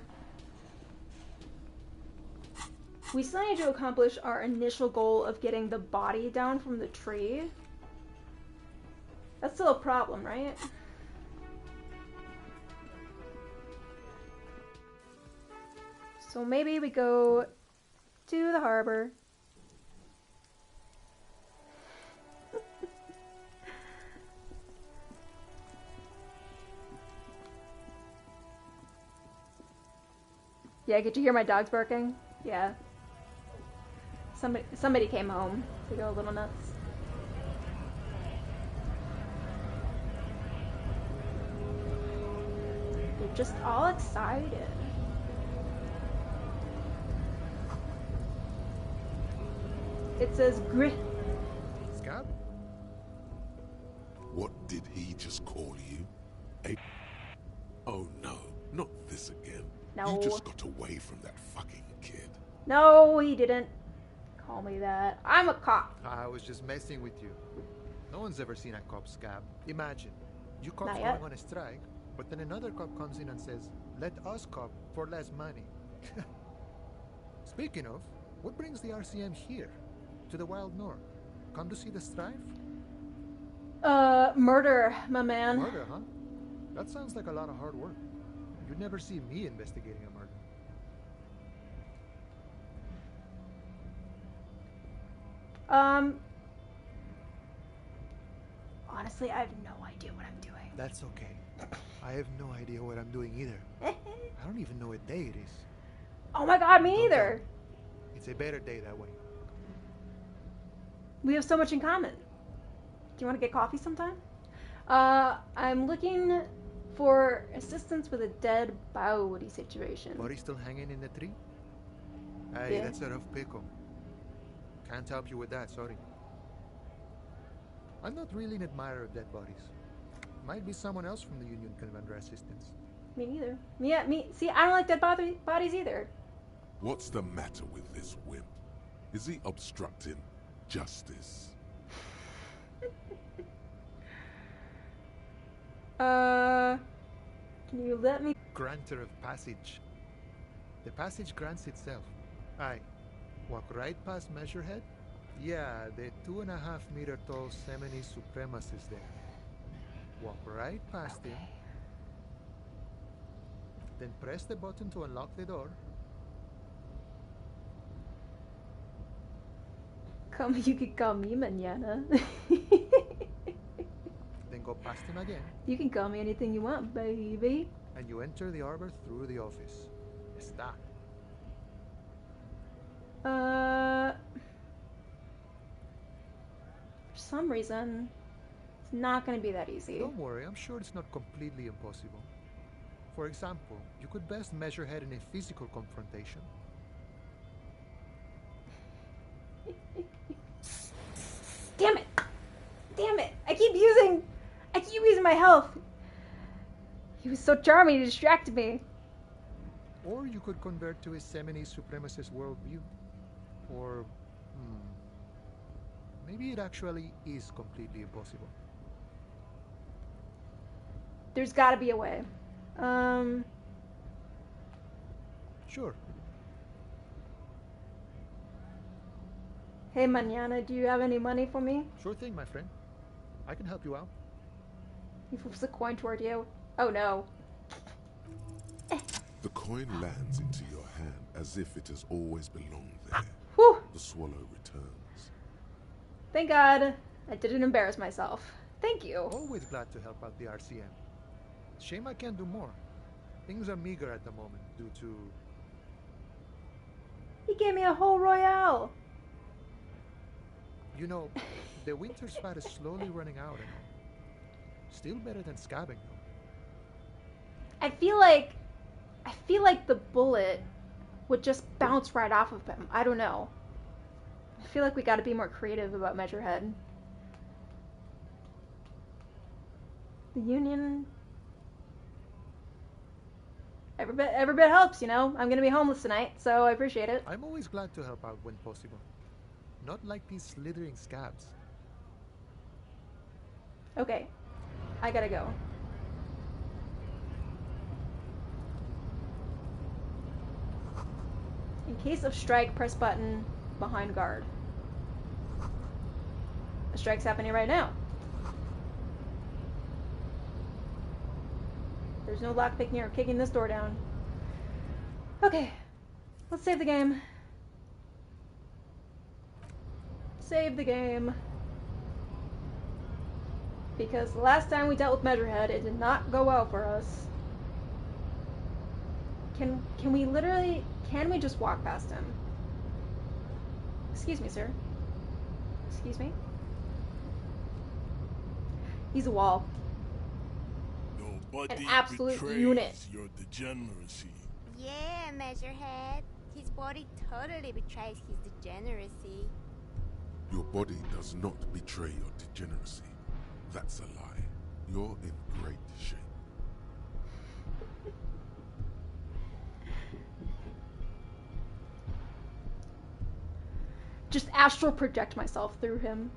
We still need to accomplish our initial goal of getting the body down from the tree. That's still a problem, right? So maybe we go to the harbor. Yeah, get to hear my dogs barking? Yeah. Somebody came home to go a little nuts. They're just all excited. It says grit. Scab? What did he just call you? Oh no, not this again. No. You just got away from that fucking kid. No, he didn't call me that. I'm a cop. I was just messing with you. No one's ever seen a cop, Scab. Imagine, you cops Not going yet. on a strike, but then another cop comes in and says, let us cop for less money. Speaking of, what brings the RCM here? To the Wild North? Come to see the strife? Murder, my man. Murder, huh? That sounds like a lot of hard work. You'd never see me investigating a murder. Honestly, I have no idea what I'm doing. That's okay. I have no idea what I'm doing either. I don't even know what day it is. Oh my god, me either. It's a better day that way. We have so much in common. Do you want to get coffee sometime? I'm looking for assistance with a dead body situation. Body still hanging in the tree? Hey, Yeah. that's a rough pickle. Can't help you with that, sorry. I'm not really an admirer of dead bodies. Might be someone else from the Union can render assistance. Me neither. Yeah, me. See, I don't like dead bodies either. What's the matter with this wimp? Is he obstructing justice? Can you let me? Granter of passage. The passage grants itself. Aye. Walk right past Measurehead, Yeah, the 2.5-meter tall Semini supremacist there. Walk right past him. Then press the button to unlock the door. You could call me mañana. Then go past him again. You can call me anything you want, baby. And you enter the arbor through the office. Está. For some reason, it's not going to be that easy. Don't worry, I'm sure it's not completely impossible. For example, you could best measure head in a physical confrontation. Damn it! Damn it! I keep using my health. He was so charming, he distracted me. Or you could convert to a Semini supremacist worldview. Or, maybe it actually is completely impossible. There's gotta be a way. Sure. Hey, mañana, do you have any money for me? Sure thing, my friend. I can help you out. He flips the coin toward you. Oh no. The coin lands into your hand as if it has always belonged there. Whew. The swallow returns. Thank God I didn't embarrass myself. Thank you. Always glad to help out the RCM. Shame I can't do more. Things are meager at the moment due to... He gave me a whole royale. You know, the winter's fat is slowly running out and still better than scabbing though. I feel like the bullet would just bounce right off of him. I don't know. I feel like we gotta be more creative about Measurehead. The Union... Every bit helps, you know? I'm gonna be homeless tonight, so I appreciate it. I'm always glad to help out when possible. Not like these slithering scabs. Okay. I gotta go. In case of strike, press button behind guard. A strike's happening right now. There's no lockpicking or kicking this door down. Okay. Let's save the game. Save the game. Because the last time we dealt with Measurehead, it did not go well for us. Can we just walk past him? Excuse me, sir. Excuse me? He's a wall. An absolute unit. Your degeneracy. Yeah, Measurehead. His body totally betrays his degeneracy. Your body does not betray your degeneracy. That's a lie. You're in great shape. Just astral project myself through him.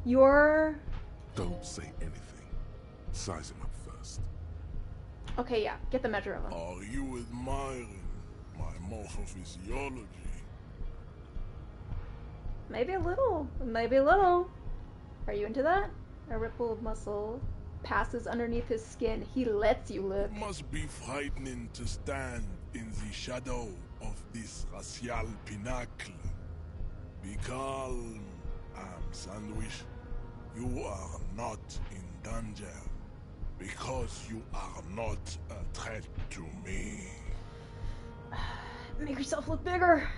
You're... Don't say anything. Size him up first. Okay, yeah. Get the measure of him. Are you admiring my morphophysiology? Maybe a little. Maybe a little. Are you into that? A ripple of muscle passes underneath his skin. He lets you live. It must be frightening to stand in the shadow of this racial pinnacle. Be calm, Sandwich. You are not in danger because you are not a threat to me. Make yourself look bigger.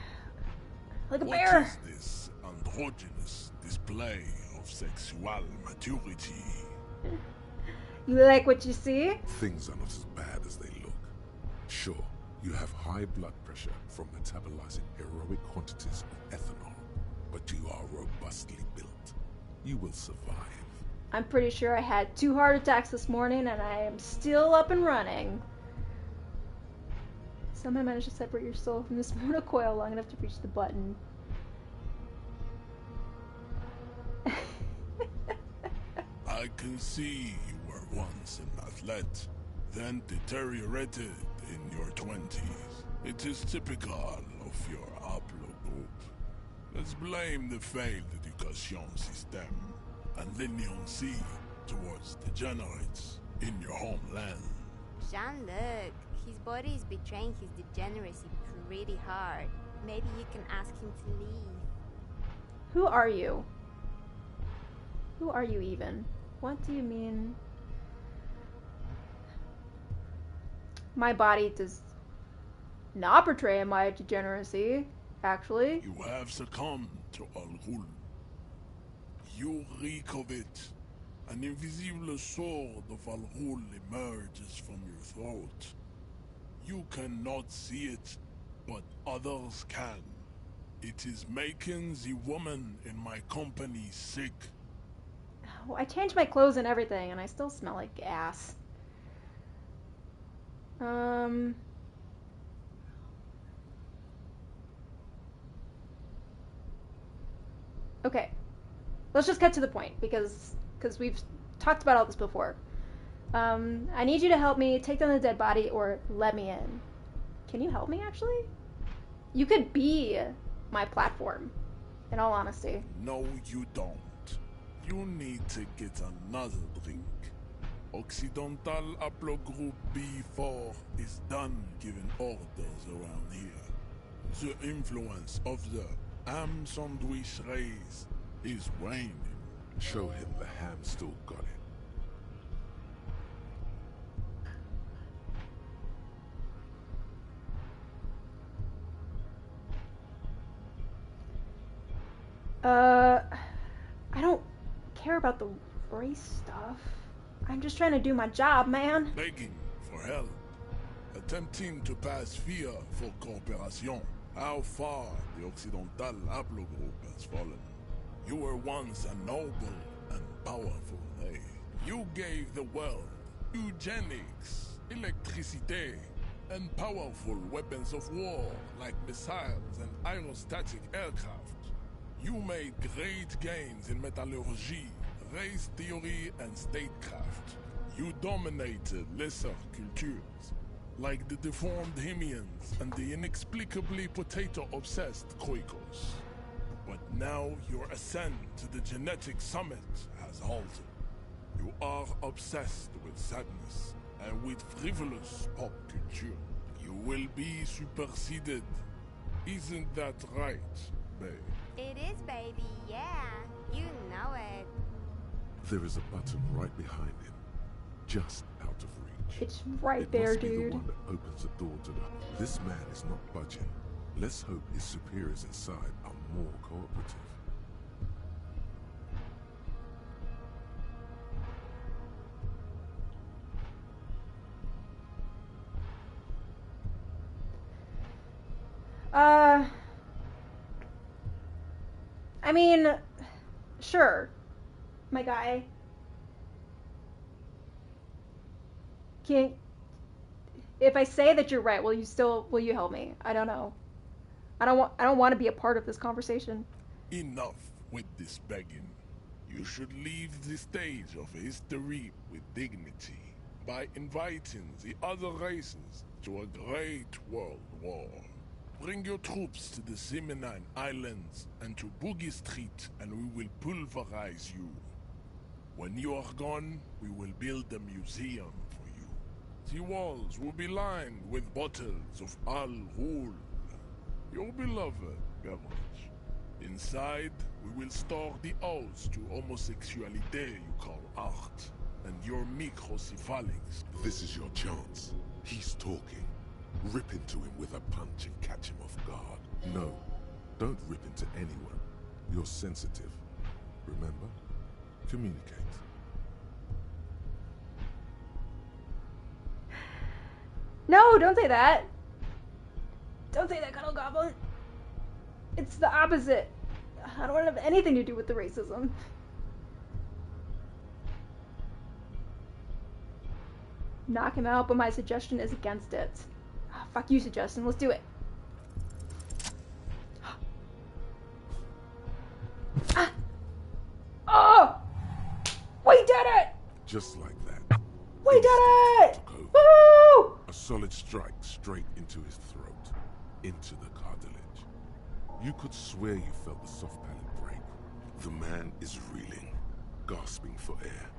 Like a What bear. is this androgynous display of sexual maturity? You like what you see? Things are not as bad as they look. Sure, you have high blood pressure from metabolizing heroic quantities of ethanol, but you are robustly built. You will survive. I'm pretty sure I had 2 heart attacks this morning and I am still up and running. Somehow managed to separate your soul from this mortal coil long enough to reach the button. I can see you were once an athlete, then deteriorated in your 20s. It is typical of your haplogroup. Let's blame the failed education system and l'ignorancy towards degenerates in your homeland. Jean-Luc, his body is betraying his degeneracy pretty hard. Maybe you can ask him to leave. Who are you? Who are you even? What do you mean? My body does not portray my degeneracy, actually. You have succumbed to Al-Ghul. You reek of it. An invisible sword of Al-Ghul emerges from your throat. You cannot see it, but others can. It is making the woman in my company sick. Oh, I changed my clothes and everything, and I still smell like ass. Okay. Let's just get to the point, because we've talked about all this before. I need you to help me take down the dead body or let me in. Can you help me, actually? You could be my platform, in all honesty. No, you don't. You need to get another drink. Occidental Haplogroup B4 is done giving orders around here. The influence of the ham sandwich race is waning. Show him the ham still got it. I don't care about the race stuff. I'm just trying to do my job, man. Begging for help. Attempting to pass fear for cooperation. How far the Occidental Haplogroup has fallen. You were once a noble and powerful, eh? You gave the world eugenics, electricity, and powerful weapons of war like missiles and aerostatic aircraft. You made great gains in metallurgy, race theory, and statecraft. You dominated lesser cultures, like the deformed Hemians and the inexplicably potato-obsessed Kroikos. But now your ascent to the genetic summit has halted. You are obsessed with sadness and with frivolous pop culture. You will be superseded. Isn't that right, babe? It is, baby, yeah. You know it. There is a button right behind him, just out of reach. It's right It there, must be dude. the one that opens the door to the... This man is not budging. Let's hope his superiors inside are more cooperative. I mean, sure, my guy. If I say that you're right, will you help me? I don't know. I don't want to be a part of this conversation. Enough with this begging. You should leave the stage of history with dignity by inviting the other races to a great world war. Bring your troops to the Seminine Islands and to Boogie Street, and we will pulverize you. When you are gone, we will build a museum for you. The walls will be lined with bottles of Al-Ghul, your beloved beverage. Inside, we will store the odes to homosexuality you call art, and your microcephalics. This is your chance. He's talking. Rip into him with a punch and catch him off guard. No, don't rip into anyone. You're sensitive. Remember? Communicate. No, don't say that. Don't say that, Cuddle Goblin. It's the opposite. I don't want to have anything to do with the racism. Knock him out, but my suggestion is against it. Ah, fuck you, suggestion. Let's do it. Ah. Oh! We did it! Just like that. We did it! Woo! A solid strike straight into his throat, into the cartilage. You could swear you felt the soft palate break. The man is reeling, gasping for air.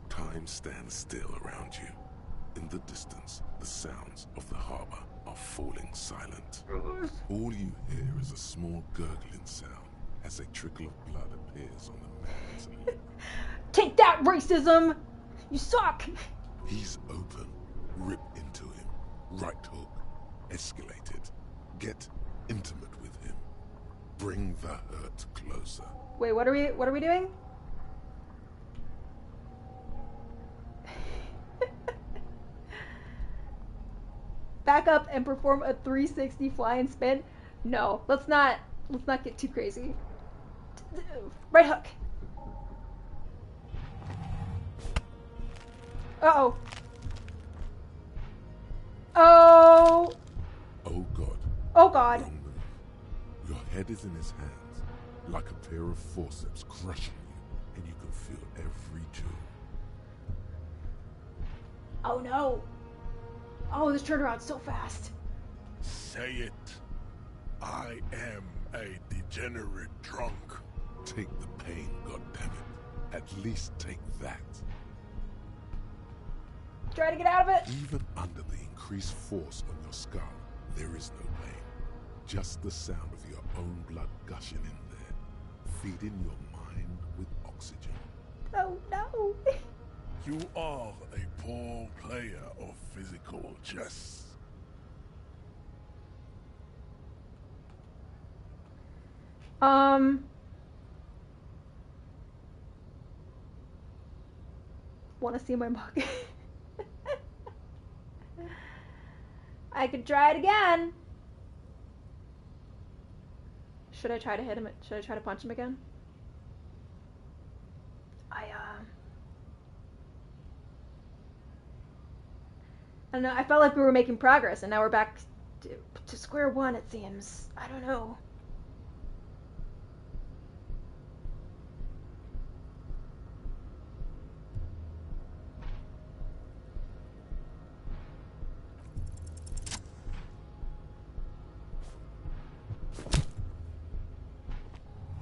Time stands still around you. In the distance, the sounds of the harbor are falling silent. All you hear is a small gurgling sound as a trickle of blood appears on the man's lip. Take that, racism! You suck! He's open. Rip into him. Right hook. Escalate it. Get intimate with him. Bring the hurt closer. Wait, what are we doing? Back up and perform a 360 flying spin? No, let's not get too crazy. Right hook. Uh-oh. Oh. Oh God. Oh God. Don't move. Your head is in his hands, like a pair of forceps crushing you, and you can feel every jewel. Oh no. Oh, this turned around so fast. Say it. I am a degenerate drunk. Take the pain, goddammit. At least take that. Try to get out of it. Even under the increased force on your skull, there is no pain. Just the sound of your own blood gushing in there, feeding your mind with oxygen. Oh no. You are a poor player of physical chess. Want to see my mug? I could try it again. Should I try to hit him? Should I try to punch him again? I don't know. I felt like we were making progress, and now we're back to square one, it seems. I don't know.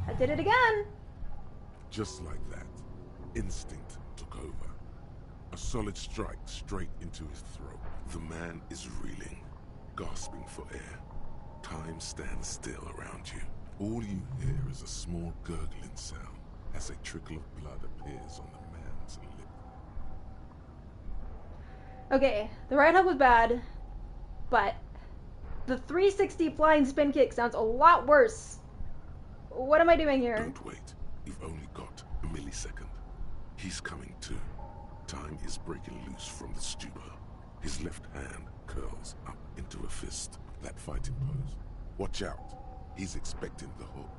I did it again. Just like that, instinct took over. A solid strike straight into his throat. The man is reeling, gasping for air. Time stands still around you. All you hear is a small gurgling sound as a trickle of blood appears on the man's lip. Okay, the right hook was bad, but the 360 flying spin kick sounds a lot worse. What am I doing here? Don't wait. You've only got a millisecond. He's coming to. Time is breaking loose from the stupor. His left hand curls up into a fist. That fighting pose. Watch out. He's expecting the hook.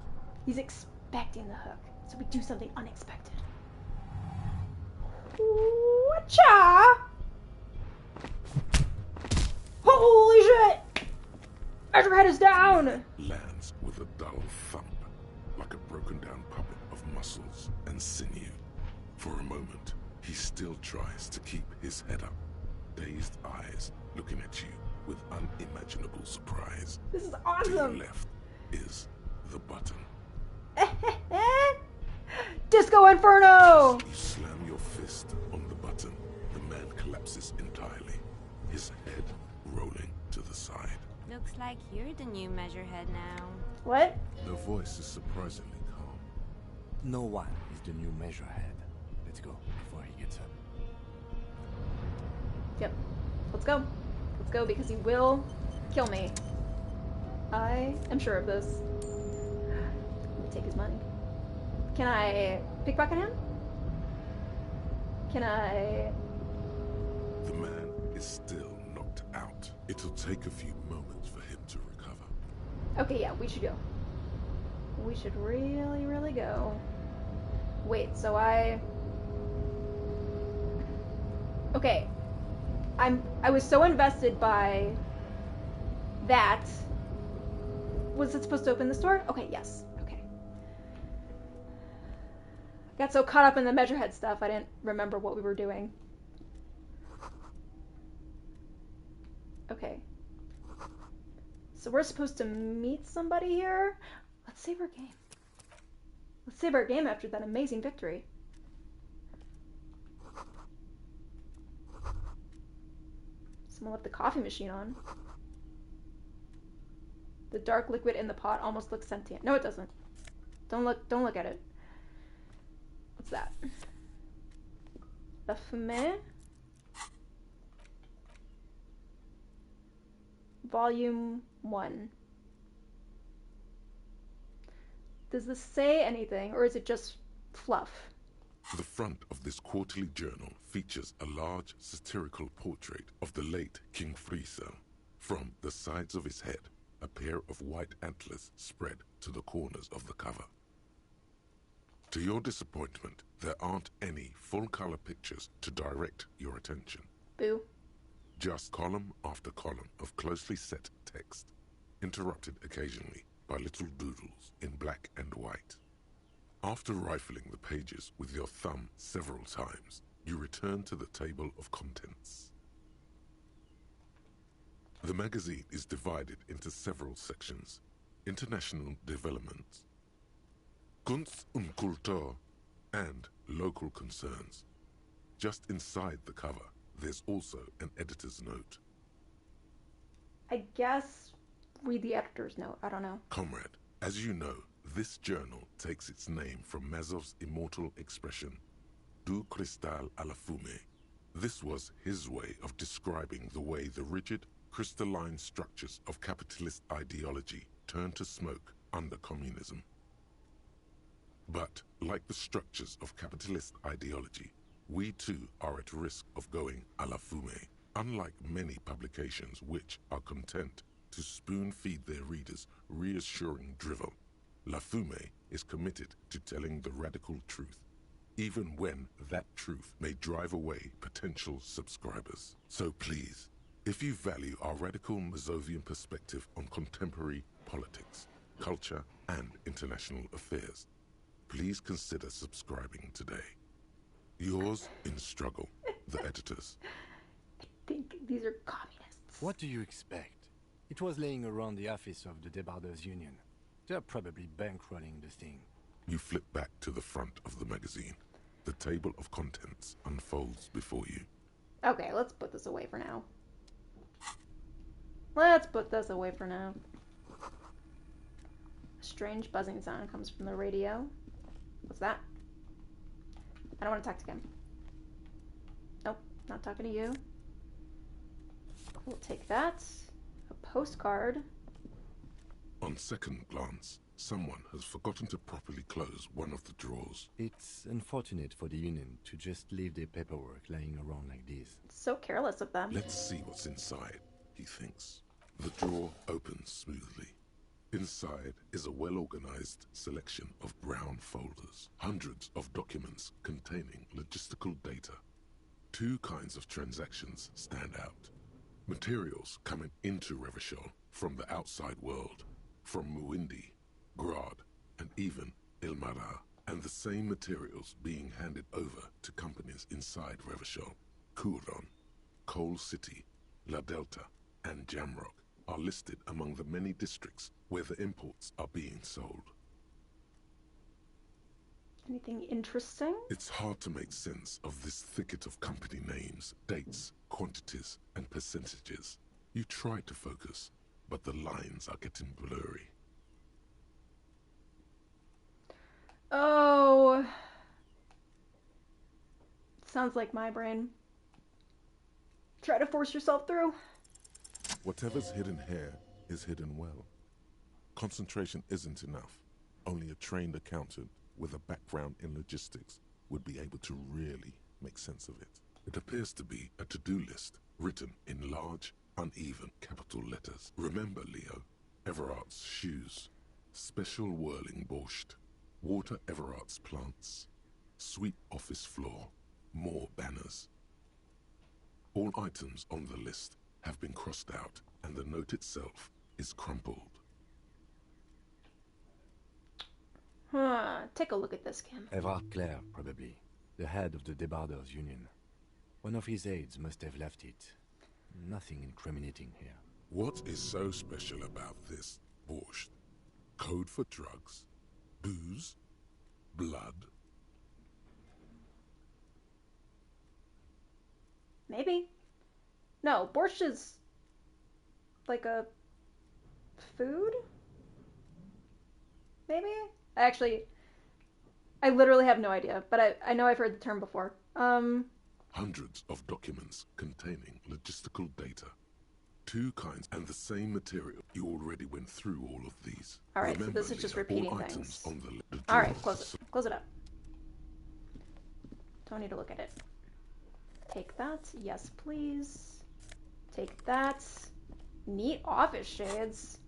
He's expecting the hook. So we do something unexpected. Watcha! Holy shit! Measurehead is down! Lands with a dull thump, like a broken down puppet of muscles and sinew. For a moment, he still tries to keep his head up, dazed eyes looking at you with unimaginable surprise. This is To awesome! your left is the button. Disco Inferno! You slam your fist on the button. The man collapses entirely, his head rolling to the side. Looks like you're the new Measurehead now. What? The voice is surprisingly calm. No one is the new Measurehead. Let's go before he gets up. Yep. Let's go. Let's go because he will kill me. I am sure of this. Let me take his money. Can I pickpocket him? Can I... The man is still knocked out. It'll take a few moments for him to recover. Okay, yeah, we should go. We should really, really go. Wait, so Okay. I was so invested by that. Was it supposed to open this door? Okay, yes. Okay. I got so caught up in the Measurehead stuff, I didn't remember what we were doing. Okay. So we're supposed to meet somebody here? Let's save our game. Let's save our game after that amazing victory. Someone left the coffee machine on. The dark liquid in the pot almost looks sentient. No, it doesn't. Don't look at it. What's that? La Fumée? Volume 1. Does this say anything, or is it just fluff? The front of this quarterly journal features a large satirical portrait of the late King Friesel. From the sides of his head, a pair of white antlers spread to the corners of the cover. To your disappointment, there aren't any full-color pictures to direct your attention. Boo. Just column after column of closely set text, interrupted occasionally by little doodles in black and white. After rifling the pages with your thumb several times, you return to the table of contents. The magazine is divided into several sections: international developments, Kunst und Kultur, and local concerns. Just inside the cover, there's also an editor's note. I guess read the editor's note. I don't know. Comrade, as you know, this journal takes its name from Mazov's immortal expression, du cristal à la fumée. This was his way of describing the way the rigid, crystalline structures of capitalist ideology turned to smoke under communism. But, like the structures of capitalist ideology, we too are at risk of going à la fumée, unlike many publications which are content to spoon-feed their readers reassuring drivel. La Fumée is committed to telling the radical truth, even when that truth may drive away potential subscribers. So please, if you value our radical Mazovian perspective on contemporary politics, culture, and international affairs, please consider subscribing today. Yours in struggle, the editors. I think these are communists. What do you expect? It was laying around the office of the Debarders Union. They're probably bankrolling the thing. You flip back to the front of the magazine. The table of contents unfolds before you. Okay, let's put this away for now. Let's put this away for now. A strange buzzing sound comes from the radio. What's that? I don't want to talk to him. Nope, not talking to you. We'll take that. A postcard. On second glance, someone has forgotten to properly close one of the drawers. It's unfortunate for the Union to just leave their paperwork lying around like this. So careless of them. Let's see what's inside, he thinks. The drawer opens smoothly. Inside is a well-organized selection of brown folders, hundreds of documents containing logistical data. Two kinds of transactions stand out. Materials coming into Revachol from the outside world, from Muindi, Grad, and even Ilmara, and the same materials being handed over to companies inside Revachol. Kuron, Coal City, La Delta, and Jamrock are listed among the many districts where the imports are being sold. Anything interesting? It's hard to make sense of this thicket of company names, dates, quantities, and percentages. You try to focus, but the lines are getting blurry. Oh. Sounds like my brain. Try to force yourself through. Whatever's hidden here is hidden well. Concentration isn't enough. Only a trained accountant with a background in logistics would be able to really make sense of it. It appears to be a to-do list written in large, uneven capital letters. Remember, Leo, Everard's shoes, special whirling borscht, water Everard's plants, sweep office floor, more banners. All items on the list have been crossed out, and the note itself is crumpled. Take a look at this, Kim. Everard Clare, probably. The head of the Debarders Union. One of his aides must have left it. Nothing incriminating here. What is so special about this borscht? Code for drugs, booze, blood. Maybe. No, borscht is like a food? Maybe? I literally have no idea, but I know I've heard the term before. Hundreds of documents containing logistical data. 2 kinds and the same material. You already went through all of these. Alright, so this is just repeating all things. items on the Alright, close it. Close it up. Don't need to look at it. Take that. Yes, please. Take that. Neat office shades.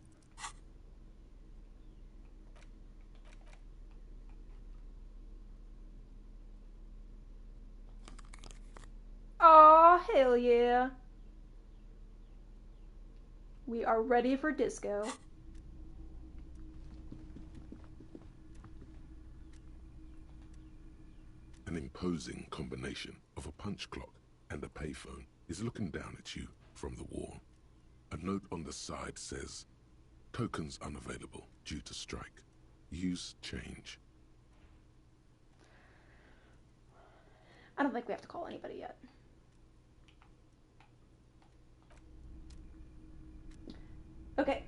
Aw, hell yeah. We are ready for disco. An imposing combination of a punch clock and a payphone is looking down at you from the wall. A note on the side says, tokens unavailable due to strike. Use change. I don't think we have to call anybody yet. Okay.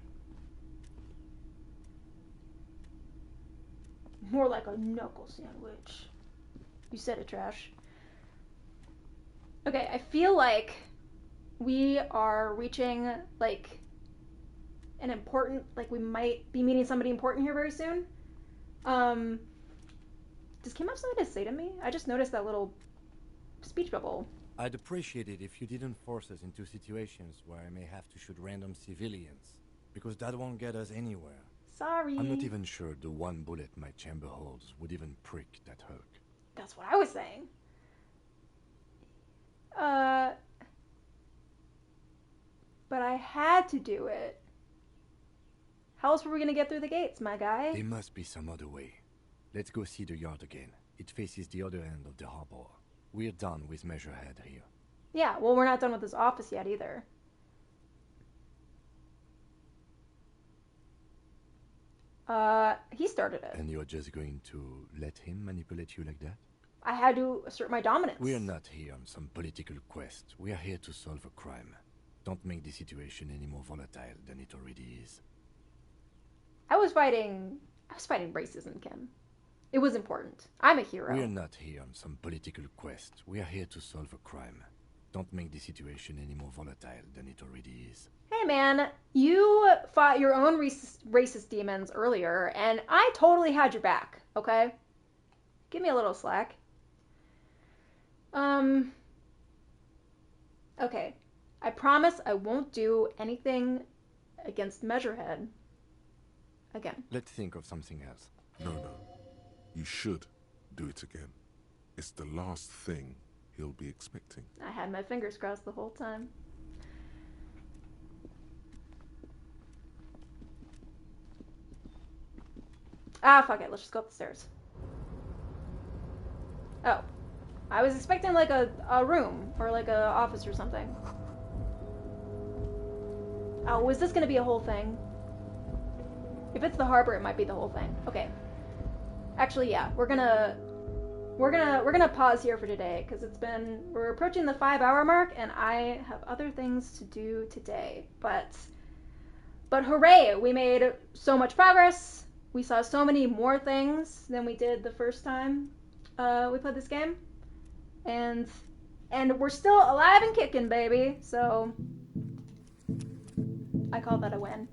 More like a knuckle sandwich. You said it, Trash. Okay, I feel like we are reaching, like, an important, like, we might be meeting somebody important here very soon. Does Kim have something to say to me? I just noticed that little speech bubble. I'd appreciate it if you didn't force us into situations where I may have to shoot random civilians, because that won't get us anywhere. Sorry. I'm not even sure the one bullet my chamber holds would even prick that hook. That's what I was saying. But I had to do it. How else were we gonna get through the gates, my guy? There must be some other way. Let's go see the yard again. It faces the other end of the harbor. We're done with Measurehead here. Yeah, well, we're not done with his office yet either. He started it. And you're just going to let him manipulate you like that? I had to assert my dominance. We're not here on some political quest. We are here to solve a crime. Don't make the situation any more volatile than it already is. I was fighting racism, Kim. It was important. I'm a hero. We're not here on some political quest. We are here to solve a crime. Don't make the situation any more volatile than it already is. Hey man, you fought your own racist demons earlier, and I totally had your back, okay? Give me a little slack. Okay. I promise I won't do anything against Measurehead again. Let's think of something else. No. You should do it again. It's the last thing he'll be expecting. I had my fingers crossed the whole time. Ah, fuck it. Let's just go up the stairs. Oh. I was expecting like a room or like a office or something. Oh, was this gonna be a whole thing? If it's the harbor, it might be the whole thing. Okay. Actually, yeah, we're gonna pause here for today because we're approaching the 5-hour mark and I have other things to do today. But hooray, we made so much progress. We saw so many more things than we did the first time we played this game. And we're still alive and kicking, baby. So I call that a win.